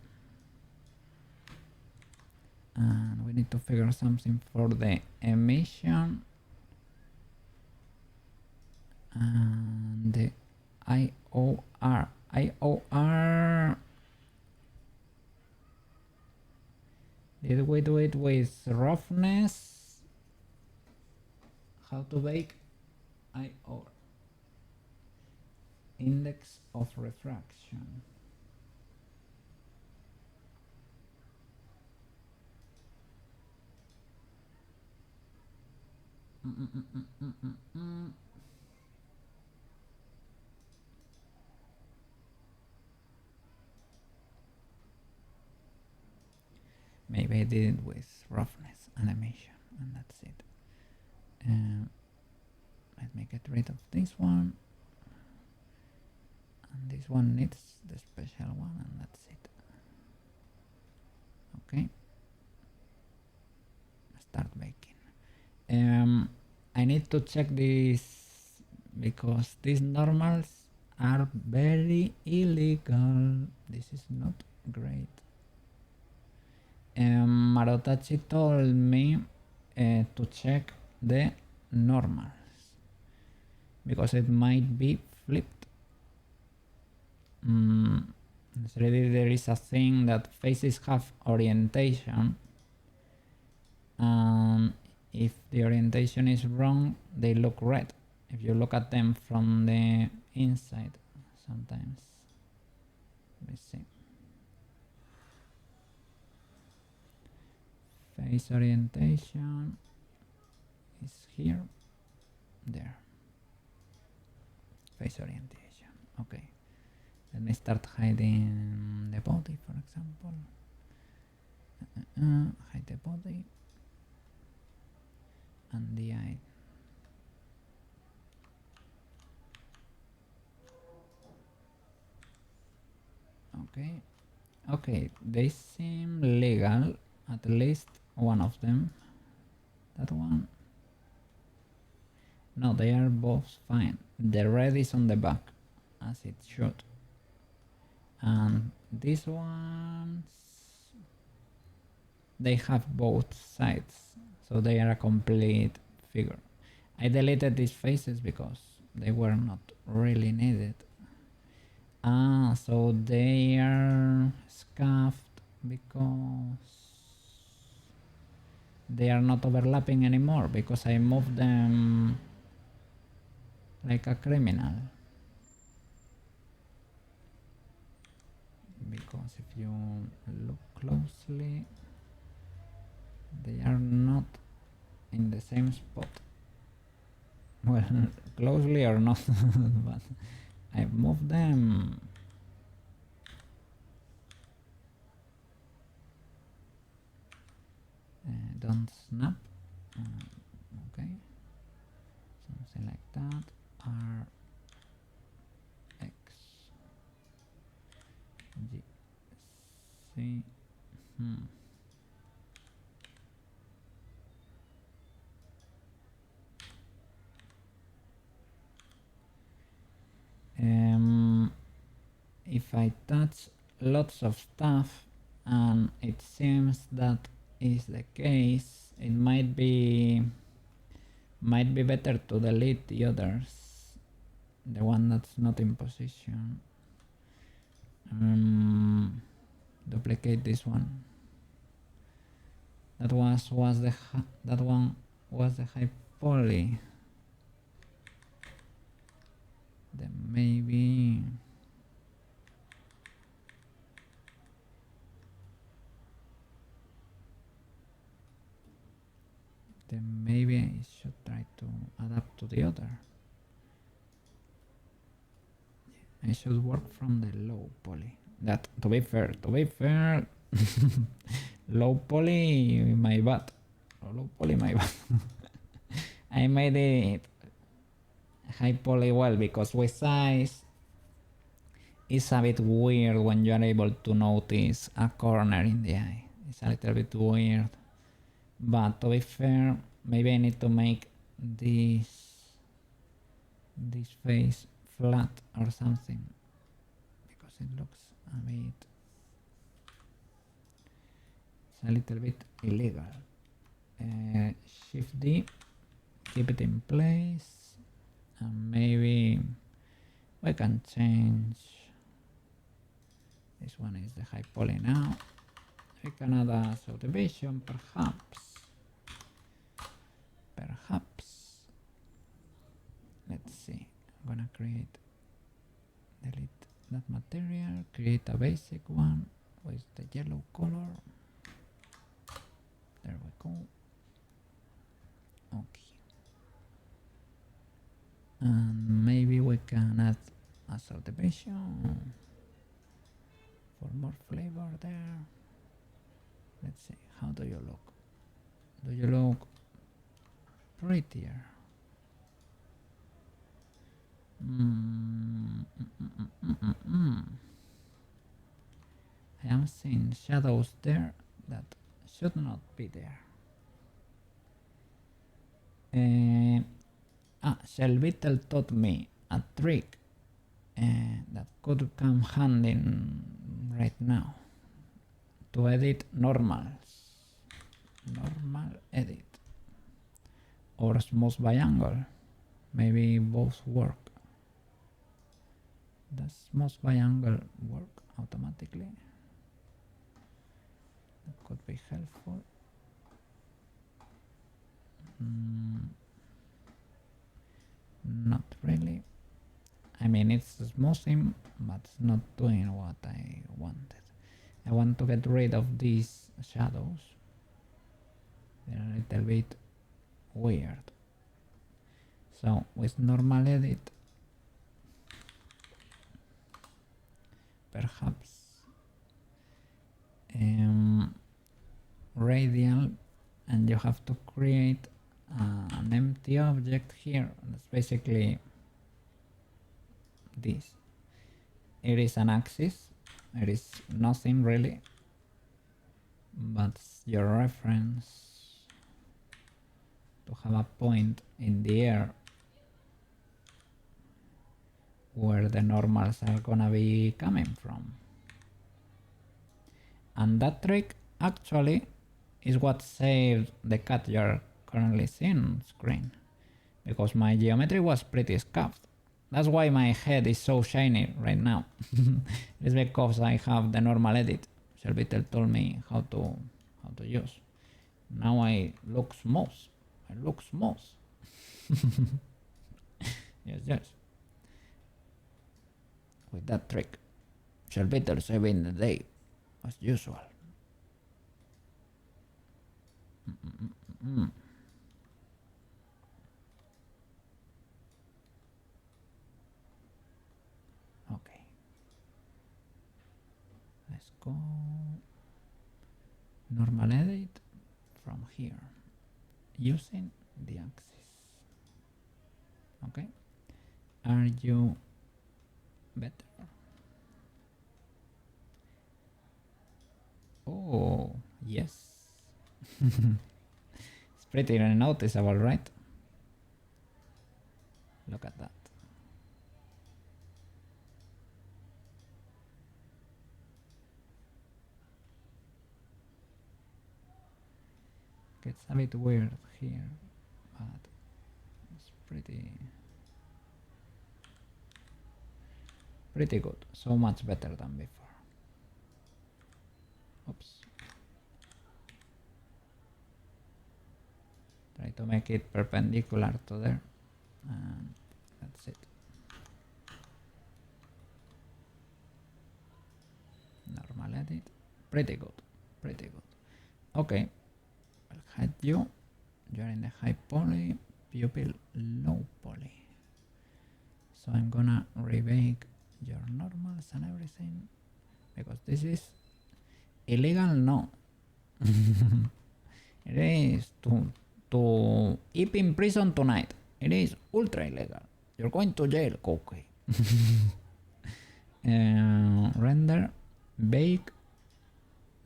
and we need to figure something for the emission and the IOR. Did we do it with roughness? How to bake IOR? Index of refraction. Maybe I did it with roughness and emission, and that's it. Let me get rid of this one, and this one needs the special one, and that's it. Okay, start baking. I need to check this because these normals are very illegal. This is not great. MaroTachi told me to check the normals because it might be flipped. Really, there is a thing that faces have orientation, and if the orientation is wrong, they look red. If you look at them from the inside, sometimes. Let's see. Face orientation is here, there. Face orientation. Okay. Let me start hiding the body, for example. Hide the body and the eye. Okay. Okay, they seem legal, at least one of them. That one. No, they are both fine. The red is on the back, as it should. And these ones, they have both sides, so they are a complete figure. I deleted these faces because they were not really needed. So they are scuffed because they are not overlapping anymore because I moved them like a criminal. Because if you look closely, they are not in the same spot. Well, closely or not, but I moved them. Don't snap. Okay, something like that. R X G C. If I touch lots of stuff and it seems that is the case, it might be better to delete the others, the one that's not in position. Duplicate this one. That one was the high poly. Then maybe I should try to adapt to the other. I should work from the low poly. That, to be fair, low poly my bad. Low poly my bad. I made it high poly well because with size it's a bit weird when you are able to notice a corner in the eye. It's a little bit weird. But to be fair, maybe I need to make this face flat or something, because it looks a little bit illegal. Shift D, keep it in place, and maybe we can change. This one is the high poly now. We can add a subdivision, perhaps. Let's see. I'm gonna delete that material, create a basic one with the yellow color. There we go. Okay. And maybe we can add a subdivision for more flavor there. Let's see. How do you look? Do you look prettier? I am seeing shadows there that should not be there. Shelvittel taught me a trick that could come handy right now to edit normals. Normal edit or smooth by angle. Maybe both work. Does smooth by angle work automatically? That could be helpful. Not really. I mean, it's smoothing, but it's not doing what I wanted. I want to get rid of these shadows. They're a little bit weird. So with normal edit, perhaps radial, and you have to create an empty object here. That's basically this. It is an axis. It is nothing really, but your reference to have a point in the air where the normals are gonna be coming from. And that trick actually is what saved the cut you're currently seeing on screen, because my geometry was pretty scuffed. That's why my head is so shiny right now. It's because I have the normal edit. Shelvittel told me how to use. Now I look smooth. Yes. With that trick, Shelvittel saving the day, as usual. Okay. Let's go. Normal edit from here, using the axis. Okay. Are you better? Oh, yes. It's pretty noticeable, right? Look at that. Gets a bit weird here, but it's pretty good. So much better than before. Oops. Try to make it perpendicular to there, and that's it. Normal edit. Pretty good. Okay. I'll hide you. You're in the high poly, pupil low poly. So I'm gonna rebake your normals and everything, because this is illegal. No. It is to keep in prison tonight. It is ultra illegal. You're going to jail, Koki. Render, bake,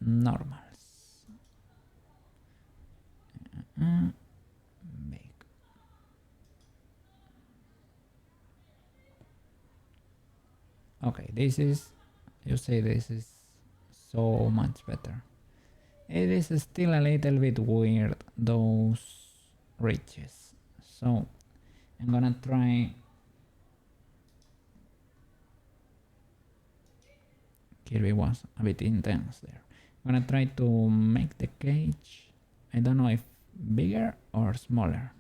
normals. Bake. Okay, this is, you say this is so much better. It is still a little bit weird, those ridges. So I'm gonna try. Kirby was a bit intense there. I'm gonna try to make the cage, I don't know if bigger or smaller.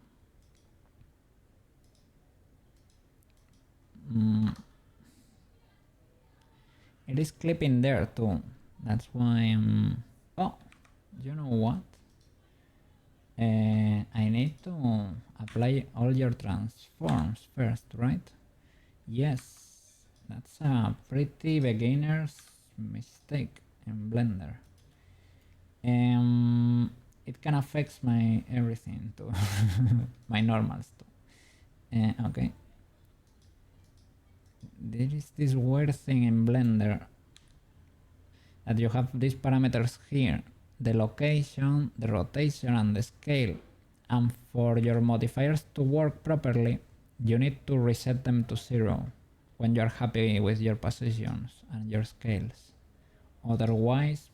It is clipping there too. That's why I'm... Oh, you know what? I need to apply all your transforms first, right? Yes, that's a pretty beginner's mistake in Blender. It can affect my everything too, my normals too. Okay. There is this weird thing in Blender that you have these parameters here, the location, the rotation and the scale, and for your modifiers to work properly you need to reset them to 0 when you're happy with your positions and your scales. Otherwise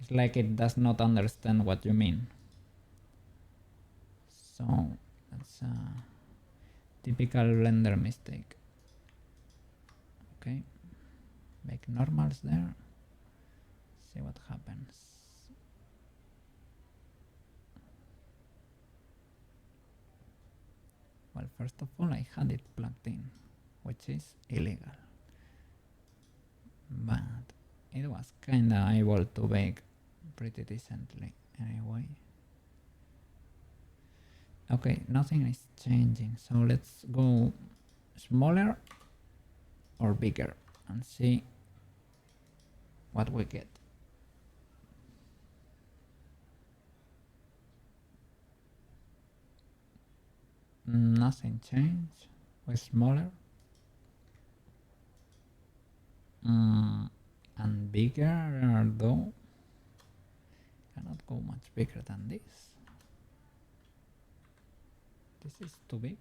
it's like it does not understand what you mean. So that's a typical Blender mistake. Okay, make normals there, see what happens. Well, first of all I had it plugged in, which is illegal, but it was kinda able to bake pretty decently anyway. Okay, nothing is changing, so let's go smaller or bigger and see what we get. Nothing changed with smaller. And bigger though, cannot go much bigger than this. This is too big.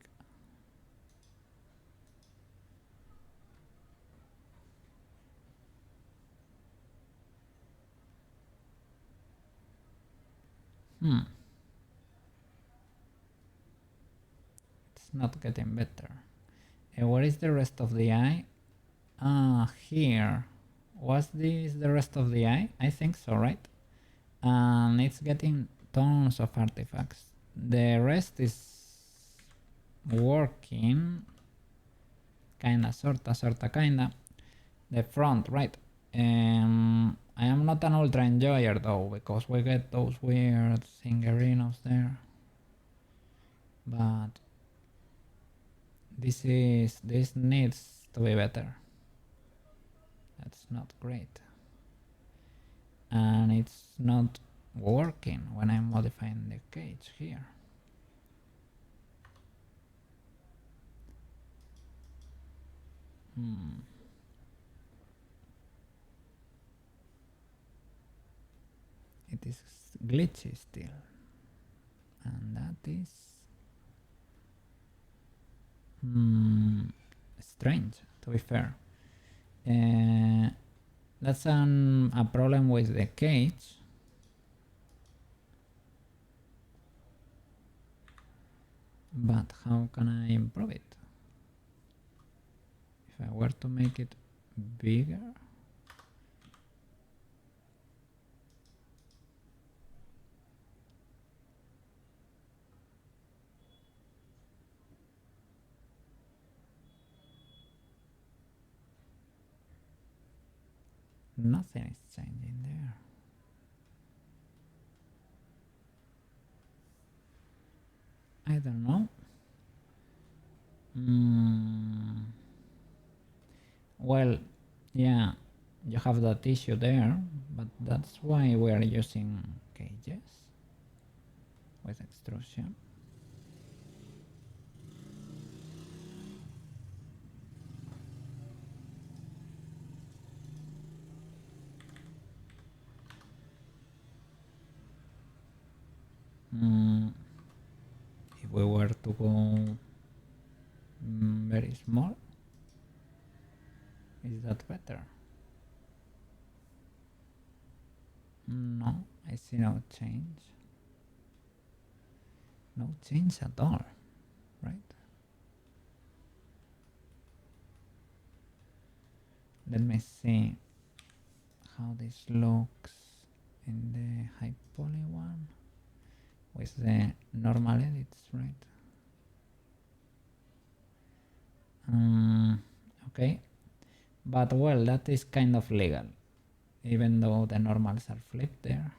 It's not getting better. Where is the rest of the eye? Here. Was this the rest of the eye? I think so, right? And it's getting tons of artifacts. The rest is working. Kinda, sorta, kinda. The front, right? I am not an ultra enjoyer though, because we get those weird fingerinos there. But this needs to be better. That's not great. And it's not working when I'm modifying the cage here. It is glitchy still, and that is strange, to be fair. That's a problem with the cage. But how can I improve it? If I were to make it bigger, nothing is changing there. I don't know. Well, yeah, you have that issue there, but that's why we are using cages with extrusion. If we were to go very small, that better? No, I see no change. No change at all, right? Let me see how this looks in the high poly one with the normal edits, right? Okay, but well, that is kind of legal, even though the normals are flipped there,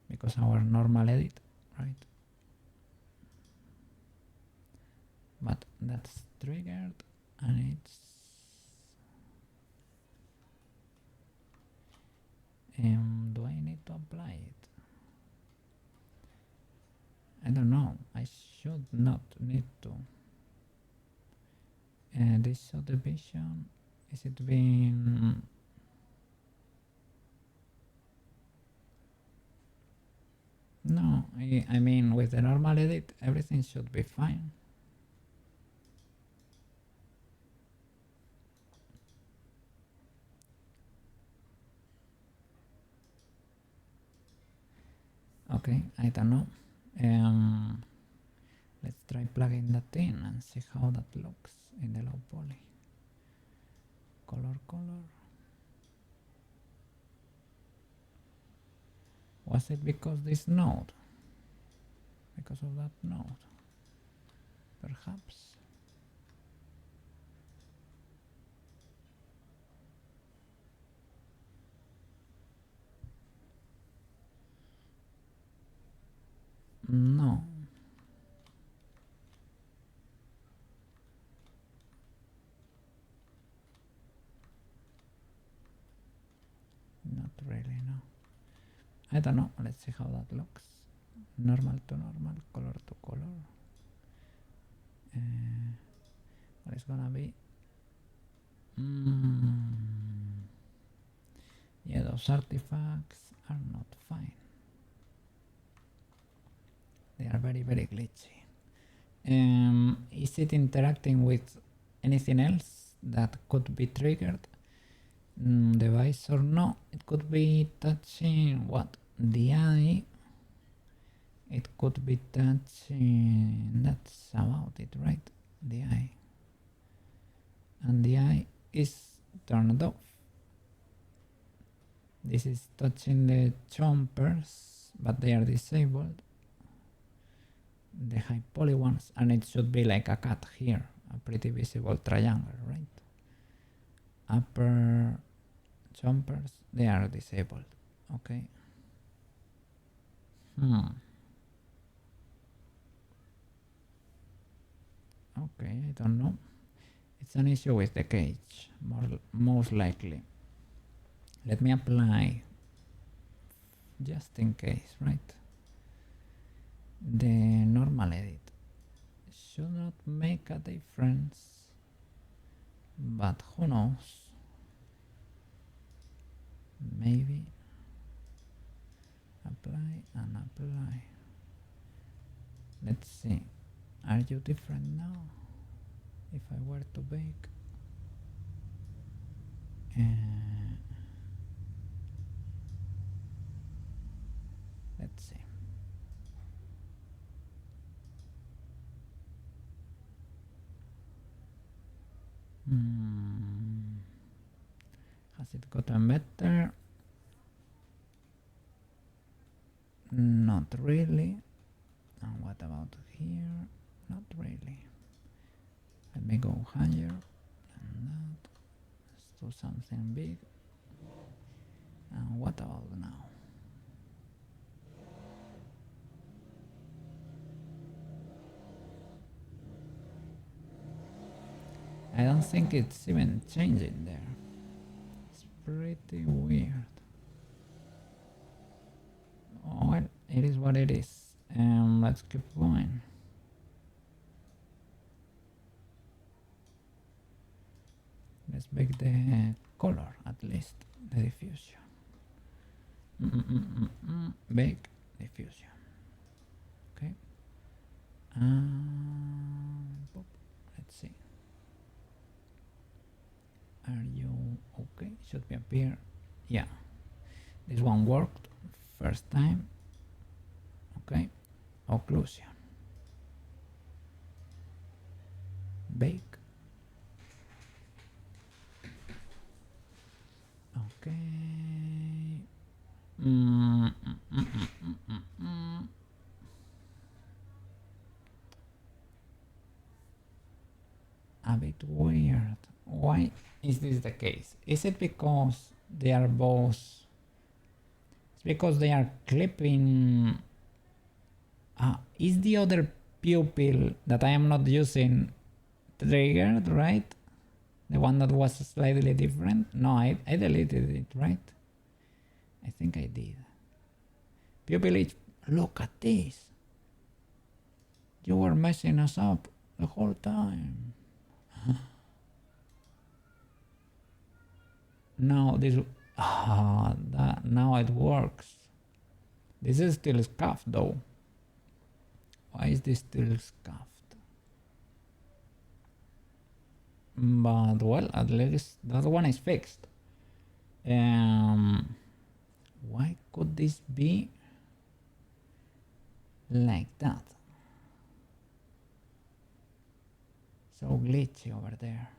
because our normal edit, right? But that's triggered and it's do I need to apply it? I don't know. I should not need to. This subdivision, is it being... No, I mean with the normal edit everything should be fine. Okay, I don't know. Let's try plugging that in and see how that looks in the low poly. Color. Was it because this node? Because of that node? Perhaps. No. Not really, no. I don't know. Let's see how that looks. Normal to normal, color to color. What is gonna be? Yeah, those artifacts are not fine. They are very, very glitchy. Is it interacting with anything else that could be triggered? Device or no? It could be touching what? The eye. It could be touching... That's about it, right? The eye. And the eye is turned off. This is touching the chompers, but they are disabled. The high poly ones, and it should be like a cut here, a pretty visible triangle, right? Upper chompers, they are disabled. Okay. Okay, I don't know. It's an issue with the cage, most likely. Let me apply, just in case, right? The normal edit should not make a difference, but who knows? Maybe. Apply and apply. Let's see. Are you different now? If I were to bake, let's see. Has it gotten better? Not really. And what about here? Not really. Let me go higher than that. Let's do something big. And what about now? I don't think it's even changing there. It's pretty weird. Oh, well, it is what it is. Let's keep going. Let's make the color at least, the diffusion. Bake diffusion. Okay. Let's see. should be appear. Yeah, this one worked first time. Okay, occlusion, bake. Okay. A bit weird. Why is this the case? Is it because they are both? It's because they are clipping. Is the other pupil that I am not using triggered, right? The one that was slightly different? No, I deleted it, right? I think I did. Pupil, look at this. You were messing us up the whole time. Now this, now it works. This is still scuffed though. Why is this still scuffed? But well, at least that one is fixed. Why could this be like that? So glitchy over there.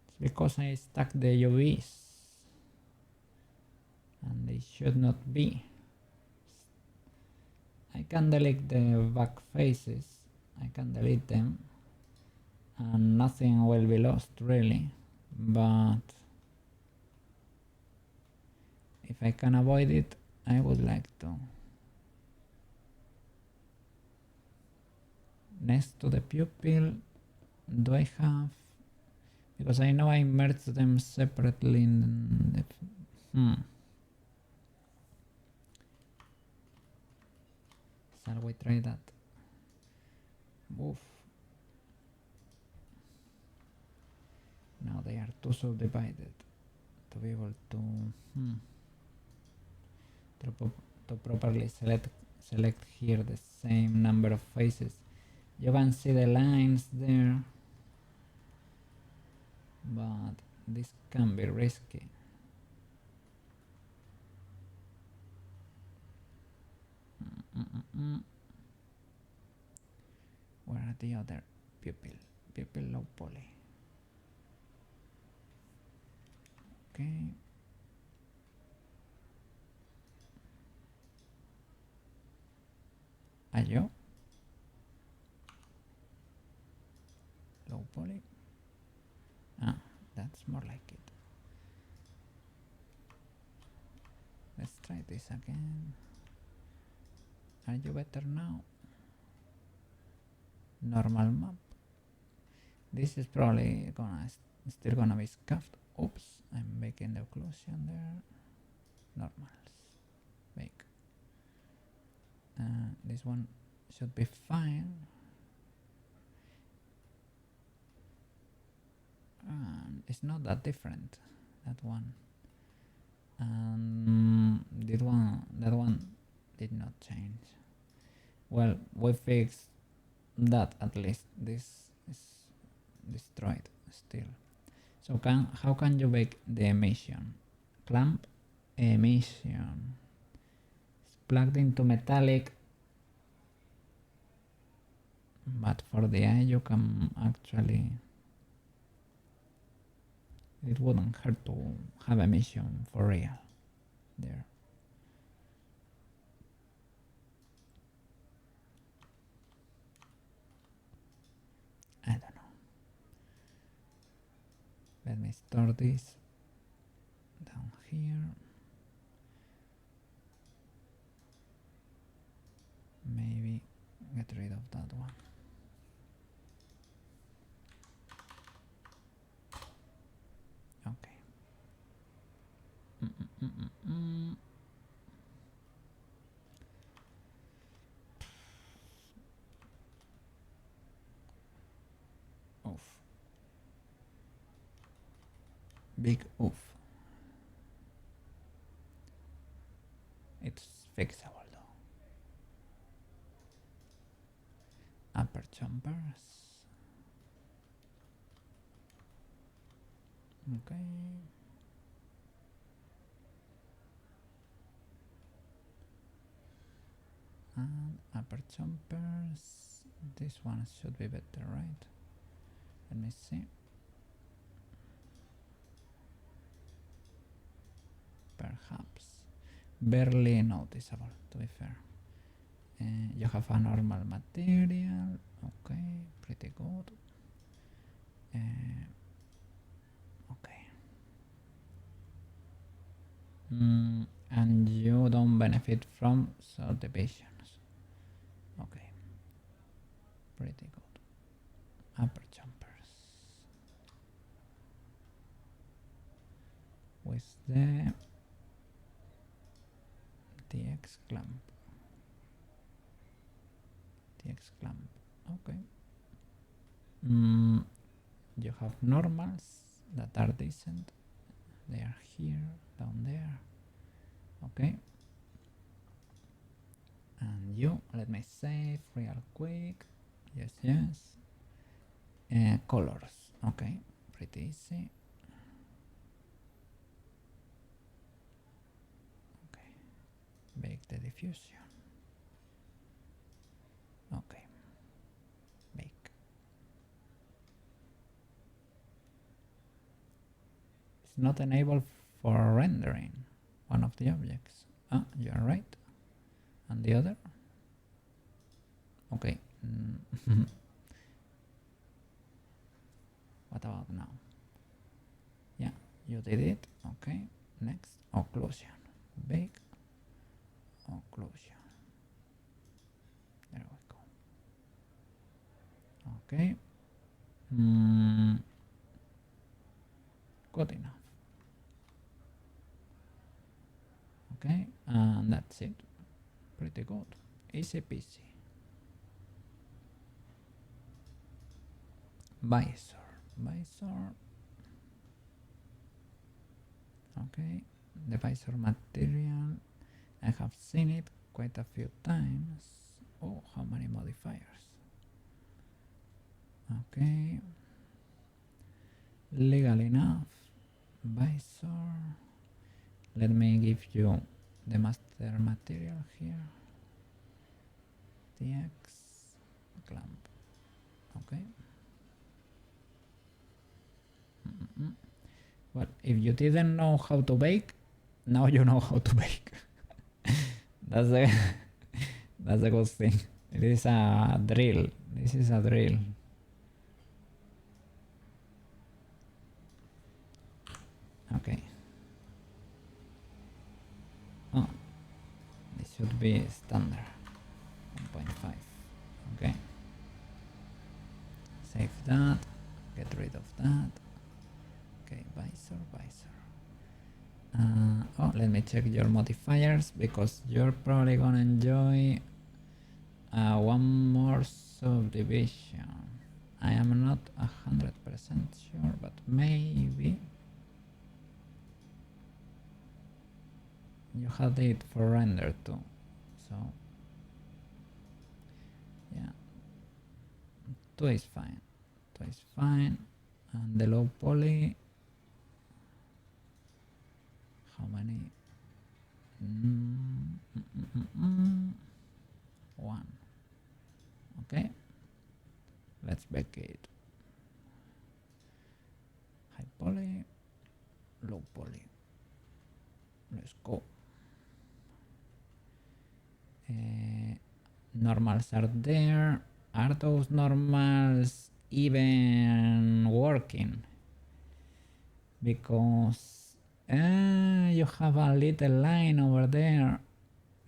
It's because I stuck the UVs and they should not be. I can delete the back faces, I can delete them and nothing will be lost really, but if I can avoid it, I would like to. Next to the pupil, do I have, because I know I merged them separately in the, Shall we try that? Oof. Now they are too subdivided to be able to properly select here the same number of faces. You can see the lines there, but this can be risky. Where are the other pupil low poly? Okay. Ayo. Low poly. That's more like it. Let's try this again. Are you better now? Normal map. This is probably still gonna be scuffed. Oops, I'm making the occlusion there. Normals. Make. This one should be fine. It's not that different, that one. That one did not change. Well, we fixed that at least. This is destroyed still. So how can you make the emission? Clamp emission. It's plugged into metallic, but for the eye you can actually, it wouldn't hurt to have emission for real there. I don't know. Let me store this down here. Maybe get rid of that one. Okay. Oof. Big oof. It's fixable though. Upper jumpers. Okay. And upper jumpers. This one should be better, right? Let me see. Perhaps. Barely noticeable, to be fair. You have a normal material. Okay, pretty good. Okay. And you don't benefit from subdivisions. Okay. Pretty good. Upper jumpers. With the TX clamp. TX clamp. Okay. You have normals that are decent. They are here, down there. Okay. And you, let me save real quick. Yes, yes. Colors. Okay, pretty easy. Okay. Bake the diffusion. Okay. Bake. It's not enabled for rendering one of the objects. Ah, you are right. And the other? Okay. What about now? Yeah, you did it. Okay. Next, occlusion. Bake. Occlusion. There we go. Okay. Good enough. Okay, and that's it. Pretty good. Easy peasy. Visor. Okay, the visor material. I have seen it quite a few times. Oh, how many modifiers? Okay. Legal enough. Visor. Let me give you the master material here. TX clamp. Okay. Well, if you didn't know how to bake, now you know how to bake. That's the good thing. It is a drill. This is a drill. Okay. Oh, this should be standard 1.5. Okay. Save that. Get rid of that. Okay, visor. Oh, let me check your modifiers because you're probably gonna enjoy one more subdivision. I am not 100% sure, but maybe you had it for render too, so yeah, 2 is fine. And the low poly, how many? 1. Okay, let's bake it. High poly, low poly. Let's go. Normals are there. Are those normals even working? Because you have a little line over there,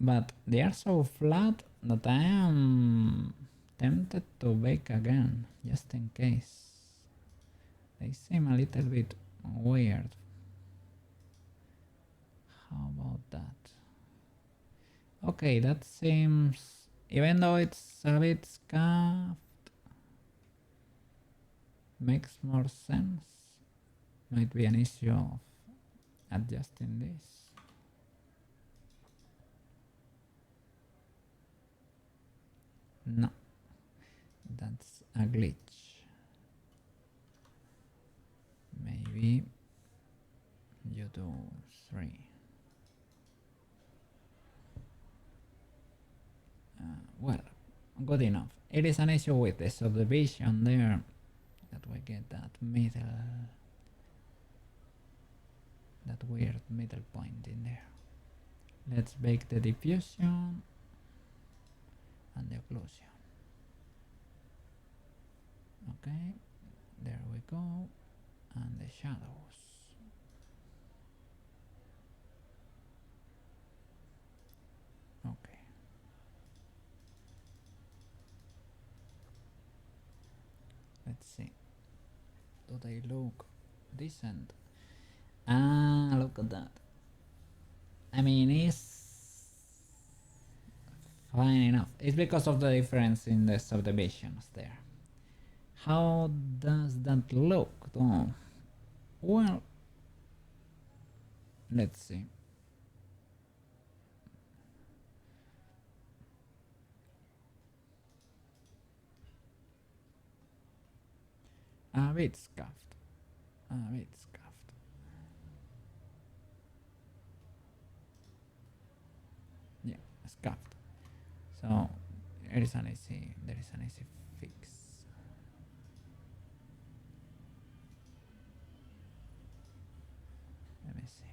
but they are so flat that I am tempted to bake again, just in case. They seem a little bit weird. How about that? Okay, that seems, even though it's a bit scuffed, makes more sense. Might be an issue of adjusting this. No, that's a glitch. Maybe you do 3. Well, good enough. It is an issue with the subdivision there that we get that weird middle point in there. Let's bake the diffusion and the occlusion. Okay, there we go, and the shadows. Okay. Let's see. Do they look decent? Ah, look at that. I mean, it's fine enough. It's because of the difference in the subdivisions there. How does that look though? Well, let's see. A bit scuffed. Yeah, scuffed. So there is an easy fix. Let me see.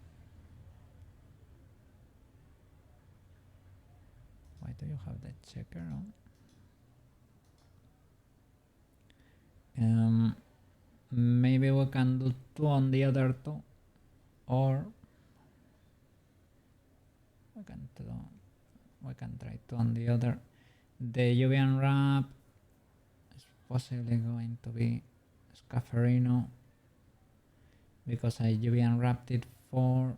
Why do you have the checker on? Maybe we can do 2 on the other 2, or we can try 2 on the other. The UV unwrap is possibly going to be Scafferino because I UV unwrapped it for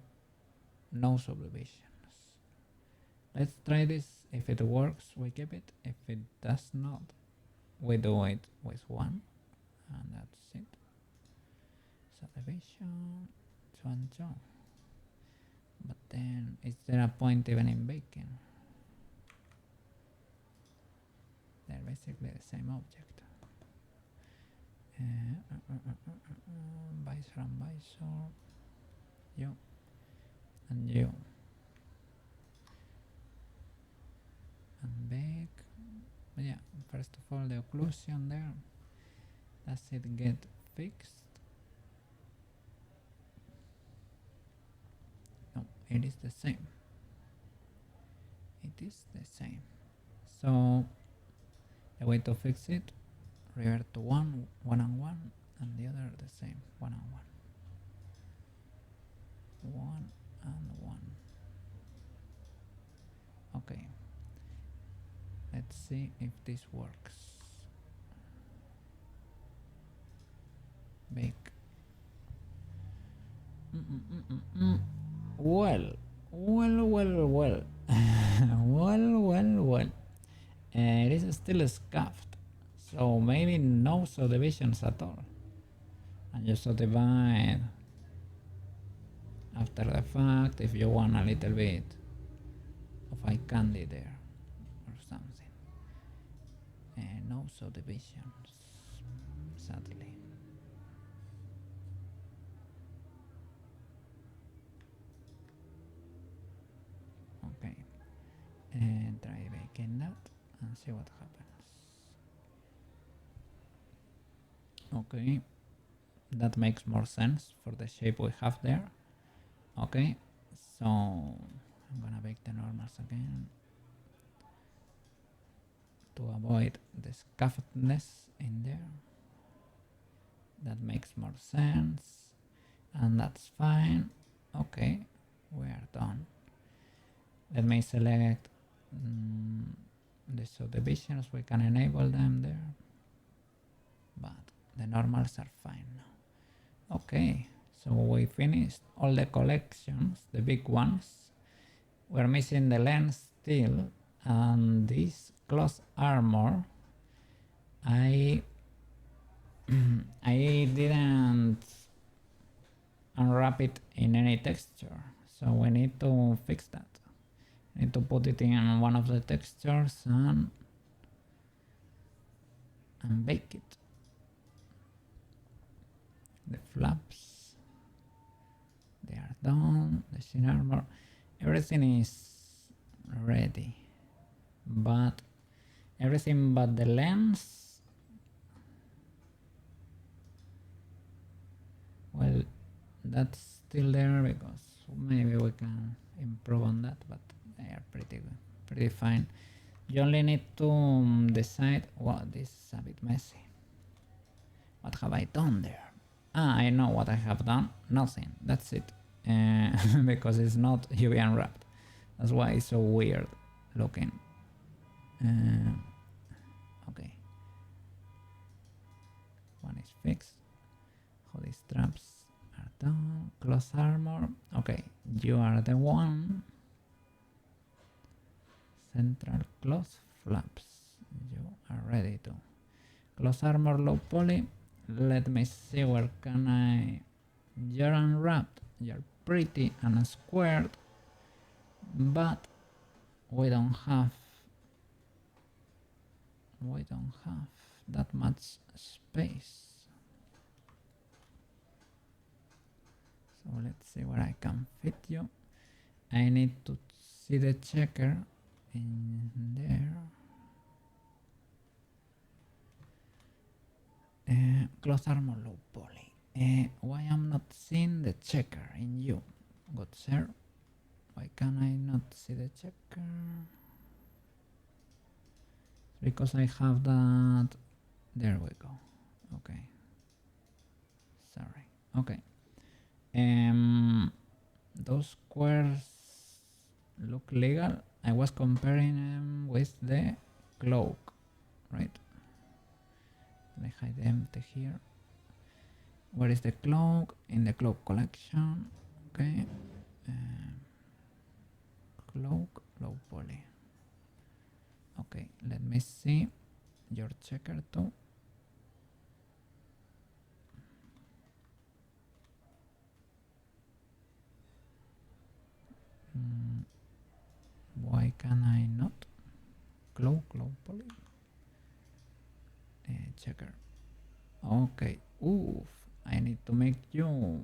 no subdivisions. Let's try this. If it works, we keep it. If it does not, we do it with 1, and that's it. Subdivision, 2 and 2. But then, is there a point even in baking? They're basically the same object. Visor and visor. You. And you. And bake. But yeah, first of all, the occlusion there. Does it get fixed? No, it is the same. It is the same. So the way to fix it, revert to 1 and 1, and the other the same, 1 and 1. 1 and 1. Okay. Let's see if this works. Bake. Well. Well. It is still scuffed, so maybe no subdivisions at all, and you subdivide after the fact if you want a little bit of eye candy there or something. No subdivisions, sadly. Okay, and try baking that and see what happens. Okay, that makes more sense for the shape we have there. Okay, so I'm gonna bake the normals again to avoid the scuffedness in there. That makes more sense, and that's fine. Okay, we are done. Let me select the subdivisions. We can enable them there, but the normals are fine now. Okay, so we finished all the collections, the big ones. We're missing the lens still, and this cloth armor I didn't unwrap it in any texture, so we need to fix that. I need to put it in one of the textures and bake it. The flaps, they are done. The shin armor. Everything is ready. But everything but the lens. Well, that's still there because maybe we can improve on that, but they are pretty good, pretty fine. You only need to decide. Wow, this is a bit messy. What have I done there? Ah, I know what I have done. Nothing. That's it. Because it's not UV unwrapped. That's why it's so weird looking. Okay. One is fixed. All these straps are done. Close armor. Okay, you are the one. Central close flaps. You are ready to. Close armor, low poly. Let me see, where can I... You're unwrapped. You're pretty and squared. But we don't have that much space. So let's see where I can fit you. I need to see the checker in there. Close armor, low poly. Why I'm not seeing the checker in you? Good sir. Why can I not see the checker? Because I have that. There we go. Okay. Sorry. Okay. Those squares look legal. I was comparing them with the cloak, right? Let me hide the empty here. Where is the cloak? In the cloak collection. Okay. Cloak, low poly. Okay, let me see your checker too. Why can I not? Cloak, low poly. Checker. Okay. Oof. I need to make you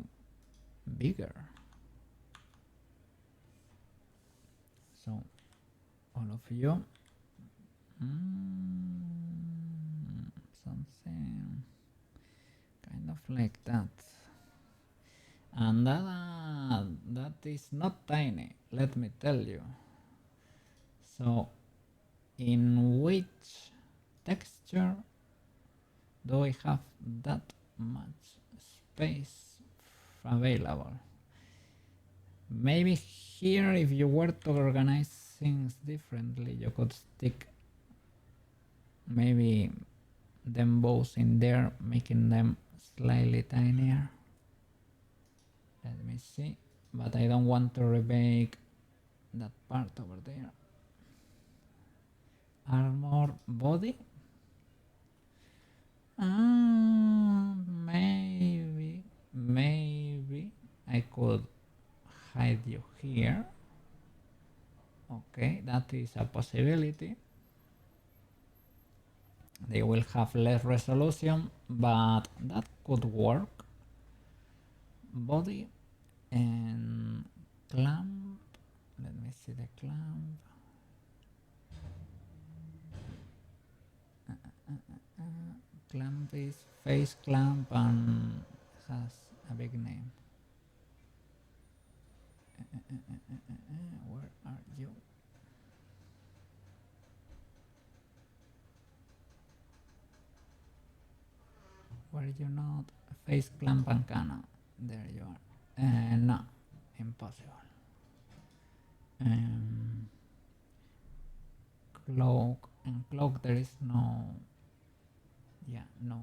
bigger. So, all of you. Something kind of like that. And that is not tiny, let me tell you. So, in which texture do we have that much space available? Maybe here, if you were to organize things differently, you could stick maybe them both in there, making them slightly tinier. Let me see, but I don't want to remake that part over there. Armor body. Maybe I could hide you here. Okay, that is a possibility. They will have less resolution, but that could work. Body and clamp. Let me see the clamp. Clamp is face clamp and has a big name. Where are you? Were you not? Face clamp and cannon. There you are. No, impossible. Cloak and cloak, there is no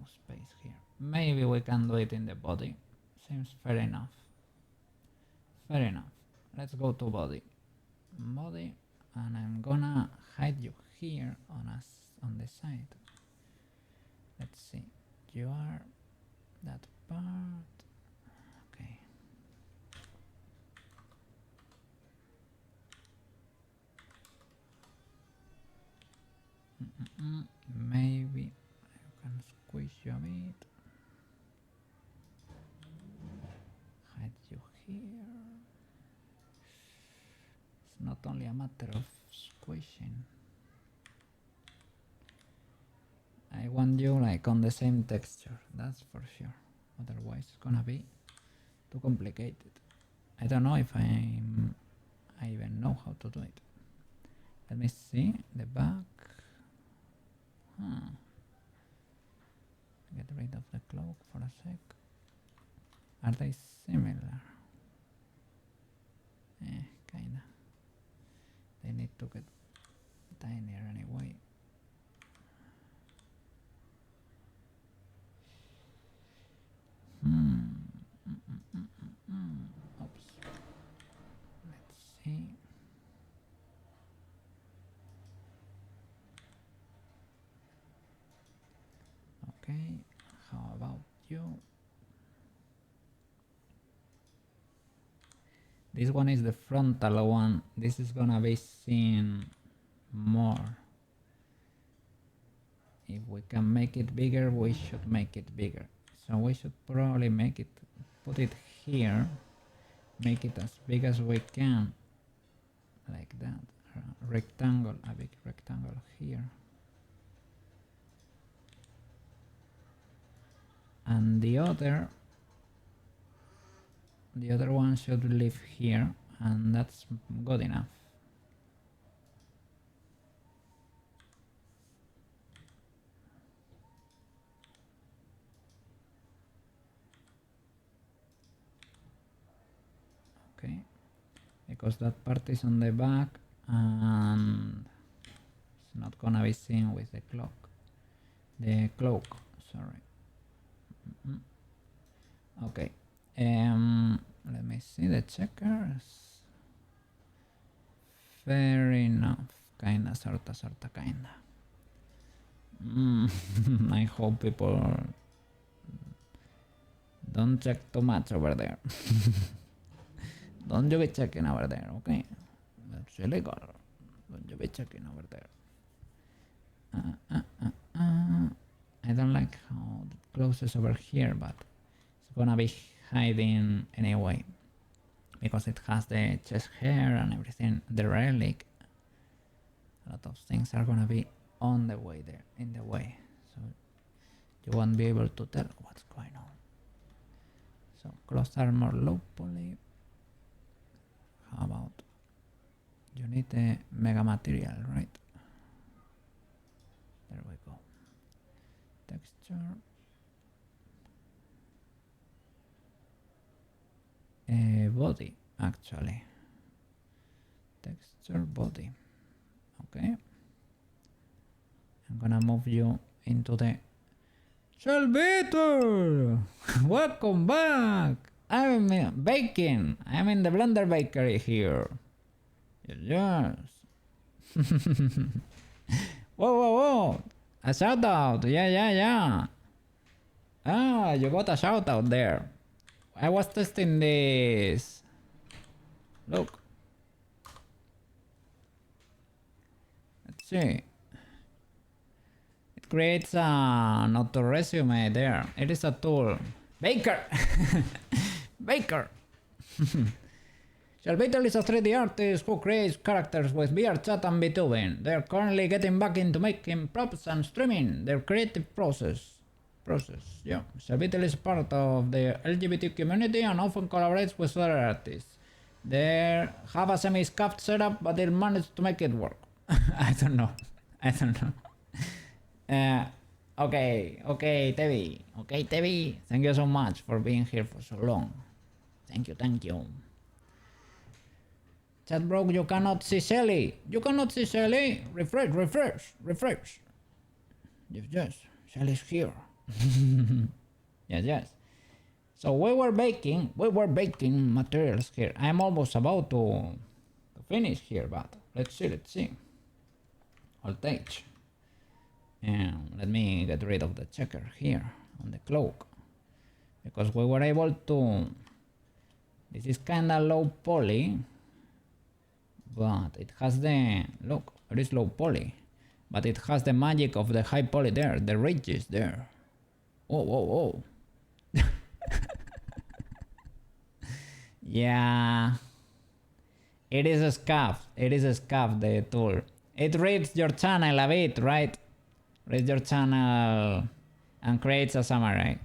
space here. Maybe we can do it in the body. Seems fair enough. Fair enough. Let's go to body. Body, and I'm gonna hide you here on the side. Let's see. You are that part. Okay. Maybe I can squish you a bit. Hide you here. only a matter of squishing. I want you like on the same texture, that's for sure. Otherwise it's gonna be too complicated. I don't know if I even know how to do it. Let me see the back. Get rid of the cloak for a sec. Are they similar? Kinda. They need to get tinier anyway. Oops. Let's see. Okay, how about you? This one is the frontal one. This is gonna be seen more. If we can make it bigger, we should make it bigger. So we should probably make it, put it here, make it as big as we can, like that. Rectangle, a big rectangle here. And the other one should live here, and that's good enough. Okay, because that part is on the back and it's not gonna be seen with the cloak. Sorry. Okay. Let me see the checkers. Fair enough. Kinda, sorta, kinda. I hope people don't check too much over there. Don't you be checking over there, okay? That's illegal. Don't you be checking over there. I don't like how it closes over here, but it's gonna be hiding anyway. Because it has the chest hair and everything, the relic. A lot of things are gonna be on the way there, in the way. So you won't be able to tell what's going on. So close armor, low poly. How about you need the mega material, right? There we go. Texture. Body, actually. Texture body. Okay. I'm gonna move you into the Charlie. Welcome back. I'm baking. I'm in the blender bakery here. Yes. Whoa. A shout out. Yeah. Ah, you got a shout out there. I was testing this. Look. Let's see. It creates an auto resume there. It is a tool. Baker! Baker! Shelvator is a 3D artist who creates characters with VR chat and VTubing. They are currently getting back into making props and streaming their creative process. Yeah. Shelvator is part of the LGBT community and often collaborates with other artists. They have a semi-scuffed setup, but they managed to make it work. I don't know. Okay, Tevi. Okay, Tevi. Thank you so much for being here for so long. Thank you. Chat broke, you cannot see Shelly. Refresh. Yes. Shelly's here. Yes. So we were baking materials here. I'm almost about to finish here, but let's see. Voltage. And let me get rid of the checker here on the cloak, because we were able to. This is kinda low poly, but it has the look. It is low poly, but it has the magic of the high poly there. The ridges there. Oh. Yeah. It is a scuff. It is a scuff, the tool. It reads your channel a bit, right? Reads your channel and creates a summary.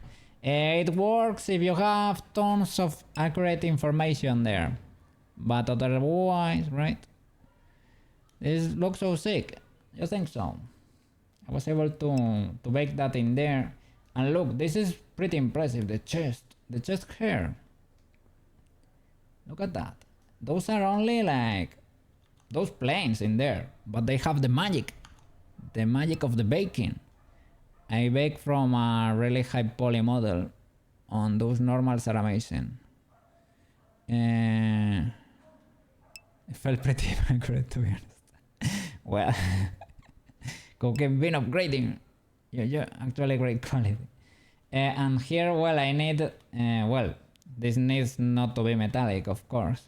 It works if you have tons of accurate information there. But otherwise, right? This looks so sick. You think so? I was able to bake that in there. And look, this is pretty impressive. The chest hair. Look at that. Those are only like those planes in there, but they have the magic of the baking. I bake from a really high poly model on those normals are amazing. It felt pretty accurate, to be honest. Well, cooking been upgrading. Yeah, actually great quality. And here, well, I need, this needs not to be metallic, of course.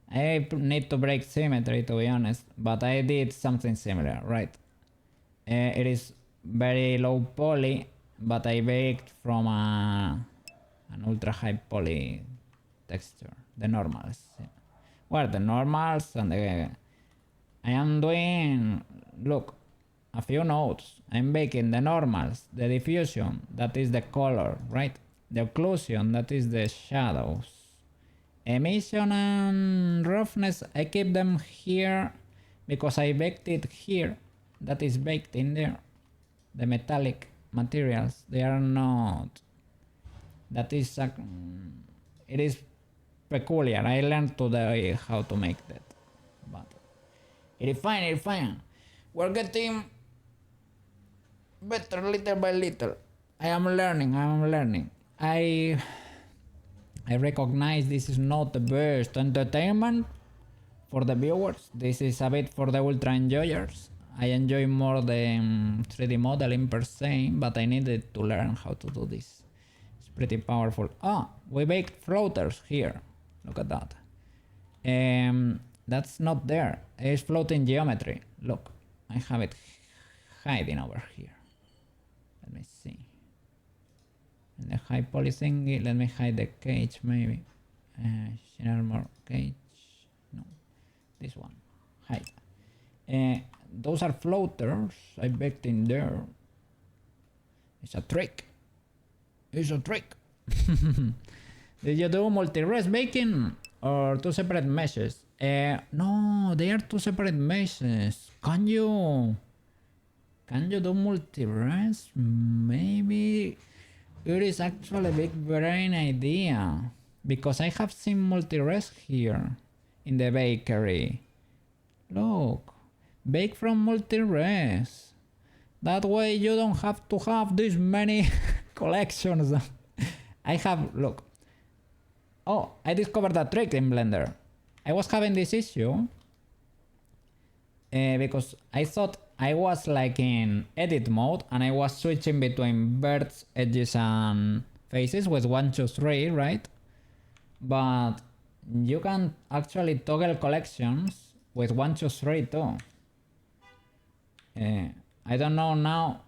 I need to break symmetry, to be honest, but I did something similar, right? It is very low poly, but I baked from an ultra high poly texture, the normals. Well, the normals and the... I am doing, look, a few notes. I'm baking the normals, the diffusion, that is the color, right? The occlusion, that is the shadows. Emission and roughness, I keep them here because I baked it here. That is baked in there. The metallic materials, they are not. That is, it is peculiar. I learned today how to make that. But it is fine, it is fine. We're getting better little by little. I am learning. I recognize this is not the best entertainment for the viewers. This is a bit for the ultra enjoyers. I enjoy more the 3D modeling per se, but I needed to learn how to do this. It's pretty powerful. Ah, we baked floaters here. Look at that. That's not there. It's floating geometry. Look, I have it hiding over here. Let me see. And the high poly thingy, let me hide the cage maybe. Shin armor cage. No, this one. Hide. Those are floaters I baked in there. It's a trick. It's a trick. Did you do multi-res baking or two separate meshes? No, they are two separate meshes. Can you do multi-res? Maybe it is actually a big brain idea because I have seen multi-res here in the bakery. Look, bake from multi-res. That way you don't have to have this many collections. I have, look. Oh, I discovered a trick in Blender. I was having this issue because I thought I was like in edit mode and I was switching between birds, edges and faces with 1, 2, 3, right? But you can actually toggle collections with 1, 2, 3 too. I don't know now.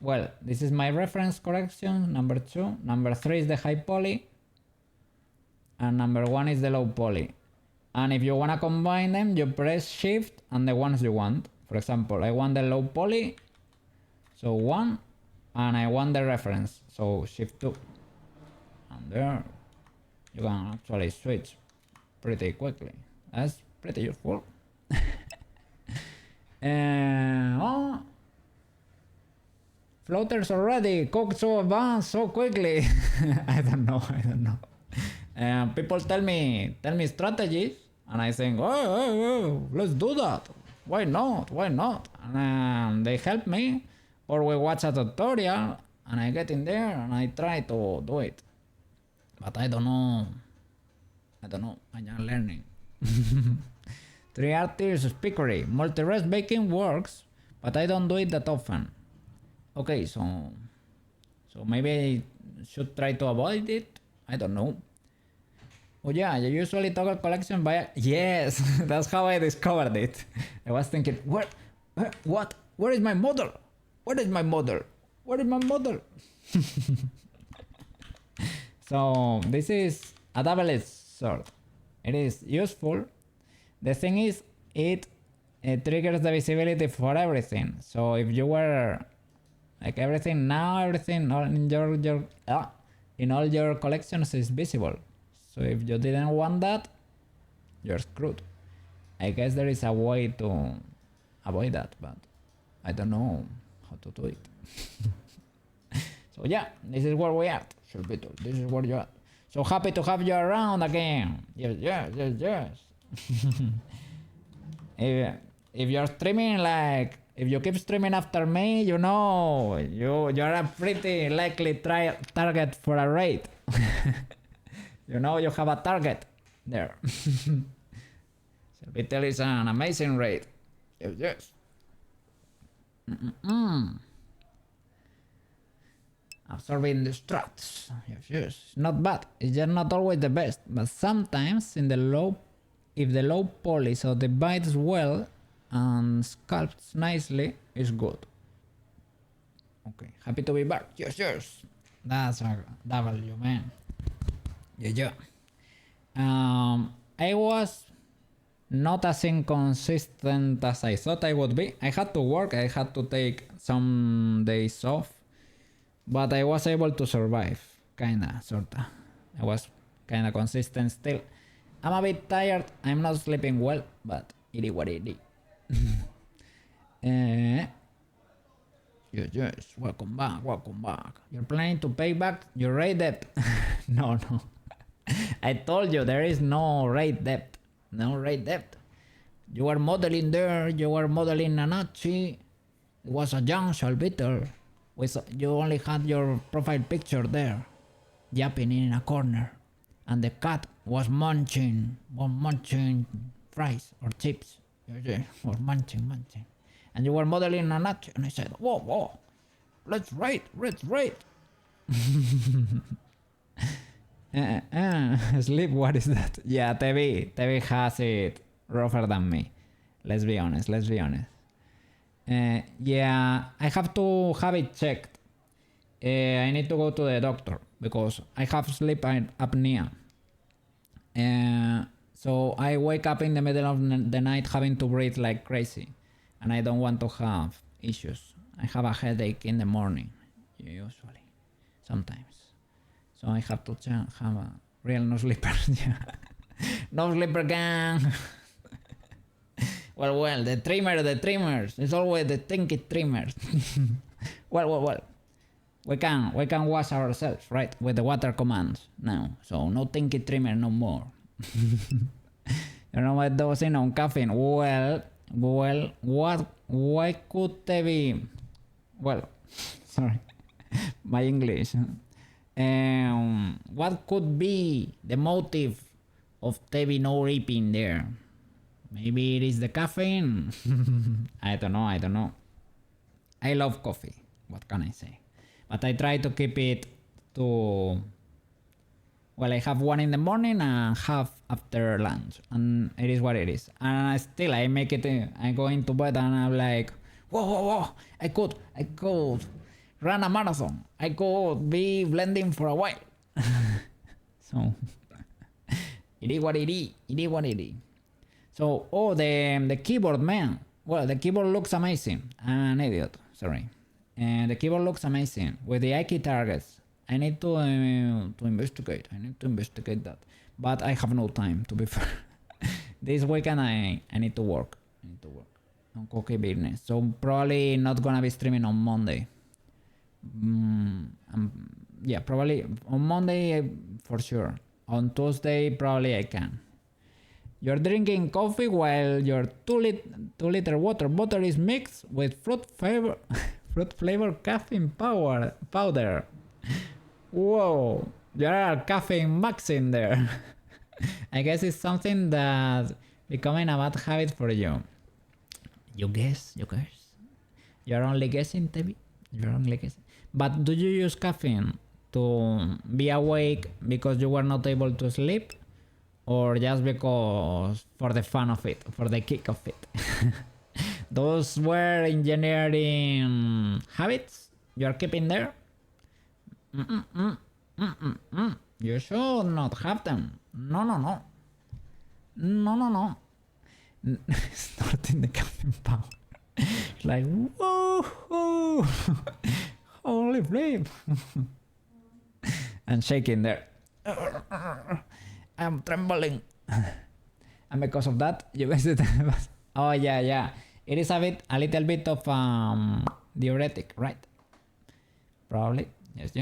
Well, this is my reference correction, number 2. Number 3 is the high poly. And number 1 is the low poly. And if you want to combine them, you press shift and the ones you want. For example, I want the low poly, so 1, and I want the reference, so shift 2. And there, you can actually switch pretty quickly. That's pretty useful. Oh, floaters already cooked so advanced so quickly. I don't know. People tell me strategies, and I think, oh, let's do that. Why not? And they help me, or we watch a tutorial, and I get in there and I try to do it. But I don't know. I'm just learning. 3 artists speakery. Multi-res baking works, but I don't do it that often. Okay, so maybe I should try to avoid it. I don't know. Oh yeah, you usually toggle collection by... Yes, that's how I discovered it. I was thinking, what? Where is my model? So this is a double-edged sword. It is useful, The thing is, it triggers the visibility for everything. So if you were like everything now, everything all in all your collections is visible. So if you didn't want that, you're screwed. I guess there is a way to avoid that, but I don't know how to do it. So yeah, this is where we are. This is where you are. So happy to have you around again. Yes. If you're streaming, like, if you keep streaming after me, you know, you're a pretty likely target for a raid. You know, you have a target there. Beetle is an amazing raid. Yes. Absorbing the struts. Yes. Not bad. It's just not always the best. But sometimes if the low polish of the bites well and sculpts nicely, it's good. Okay. Happy to be back. Yes. That's a W, man. Yeah. I was not as inconsistent as I thought I would be. I had to work. I had to take some days off. But I was able to survive, kinda, sorta. I was kinda consistent still. I'm a bit tired, I'm not sleeping well, but it is what it is. Yes, welcome back. You're planning to pay back your raid debt? No. I told you there is no raid debt. You were modeling there, you were modeling Nanachi. It was a young Shalbitter. You only had your profile picture there, yapping in a corner, and the cat was munching fries or chips, or munching, and you were modeling a nut, and I said, whoa, let's rate. Sleep, what is that? Yeah, Tevi has it rougher than me. Let's be honest. Yeah, I have to have it checked. I need to go to the doctor because I have sleep apnea. So I wake up in the middle of the night having to breathe like crazy, and I don't want to have issues. I have a headache in the morning, usually, sometimes. So I have to have a real no sleeper. No sleeper gang. Well, the trimmers. It's always the stinky trimmers. Well. We can wash ourselves, right? With the water commands now. So no stinky trimmer no more. You know what those in on caffeine? Well, why could they be? Well, sorry, my English. What could be the motive of Tevi no reaping there? Maybe it is the caffeine. I don't know. I love coffee. What can I say? But I try to keep it to... Well, I have one in the morning and half after lunch. And it is what it is. And still, I make it... I go into bed and I'm like... Whoa. I could run a marathon. I could be blending for a while. So... It is what it is. So, the keyboard, man. Well, the keyboard looks amazing. I'm an idiot, sorry. The keyboard looks amazing with the IK targets. I need to investigate. That, but I have no time, to be fair. This weekend I need to work. On cookie business. So probably not gonna be streaming on Monday. Yeah, probably on Monday for sure. On Tuesday probably I can. You're drinking coffee while your 2 liter water bottle is mixed with fruit flavor caffeine powder. Whoa, there are caffeine max in there. I guess it's something that's becoming a bad habit for you. You guess. You're only guessing, Tevi. But do you use caffeine to be awake because you were not able to sleep? Or just because for the fun of it, for the kick of it? Those were engineering habits you're keeping there? You should not have them. No. snorting the caffeine powder. It's like, whoa, holy flame. And shaking there. I'm trembling. And because of that, you visited. Oh yeah. It is a little bit of diuretic, right? Probably. Yes.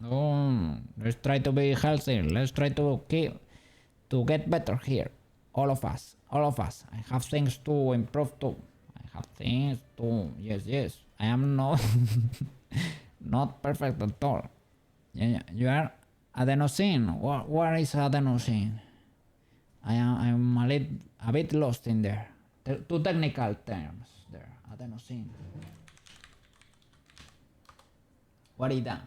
Oh, let's try to be healthy. Let's try to get better here. All of us. I have things to improve too. Yes. I am not not perfect at all. Yeah. You are adenosine. What is adenosine? I'm a bit lost in there. Two technical terms there. Adenosine. What is that?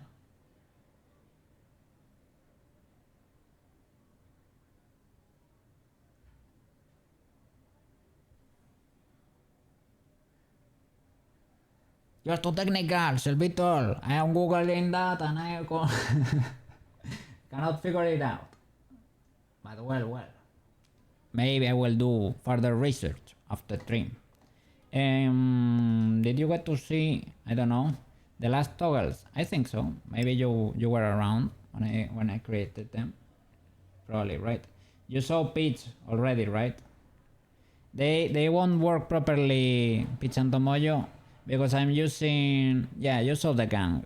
You're too technical, Selvitol. I am googling that and I cannot figure it out. But well. Maybe I will do further research after stream. Did you get to see, I don't know, the last toggles? I think so. Maybe you were around when I created them. Probably, right? You saw Peach already, right? They won't work properly, Peach and Tomoyo, because I'm using... Yeah, you saw the gang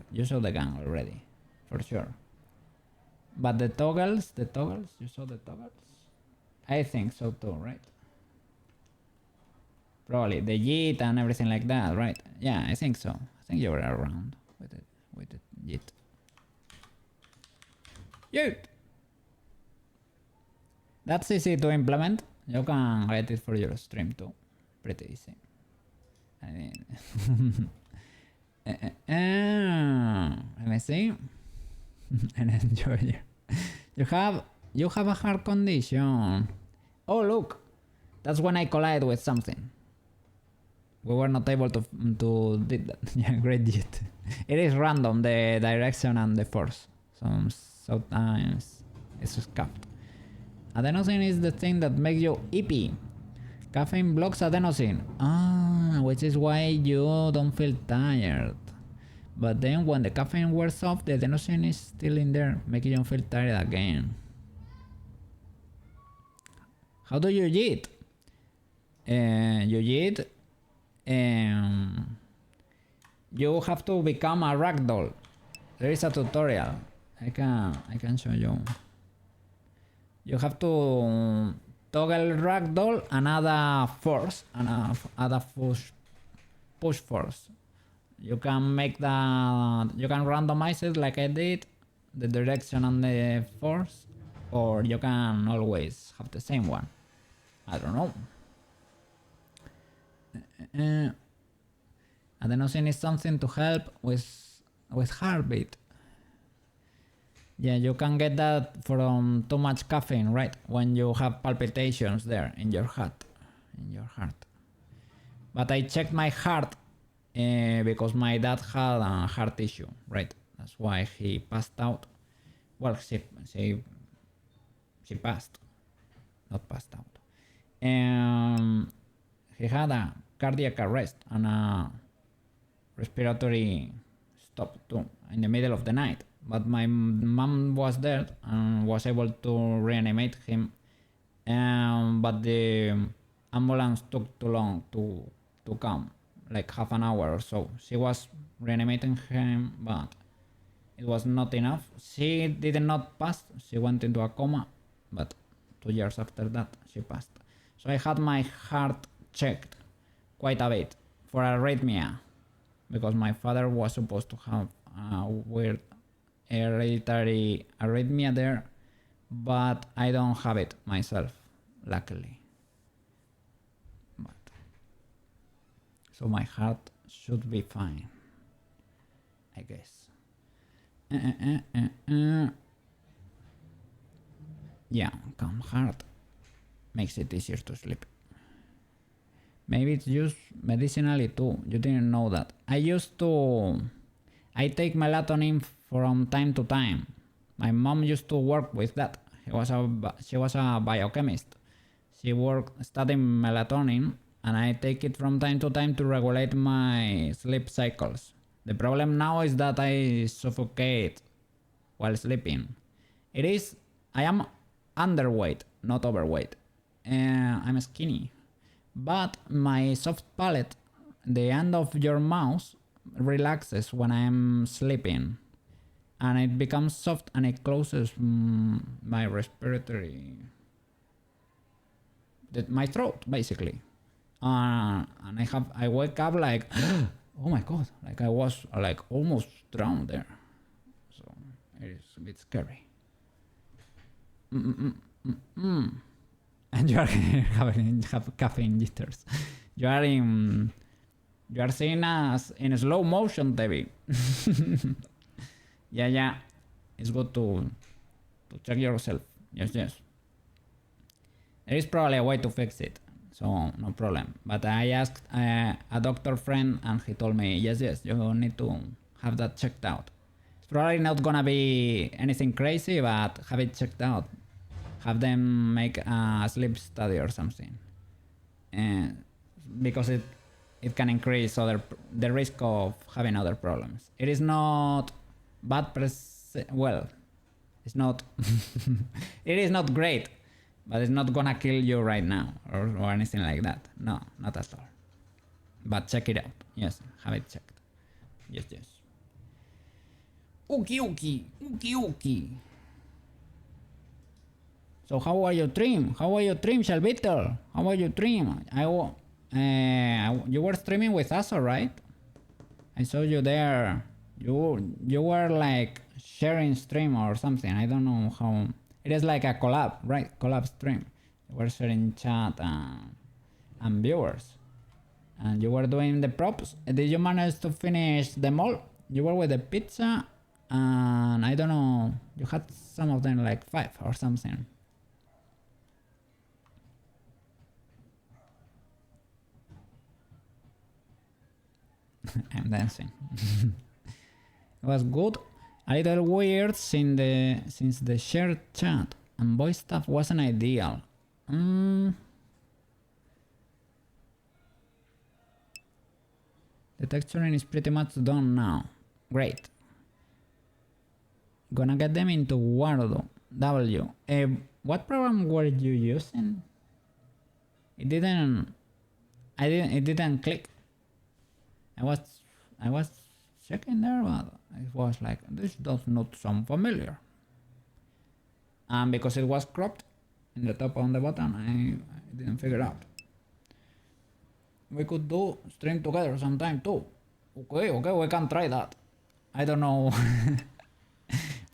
already, for sure. But the toggles, you saw the toggles? I think so too, right? Probably the JIT and everything like that, right? Yeah, I think so. I think you were around with the JIT. JIT! That's easy to implement. You can get it for your stream too. Pretty easy. I mean... let me see. And enjoy it. You have a heart condition. Oh look, that's when I collide with something. We were not able to do that. Yeah, great JIT. It is random, the direction and the force. Sometimes it's scuffed. Adenosine is the thing that makes you ippy. Caffeine blocks adenosine. Which is why you don't feel tired. But then when the caffeine wears off, the adenosine is still in there, making you feel tired again. How do you JIT? You have to become a ragdoll. There is a tutorial. I can show you. You have to toggle ragdoll and add a force and add a push force. You can randomize it like I did, the direction and the force, or you can always have the same one. I don't know. Adenosine is something to help with heartbeat. Yeah, you can get that from too much caffeine, right? When you have palpitations there in your heart. But I checked my heart because my dad had a heart issue, right? That's why he passed out. Well, she passed, not passed out. He had a cardiac arrest and a respiratory stop too in the middle of the night. But my mom was there and was able to reanimate him. But the ambulance took too long to come, like half an hour or so. She was reanimating him, but it was not enough. She did not pass. She went into a coma, but 2 years after that, she passed. So I had my heart checked quite a bit for arrhythmia, because my father was supposed to have a weird hereditary arrhythmia there, but I don't have it myself, luckily. So my heart should be fine, I guess. Yeah, calm heart makes it easier to sleep. Maybe it's used medicinally too. You didn't know that. I take melatonin from time to time. My mom used to work with that. She was a biochemist. She worked studying melatonin, and I take it from time to time to regulate my sleep cycles. The problem now is that I suffocate while sleeping. I am underweight, not overweight. I'm skinny. But my soft palate, the end of your mouth, relaxes when I'm sleeping. And it becomes soft and it closes my respiratory... my throat, basically. And I wake up like, oh my god, like I was like almost drowned there. So it is a bit scary. And you are having caffeine jitters. You are seeing us in slow motion, Debbie. Yeah. It's good to check yourself. Yes. There is probably a way to fix it, so no problem. But I asked a doctor friend and he told me, yes, you need to have that checked out. It's probably not gonna be anything crazy, but have it checked out. Have them make a sleep study or something. Because it can increase the risk of having other problems. It is not bad well, it's not it is not great, but it's not gonna kill you right now or anything like that. No, not at all. But check it out. Yes, have it checked. Yes. Okay. So how are your dream? Shalvito? How are your dream? You were streaming with us, right? I saw you there. You were like sharing stream or something. I don't know how. It is like a collab, right? Collab stream. You were sharing chat and viewers. And you were doing the props. Did you manage to finish them all? You were with the pizza and I don't know. You had some of them like 5 or something. I'm dancing. It was good. A little weird since the shared chat and voice stuff wasn't ideal. The texturing is pretty much done now. Great. Gonna get them into Word. What program were you using? It didn't click. I was checking there, but it was like, this does not sound familiar. And because it was cropped in the top on the bottom, I didn't figure out. We could do stream together sometime too. Okay, we can try that. I don't know.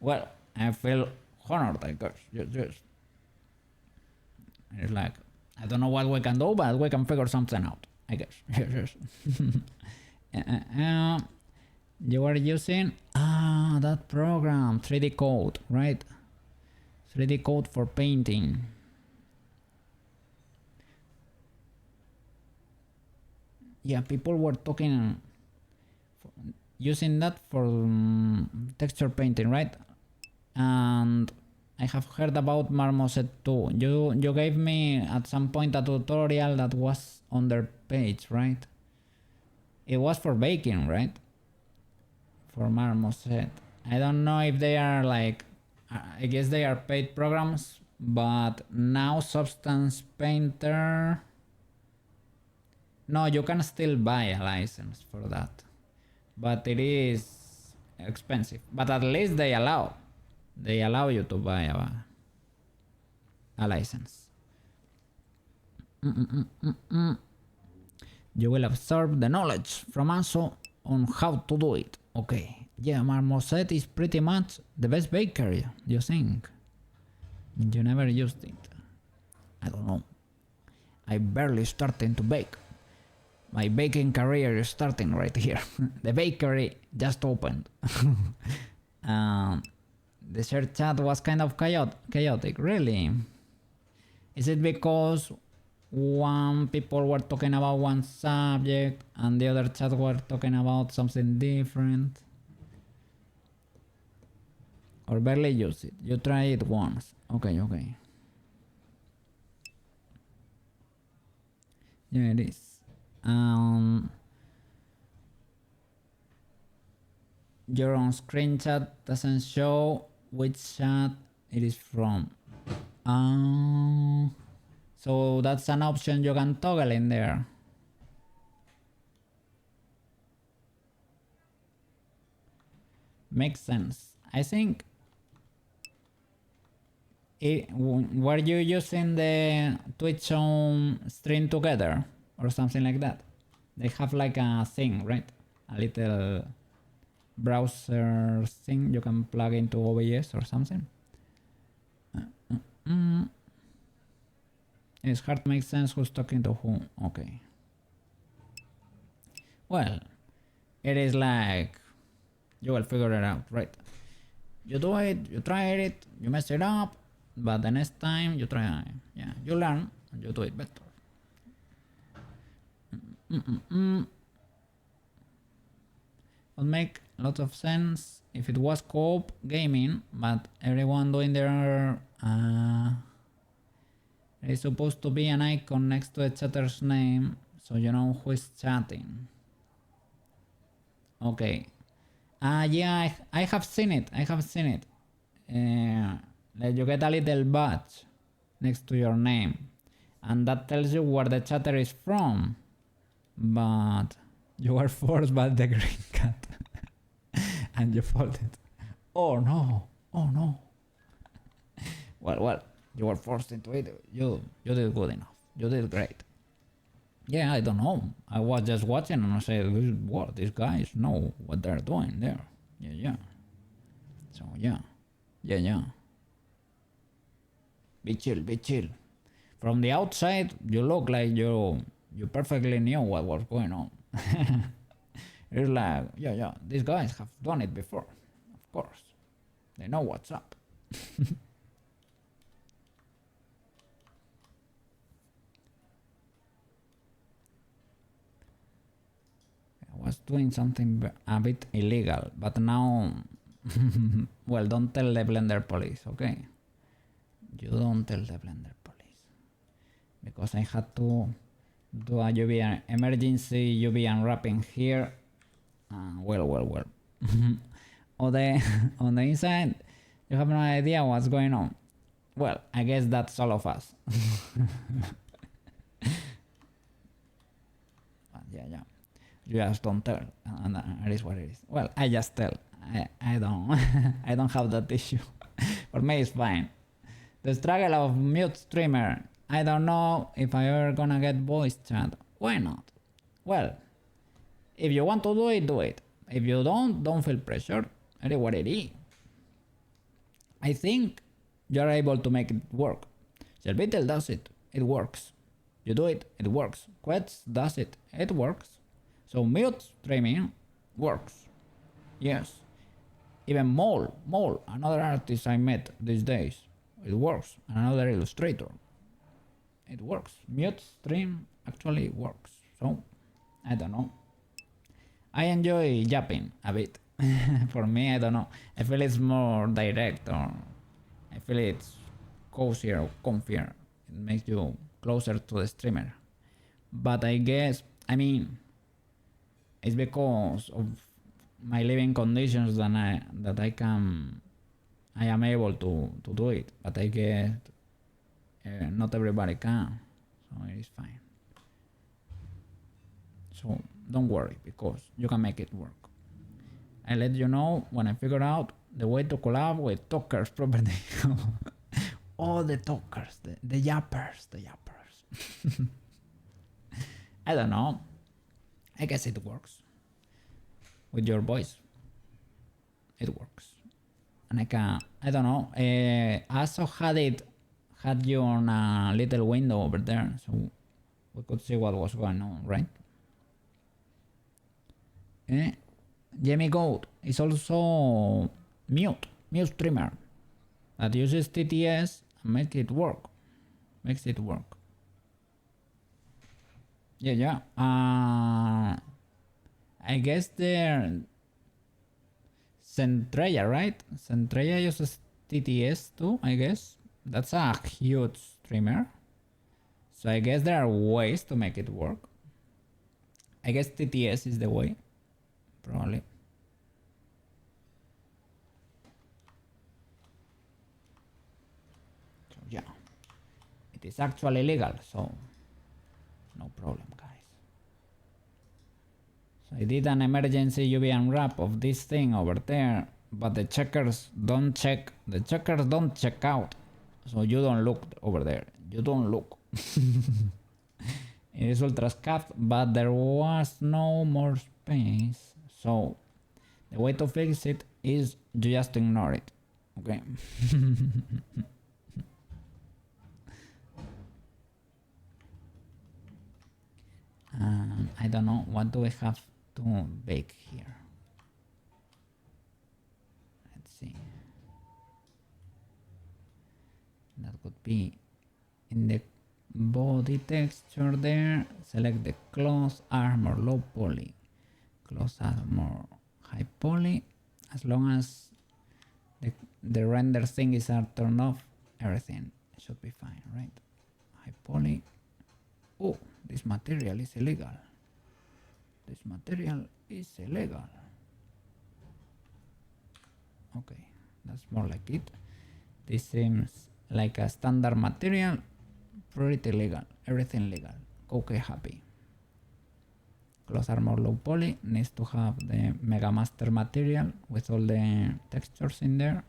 Well, I feel honored, I guess. Yes. It's like, I don't know what we can do, but we can figure something out, I guess. Yes. You are using that program, 3D Code, right? 3D Code for painting. Yeah, people were talking using that for texture painting, right? And I have heard about Marmoset too. You gave me at some point a tutorial that was on their page, right? It was for baking, right? For Marmoset. I don't know if they are like, I guess they are paid programs, but now Substance Painter, no, you can still buy a license for that, but it is expensive. But at least they allow you to buy a license. You will absorb the knowledge from us on how to do it. Okay. Yeah, Marmoset is pretty much the best bakery, you think? You never used it. I don't know. I barely starting to bake. My baking career is starting right here. The bakery just opened. The shared chat was kind of chaotic, really. Is it because one people were talking about one subject and the other chat were talking about something different? Or barely use it? You try it once. Okay. Yeah, it is. Your on screen chat doesn't show which chat it is from. So that's an option you can toggle in there. Makes sense. I think were you using the Twitch on stream together or something like that? They have like a thing, right? A little browser thing you can plug into OBS or something. It's hard to make sense who's talking to whom. Okay. Well, it is like you will figure it out, right? You do it, you try it, you mess it up, but the next time you try, yeah, you learn and you do it better. Would make a lot of sense if it was co-op gaming, but everyone doing their there is supposed to be an icon next to the chatter's name, so you know who is chatting. Okay. Yeah, I have seen it. I have seen it. Like you get a little badge next to your name, and that tells you where the chatter is from. But you are forced by the green cat, and you folded. Oh no! Oh no! Well, you were forced into it. You did good enough. You did great. Yeah, I don't know. I was just watching and I said, what, these guys know what they're doing there. Yeah. So yeah. Be chill. From the outside, you look like you perfectly knew what was going on. It's like, yeah, these guys have done it before. Of course. They know what's up. Was doing something a bit illegal, but now, well, don't tell the Blender police, okay? You don't tell the Blender police, because I had to do a UV emergency UV unwrapping here. Well. on the inside, you have no idea what's going on. Well, I guess that's all of us. Yeah. You just don't tell, and it is what it is. Well, I just tell. I don't I don't have that issue. For me, it's fine. The struggle of mute streamer. I don't know if I ever gonna get voice chat. Why not? Well, if you want to do it, do it. If you don't feel pressure. It is what it is. I think you're able to make it work. Serbitel does it. It works. You do it. It works. Quets does it. It works. So mute streaming works. Yes. Even Mole, another artist I met these days. It works. Another illustrator. It works. Mute stream actually works. So, I don't know. I enjoy yapping a bit. For me, I don't know. I feel it's more direct, or I feel it's cozier or comfier. It makes you closer to the streamer. But I guess, I mean, it's because of my living conditions that I am able to do it. But I guess not everybody can, so it is fine. So don't worry, because you can make it work. I let you know when I figure out the way to collab with talkers properly. All the talkers, the yappers. I don't know. I guess it works. With your voice. It works. And I don't know. I also had you on a little window over there, so we could see what was going on, right? Jamie Goat is also mute streamer that uses TTS and makes it work. Yeah. I guess they're Centreya, right? Centreya uses TTS too, I guess. That's a huge streamer. So I guess there are ways to make it work. I guess TTS is the way, probably. So yeah, it is actually legal, so no problem, guys. So I did an emergency UV unwrap of this thing over there, but the checkers don't check. The checkers don't check out, so you don't look over there. You don't look. It is ultra scuffed, but there was no more space. So the way to fix it is just ignore it. Okay. I don't know, what do we have to bake here? Let's see. That could be in the body texture there. Select the cloth armor low poly, cloth armor high poly. As long as the render thing is turned off, everything should be fine, right? High poly. Oh, this material is illegal. This material is illegal. Okay, that's more like it. This seems like a standard material. Pretty legal. Everything legal. Okay, happy. Cloth armor low poly needs to have the Mega Master material with all the textures in there.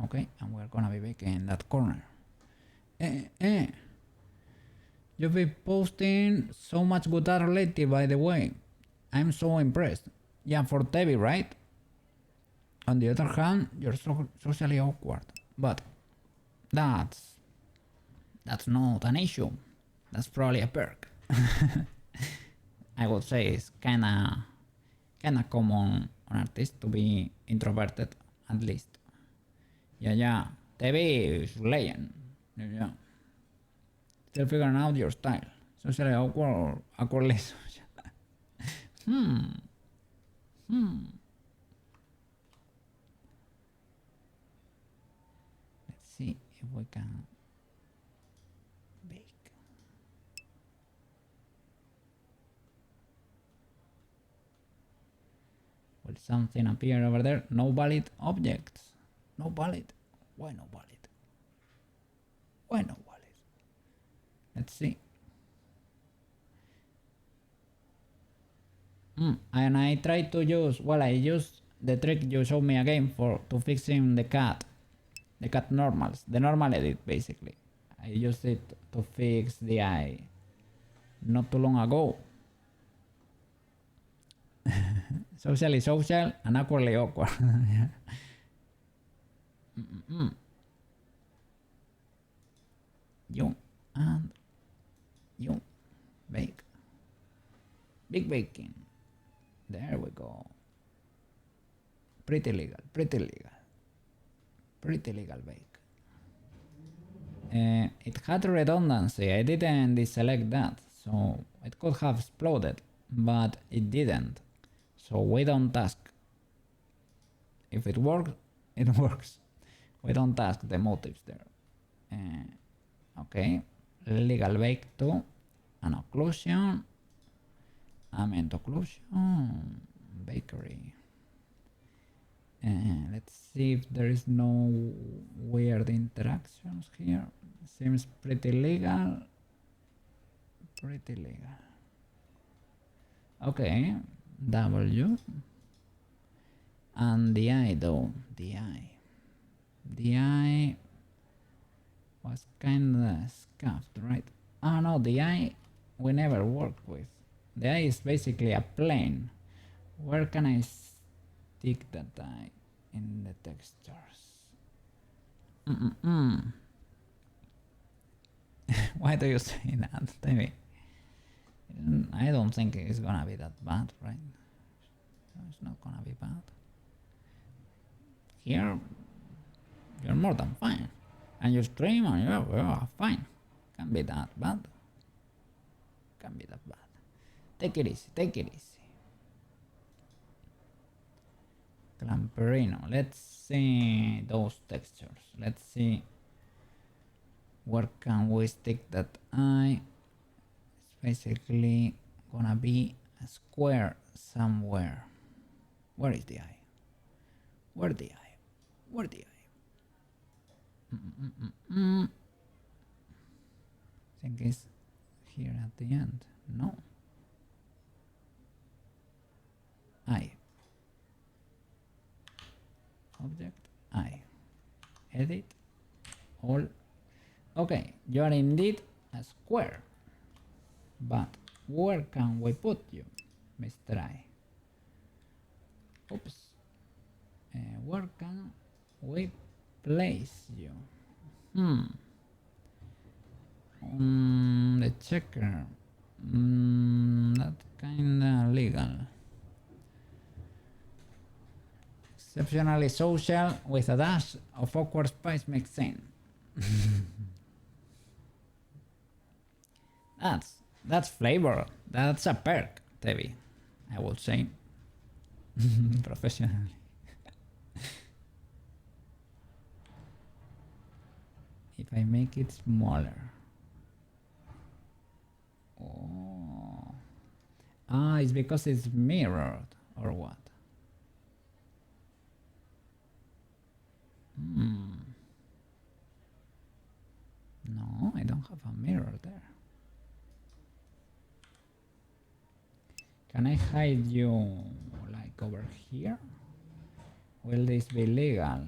Okay, and we're gonna be baking that corner. You've been posting so much good art lately, by the way. I'm so impressed. Yeah, for Tevi, right? On the other hand, you're so socially awkward. But that's not an issue. That's probably a perk. I would say it's kinda common on artists to be introverted, at least. Yeah. Tevi is legend. Yeah. Still figuring out your style. Socially awkward or awkwardly social. Let's see if we can bake. Will something appear over there? No valid objects. No valid. Why no valid? Why no valid? Let's see. And I tried to use, well, I used the trick you showed me again to fixing the cat normals, the normal edit basically. I used it to fix the eye not too long ago. Socially social and awkwardly awkward. You and you bake. Big baking. There we go. Pretty legal, pretty legal. Pretty legal bake. It had redundancy. I didn't deselect that, so it could have exploded, but it didn't. So we don't ask. If it works, it works. We don't ask the motives there. Okay, legal bake to an occlusion. Ambient occlusion. Bakery. Let's see if there is no weird interactions here. Seems pretty legal. Pretty legal. Okay, W. And the eye though, the eye was kinda scuffed, right? Oh no, the eye we never worked with. The eye is basically a plane. Where can I stick that eye in the textures? Why do you say that? Maybe. I don't think it's gonna be that bad, right? It's not gonna be bad. Here, you're more than fine. And you stream and you're fine. Can't be that bad. Can't be that bad. Take it easy, take it easy. Clamperino. Let's see those textures. Let's see Where can we stick that eye? It's basically gonna be a square somewhere. Where is the eye? Where the eye? Where the eye? I think it's here at the end. No. Eye. Object. Eye. Edit. All. Okay, you are indeed a square. But where can we put you, Mr. Eye? Oops. Where can we place you? The checker. That's kinda legal. Exceptionally social with a dash of awkward spice makes sense. That's flavor. That's a perk, Tevi. I would say. Professionally. If I make it smaller. Oh. Ah, it's because it's mirrored or what? No, I don't have a mirror there. Can I hide you like over here? Will this be legal?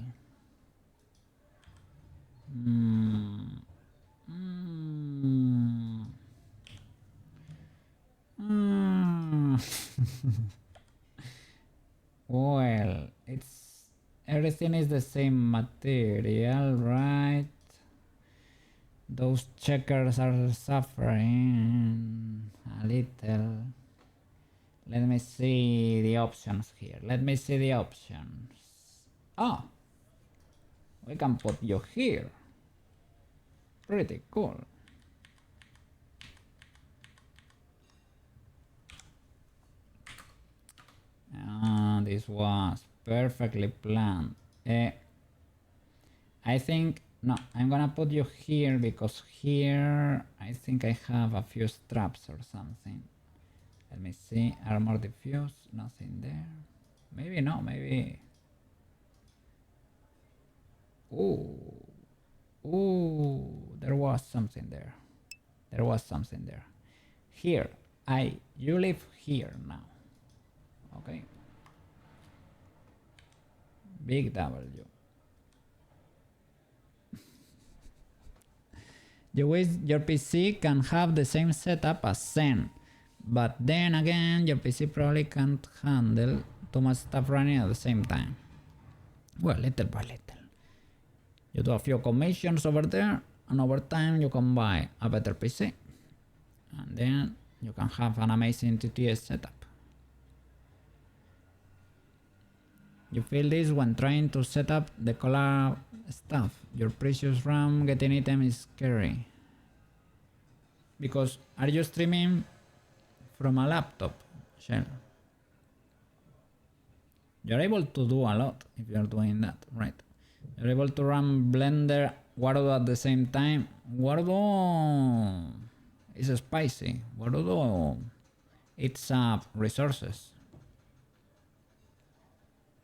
Well, everything is the same material, right? Those checkers are suffering a little. Let me see the options here. Let me see the options. Oh, we can put you here. Pretty cool. This was perfectly planned. I think, no, I'm gonna put you here because here I think I have a few straps or something. Let me see, armor diffuse, nothing there. Maybe no, maybe. Ooh, there was something there. There was something there. Here, you live here now. Okay. Big W. You wish your PC can have the same setup as Zen, but then again, your PC probably can't handle too much stuff running at the same time. Well, little by little. You do a few commissions over there, and over time you can buy a better PC. And then you can have an amazing TTS setup. You feel this when trying to set up the collab stuff. Your precious RAM getting item is scary. Because are you streaming from a laptop, Shell? You're able to do a lot if you're doing that, right? You're able to run Blender, Warudo at the same time. Warudo is spicy. Warudo eats up resources.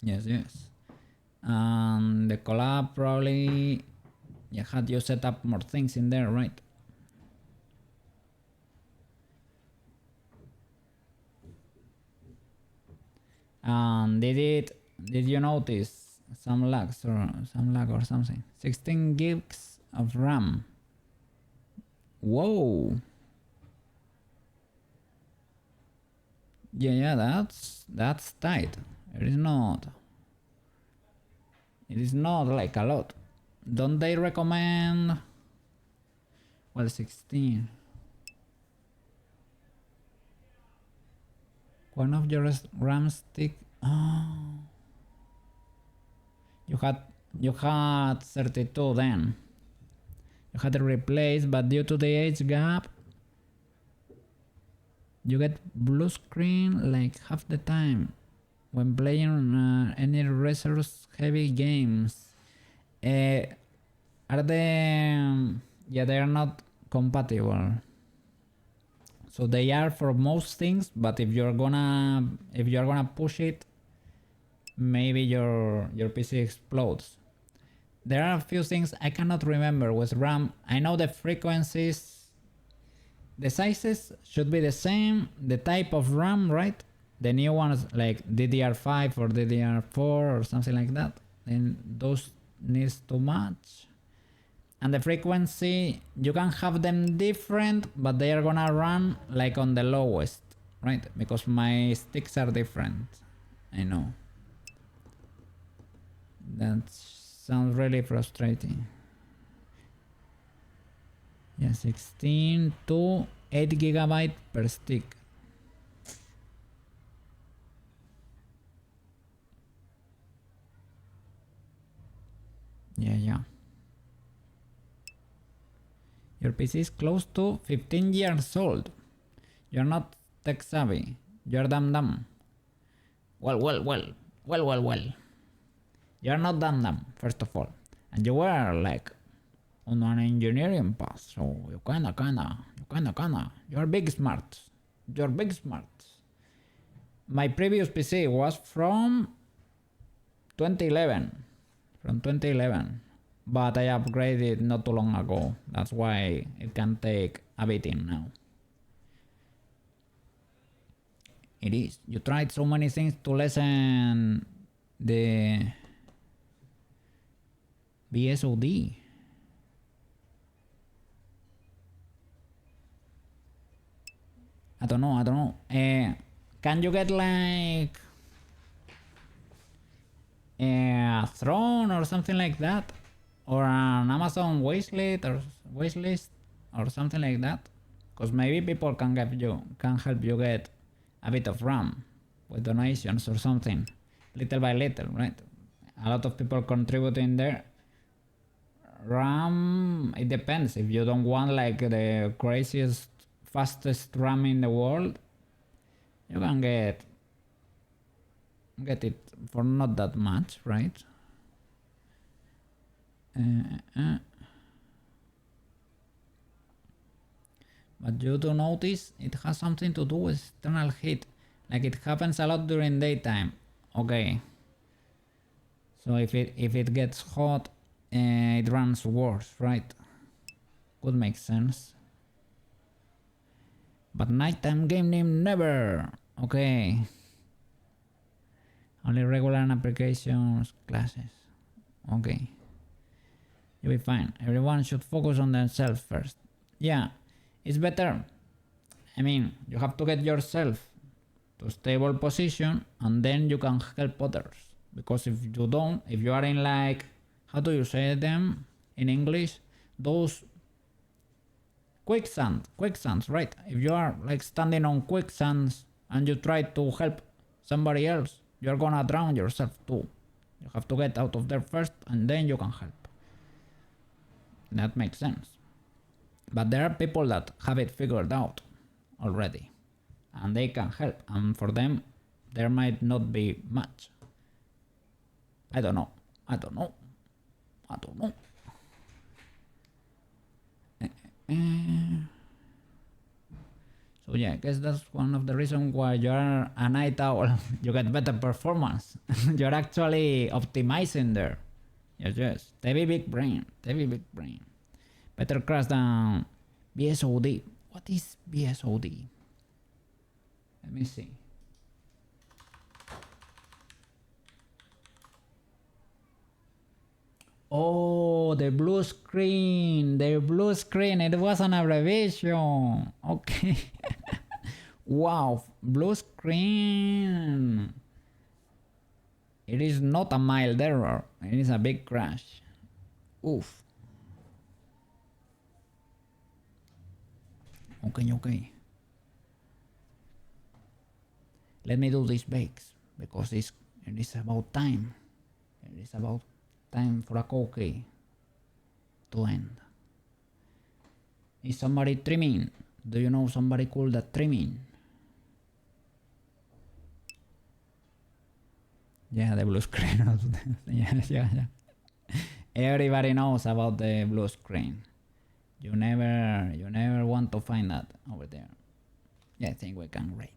Yes. And the collab probably had you set up more things in there, right? And did you notice some lag or something? 16 gigs of RAM. Whoa. Yeah, that's tight. It is not like a lot. Don't they recommend? Well, 16. One of your RAM stick. Oh. You had 32 then. You had to replace, but due to the age gap, you get blue screen like half the time when playing any resource heavy games. Are the Yeah, they are not compatible. So they are for most things, but if you're gonna push it, maybe your PC explodes. There are a few things I cannot remember with RAM. I know the frequencies, the sizes should be the same, the type of RAM, right? The new ones like DDR5 or DDR4 or something like that, then those needs to match. And the frequency, you can have them different, but they are gonna run like on the lowest, right? Because my sticks are different. I know. That sounds really frustrating. Yeah, 16 to 8 GB per stick. Yeah. Your PC is close to 15 years old. You're not tech savvy. You're dumb. Well. You're not dumb, first of all. And you were like on an engineering path, so you kinda. You're big smart. My previous PC was from 2011. But I upgraded not too long ago. That's why it can take a beating now. It is. You tried so many things to lessen the BSOD. I don't know. Can you get like a throne or something like that? Or an Amazon wishlist or something like that? Because maybe people can help you get a bit of RAM with donations or something, little by little, right? A lot of people contributing there. RAM, it depends. If you don't want like the craziest, fastest RAM in the world, you can get it for not that much, right? But you do notice it has something to do with external heat, like it happens a lot during daytime. Okay, so if it gets hot, it runs worse, right? Could make sense. But nighttime gaming never. Okay, only regular and applications classes. Okay, you'll be fine. Everyone should focus on themselves first. Yeah, it's better. I mean, you have to get yourself to a stable position and then you can help others. Because if you don't, if you are in like, how do you say them in English? Those quicksands, right? If you are like standing on quicksands and you try to help somebody else, you're gonna drown yourself too. You have to get out of there first and then you can help. That makes sense. But there are people that have it figured out already and they can help, and for them there might not be much. I don't know. So yeah, I guess that's one of the reasons why you're a night owl. You get better performance. You're actually optimizing there. Yes. Heavy big brain. Better crash than BSOD. What is BSOD? Let me see. Oh, the blue screen. It was an abbreviation. Okay. Wow, blue screen. It is not a mild error. It is a big crash. Oof. Okay. Let me do these bakes because it is about time. It is about time for a cookie to end. Is somebody trimming? Do you know somebody cool that trimming? Yeah, the blue screen. Yeah. Everybody knows about the blue screen. You never want to find that over there. Yeah, I think we can rate.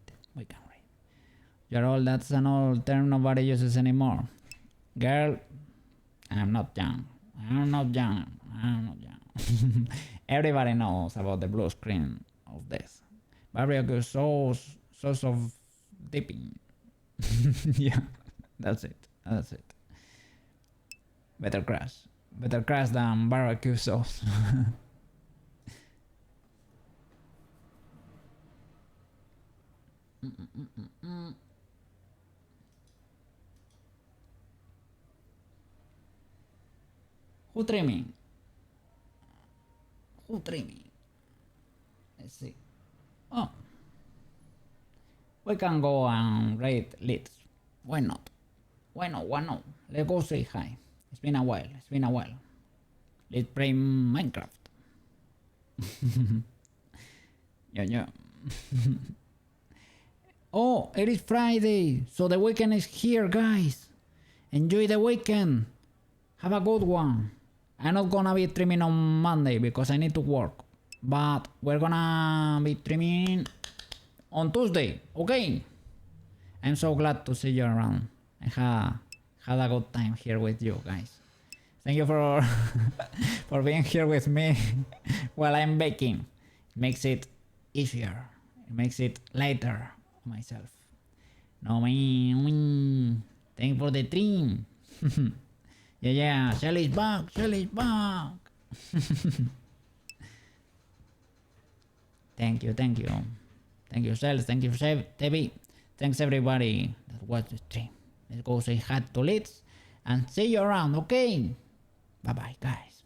You're old, that's an old term nobody uses anymore. Girl, I'm not young. Everybody knows about the blue screen of this. Barbecue sauce of dipping. Yeah, that's it. Better crash than barbecue sauce. Who trimming? Let's see. Oh, we can go and rate lids. Why not? Let's go say hi. It's been a while. Let's play Minecraft. Yeah. Oh, it is Friday, so the weekend is here, guys. Enjoy the weekend. Have a good one. I'm not gonna be streaming on Monday because I need to work, but we're gonna be streaming on Tuesday, okay? I'm so glad to see you around. I had a good time here with you guys. Thank you for for being here with me while I'm baking. It makes it easier. It makes it lighter on myself. No man. Thanks for the dream. Yeah. Shelly's back. Thank you, Shelly. Thank you, Tevi. Thanks everybody that watched the stream. Let's go say hi to Lids and see you around, okay? Bye bye, guys.